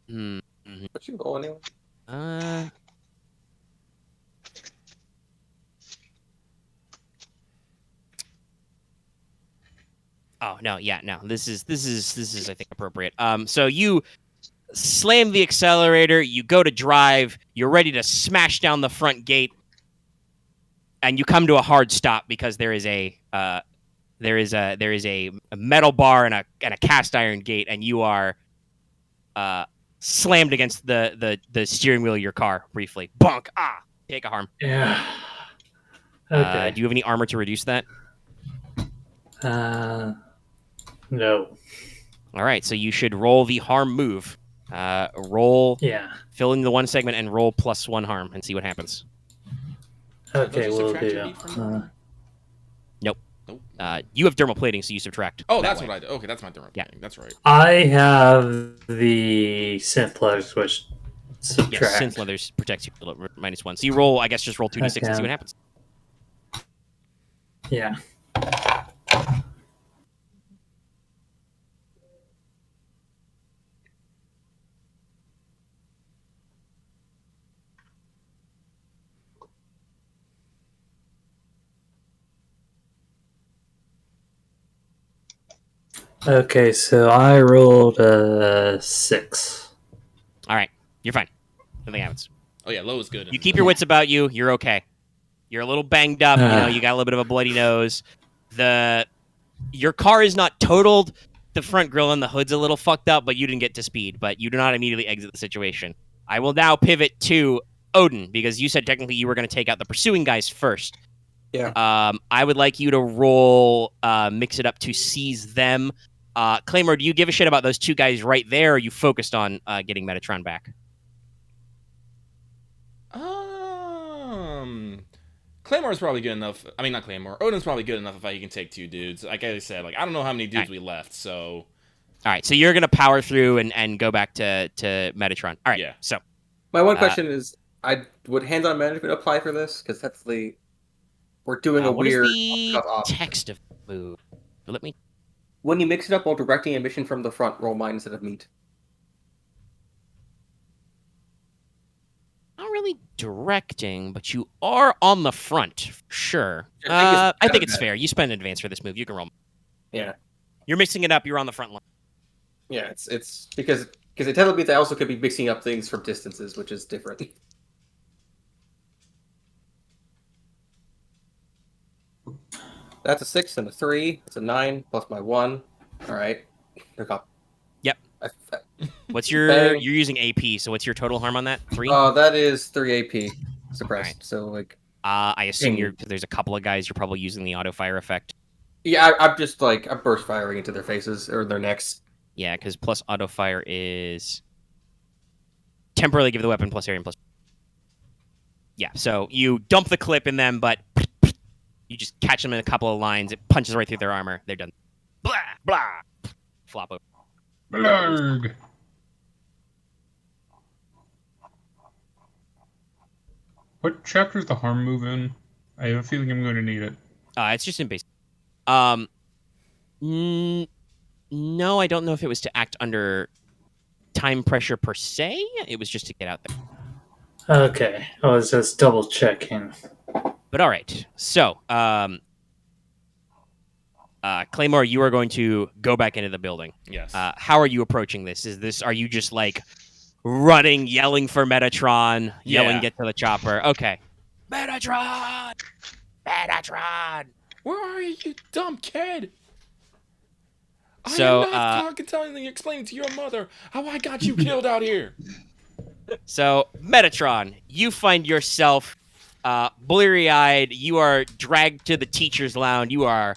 But you roll anyway. Oh no, yeah, no. This is I think appropriate. So you slam the accelerator, you go to drive, you're ready to smash down the front gate, and you come to a hard stop because there is a metal bar and a cast iron gate, and you are slammed against the steering wheel of your car briefly. Bonk! Ah! Take a harm. Yeah. Okay. Do you have any armor to reduce that? No. All right, so you should roll the harm move. Roll. Yeah. Fill in the 1 segment and roll +1 harm and see what happens. Okay, Don't you we'll subtract your do. beat from Nope. Nope. You have dermal plating, so you subtract. Oh, that that's way. what I do. Okay, that's my thermal. Yeah. That's right. I have the synth letters, which subtract. Yes, synth leathers protects you -1. So you roll, I guess, just roll 2d6 and see what happens. Yeah. Okay, so I rolled a 6. All right, you're fine. Nothing happens. Oh yeah, low is good. You keep your wits about you. You're okay. You're a little banged up. You got a little bit of a bloody nose. Your car is not totaled. The front grille and the hood's a little fucked up, but you didn't get to speed. But you do not immediately exit the situation. I will now pivot to Odin because you said technically you were going to take out the pursuing guys first. Yeah. I would like you to roll mix it up to seize them. Claymore, do you give a shit about those 2 guys right there, or are you focused on getting Metatron back? Claymore's probably good enough. I mean, not Claymore. Odin's probably good enough if he can take 2 dudes. Like I said, I don't know how many dudes we left, so... All right, so you're going to power through and go back to Metatron. All right, Yeah. So... My one question is, would hands-on management apply for this? Because that's we're doing a what weird... is the off. text of the move? Let me... When you mix it up while directing a mission from the front, roll mine instead of meat. Not really directing, but you are on the front, for sure. I I think it's fair. You spend an advance for this move. You can roll. Yeah. You're mixing it up. You're on the front line. Yeah, it's because it tells me that I also could be mixing up things from distances, which is different. That's a 6 and a 3. It's a 9 plus my 1. All right. Look up. Yep. What's your... Bang. You're using AP, so what's your total harm on that? 3? That is 3 AP suppressed. Right. So I assume Ding. there's a couple of guys you're probably using the auto fire effect. yeah, I'm just I'm burst firing into their faces or their necks. Yeah, because plus auto fire is temporarily give the weapon plus area and plus. Yeah, so you dump the clip in them, but you just catch them in a couple of lines. It punches right through their armor. They're done. Blah blah. Flop over. Blurg. What chapter is the harm move in? I have a feeling I'm going to need it. It's just in base. No, I don't know if it was to act under time pressure per se. It was just to get out there. Okay, I was just double checking. But all right. So, Claymore, you are going to go back into the building. Yes. How are you approaching this? Are you just like running, yelling for Metatron, yelling, Yeah. get to the chopper? Okay. Metatron! Metatron! Where are you, you dumb kid? So, I am not talking, telling you, explaining to your mother how I got you killed out here. So, Metatron, you find yourself bleary-eyed. You are dragged to the teacher's lounge. You are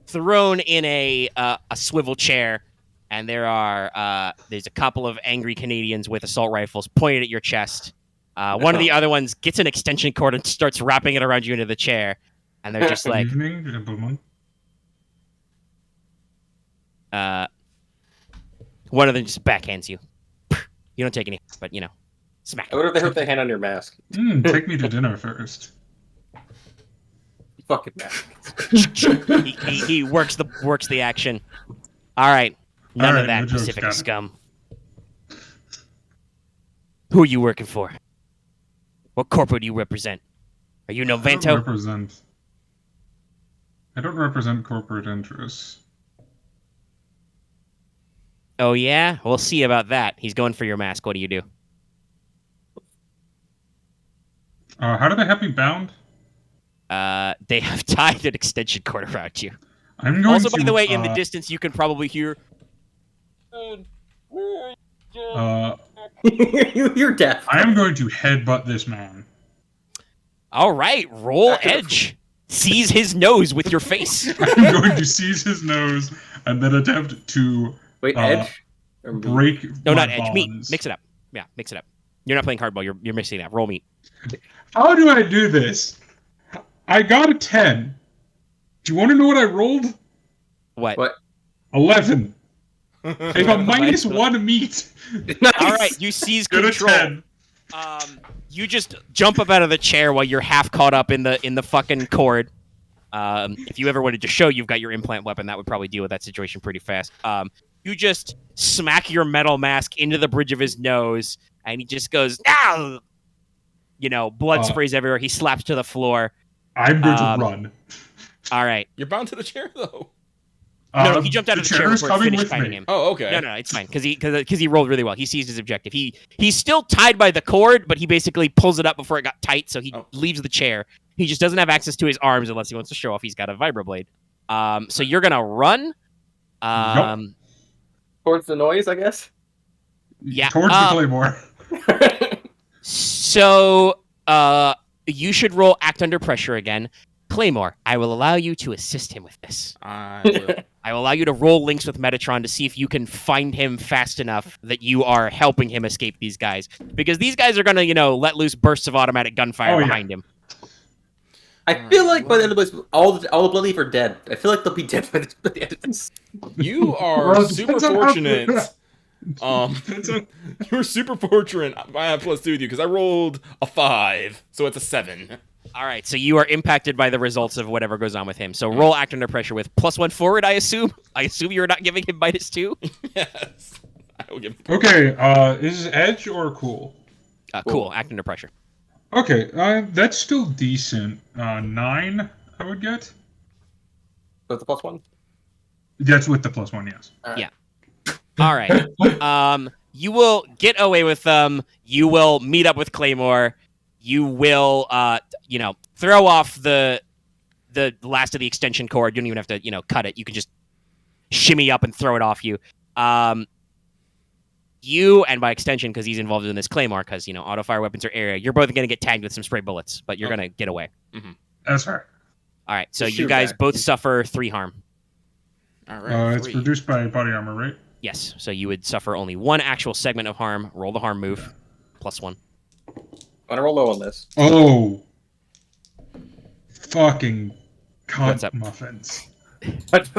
thrown in a swivel chair, and there's a couple of angry Canadians with assault rifles pointed at your chest. One of the other ones gets an extension cord and starts wrapping it around you into the chair, and they're just like, Evening, gentlemen. one of them just backhands you. You don't take any, but smack. I wonder if they hurt their hand on your mask. Take me to dinner first. Fucking mask. he works the action. All right, none All of right, that, no jokes, Pacific got it. scum. Who are you working for? What corporate do you represent? Are you Novanto? I don't represent corporate interests. Oh yeah, we'll see about that. He's going for your mask. What do you do? How do they have me bound? They have tied an extension cord around you. I'm going Also, to, by the way, in the distance, you can probably hear. You're deaf. I am going to headbutt this man. All right, roll edge. Seize his nose with your face. I'm going to seize his nose and then attempt to Wait, edge? break No, my not edge. Meat. bonds. Mix it up. Yeah, mix it up. You're not playing hardball. You're mixing it up. Roll meat. How do I do this? I got a 10. Do you want to know what I rolled? What? 11. I have a minus 1 meat. Nice. All right, you seize Good control. 10. You just jump up out of the chair while you're half caught up in the fucking cord. If you ever wanted to show you've got your implant weapon, that would probably deal with that situation pretty fast. You just smack your metal mask into the bridge of his nose, and he just goes, "Ow!" Blood sprays everywhere. He slaps to the floor. I'm going to run. All right. You're bound to the chair, though. No, he jumped out of the chair is before it coming finished with fighting me. him. Oh, okay. No, it's fine because he rolled really well. He seized his objective. He's still tied by the cord, but he basically pulls it up before it got tight, so he leaves the chair. He just doesn't have access to his arms unless he wants to show off he's got a vibroblade. So you're gonna run. Towards the noise, I guess? Yeah. Towards the Claymore. So you should roll act under pressure again. Claymore, I will allow you to assist him with this. I will. I will allow you to roll links with Metatron to see if you can find him fast enough that you are helping him escape these guys. Because these guys are going to, let loose bursts of automatic gunfire behind him. I feel like by the end of this, all the Bloodleaf are dead. I feel like they'll be dead by the end of this. You are Well, it super depends on how- fortunate. You were super fortunate. I have +2 with you because I rolled a 5, so it's a 7. All right, so you are impacted by the results of whatever goes on with him. So roll act under pressure with +1 forward, I assume? I assume you're not giving him -2? Yes. I will give. Okay, is it edge or cool? Cool, act under pressure. Okay, that's still decent. 9, I would get. With the +1? That's with the +1, yes. Yeah. All right. You will get away with them. You will meet up with Claymore. You will, throw off the last of the extension cord. You don't even have to, cut it. You can just shimmy up and throw it off you. You, and by extension, because he's involved in this Claymore, because, auto fire weapons are area, you're both going to get tagged with some stray bullets, but you're going to get away. Mm-hmm. That's right. All right, so Shoot you guys back. both suffer 3 harm. All right. It's 3. reduced by body armor, right? Yes, so you would suffer only 1 actual segment of harm. Roll the harm move, +1. I'm gonna roll low on this. Oh. Fucking What's cunt up? muffins.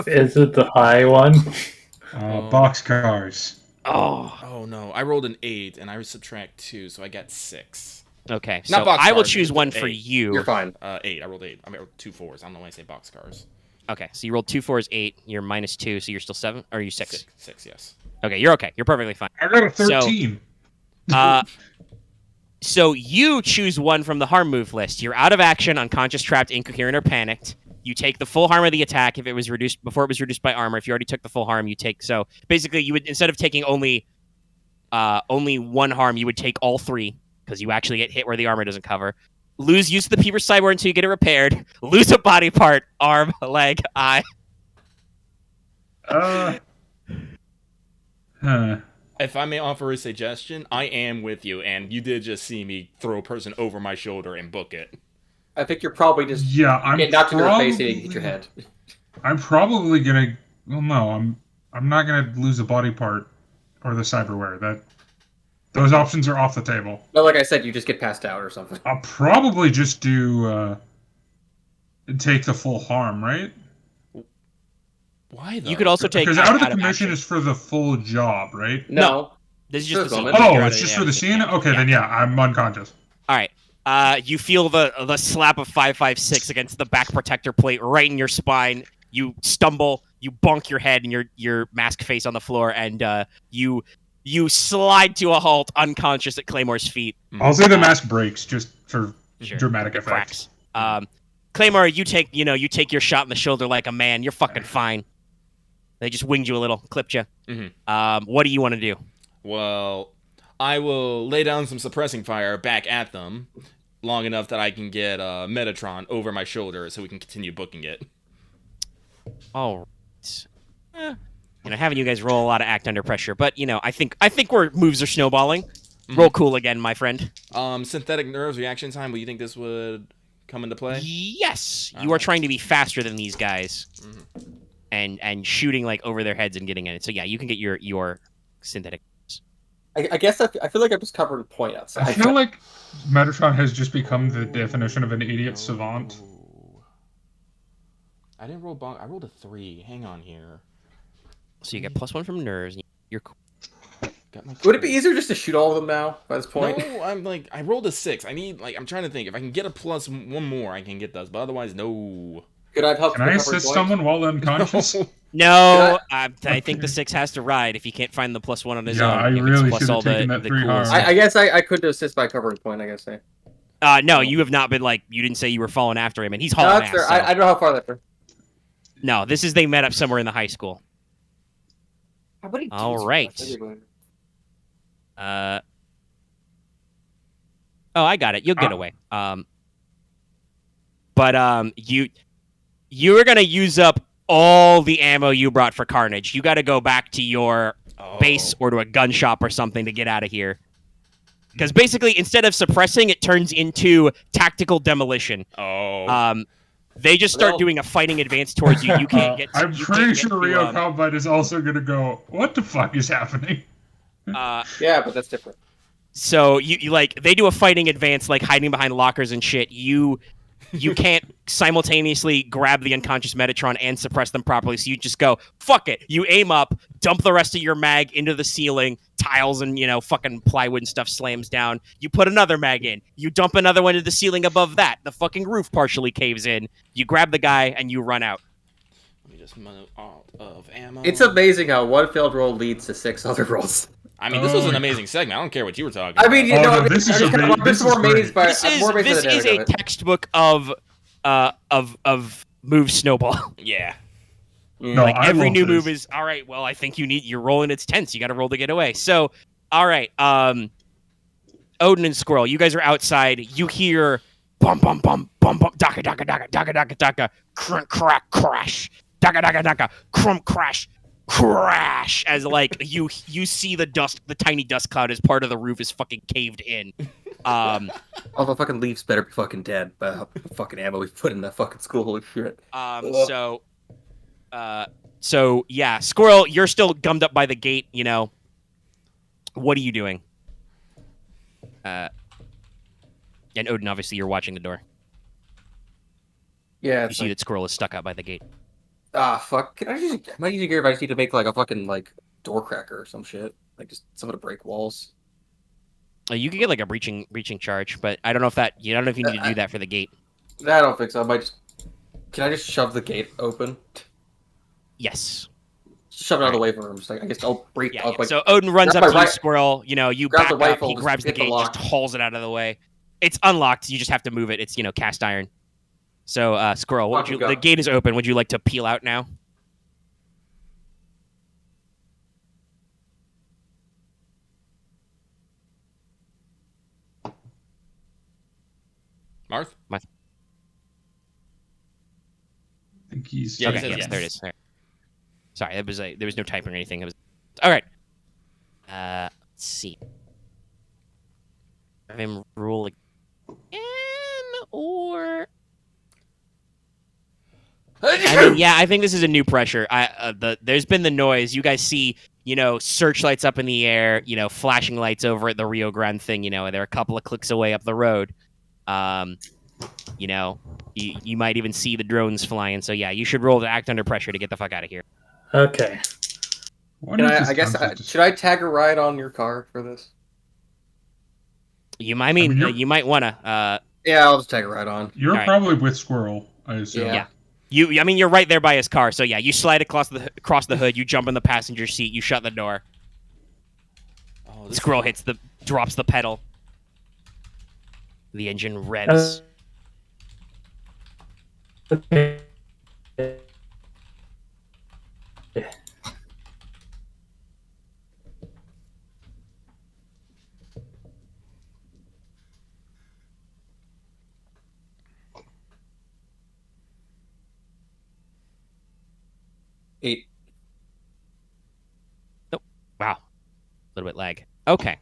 Is it the high one? Boxcars. Oh, Oh no, I rolled an 8 and I subtract 2, so I got 6. okay. Not So box I will cars, choose it's one an for 8. you. You're fine. 8. I rolled 8. I rolled 2 4s. I don't know why I say boxcars. Okay, so you rolled 2 4s, 8. You're -2, so you're still 7, or are you 6? 6, yes. Okay, you're okay. You're perfectly fine. I got a 13. So you choose one from the harm move list. You're out of action, unconscious, trapped, incoherent, or panicked. You take the full harm of the attack if it was reduced before it was reduced by armor. If you already took the full harm, you take so basically you would instead of taking only 1 harm, you would take all 3 because you actually get hit where the armor doesn't cover. Lose use of the Peeper cyber until you get it repaired. Lose a body part, arm, leg, eye. If I may offer a suggestion, I am with you, and you did just see me throw a person over my shoulder and book it. I think you're probably just I'm get knocked into the face probably- and hit your head. I'm probably gonna. Well, no, I'm not gonna lose a body part or the cyberware. Those options are off the table. No, like I said, you just get passed out or something. I'll probably just do take the full harm, right? Why though? You could also take Because out of the action. commission is for the full job, right? No. This is just the scene. Oh, You're it's out just of- for the scene? Okay, then yeah, I'm unconscious. All right. You feel the slap of 556 against the back protector plate right in your spine. You stumble, you bonk your head and your mask face on the floor, and you slide to a halt, unconscious at Claymore's feet. I'll say the mask breaks just for dramatic It effect. cracks. Claymore, you take your shot in the shoulder like a man. You're fucking fine. They just winged you a little, clipped you. Mm-hmm. What do you want to do? Well, I will lay down some suppressing fire back at them long enough that I can get Metatron over my shoulder so we can continue booking it. All right. Having you guys roll a lot of act under pressure, but I think where moves are snowballing. Mm-hmm. Roll cool again, my friend. Synthetic nerves reaction time. Will you think this would come into play? Yes, you are Alright. trying to be faster than these guys, and shooting like over their heads and getting in it. So yeah, you can get your synthetic. I guess I feel like I'm just covering point outside. I feel like Metatron has just become the definition of an idiot savant. Oh. I didn't roll bonk. I rolled a 3. Hang on here. So you get +1 from nerves. And you're cool. Got my Would it be easier just to shoot all of them now by this point? No, I rolled a 6. I'm trying to think. If I can get a +1 more, I can get those. But otherwise, no. Could I have helped? Can I assist someone while unconscious? No, I think the 6 has to ride if he can't find the +1 on his Yeah, own. I if it's really plus should have all the- taken that the 3 cool harm. stuff. I guess I could assist by covering point. I guess. No, you have not been you didn't say you were following after him, and he's No, hauling that's ass. fair. So. I don't know how far that's fair. No, this is they met up somewhere in the high school. All right. Oh, I got it. You'll get away. But you're gonna use up all the ammo you brought for Carnage. You got to go back to your base or to a gun shop or something to get out of here. Because basically, instead of suppressing, it turns into tactical demolition. Oh. They just start doing a fighting advance towards you. You can't get. I'm pretty sure Rio Combat is also going to go, what the fuck is happening? Yeah, but that's different. So you they do a fighting advance, like hiding behind lockers and shit. You can't simultaneously grab the unconscious Metatron and suppress them properly, so you just go, fuck it. You aim up, dump the rest of your mag into the ceiling, tiles and, fucking plywood and stuff slams down. You put another mag in. You dump another one into the ceiling above that. The fucking roof partially caves in. You grab the guy and you run out. Let me just move out of ammo. It's amazing how one failed roll leads to 6 other rolls. I mean, this was an amazing segment. I don't care what you were talking I about. mean, this is amazing. I'm just more amazed by. This I'm more amazed by is the a narrative of it. textbook of move snowball. Yeah. No, I Every love new this. move is all right. Well, I think you're rolling its tense. You got to roll to get away. So, all right, Odin and Squirrel, you guys are outside. You hear bum bum bum bum bum daka daka daka daka daka daka crunk crack crash daka daka daka crump crash crash as you see the tiny dust cloud as part of the roof is fucking caved in. All the fucking leaves better be fucking dead by how much fucking ammo we put in that fucking school. Holy shit. So yeah, Squirrel, you're still gummed up by the gate. What are you doing? And Odin, obviously, you're watching the door. Yeah. You It's see that Squirrel is stuck out by the gate. fuck. Am I using gear if I just need to make like a fucking door cracker or some shit? Like just someone to break walls. You can get like a breaching charge, but I don't know if I don't know if you need to do that for the gate. I don't think so. I might just. Can I just shove the gate open? Yes. Shove it out of the way from him. Just I guess I'll break. Yeah. I'll, Yeah. like, So Odin runs grab up to my you, ri- Squirrel. You grab back the up. rifle, He just grabs the hit the gate, lock. just hauls it out of the way. It's unlocked. You just have to move it. It's cast iron. So Squirrel, Lock and go. the gate is open. Would you like to peel out now? Marth? I think he's... Yeah, he Okay, says yes, yes. there it is. There. Sorry, there was no typing or anything. It was all right. Let's see. Have him rule again, or I mean, yeah, I think this is a new pressure. There's been the noise. You guys see searchlights up in the air, flashing lights over at the Rio Grande thing, and they're a couple of clicks away up the road. You might even see the drones flying. So yeah, you should roll to act under pressure to get the fuck out of here. Okay. Should I tag a ride on your car for this? You might wanna. Yeah, I'll just tag a ride on. You're probably with Squirrel, I assume. Yeah. You're right there by his car. So yeah, you slide across the hood. You jump in the passenger seat. You shut the door. Oh, Squirrel drops the pedal. The engine revs. Okay. Eight. Oh, wow. A little bit lag. Okay.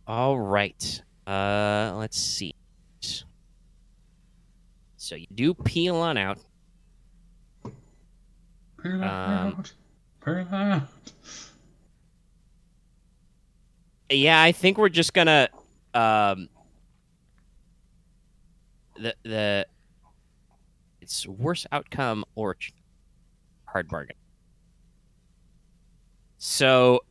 All right. Let's see. So you do peel on out. Peel out. Peel out. Yeah, I think we're just gonna it's worse outcome or hard bargain. So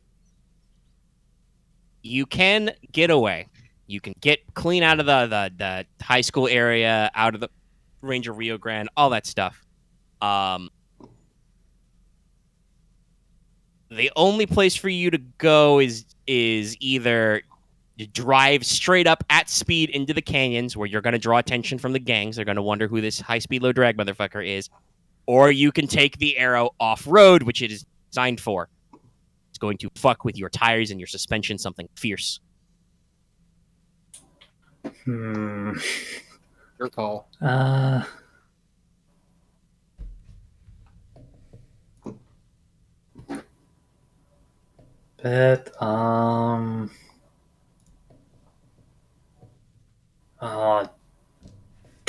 you can get away. You can get clean out of the high school area, out of the range of Rio Grande, all that stuff. The only place for you to go is either drive straight up at speed into the canyons, where you're going to draw attention from the gangs. They're going to wonder who this high-speed, low-drag motherfucker is. Or you can take the Arrow off-road, which it is designed for. It's going to fuck with your tires and your suspension something fierce. Your call.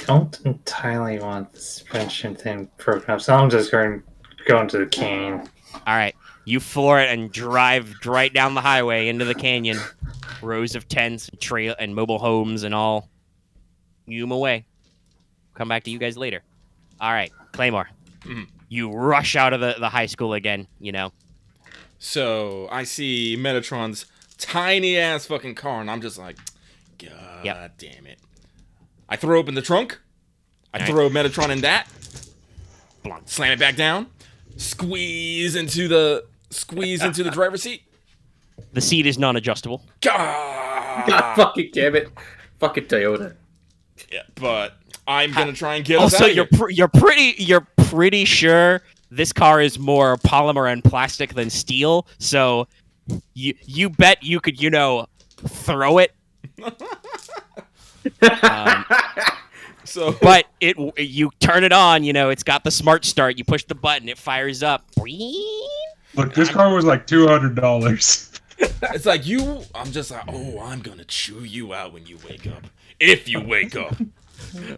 Don't entirely want the suspension thing program, so I'm just going to go into the cane. All right. You floor it and drive right down the highway into the canyon. Rows of tents, trail, and mobile homes and all. Zoom away. Come back to you guys later. All right, Claymore. Mm-hmm. You rush out of the high school again, So I see Metatron's tiny ass fucking car, and I'm just like, God damn it. I throw open the trunk. I throw Metatron in that. Slam it back down. Squeeze into the driver's seat. The seat is non-adjustable. God fucking damn it. Fucking Toyota. Yeah, but I'm gonna try and get us also, out of here. you're pretty sure this car is more polymer and plastic than steel. So you bet you could throw it. But you turn it on. It's got the smart start. You push the button, it fires up. Look, this car was like $200. It's like I'm just like, I'm gonna chew you out when you wake up. If you wake up.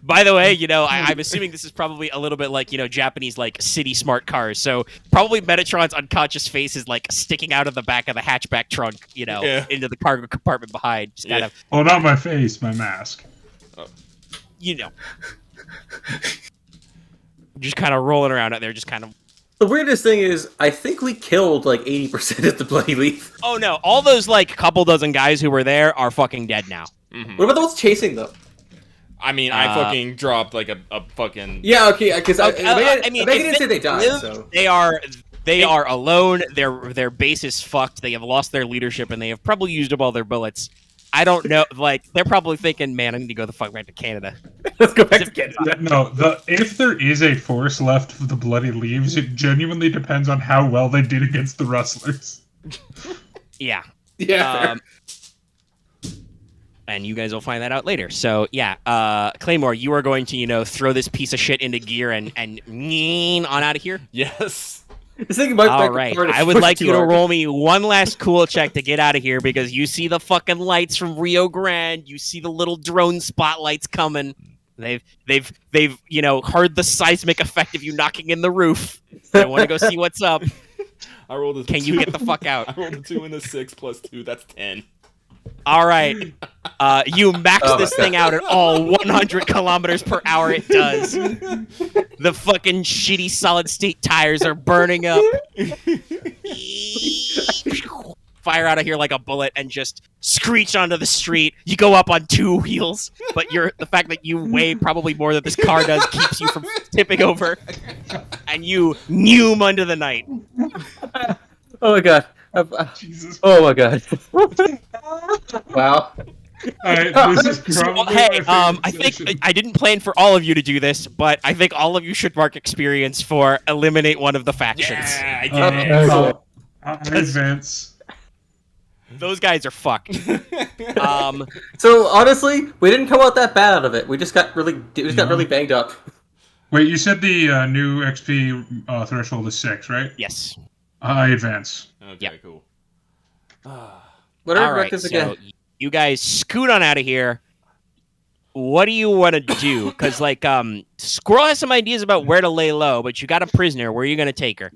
By the way, I'm assuming this is probably a little bit like, Japanese, like, city smart cars. So probably Metatron's unconscious face is, like, sticking out of the back of the hatchback trunk, into the cargo compartment behind. Just kind of. Oh, not my face, my mask. Just kind of rolling around out there, just kind of. The weirdest thing is, I think we killed like 80% of the bloody leaf. Oh no, all those like couple dozen guys who were there are fucking dead now. Mm-hmm. What about the ones chasing them? I mean, I fucking dropped like a fucking. Yeah, okay, because I mean, they didn't say they died. Live, so they are alone. Their base is fucked. They have lost their leadership, and they have probably used up all their bullets. I don't know. Like, they're probably thinking, "Man, I need to go the fuck back to Canada." Let's go back to Canada. No, if there is a force left of the Bloody Leaves, it genuinely depends on how well they did against the Rustlers. Yeah. Yeah. And you guys will find that out later. So yeah, Claymore, you are going to throw this piece of shit into gear and on out of here. Yes. All right, I would like you to roll me one last cool check to get out of here, because you see the fucking lights from Rio Grande. You see the little drone spotlights coming. They've heard the seismic effect of you knocking in the roof. They want to go see what's up. I rolled a Can 2. you get the fuck out? I rolled a 2 and a 6 plus 2. That's 10. All right. You max Oh my this thing out at all 100 kilometers per hour it does. The fucking shitty solid state tires are burning up. Fire out of here like a bullet and just screech onto the street. You go up on 2 wheels, but the fact that you weigh probably more than this car does keeps you from tipping over. And you noom under the night. Oh my god. Jesus. Oh my god. Wow. Alright, this is probably Hey, my I favorite think session. I didn't plan for all of you to do this, but I think all of you should mark experience for eliminate one of the factions. Yeah, I did Uh, it. Okay. I advance. Those guys are fucked. So honestly, we didn't come out that bad out of it. We just got really banged up. Wait, you said the new XP threshold is 6, right? Yes. I advance. Okay, Yep. cool. What are All right, directives so again? you guys scoot on out of here. What do you want to do? Because Squirrel has some ideas about where to lay low, but you got a prisoner. Where are you going to take her?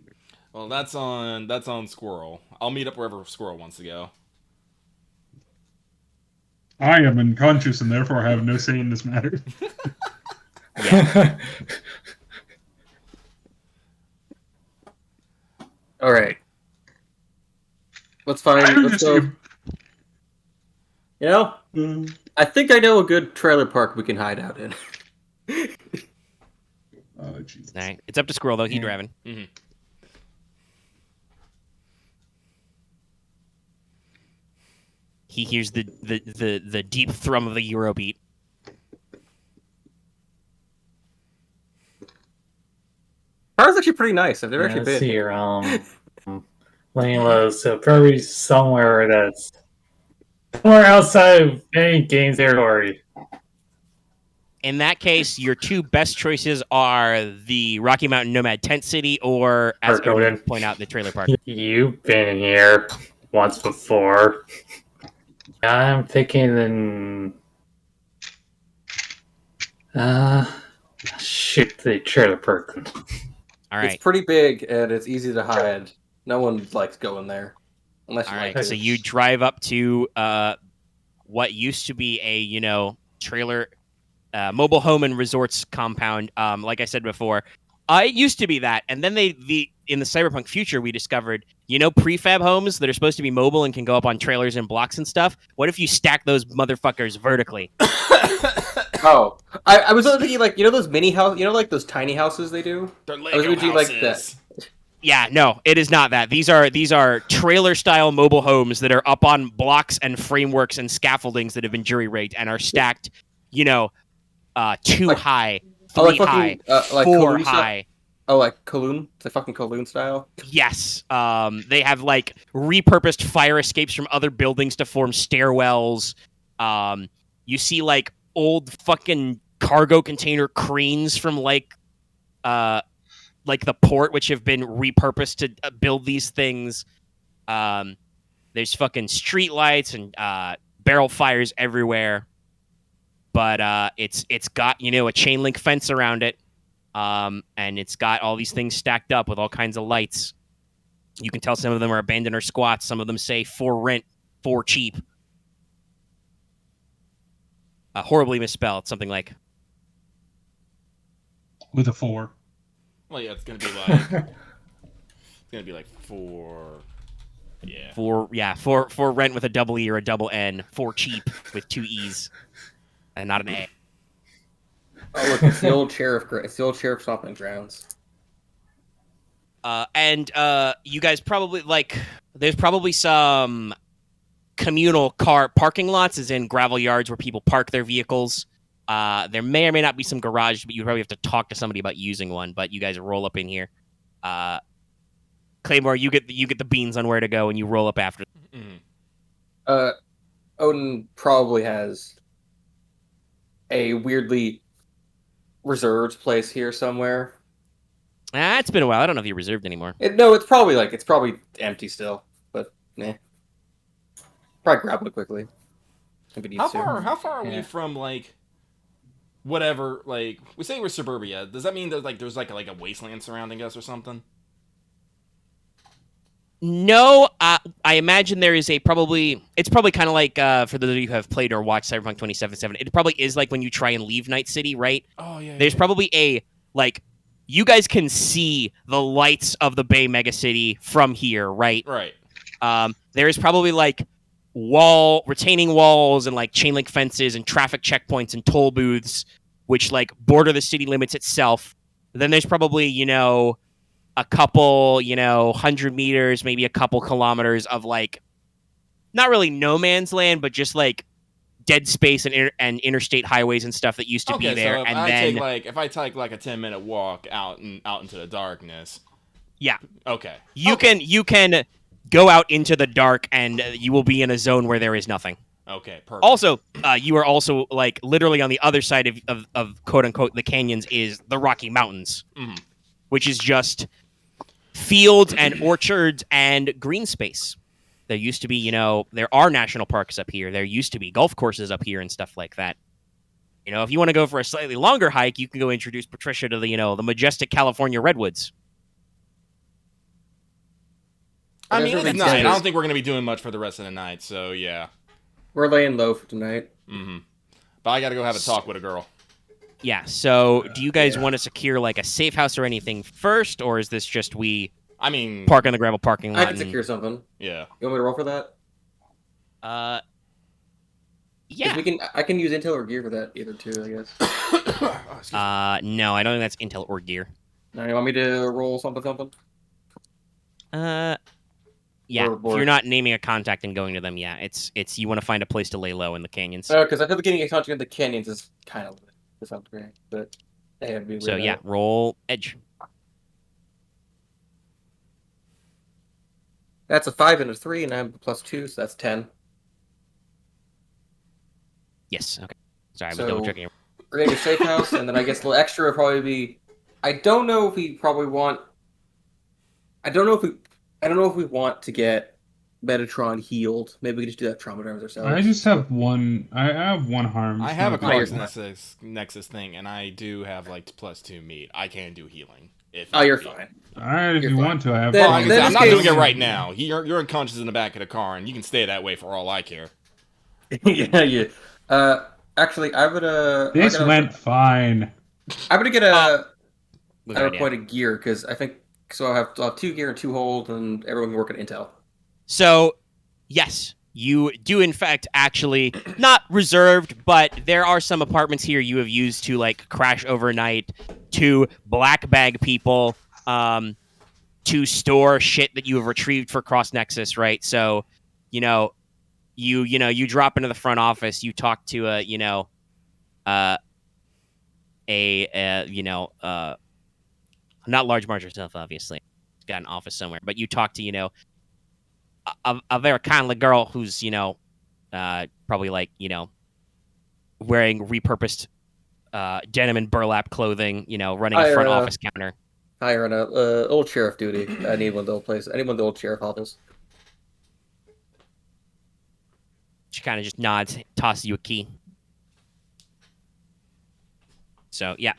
Well, that's on Squirrel. I'll meet up wherever Squirrel wants to go. I am unconscious and therefore have no say in this matter. All right. Let's find. I would Let's just go. give- You know, I think I know a good trailer park we can hide out in. Oh, Jesus. All right. It's up to Squirrel, though. He's Yeah. driving. Mhm. He hears the deep thrum of the Eurobeat. Car's actually pretty nice. I've never actually Let's been. see here. Laying low, so probably somewhere that's somewhere outside of any game territory. In that case, your two best choices are the Rocky Mountain Nomad Tent City or, as Park Odin. Odin point out, the trailer park. You've been here once before. I'm thinking shoot the trailer park. All right. It's pretty big and it's easy to hide. No one likes going there, unless you All right, like so it. you drive up to what used to be a trailer, mobile home and resorts compound. Like I said before, it used to be that, and then in the cyberpunk future we discovered prefab homes that are supposed to be mobile and can go up on trailers and blocks and stuff. What if you stack those motherfuckers vertically? Oh, I was thinking those mini house, like those tiny houses they do. They're I was Lego thinking like houses. that. Yeah, no, it is not that. These are trailer style mobile homes that are up on blocks and frameworks and scaffoldings that have been jury rigged and are stacked, 2 high, 3 high, like 4 Kowloon style? high. Oh, like Kowloon, the fucking Kowloon style. Yes. They have repurposed fire escapes from other buildings to form stairwells. You see old fucking cargo container cranes from the port, which have been repurposed to build these things. There's fucking street lights and barrel fires everywhere. But it's got a chain link fence around it. And it's got all these things stacked up with all kinds of lights. You can tell some of them are abandoned or squats. Some of them say for rent, for cheap. Horribly misspelled. Something like With a 4. Well, yeah, it's gonna be like 4. Yeah. for rent with a double E or a double N. For cheap with 2 E's and not an A. Oh, look, it's the old sheriff. It's the old sheriff stomping grounds. And you guys probably there's probably some communal car parking lots, as in gravel yards where people park their vehicles. There may or may not be some garage, but you probably have to talk to somebody about using one. But you guys roll up in here. Claymore, you get the beans on where to go, and you roll up after. Mhm. Odin probably has a weirdly reserved place here somewhere. It's been a while. I don't know if you reserved anymore. It's probably empty still, but probably grab it quickly if it needs to. How far are we Yeah. from whatever? We say we're suburbia. Does that mean that there's a wasteland surrounding us or something? No, I imagine there is it's probably kind of like, for those of you who have played or watched Cyberpunk 2077, it probably is like when you try and leave Night City, right? Oh, yeah. There's probably you guys can see the lights of the Bay Megacity from here, right? Right. There is probably like retaining walls and like chain link fences and traffic checkpoints and toll booths, which like border the city limits itself. Then there's probably, a couple, 100 meters, maybe a couple kilometers of like, not really no man's land, but just like dead space and interstate highways and stuff that used to be there. So and then if I take like a 10-minute walk out into the darkness. Yeah. Okay. You can go out into the dark and you will be in a zone where there is nothing. Okay, perfect. Also, you are also like literally on the other side of quote unquote the canyons is the Rocky Mountains, which is just fields and orchards and green space. There used to be, there are national parks up here. There used to be golf courses up here and stuff like that. If you want to go for a slightly longer hike, you can go introduce Patricia to the majestic California redwoods. I mean, it's night. I don't think we're going to be doing much for the rest of the night, so yeah. We're laying low for tonight. But I got to go have a talk with a girl. Yeah, so do you guys want to secure like a safe house or anything first, or is this just park in the gravel parking lot? I can secure something. Yeah. You want me to roll for that? Yeah. I can use intel or gear for that either too, I guess. No, I don't think that's intel or gear. Now, you want me to roll something? Yeah. If you're not naming a contact and going to them, yeah, it's you want to find a place to lay low in the canyons. Because I feel like getting a contact in the canyons is kind of to some degree, but so yeah, roll edge. That's a 5 and a 3, and I'm +2, so that's 10. Yes. Okay. Sorry, I was double checking. We're getting a safe house, and then I guess a little extra would probably be. I don't know if we want to get Metatron healed. Maybe we can just do that trauma drivers ourselves. I just have one. I have one harm. I have a Cross Nexus thing, and I do have like +2 meat. I can do healing. You're fine. All right, if you want to, I have. I'm not doing it right now. You're unconscious in the back of the car, and you can stay that way for all I care. yeah. Actually, I would. This went fine. I'm gonna get a point of gear because I think so. I'll have 2 gear and 2 hold, and everyone can work at intel. So, yes, you do in fact actually not reserved, but there are some apartments here you have used to like crash overnight, to black bag people, to store shit that you have retrieved for Cross Nexus, right? So, you drop into the front office, you talk to not Large Marge herself, obviously. She's got an office somewhere, but you talk to, a very kindly girl who's, probably like, wearing repurposed denim and burlap clothing, running a front office counter. Hire on old sheriff duty. I need one of those places. I need one of the old sheriff office. She kind of just nods, tosses you a key. So, yeah.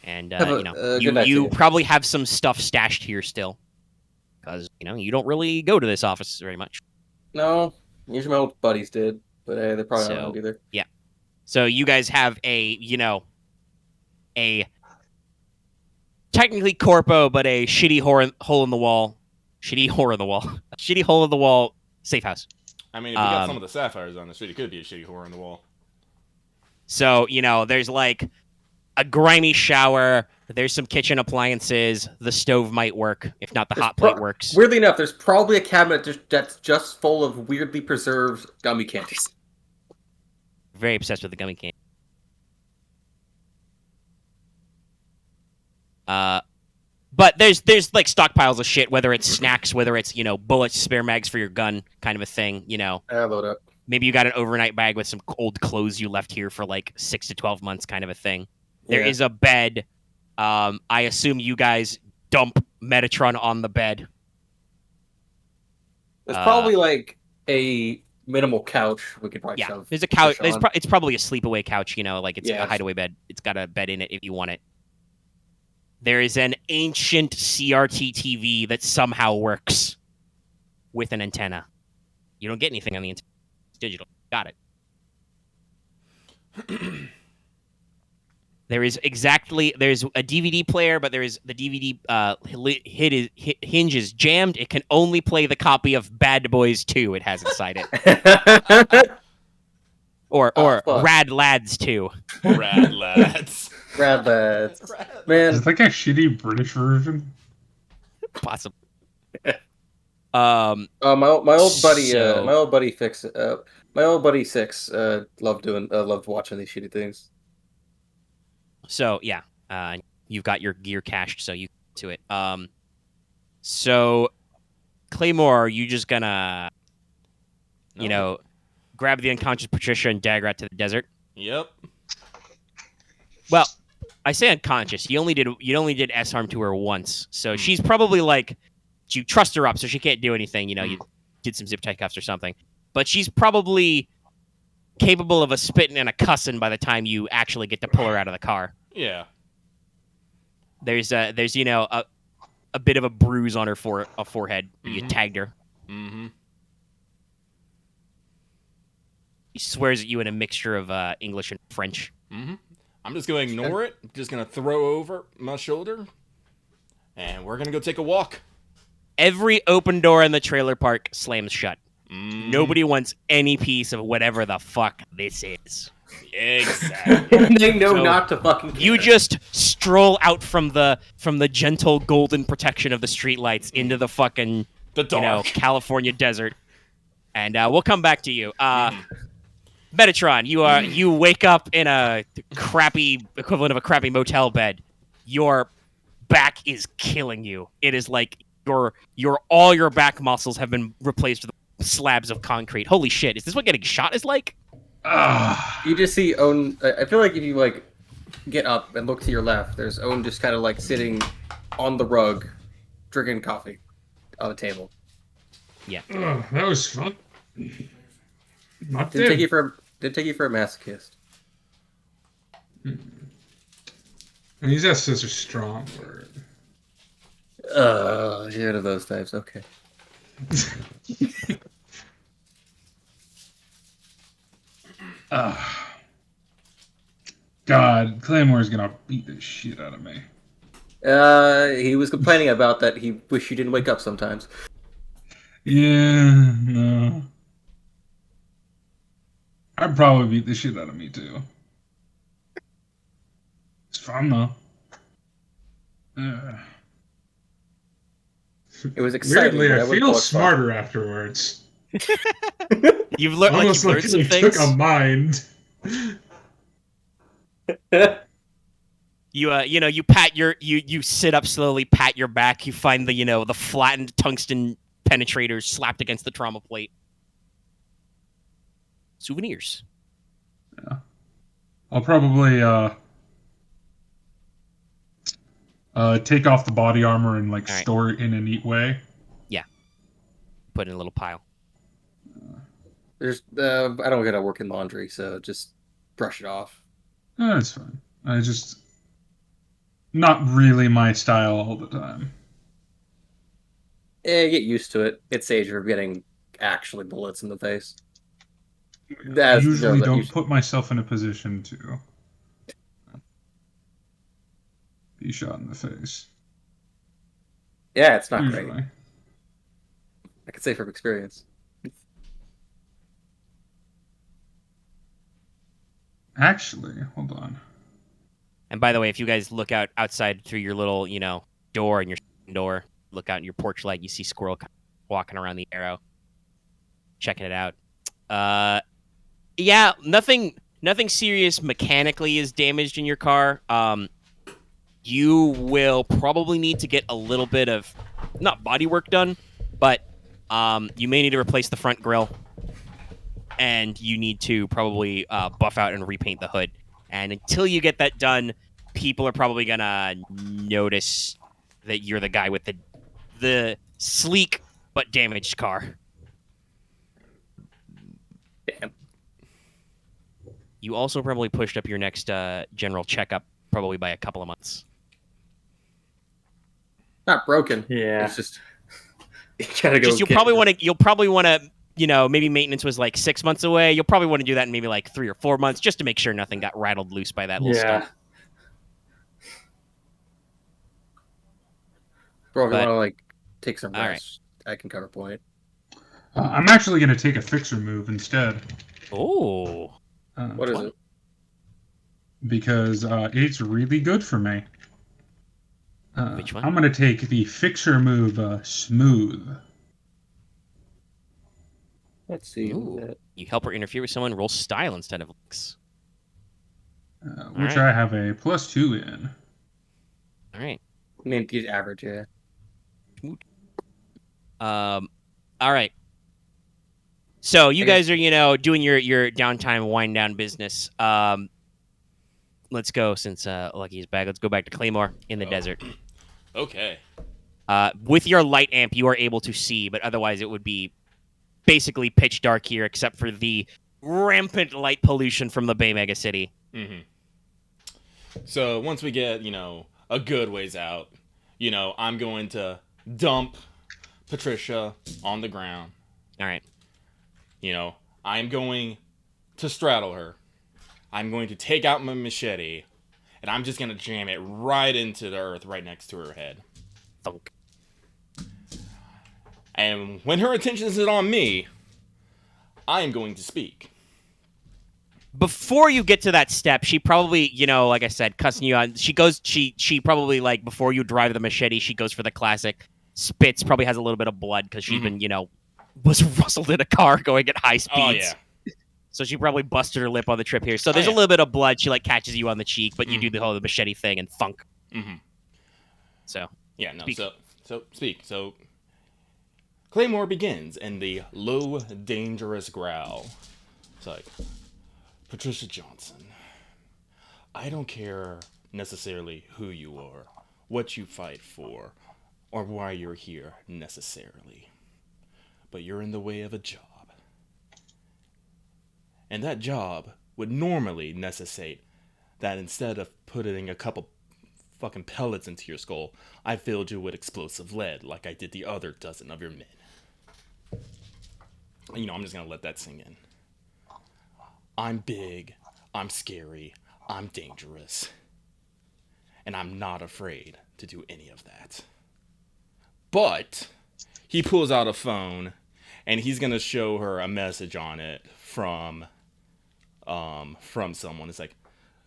And, you probably have some stuff stashed here still. Because, you don't really go to this office very much. No. Usually my old buddies did. But they probably don't either. Yeah. So you guys have a technically corpo, but a shitty hole in the wall. Shitty hole in the wall safe house. I mean, if we got some of the sapphires on the street, it could be a shitty hole in the wall. So, there's like a grimy shower. There's some kitchen appliances. The stove might work, if not the hot plate works. Weirdly enough, there's probably a cabinet that's just full of weirdly preserved gummy candies. Very obsessed with the gummy candy. But there's like stockpiles of shit, whether it's snacks, whether it's, bullets, spare mags for your gun, kind of a thing, I load up. Maybe you got an overnight bag with some old clothes you left here for like 6 to 12 months, kind of a thing. There is a bed. I assume you guys dump Metatron on the bed. There's probably like a minimal couch we could probably shove. There's a couch. It's probably a sleepaway couch, like it's a hideaway bed. It's got a bed in it if you want it. There is an ancient CRT TV that somehow works with an antenna. You don't get anything on the antenna. It's digital. Got it. There's a DVD player, but the DVD hinge is jammed. It can only play the copy of Bad Boys 2 it has inside it. Or Rad Lads 2. Rad Lads. Rad Lads. Man. Is it like a shitty British version? Possibly. My old buddy Six loved watching these shitty things. So yeah, you've got your gear cached, so you to it. So Claymore, are you just gonna, grab the unconscious Patricia and dagger out to the desert? Yep. Well, I say unconscious. You only did S harm to her once, so she's probably like, you trust her up, so she can't do anything. You did some zip tie cuffs or something, but she's probably capable of a spitting and a cussing by the time you actually get to pull her out of the car. Yeah. There's a bit of a bruise on her forehead. Mm-hmm. You tagged her. Mm-hmm. He swears at you in a mixture of English and French. Mm-hmm. I'm just going to ignore it. I'm just going to throw over my shoulder, and we're going to go take a walk. Every open door in the trailer park slams shut. Mm. Nobody wants any piece of whatever the fuck this is. Exactly. They know not to fucking care. You just stroll out from the gentle golden protection of the streetlights into the fucking California desert, and we'll come back to you. Metatron, you wake up in a crappy equivalent of a crappy motel bed. Your back is killing you. It is like all your back muscles have been replaced with slabs of concrete. Holy shit! Is this what getting shot is like? You just see Odin. I feel like if you get up and look to your left, there's Odin just kind of sitting on the rug, drinking coffee on the table. Yeah. That was fun. Not Didn't take you for a masochist. He's got such a strong word. You're one of those types. Okay. God, Claymore's gonna beat the shit out of me. He was complaining about that. He wished you didn't wake up sometimes. Yeah, no. I'd probably beat the shit out of me too. It's fun though. It was exciting. Weirdly, I feel smarter afterwards. You've learned some things. Took a mind. You pat you sit up slowly, pat your back. You find the flattened tungsten penetrators slapped against the trauma plate. Souvenirs. Yeah. I'll probably take off the body armor and store it in a neat way. Yeah. Put it in a little pile. There's I don't gotta work in laundry, so just brush it off. That's fine. I just not really my style all the time. Yeah, get used to it. It's safer getting actually bullets in the face. I usually don't put myself in a position to be shot in the face. Yeah, it's not usually. great. I can say from experience. Actually, hold on. And by the way, if you guys look outside through your little, door and your door, look out in your porch light, you see Squirrel walking around the arrow, checking it out. Yeah, nothing serious mechanically is damaged in your car. You will probably need to get a little bit of, not body work done, but you may need to replace the front grille. And you need to probably buff out and repaint the hood. And until you get that done, people are probably going to notice that you're the guy with the sleek but damaged car. Damn. You also probably pushed up your next general checkup probably by a couple of months. Not broken. Yeah. It's just you gotta go. Just you'll probably want to, maybe maintenance was like 6 months away. You'll probably want to do that in maybe like 3 or 4 months, just to make sure nothing got rattled loose by that little stuff. Bro, if you But- want to like take some All rest, I can counterpoint. I'm actually going to take a fixer move instead. Oh, What is it? Because it's really good for me. Which one? I'm going to take the fixer move, Smooth. Let's see. Ooh. You help or interfere with someone, roll style instead of looks. Which Alright. I have a +2 in. All right. I mean, he's average, yeah. All right. So you guys are, doing your downtime wind down business. Let's go since Lucky's back. Let's go back to Claymore in the desert. Okay. With your light amp, you are able to see, but otherwise it would be basically pitch dark here, except for the rampant light pollution from the Bay Mega City. Mm-hmm. So once we get, a good ways out, I'm going to dump Patricia on the ground. All right. I'm going to straddle her. I'm going to take out my machete, and I'm just going to jam it right into the earth right next to her head. Thunk. And when her attention is on me, I am going to speak. Before you get to that step, she probably, like I said, cussing you out. She probably, like, before you drive the machete, she goes for the classic spits, probably has a little bit of blood because she's been, was rustled in a car going at high speeds. Oh, yeah. So she probably busted her lip on the trip here. So there's a little bit of blood. She, like, catches you on the cheek, but you do the whole machete thing and thunk. Mm-hmm. So. Yeah, no, Speak. so speak. So Claymore begins in the low, dangerous growl. It's like, Patricia Johnson, I don't care necessarily who you are, what you fight for, or why you're here necessarily. But you're in the way of a job. And that job would normally necessitate that instead of putting a couple fucking pellets into your skull, I filled you with explosive lead like I did the other dozen of your men. I'm just gonna let that sink in. I'm big, I'm scary, I'm dangerous. And I'm not afraid to do any of that. But he pulls out a phone and he's gonna show her a message on it from someone. It's like,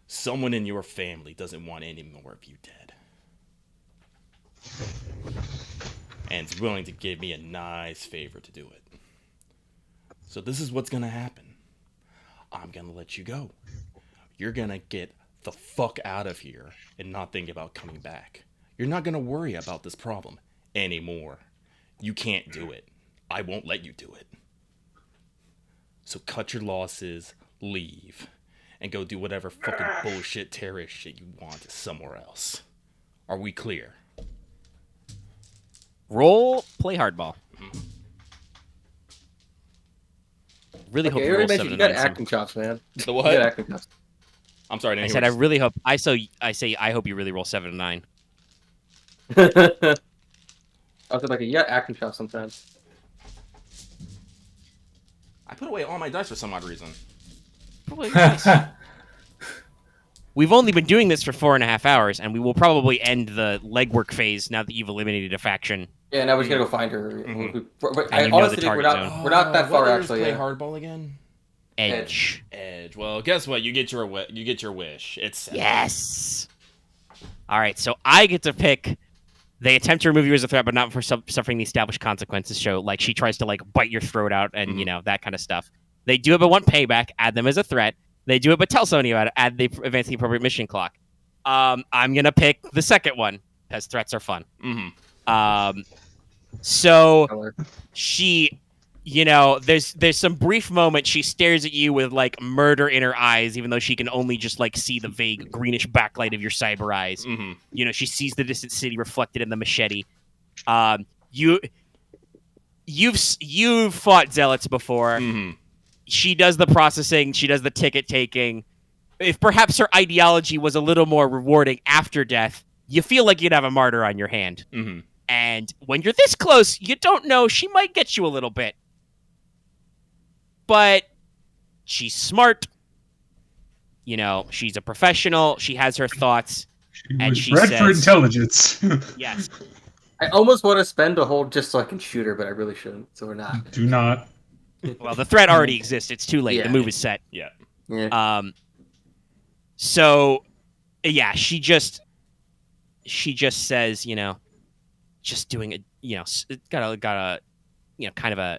someone in your family doesn't want any more of you dead. And is willing to give me a nice favor to do it. So this is what's gonna happen. I'm gonna let you go. You're gonna get the fuck out of here and not think about coming back. You're not gonna worry about this problem anymore. You can't do it. I won't let you do it. So cut your losses, leave, and go do whatever fucking bullshit terrorist shit you want somewhere else. Are we clear? Roll, play hardball. Really hope Okay, you roll everybody 7 you and got 9. acting chops, man. The You what? got acting chops. I'm sorry, I I didn't said hear I what really hope. I hope you really roll 7 and 9. I was like, you got acting chops sometimes. I put away all my dice for some odd reason. We've only been doing this for 4.5 hours, and we will probably end the legwork phase now that you've eliminated a faction. Yeah, now we just gotta go find her. Mhm. But And I you know honestly the think we're target not zone. we're not that far What is actually. play Yeah. hardball again? Edge. Edge. Well, guess what? You get your wish. It's 7. Yes. All right, so I get to pick. They attempt to remove you as a threat, but not for suffering the established consequences. Show like she tries to like bite your throat out, and that kind of stuff. They do it, but want payback. Add them as a threat. They do it, but tell somebody about it. Add the advance the appropriate mission clock. I'm gonna pick the second one because threats are fun. Mm-hmm. So she, there's some brief moment she stares at you with like murder in her eyes, even though she can only just like see the vague greenish backlight of your cyber eyes. Mm-hmm. She sees the distant city reflected in the machete. You've fought zealots before. Mm-hmm. She does the processing. She does the ticket taking. If perhaps her ideology was a little more rewarding after death, you feel like you'd have a martyr on your hand. Mm-hmm. And when you're this close, you don't know. She might get you a little bit. But she's smart. You know, she's a professional. She has her thoughts. And she bred for says, intelligence. yes. I almost want to spend a whole just so I can shoot her, but I really shouldn't. So we're not. Do not. Well, the threat already exists. It's too late. Yeah. The move is set. Yeah. Yeah. So, yeah, she just says, you know, just doing it, you know, got a, you know, kind of a,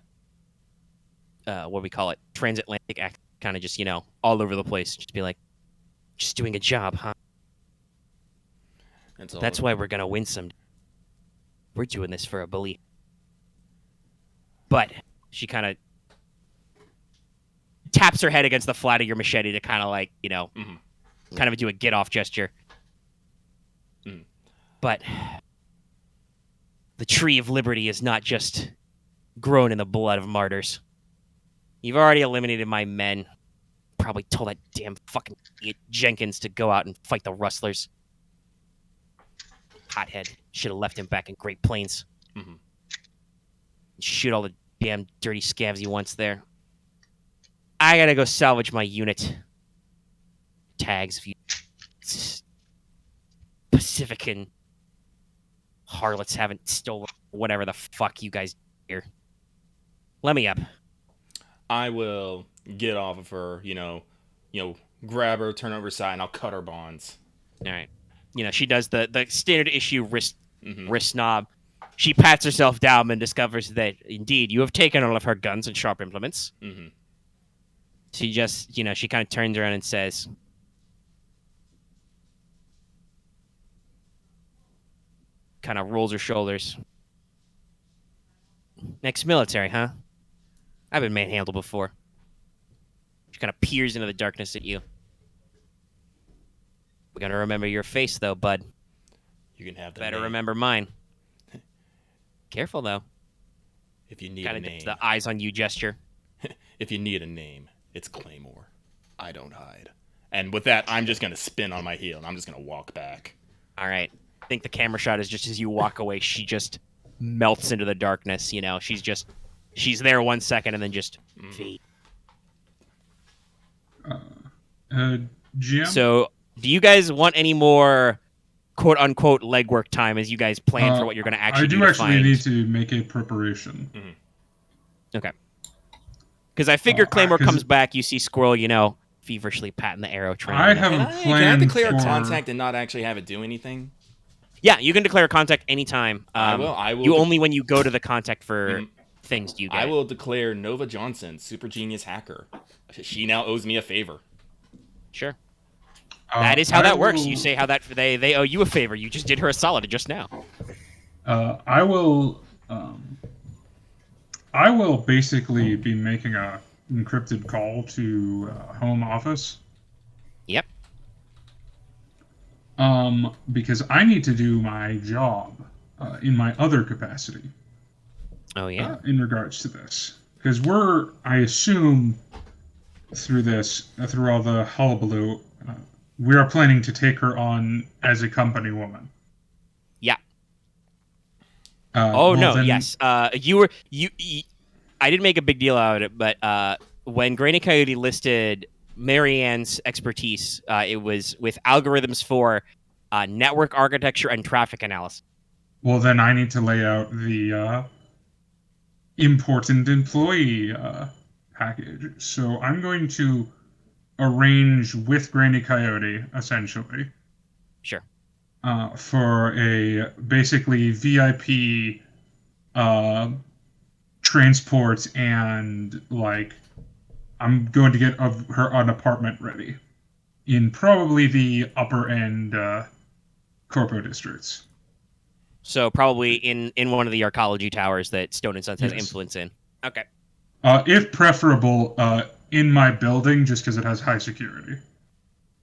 what do we call it? Transatlantic act, kind of just, you know, all over the place. Just be like, just doing a job, huh? That's why we're going to win some. We're doing this for a belief. But she kind of taps her head against the flat of your machete to kind of like, you know, kind of do a get off gesture. But the tree of liberty is not just grown in the blood of martyrs. You've already eliminated my men. Probably told that damn fucking idiot Jenkins to go out and fight the Rustlers. Hothead. Should have left him back in Great Plains. Shoot all the damn dirty scabs he wants there. I gotta go salvage my unit. Tags if you Pacifican harlots haven't stolen whatever the fuck you guys here. Let me up. I will get off of her, you know, grab her, turn over her side, and I'll cut her bonds. All right. You know, she does the standard issue wrist knob. She pats herself down and discovers that, indeed, you have taken all of her guns and sharp implements. She just, you know, she kind of turns around and says, kind of rolls her shoulders. Next military, huh? I've been manhandled before. She kind of peers into the darkness at you. We gotta remember your face, though, bud. You can have that. Better remember mine. Careful, though. If you need kind a of name. the eyes on you gesture. If you need a name, it's Claymore. I don't hide. And with that, I'm just gonna spin on my heel and I'm just gonna walk back. All right. I think the camera shot is just as you walk away, she just melts into the darkness. You know, she's there 1 second and then just fade. GM? So, do you guys want any more quote unquote legwork time as you guys plan for what you're going to actually do? I do actually need to make a preparation. Okay. Because I figure Claymore comes back, you see Squirrel, you know, feverishly patting the arrow train. I have a Can plan I declare for... contact and not actually have it do anything? Yeah, you can declare contact anytime. I will. You only when you go to the contact for things do you get. I will declare Nova Johnson, super genius hacker. She now owes me a favor. Sure. That is how that works. You say how that they owe you a favor. You just did her a solid just now. I will basically be making a encrypted call to home office. Yep. Because I need to do my job in my other capacity. Oh yeah. In regards to this, because I assume, through all the hullabaloo, we are planning to take her on as a company woman. Yeah. No, then... yes. You I didn't make a big deal out of it, but when Granny Coyote listed Marianne's expertise, it was with algorithms for network architecture and traffic analysis. Well, then I need to lay out the important employee package. So I'm going to arrange with Granny Coyote, essentially. Sure. For a basically VIP transport, and like I'm going to get her an apartment ready in probably the upper end corpo districts. So probably in one of the arcology towers that Stone and Sons has influence in. Okay. If preferable, in my building, just because it has high security.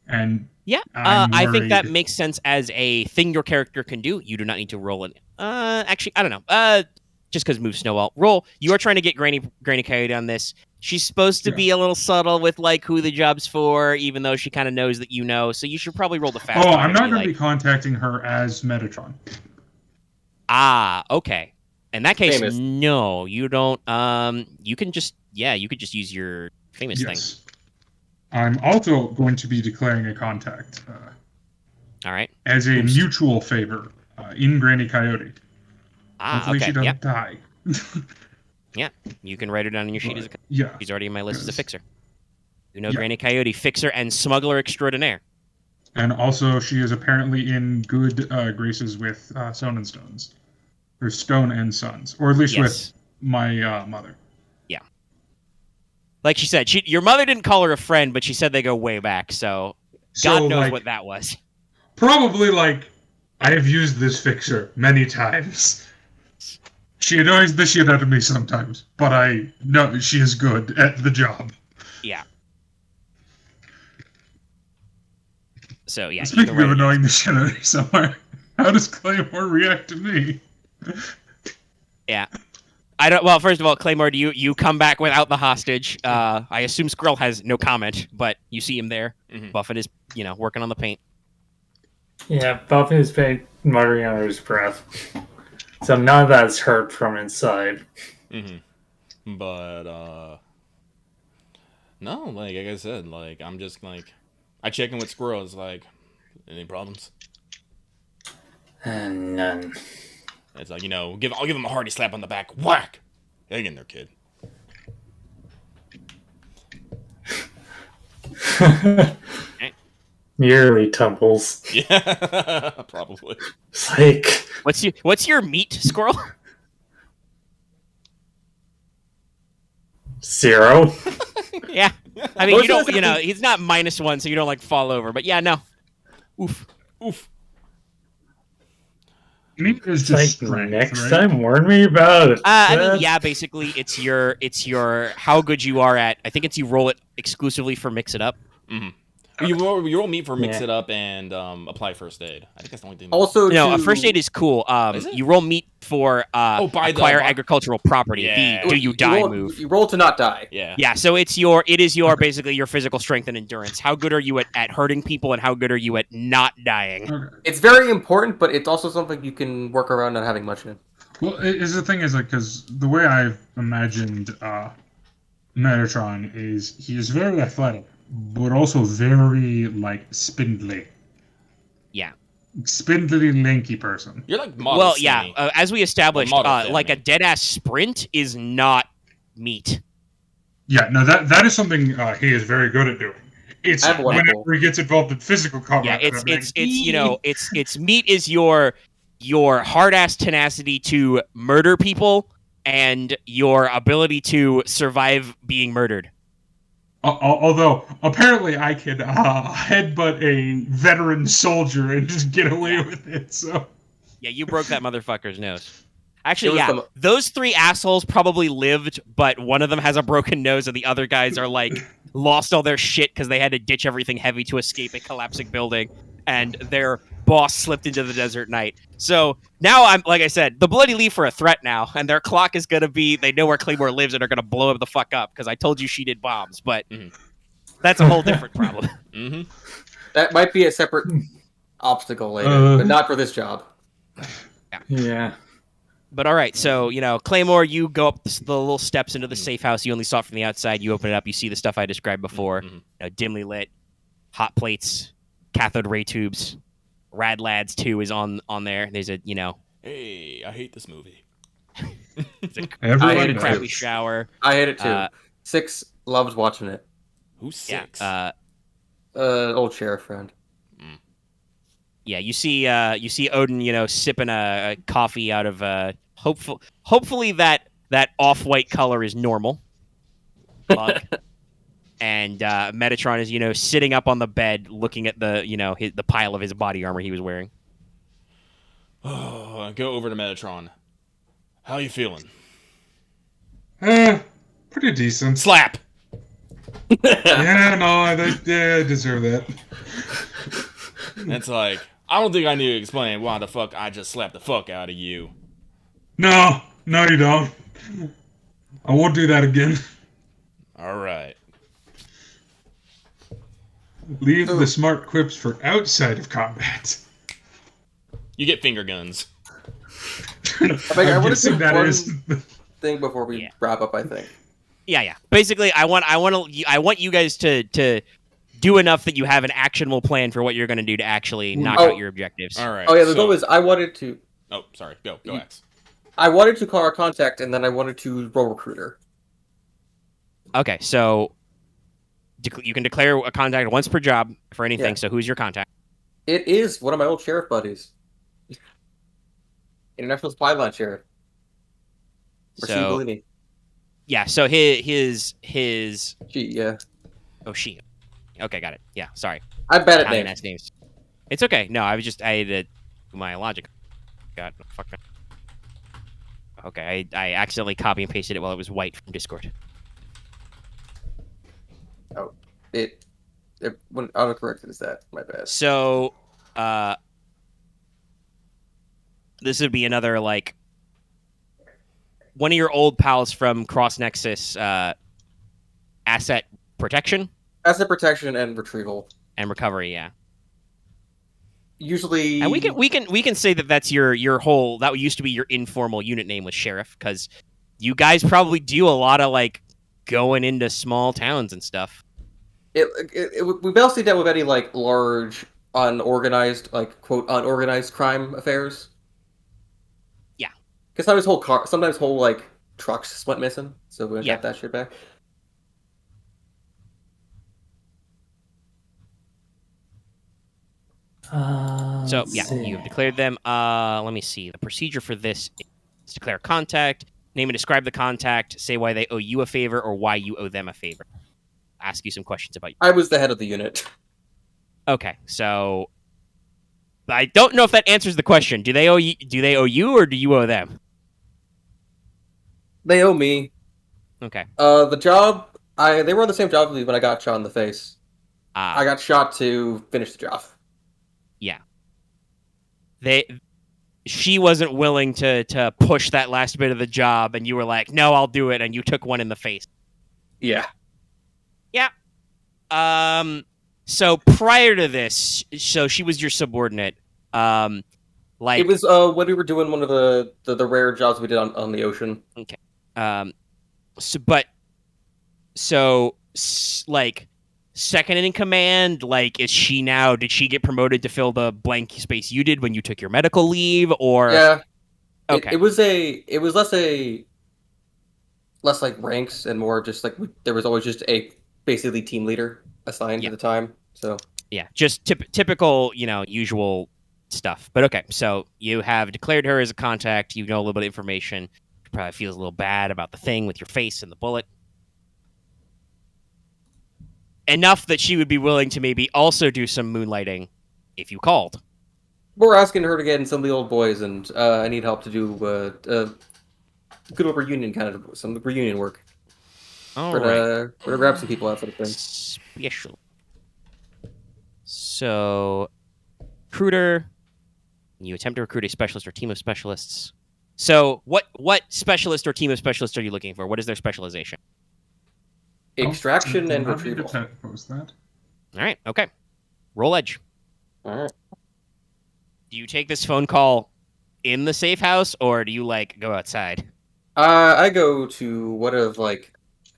And yeah, I think that makes sense as a thing your character can do. You do not need to roll it. Actually, I don't know. Just because move Snowball. Roll. You are trying to get Granny Coyote on this. She's supposed to be a little subtle with like who the job's for, even though she kind of knows that you know. So you should probably roll the fast. Oh, I'm not going to be contacting her as Metatron. Ah, okay. In that case, Famous. no, you don't. You can just you could just use your famous thing. Yes. I'm also going to be declaring a contact All right. as a Oops. mutual favor in Granny Coyote. Ah, Hopefully okay. she doesn't die. You can write her down on your sheet as a. Yeah. She's already in my list as a Yes. fixer. You know, Yeah. Granny Coyote, fixer and smuggler extraordinaire. And also, she is apparently in good graces with Stone and Stones. Or Stone and Sons. Or at least Yes. with my mother. Like she said, your mother didn't call her a friend, but she said they go way back. So God So, knows like, what that was. probably, like, I have used this fixer many times. She annoys the shit out of me sometimes, but I know she is good at the job. Yeah. So yeah. you Speaking can write of it down. annoying the shit out of me somewhere, how does Claymore react to me? Yeah. I don't. Well, first of all, Claymore, do you come back without the hostage? I assume Squirrel has no comment, but you see him there. Mhm. Buffett is, working on the paint. Yeah, Buffy is muttering under his breath. So none of that's hurt from inside. Mm-hmm. But no, like I said, like I'm just like I check in with Squirrel. It's like any problems. And none. It's like I'll give him a hearty slap on the back. Whack! Hang in there, kid. Nearly tumbles. Yeah, probably. It's like, What's your meat, Squirrel? 0. Yeah. I mean, Most you don't. of the- He's not -1, so you don't like fall over. But yeah, no. Oof. Oof. Meat is It's just like, strength, next right? time, warn me about it. I mean, That's- yeah. Basically, it's your how good you are at. I think it's you roll it exclusively for mix it up. Mm-hmm. You roll meat for mix Yeah. it up and apply first aid. I think that's the only thing. Also, No, a to- first aid is cool. Is it? You roll meat for buy the- acquire agricultural property. Yeah. The do you die roll, move. You roll to not die. Yeah. Yeah, so it is your basically your physical strength and endurance. How good are you at hurting people, and how good are you at not dying? Okay. It's very important, but it's also something you can work around not having much in. Well, the thing is, like, because the way I've imagined Metatron is he is very athletic, but also very, like, spindly. Yeah. Spindly, lanky person. You're like model Well, skinny. yeah. As we established, Model thin, like I a mean. dead ass sprint is not meat. Yeah, no, that is something he is very good at doing. It's I have one whenever goal. he gets involved in physical combat. Yeah, that I'm like, it's meat is your hard ass tenacity to murder people and your ability to survive being murdered. Although apparently I can headbutt a veteran soldier and just get away with it. So Yeah, you broke that motherfucker's nose. It Actually, was yeah, the- those 3 assholes probably lived, but one of them has a broken nose, and the other guys are like lost all their shit because they had to ditch everything heavy to escape a collapsing building, and their boss slipped into the desert night. So now I'm, like I said, the Bloody Leaf are a threat now, and their clock is gonna be, they know where Claymore lives and are gonna blow him the fuck up because I told you she did bombs, but Mhm. that's a whole different problem. Mm-hmm. That might be a separate obstacle later, but not for this job. Yeah. But all right, so Claymore, you go up the little steps into the safe house. You only saw it from the outside. You open it up. You see the stuff I described before. Mhm. Dimly lit, hot plates, cathode ray tubes. Rad Lads 2 is on there. There's a Hey, I hate this movie. everyone I hated knows. crappy shower. I hate it too. Uh, 6 loves watching it. Who's 6? Yeah, Old sheriff friend. yeah. You see Odin, sipping a coffee out of hopefully that off-white color is normal. Mug. And Metatron is, sitting up on the bed, looking at the pile of his body armor he was wearing. Oh, go over to Metatron. How you feeling? Pretty decent. Slap. Yeah, no, I deserve that. It's like I don't think I need to explain why the fuck I just slapped the fuck out of you. No, you don't. I won't do that again. All right. Leave the smart quips for outside of combat. You get finger guns. I I'm want to guessing do that one is. thing before we wrap up. I think. Yeah. Basically, I want you guys to do enough that you have an actionable plan for what you're going to do to actually knock out your objectives. All right. Oh yeah, the goal is I wanted to. Oh, sorry. Go, X. I wanted to call our contact, and then I wanted to roll recruiter. Okay, so you can declare a contact once per job for anything. Yeah. So who's your contact? It is one of my old sheriff buddies. International Supply Line Sheriff. So yeah, so his She, yeah. Oh, she. Okay, got it. Yeah, sorry. I'm bad at Counting names. names. It's okay. No, I had to do my logic. God, fuck. Okay, I accidentally copy and pasted it while it was white from Discord. Oh, it when autocorrected is that my bad. So, this would be another like one of your old pals from Cross Nexus, asset protection. Asset protection and retrieval and recovery. Yeah. Usually, and we can say that that's your whole that used to be your informal unit name with sheriff because you guys probably do a lot of like going into small towns and stuff. We basically dealt with any like large unorganized like quote unorganized crime affairs. Yeah, because sometimes whole like trucks went missing, so we got that shit back. So yeah, you've declared them. Let me see. The procedure for this is declare contact, name and describe the contact, say why they owe you a favor or why you owe them a favor. Ask you some questions about you. I was the head of the unit. Okay, so I don't know if that answers the question. Do they owe you? Do they owe you, or do you owe them? They owe me. Okay. The job they were on the same job with me when I got shot in the face. Ah. I got shot to finish the job. Yeah. She wasn't willing to push that last bit of the job, and you were like, "No, I'll do it," and you took one in the face. Yeah. Yeah. So prior to this, so she was your subordinate. Like it was when we were doing one of the rare jobs we did on the ocean. Okay. Like second in command, like did she get promoted to fill the blank space you did when you took your medical leave, or yeah? Okay. It was less like ranks and more just like there was always just a basically team leader assigned at the time. So yeah, just typical, usual stuff. But okay, so you have declared her as a contact. You know a little bit of information. She probably feels a little bad about the thing with your face and the bullet. Enough that she would be willing to maybe also do some moonlighting if you called. We're asking her to get in some of the old boys, and I need help to do good old reunion some reunion work. We're gonna grab some people out for the thing. Special. So, recruiter. You attempt to recruit a specialist or team of specialists. So, what specialist or team of specialists are you looking for? What is their specialization? Extraction and retrieval. That. All right. Okay. Roll edge. All right. Do you take this phone call in the safe house, or do you go outside? I go to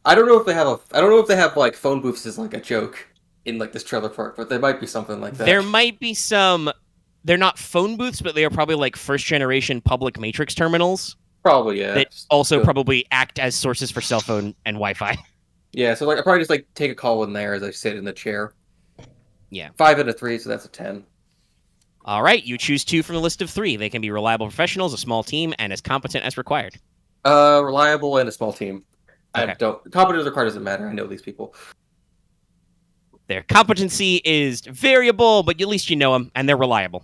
I don't know if they have like phone booths as like a joke in like this trailer park, but there might be something like that. There might be some. They're not phone booths, but they are probably like first generation public matrix terminals. Probably, yeah. That also probably act as sources for cell phone and Wi-Fi. Yeah, so I probably just take a call in there as I sit in the chair. Yeah. 5 out of 3, so that's a 10. All right, you choose 2 from the list of 3. They can be reliable professionals, a small team, and as competent as required. Reliable and a small team. Okay. Competent as required doesn't matter. I know these people. Their competency is variable, but at least you know them, and they're reliable.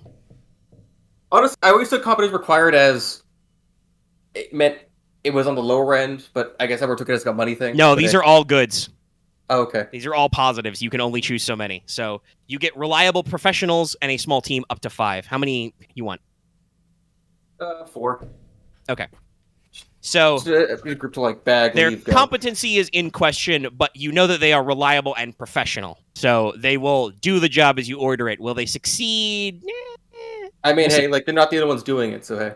Honestly, I always took competent required as it meant it was on the lower end, but I guess everyone took it as a money thing. No, these are all goods. Oh, okay. These are all positives. You can only choose so many. So you get reliable professionals and a small team up to 5. How many you want? 4. Okay. So a group to bag. Their leave, competency is in question, but you know that they are reliable and professional. So they will do the job as you order it. Will they succeed? I mean, hey, they're not the only ones doing it, so hey.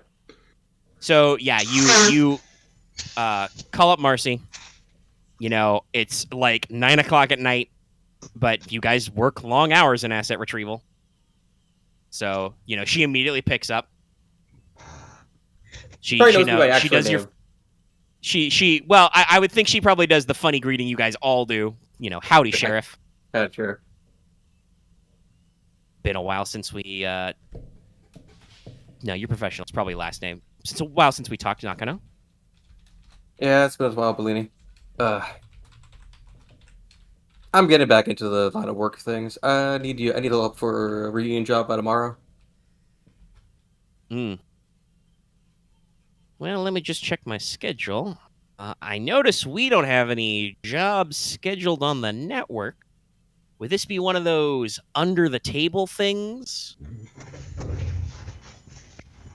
So yeah, you call up Marcy. You know, it's like 9 o'clock at night, but you guys work long hours in asset retrieval. So, you know, she immediately picks up. She Probably knows knows me by she actual does name. well, I would think she probably does the funny greeting you guys all do. You know, howdy, Okay. Sheriff. Sure. Been a while since we No, you're professional. It's probably last name. It's a while since we talked, Nakano. Yeah, it's been a while, Bellini. I'm getting back into the line of work things. I need a look for a reunion job by tomorrow. Hmm. Well, let me just check my schedule. I notice we don't have any jobs scheduled on the network. Would this be one of those under-the-table things?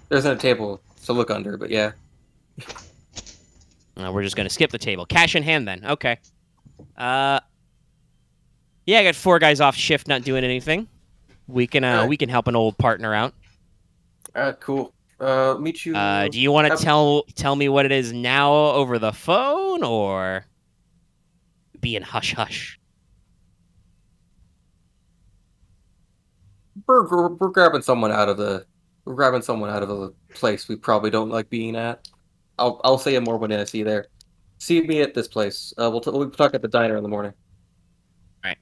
There's a table to look under, but yeah. We're just going to skip the table. Cash in hand, then. Okay. Yeah, I got 4 guys off shift not doing anything. We can help an old partner out. Cool. Meet you. Do you want to tell me what it is now over the phone, or be in hush hush? We're grabbing someone out of the place we probably don't like being at. I'll say it more when I see you there. See me at this place. We'll talk at the diner in the morning. All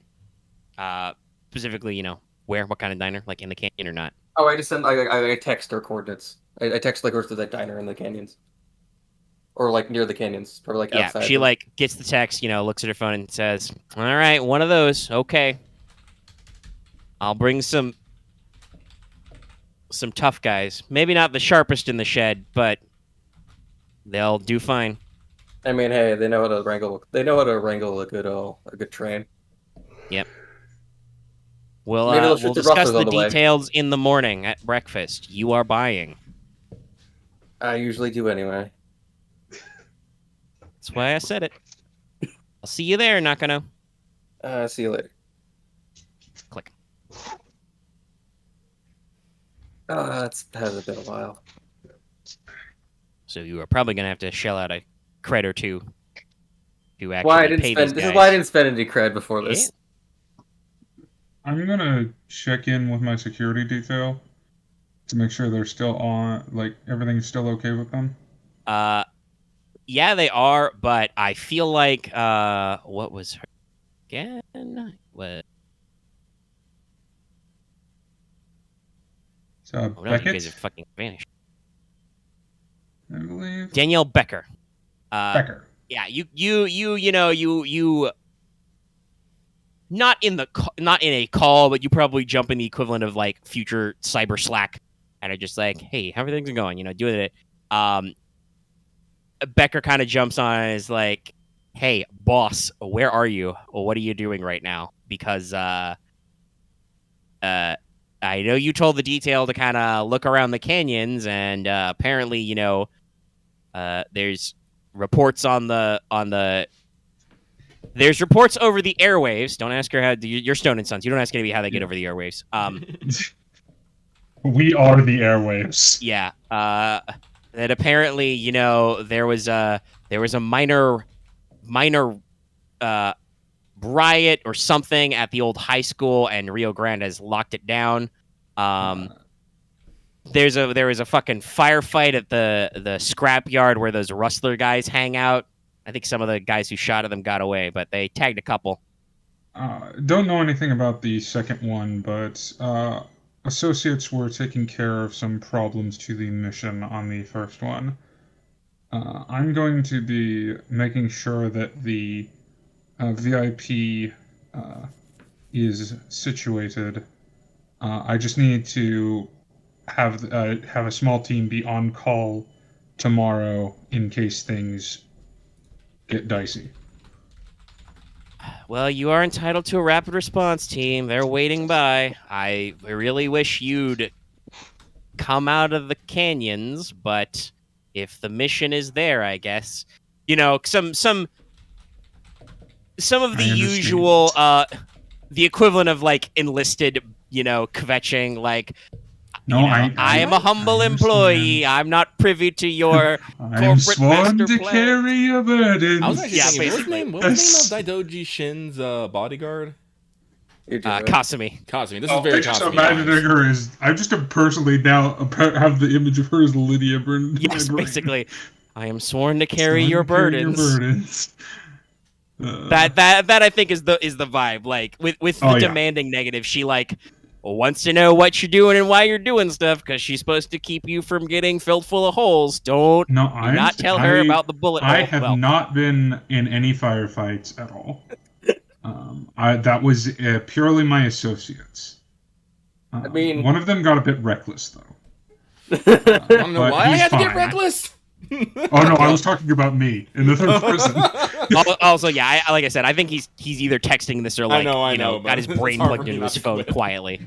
right. Specifically, you know, where? What kind of diner? Like in the canyon or not? Oh, I just send. I text their coordinates. I text like where's that diner in the canyons, or like near the canyons, or like outside. Yeah, she like gets the text, you know, looks at her phone and says, "All right, one of those. Okay, I'll bring some tough guys. Maybe not the sharpest in the shed, but they'll do fine." I mean, hey, they know how to wrangle. They know how to wrangle a good train. Yep. We'll shoot the discuss Rustlers the on the way. details in the morning at breakfast. You are buying. I usually do anyway. That's why I said it. I'll see you there, Nakano. See you later. Click. That hasn't been a while. So you are probably gonna have to shell out a cred or two to actually Why I didn't pay spend. these This guys. is why I didn't spend any cred before this. I'm gonna check in with my security detail to make sure they're still on, like everything's still okay with them. Yeah, they are, but I feel like what was her again? What? So Oh no, you Beckett, guys have fucking vanished. I believe. Danielle Becker. Becker. Yeah, you know not in a call, but you probably jump in the equivalent of like future cyber Slack and are just like, hey, how are things going? You know, doing it. Becker kind of jumps on and is like, hey, boss, where are you? Or what are you doing right now? Because I know you told the detail to kind of look around the canyons, and apparently, you know, there's reports there's reports over the airwaves. Don't ask her how. You're Stone and Sons. You don't ask anybody how they get over the airwaves. We are the airwaves. Yeah. That apparently, you know, there was a minor riot or something at the old high school, and Rio Grande has locked it down. There was a fucking firefight at the scrapyard where those Rustler guys hang out. I think some of the guys who shot at them got away, but they tagged a couple. Don't know anything about the second one, but associates were taking care of some problems to the mission on the first one. I'm going to be making sure that the VIP is situated. I just need to have a small team be on call tomorrow in case things get dicey. Well, you are entitled to a rapid response team. They're waiting by. I really wish you'd come out of the canyons, but if the mission is there, I guess. You know, some of the usual the equivalent of like enlisted, you know, kvetching, like No, I am a humble employee. I'm not privy to your I'm corporate sworn master to plan. carry your burdens. I was actually Yeah, thinking, basically. what was the name of Daidoji Shin's bodyguard? Kasumi. Kasumi. This is very I just Kasumi imagining vibes. her as I just am personally now have the image of her as Lydia burned. Yes, basically. I am sworn to carry your burdens. That I think is the vibe. Like with the demanding negative, she like wants to know what you're doing and why you're doing stuff because she's supposed to keep you from getting filled full of holes. Do not tell her about the bullet hole. I have not been in any firefights at all. That was purely my associates. I mean, one of them got a bit reckless though. I don't know why I had to get fine. reckless. Oh no, I was talking about me in the third person. Also, yeah, like I said, I think he's either texting this or like I know, got his brain plugged into his phone quietly.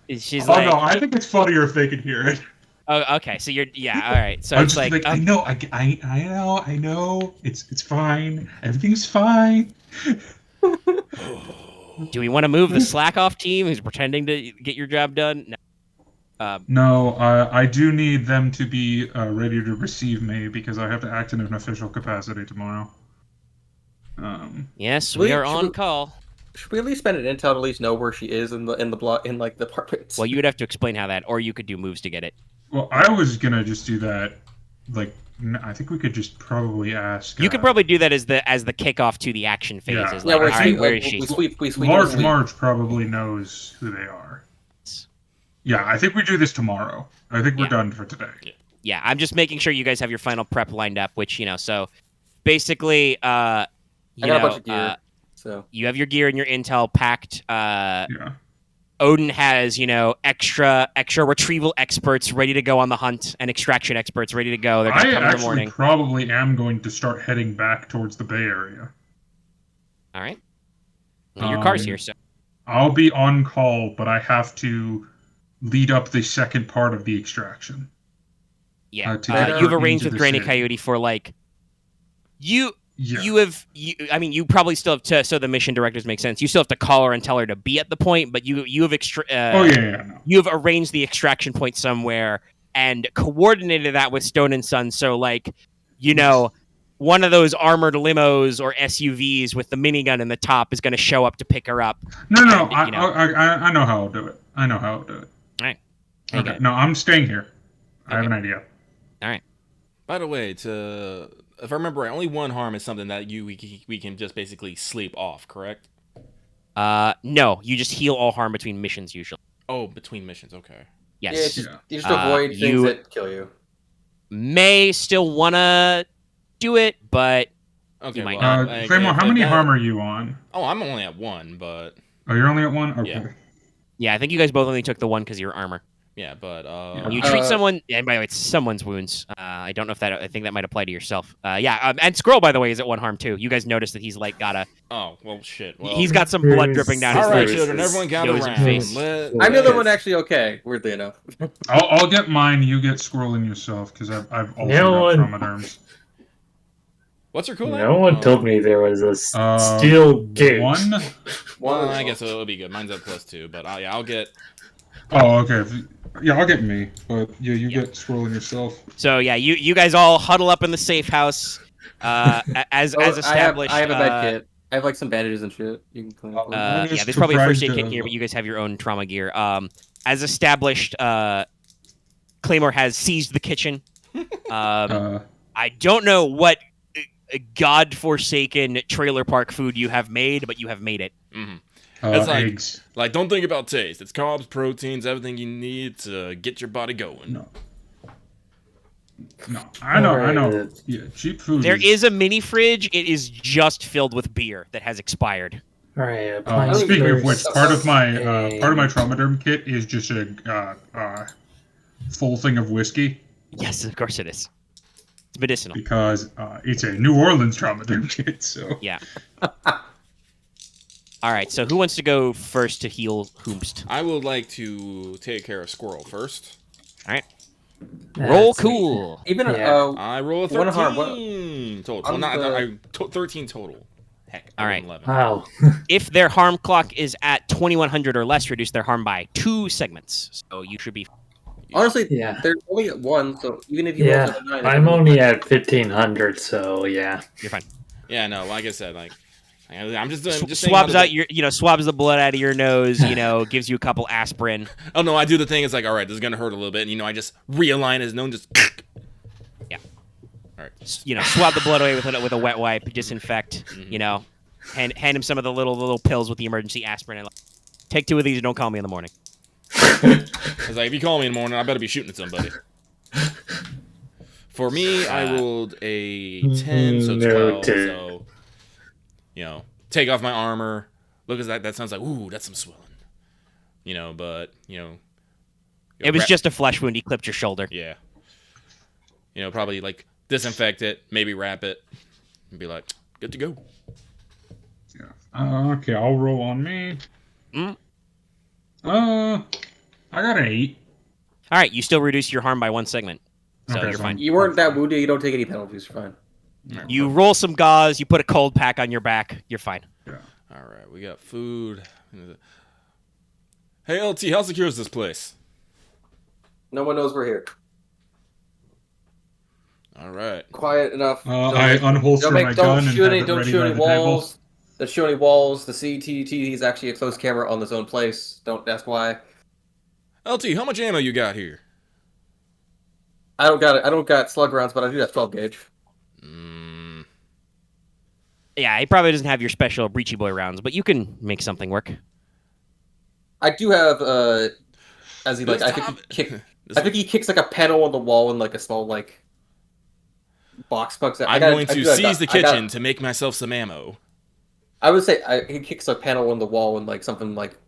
She's oh like, no, I think it's funnier if they can hear it. Oh, okay. So you're all right. So I'm it's just like I know. It's fine. Everything's fine. do we want to move the slack off team who's pretending to get your job done? No. No, I do need them to be ready to receive me because I have to act in an official capacity tomorrow. Yes, we are on call. Should we at least spend an intel to at least know where she is in the block in like the apartments? Well, you would have to explain how that, or you could do moves to get it. Well, I was gonna just do that. Like, I think we could just probably ask. You could probably do that as the kickoff to the action phases. Yeah. Like, all right, where is she? Large March probably knows who they are. Yeah, I think we do this tomorrow. I think we're done for today. Yeah, I'm just making sure you guys have your final prep lined up, which, so basically, I got a bunch of gear, so. You have your gear and your intel packed. Odin has, extra retrieval experts ready to go on the hunt and extraction experts ready to go. They're going to come in the morning. I probably am going to start heading back towards the Bay Area. All right. Well, your car's here, so. I'll be on call, but I have to lead up the second part of the extraction. Yeah, you've arranged with Granny Coyote for like you probably still have to, so the mission directives make sense. You still have to call her and tell her to be at the point, but you have you have arranged the extraction point somewhere and coordinated that with Stone and Son. So like, one of those armored limos or SUVs with the minigun in the top is going to show up to pick her up. No, I know how I'll do it. All right. Okay. No, I'm staying here. Okay. I have an idea. All right. By the way, if I remember right, only one harm is something that we can just basically sleep off, correct? No, you just heal all harm between missions usually. Oh, between missions, okay. Yes. You just avoid things that kill you. May still wanna do it, but okay, you might not. Claymore, how many harm are you on? Oh, I'm only at 1, but. Oh, you're only at 1? Okay. Yeah, I think you guys both only took the 1 because of your armor. Yeah, but when you treat someone, and by the way, it's someone's wounds. I don't know if I think that might apply to yourself. And Squirrel, by the way, is at 1 harm too. You guys noticed that he's like got a. Oh well, shit. Well, he's got some blood dripping down his face. All right, face. children, everyone gather around. I'm the other one actually okay. Weirdly enough. I'll get mine. You get Squirrel and yourself because I've also got traumaderms. What's her cool name? No one told me there was a steel gate. 1. Well, I guess it'll be good. Mine's at +2, but I'll get. Oh, okay. Yeah, I'll get me, but you get Squirrel and yourself. So yeah, you guys all huddle up in the safe house, as established. I have a med kit. I have like some bandages and shit. You can clean up. There's probably a first aid kit here, but you guys have your own trauma gear. As established, Claymore has seized the kitchen. I don't know what godforsaken trailer park food you have made, but you have made it. Mm-hmm. It's like, eggs. Like, don't think about taste. It's carbs, proteins, everything you need to get your body going. No, I know. Yeah, cheap food. There is a mini fridge. It is just filled with beer that has expired. All right. Speaking of which, part of my traumaderm kit is just a full thing of whiskey. Yes, of course it is. It's medicinal because it's a New Orleans traumaderm kit. So yeah. All right, so who wants to go first to heal whomst? I would like to take care of Squirrel first. All right. Roll cool. Even I roll a 13 total. Well, 13 total. Heck. All right. 11. Wow. If their harm clock is at 2100 or less reduce their harm by 2 segments. So you should be. Honestly, Yeah. they're only at 1, so even if you roll Yeah, to 9, I'm only at 1500, so yeah. You're fine. Yeah, no, like I said, like I'm just saying Swabs how to out your, swabs the blood out of your nose. Gives you a couple aspirin. Oh no, I do the thing. It's like, all right, this is gonna hurt a little bit, and I just realign his nose, just. Yeah. All right. Swab the blood away with a wet wipe, disinfect. Hand him some of the little pills with the emergency aspirin. And take 2 of these and don't call me in the morning. It's like, if you call me in the morning, I better be shooting at somebody. For me, I rolled a 10, so 12. So, take off my armor. Look at that. That sounds like, ooh, that's some swelling. But it was just a flesh wound. He clipped your shoulder. Yeah. Probably like disinfect it, maybe wrap it, and be like, good to go. Yeah. Okay, I'll roll on me. I got an 8. All right, you still reduce your harm by 1 segment, so Okay, you're so fine. You weren't that wounded, you don't take any penalties, you're fine. You roll some gauze, you put a cold pack on your back, you're fine. Yeah. All right, we got food. Hey, LT, how secure is this place? No one knows we're here. All right. Quiet enough. I unholster my gun and have it don't ready shoot by any the walls. Don't shoot any walls. The CTT is actually a close camera on its own place. Don't ask why. LT, how much ammo you got here? I don't got slug rounds, but I do have 12 gauge. Yeah, he probably doesn't have your special Breachy Boy rounds, but you can make something work. I do have as he like I think he kicks like a panel on the wall and like a small like box pucks. I'm going to seize the kitchen to make myself some ammo. I would say he kicks a panel on the wall and like something like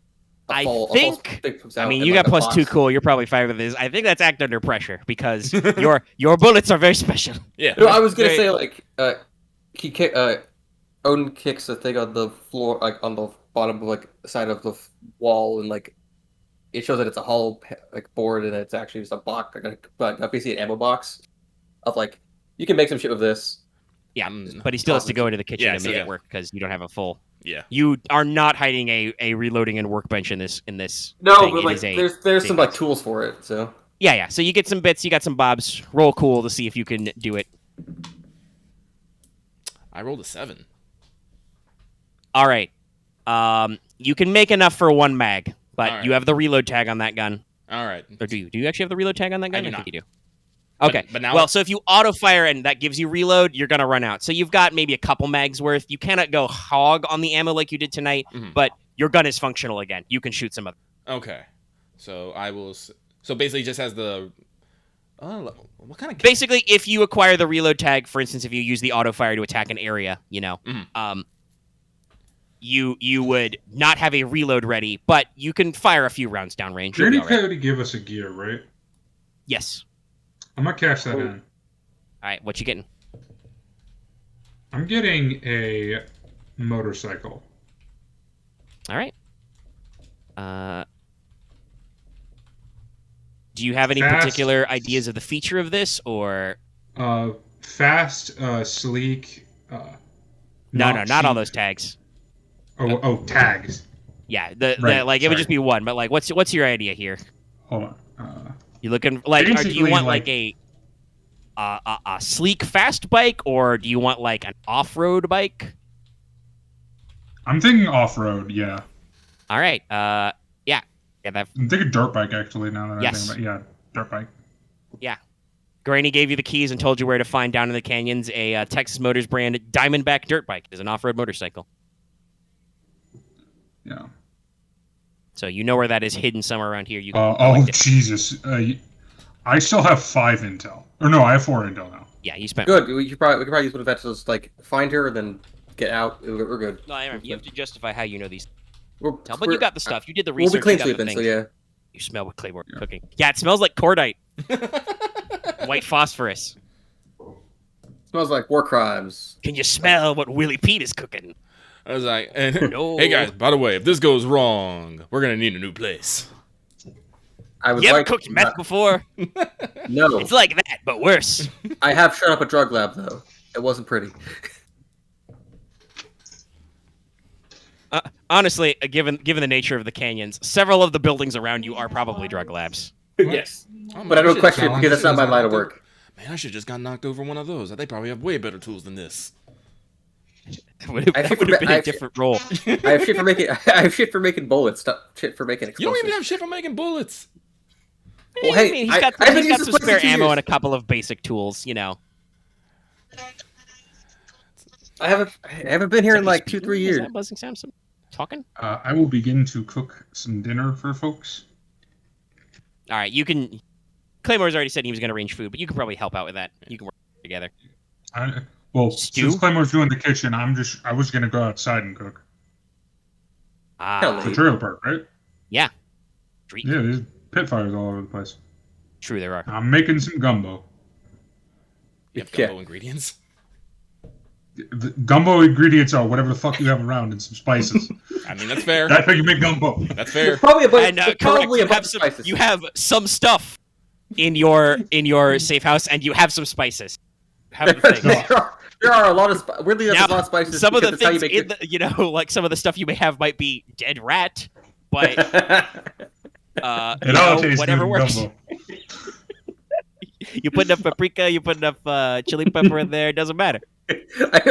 I mean, you got +2 cool. You're probably fine with this. I think that's act under pressure because your bullets are very special. Yeah. No, I was gonna say like Odin kicks a thing on the floor, like on the bottom of like the side of the wall, and like it shows that it's a hollow like board, and it's actually just a box, like basically an ammo box of like you can make some shit with this. Yeah, but he still has to go into the kitchen to make it work because you don't have a full. Yeah, you are not hiding a reloading and workbench in this. No, thing. but like there's some like tools for it. So yeah. So you get some bits, you got some bobs. Roll cool to see if you can do it. I rolled a 7. All right, you can make enough for 1 mag, but you have the reload tag on that gun. All right. Or do you? Do you actually have the reload tag on that gun? I do not. think you do. Okay. But now well, so if you auto fire and that gives you reload, you're gonna run out. So you've got maybe a couple mags worth. You cannot go hog on the ammo like you did tonight, but your gun is functional again. You can shoot some of. Okay. So I will. So basically, it just has the. What kind of? Basically, if you acquire the reload tag, for instance, if you use the auto fire to attack an area, you would not have a reload ready, but you can fire a few rounds downrange. Journey Code to give us a gear, right? Yes. I'm gonna cash that in. All right, what you getting? I'm getting a motorcycle. All right. Do you have any particular ideas of the feature of this, or? Fast, sleek. No, not all those tags. Oh, tags. Yeah, it would just be 1. But like, what's your idea here? Hold on. You looking like? Do you want like a sleek fast bike, or do you want like an off-road bike? I'm thinking off-road. Yeah. All right. Yeah. I'm thinking dirt bike actually. Now that I think about it. Yeah, dirt bike. Yeah. Granny gave you the keys and told you where to find down in the canyons a Texas Motors brand Diamondback dirt bike. It is an off-road motorcycle. Yeah. So you know where that is hidden somewhere around here. You can Jesus. I still have 5 intel. Or no, I have 4 intel now. Yeah, you spent. Good. We could probably use one of that to just like find her, then get out. We're good. No, I remember. You have to justify how you know these. But you got the stuff. You did the research. We'll be clean sleeping, so yeah. You smell what Claymore cooking. Yeah, it smells like cordite. White phosphorus. Smells like war crimes. Can you smell what Willie Pete is cooking? I was like, no. Hey guys, by the way, if this goes wrong, we're gonna need a new place. You ever cooked meth before? No. It's like that, but worse. I have shut up a drug lab though. It wasn't pretty. Honestly, given the nature of the canyons, several of the buildings around you are probably drug labs. Yes. Oh, man, But I don't should've question it got- because that's not my should've line of knocked work. Man, I should just got knocked over one of those. They probably have way better tools than this. That would have been a different role. I have shit for making. I have shit for making bullets. Shit for making You explosives. don't even have shit for making bullets. Well, I hey, mean, I've he's been got using some this place spare for 2 ammo years. and a couple of basic tools, I haven't been here in like 2-3 Is years. that buzzing sound? Some talking? I will begin to cook some dinner for folks. All right, you can. Claymore's already said he was going to arrange food, but you can probably help out with that. You can work together. Well, Stew? since Claymore's doing the kitchen, I was gonna go outside and cook. Ah, It's a trailer park, right? street. Yeah, there's pit fires all over the place. True, there are. I'm making some gumbo. You have Yeah. gumbo ingredients. The gumbo ingredients are whatever the fuck you have around and some spices. I mean, that's fair. That's how you make gumbo. That's fair. Probably a bunch. And there's correct, probably a you bunch have of some. spices. You have some stuff in your safe house, and you have some spices. Have the things. there are a lot of weirdly there's Now, a lot of spices. Some of the because that's how you things make in the, like some of the stuff you may have might be dead rat, but It all tastes whatever good in works. gumbo. You put enough paprika, you put enough chili pepper in there. It doesn't matter.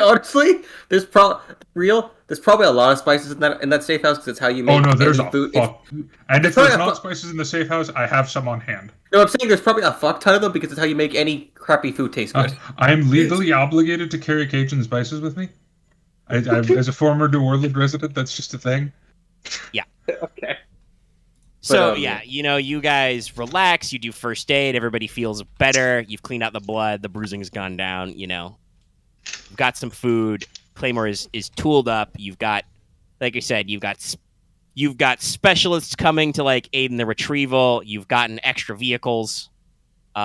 Honestly, there's probably a lot of spices in that safe house because it's how you make Oh no, there's any a food. fuck. And if probably there's a not fuck- spices in the safe house, I have some on hand. No, I'm saying there's probably a fuck ton of them because it's how you make any crappy food taste good. I am legally obligated to carry Cajun spices with me. As a former New Orleans resident, that's just a thing. Okay. So But, yeah, you guys relax. You do first aid. Everybody feels better. You've cleaned out the blood. The bruising's gone down. You've got some food. Claymore is tooled up. You've got, like I said, you've got specialists coming to like aid in the retrieval. You've gotten extra vehicles. You've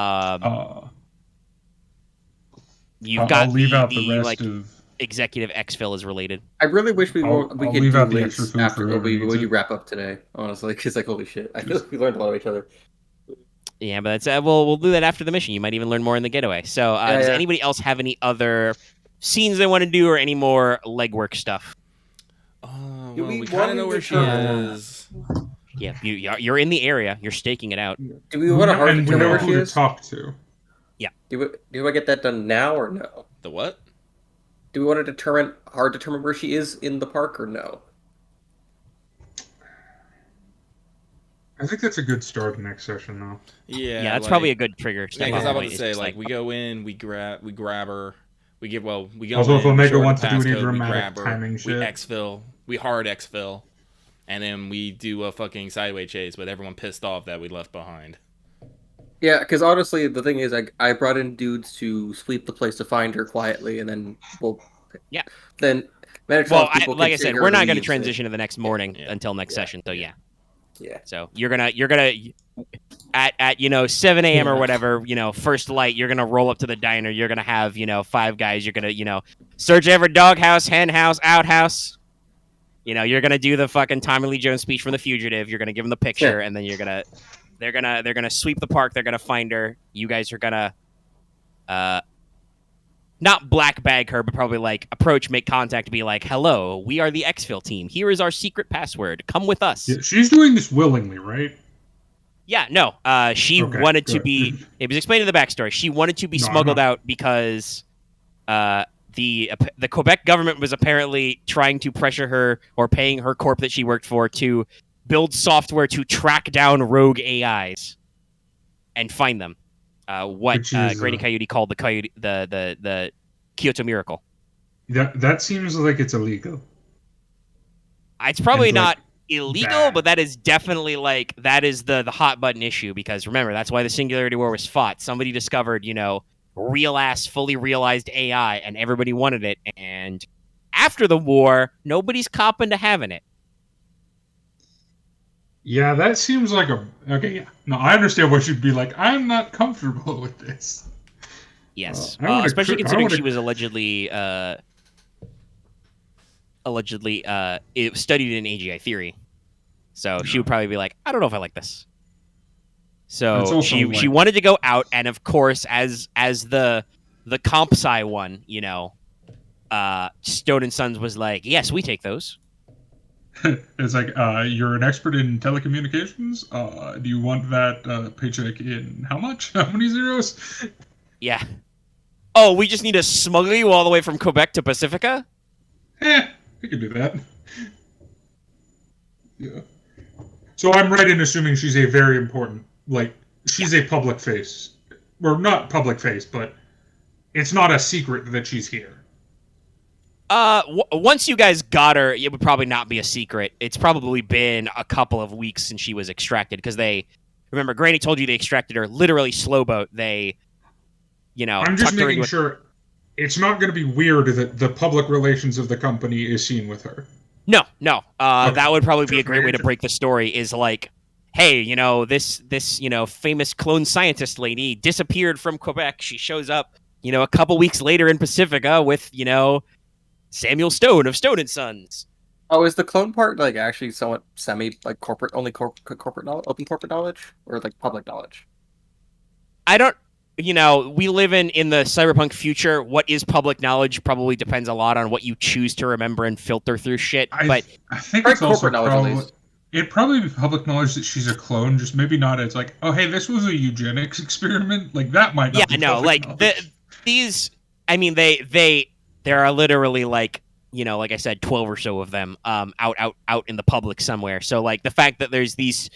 I'll got leave out the the rest like of. executive exfil is related. I really wish we I'll could leave do out the links extra food after for whoever when needs you it. wrap up today. Honestly, because like holy shit, I feel like we learned a lot of each other. Yeah, but that's we'll do that after the mission. You might even learn more in the getaway. So, does yeah. anybody else have any other scenes they want to do, or any more legwork stuff? Do Well, we we want kind of to know where she determine- is. Yeah, you're in the area. You're staking it out. Do we want to hard And we determine know where she who to is? talk to. Do I get that done now or no? The what? Do we want to determine where she is in the park or no? I think that's a good start next session, though. Yeah, Yeah, that's like- probably a good trigger. Yeah, step because off I was about point. to It's say, just like, we go in, we grab her, we go Also, in, if Omega show her wants the to do any passcode, we dramatic grab her, timing we shit. exfil, we hard exfil, and then we do a fucking sideways chase with everyone pissed off that we left behind. Yeah, because honestly, the thing is, I brought in dudes to sweep the place to find her quietly, and then Yeah. Then Metatron well, people like I can said, figure we're and not going to leave, so- transition to the next morning Yeah. until next Yeah. session. So yeah. Yeah. So you're gonna at 7 a.m. or Yeah. whatever, first light, you're gonna roll up to the diner. You're gonna have 5 guys. You're gonna search every doghouse, hen house, outhouse. You're gonna do the fucking Tommy Lee Jones speech from The Fugitive. You're gonna give them the picture, and then they're gonna sweep the park. They're gonna find her. You guys are gonna not black bag her, but probably like approach, make contact, be like, "Hello, we are the exfil team. Here is our secret password. Come with us." Yeah, she's doing this willingly, right? Yeah, no. She Okay, wanted to good. be. It was explained in the backstory. She wanted to be No, I'm smuggled not- out because the Quebec government was apparently trying to pressure her or paying her corp that she worked for to build software to track down rogue AIs and find them. What Which is, Grady Coyote called the Kyoto Miracle. That seems like it's illegal. It's probably And, like, not illegal, bad. but that is definitely that is the hot button issue, because remember, that's why the Singularity War was fought. Somebody discovered, real ass, fully realized AI, and everybody wanted it. And after the war, nobody's copping to having it. Yeah, that seems like okay. Yeah, no, I understand what you'd be like. I'm not comfortable with this. Yes, I wanna especially cr- I considering wanna- she was studied in AGI theory, so she would probably be like, I don't know if I like this. It's So also she like- wanted to go out, and of course, as the comp sci one, Stone and Sons was like, yes, we take those. It's like, you're an expert in telecommunications. Do you want that paycheck in how much? How many zeros? Yeah. Oh, we just need to smuggle you all the way from Quebec to Pacifica? We can do that. Yeah. So I'm right in assuming she's a very important, like, she's a public face. Well, not public face, but it's not a secret that she's here. Once you guys got her, it would probably not be a secret. It's probably been a couple of weeks since she was extracted, because remember, Granny told you they extracted her literally slow boat. They, I'm just making sure it's not going to be weird that the public relations of the company is seen with her. No. Okay. That would probably be a great way to break the story, is like, hey, this famous clone scientist lady disappeared from Quebec. She shows up, a couple weeks later in Pacifica with, Samuel Stone of Stone and Sons. Oh, is the clone part like actually somewhat corporate, only corporate knowledge, open corporate knowledge, or like public knowledge? I don't. We live in the cyberpunk future. What is public knowledge probably depends a lot on what you choose to remember and filter through shit. But I think it's also it'd probably be public knowledge that she's a clone, just maybe not as like, oh hey, this was a eugenics experiment. Like that might not be public knowledge. These. I mean, there are literally like I said, 12 or so of them out in the public somewhere. So like the fact that there's these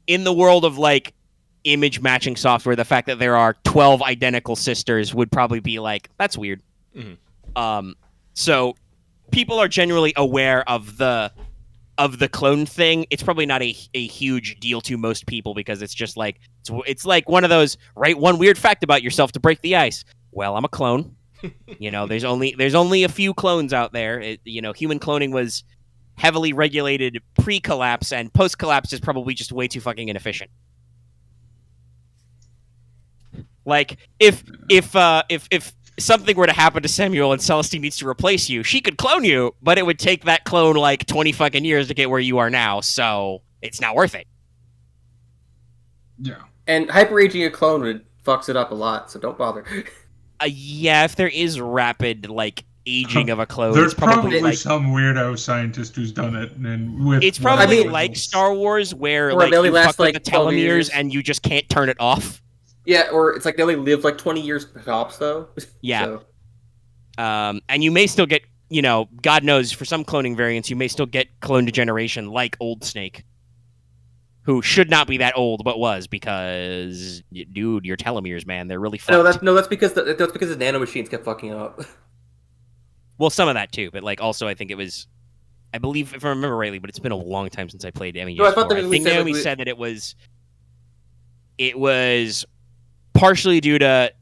in the world of like image matching software, the fact that there are 12 identical sisters would probably be like, that's weird. Mm-hmm. So people are generally aware of the clone thing. It's probably not a huge deal to most people, because it's just like it's like one of those, write one weird fact about yourself to break the ice. Well, I'm a clone. There's only a few clones out there. Human cloning was heavily regulated pre-collapse, and post-collapse is probably just way too fucking inefficient. Like if something were to happen to Samuel and Celestine needs to replace you, she could clone you, but it would take that clone like 20 fucking years to get where you are now, so it's not worth it. Yeah. And hyperaging a clone fucks it up a lot, so don't bother. Yeah, if there is rapid like aging of a clone, there's it's probably like some weirdo scientist who's done it, and with it's probably like Star Wars, where like they only you last fuck with like the 12 telomeres years. and you just can't turn it off. Yeah, or it's like they only live like 20 years tops, though. Yeah. So. And you may still get, God knows, for some cloning variants, you may still get clone degeneration like Old Snake, who should not be that old, but was, because, dude, your telomeres, man, they're really fucked. That's because the nanomachines kept fucking up. Well, some of that too, but like also I think it was, I believe, if I remember rightly, but it's been a long time since I played MES4. I think Naomi said that it was partially due to,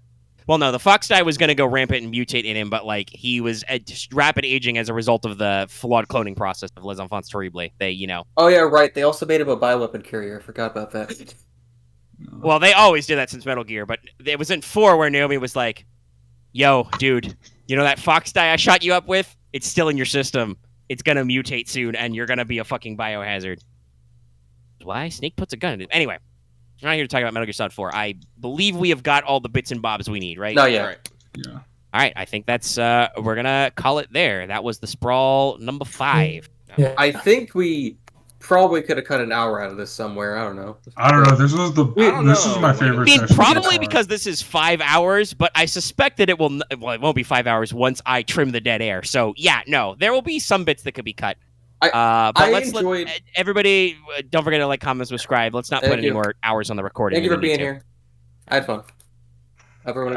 well, no, the fox die was going to go rampant and mutate in him, but like he was just rapid aging as a result of the flawed cloning process of Les Enfants Terribles. They, Oh yeah, right. They also made him a bioweapon carrier. I forgot about that. Well, they always did that since Metal Gear, but it was in 4 where Naomi was like, yo, dude, that fox die I shot you up with? It's still in your system. It's going to mutate soon, and you're going to be a fucking biohazard. Why? Snake puts a gun in it. Anyway. We're not here to talk about Metal Gear Solid 4. I believe we have got all the bits and bobs we need, right? No, yeah. All right. Yeah. All right, I think that's, we're going to call it there. That was the Sprawl number 5. Yeah. I think we probably could have cut an hour out of this somewhere. I don't know. This was my favorite session. Probably because this is 5 hours, but I suspect that it won't be 5 hours once I trim the dead air. So, yeah, no, there will be some bits that could be cut. Everybody, don't forget to like, comment, subscribe. Let's not put any more hours on the recording. Thank you for being here. I had fun. Everyone,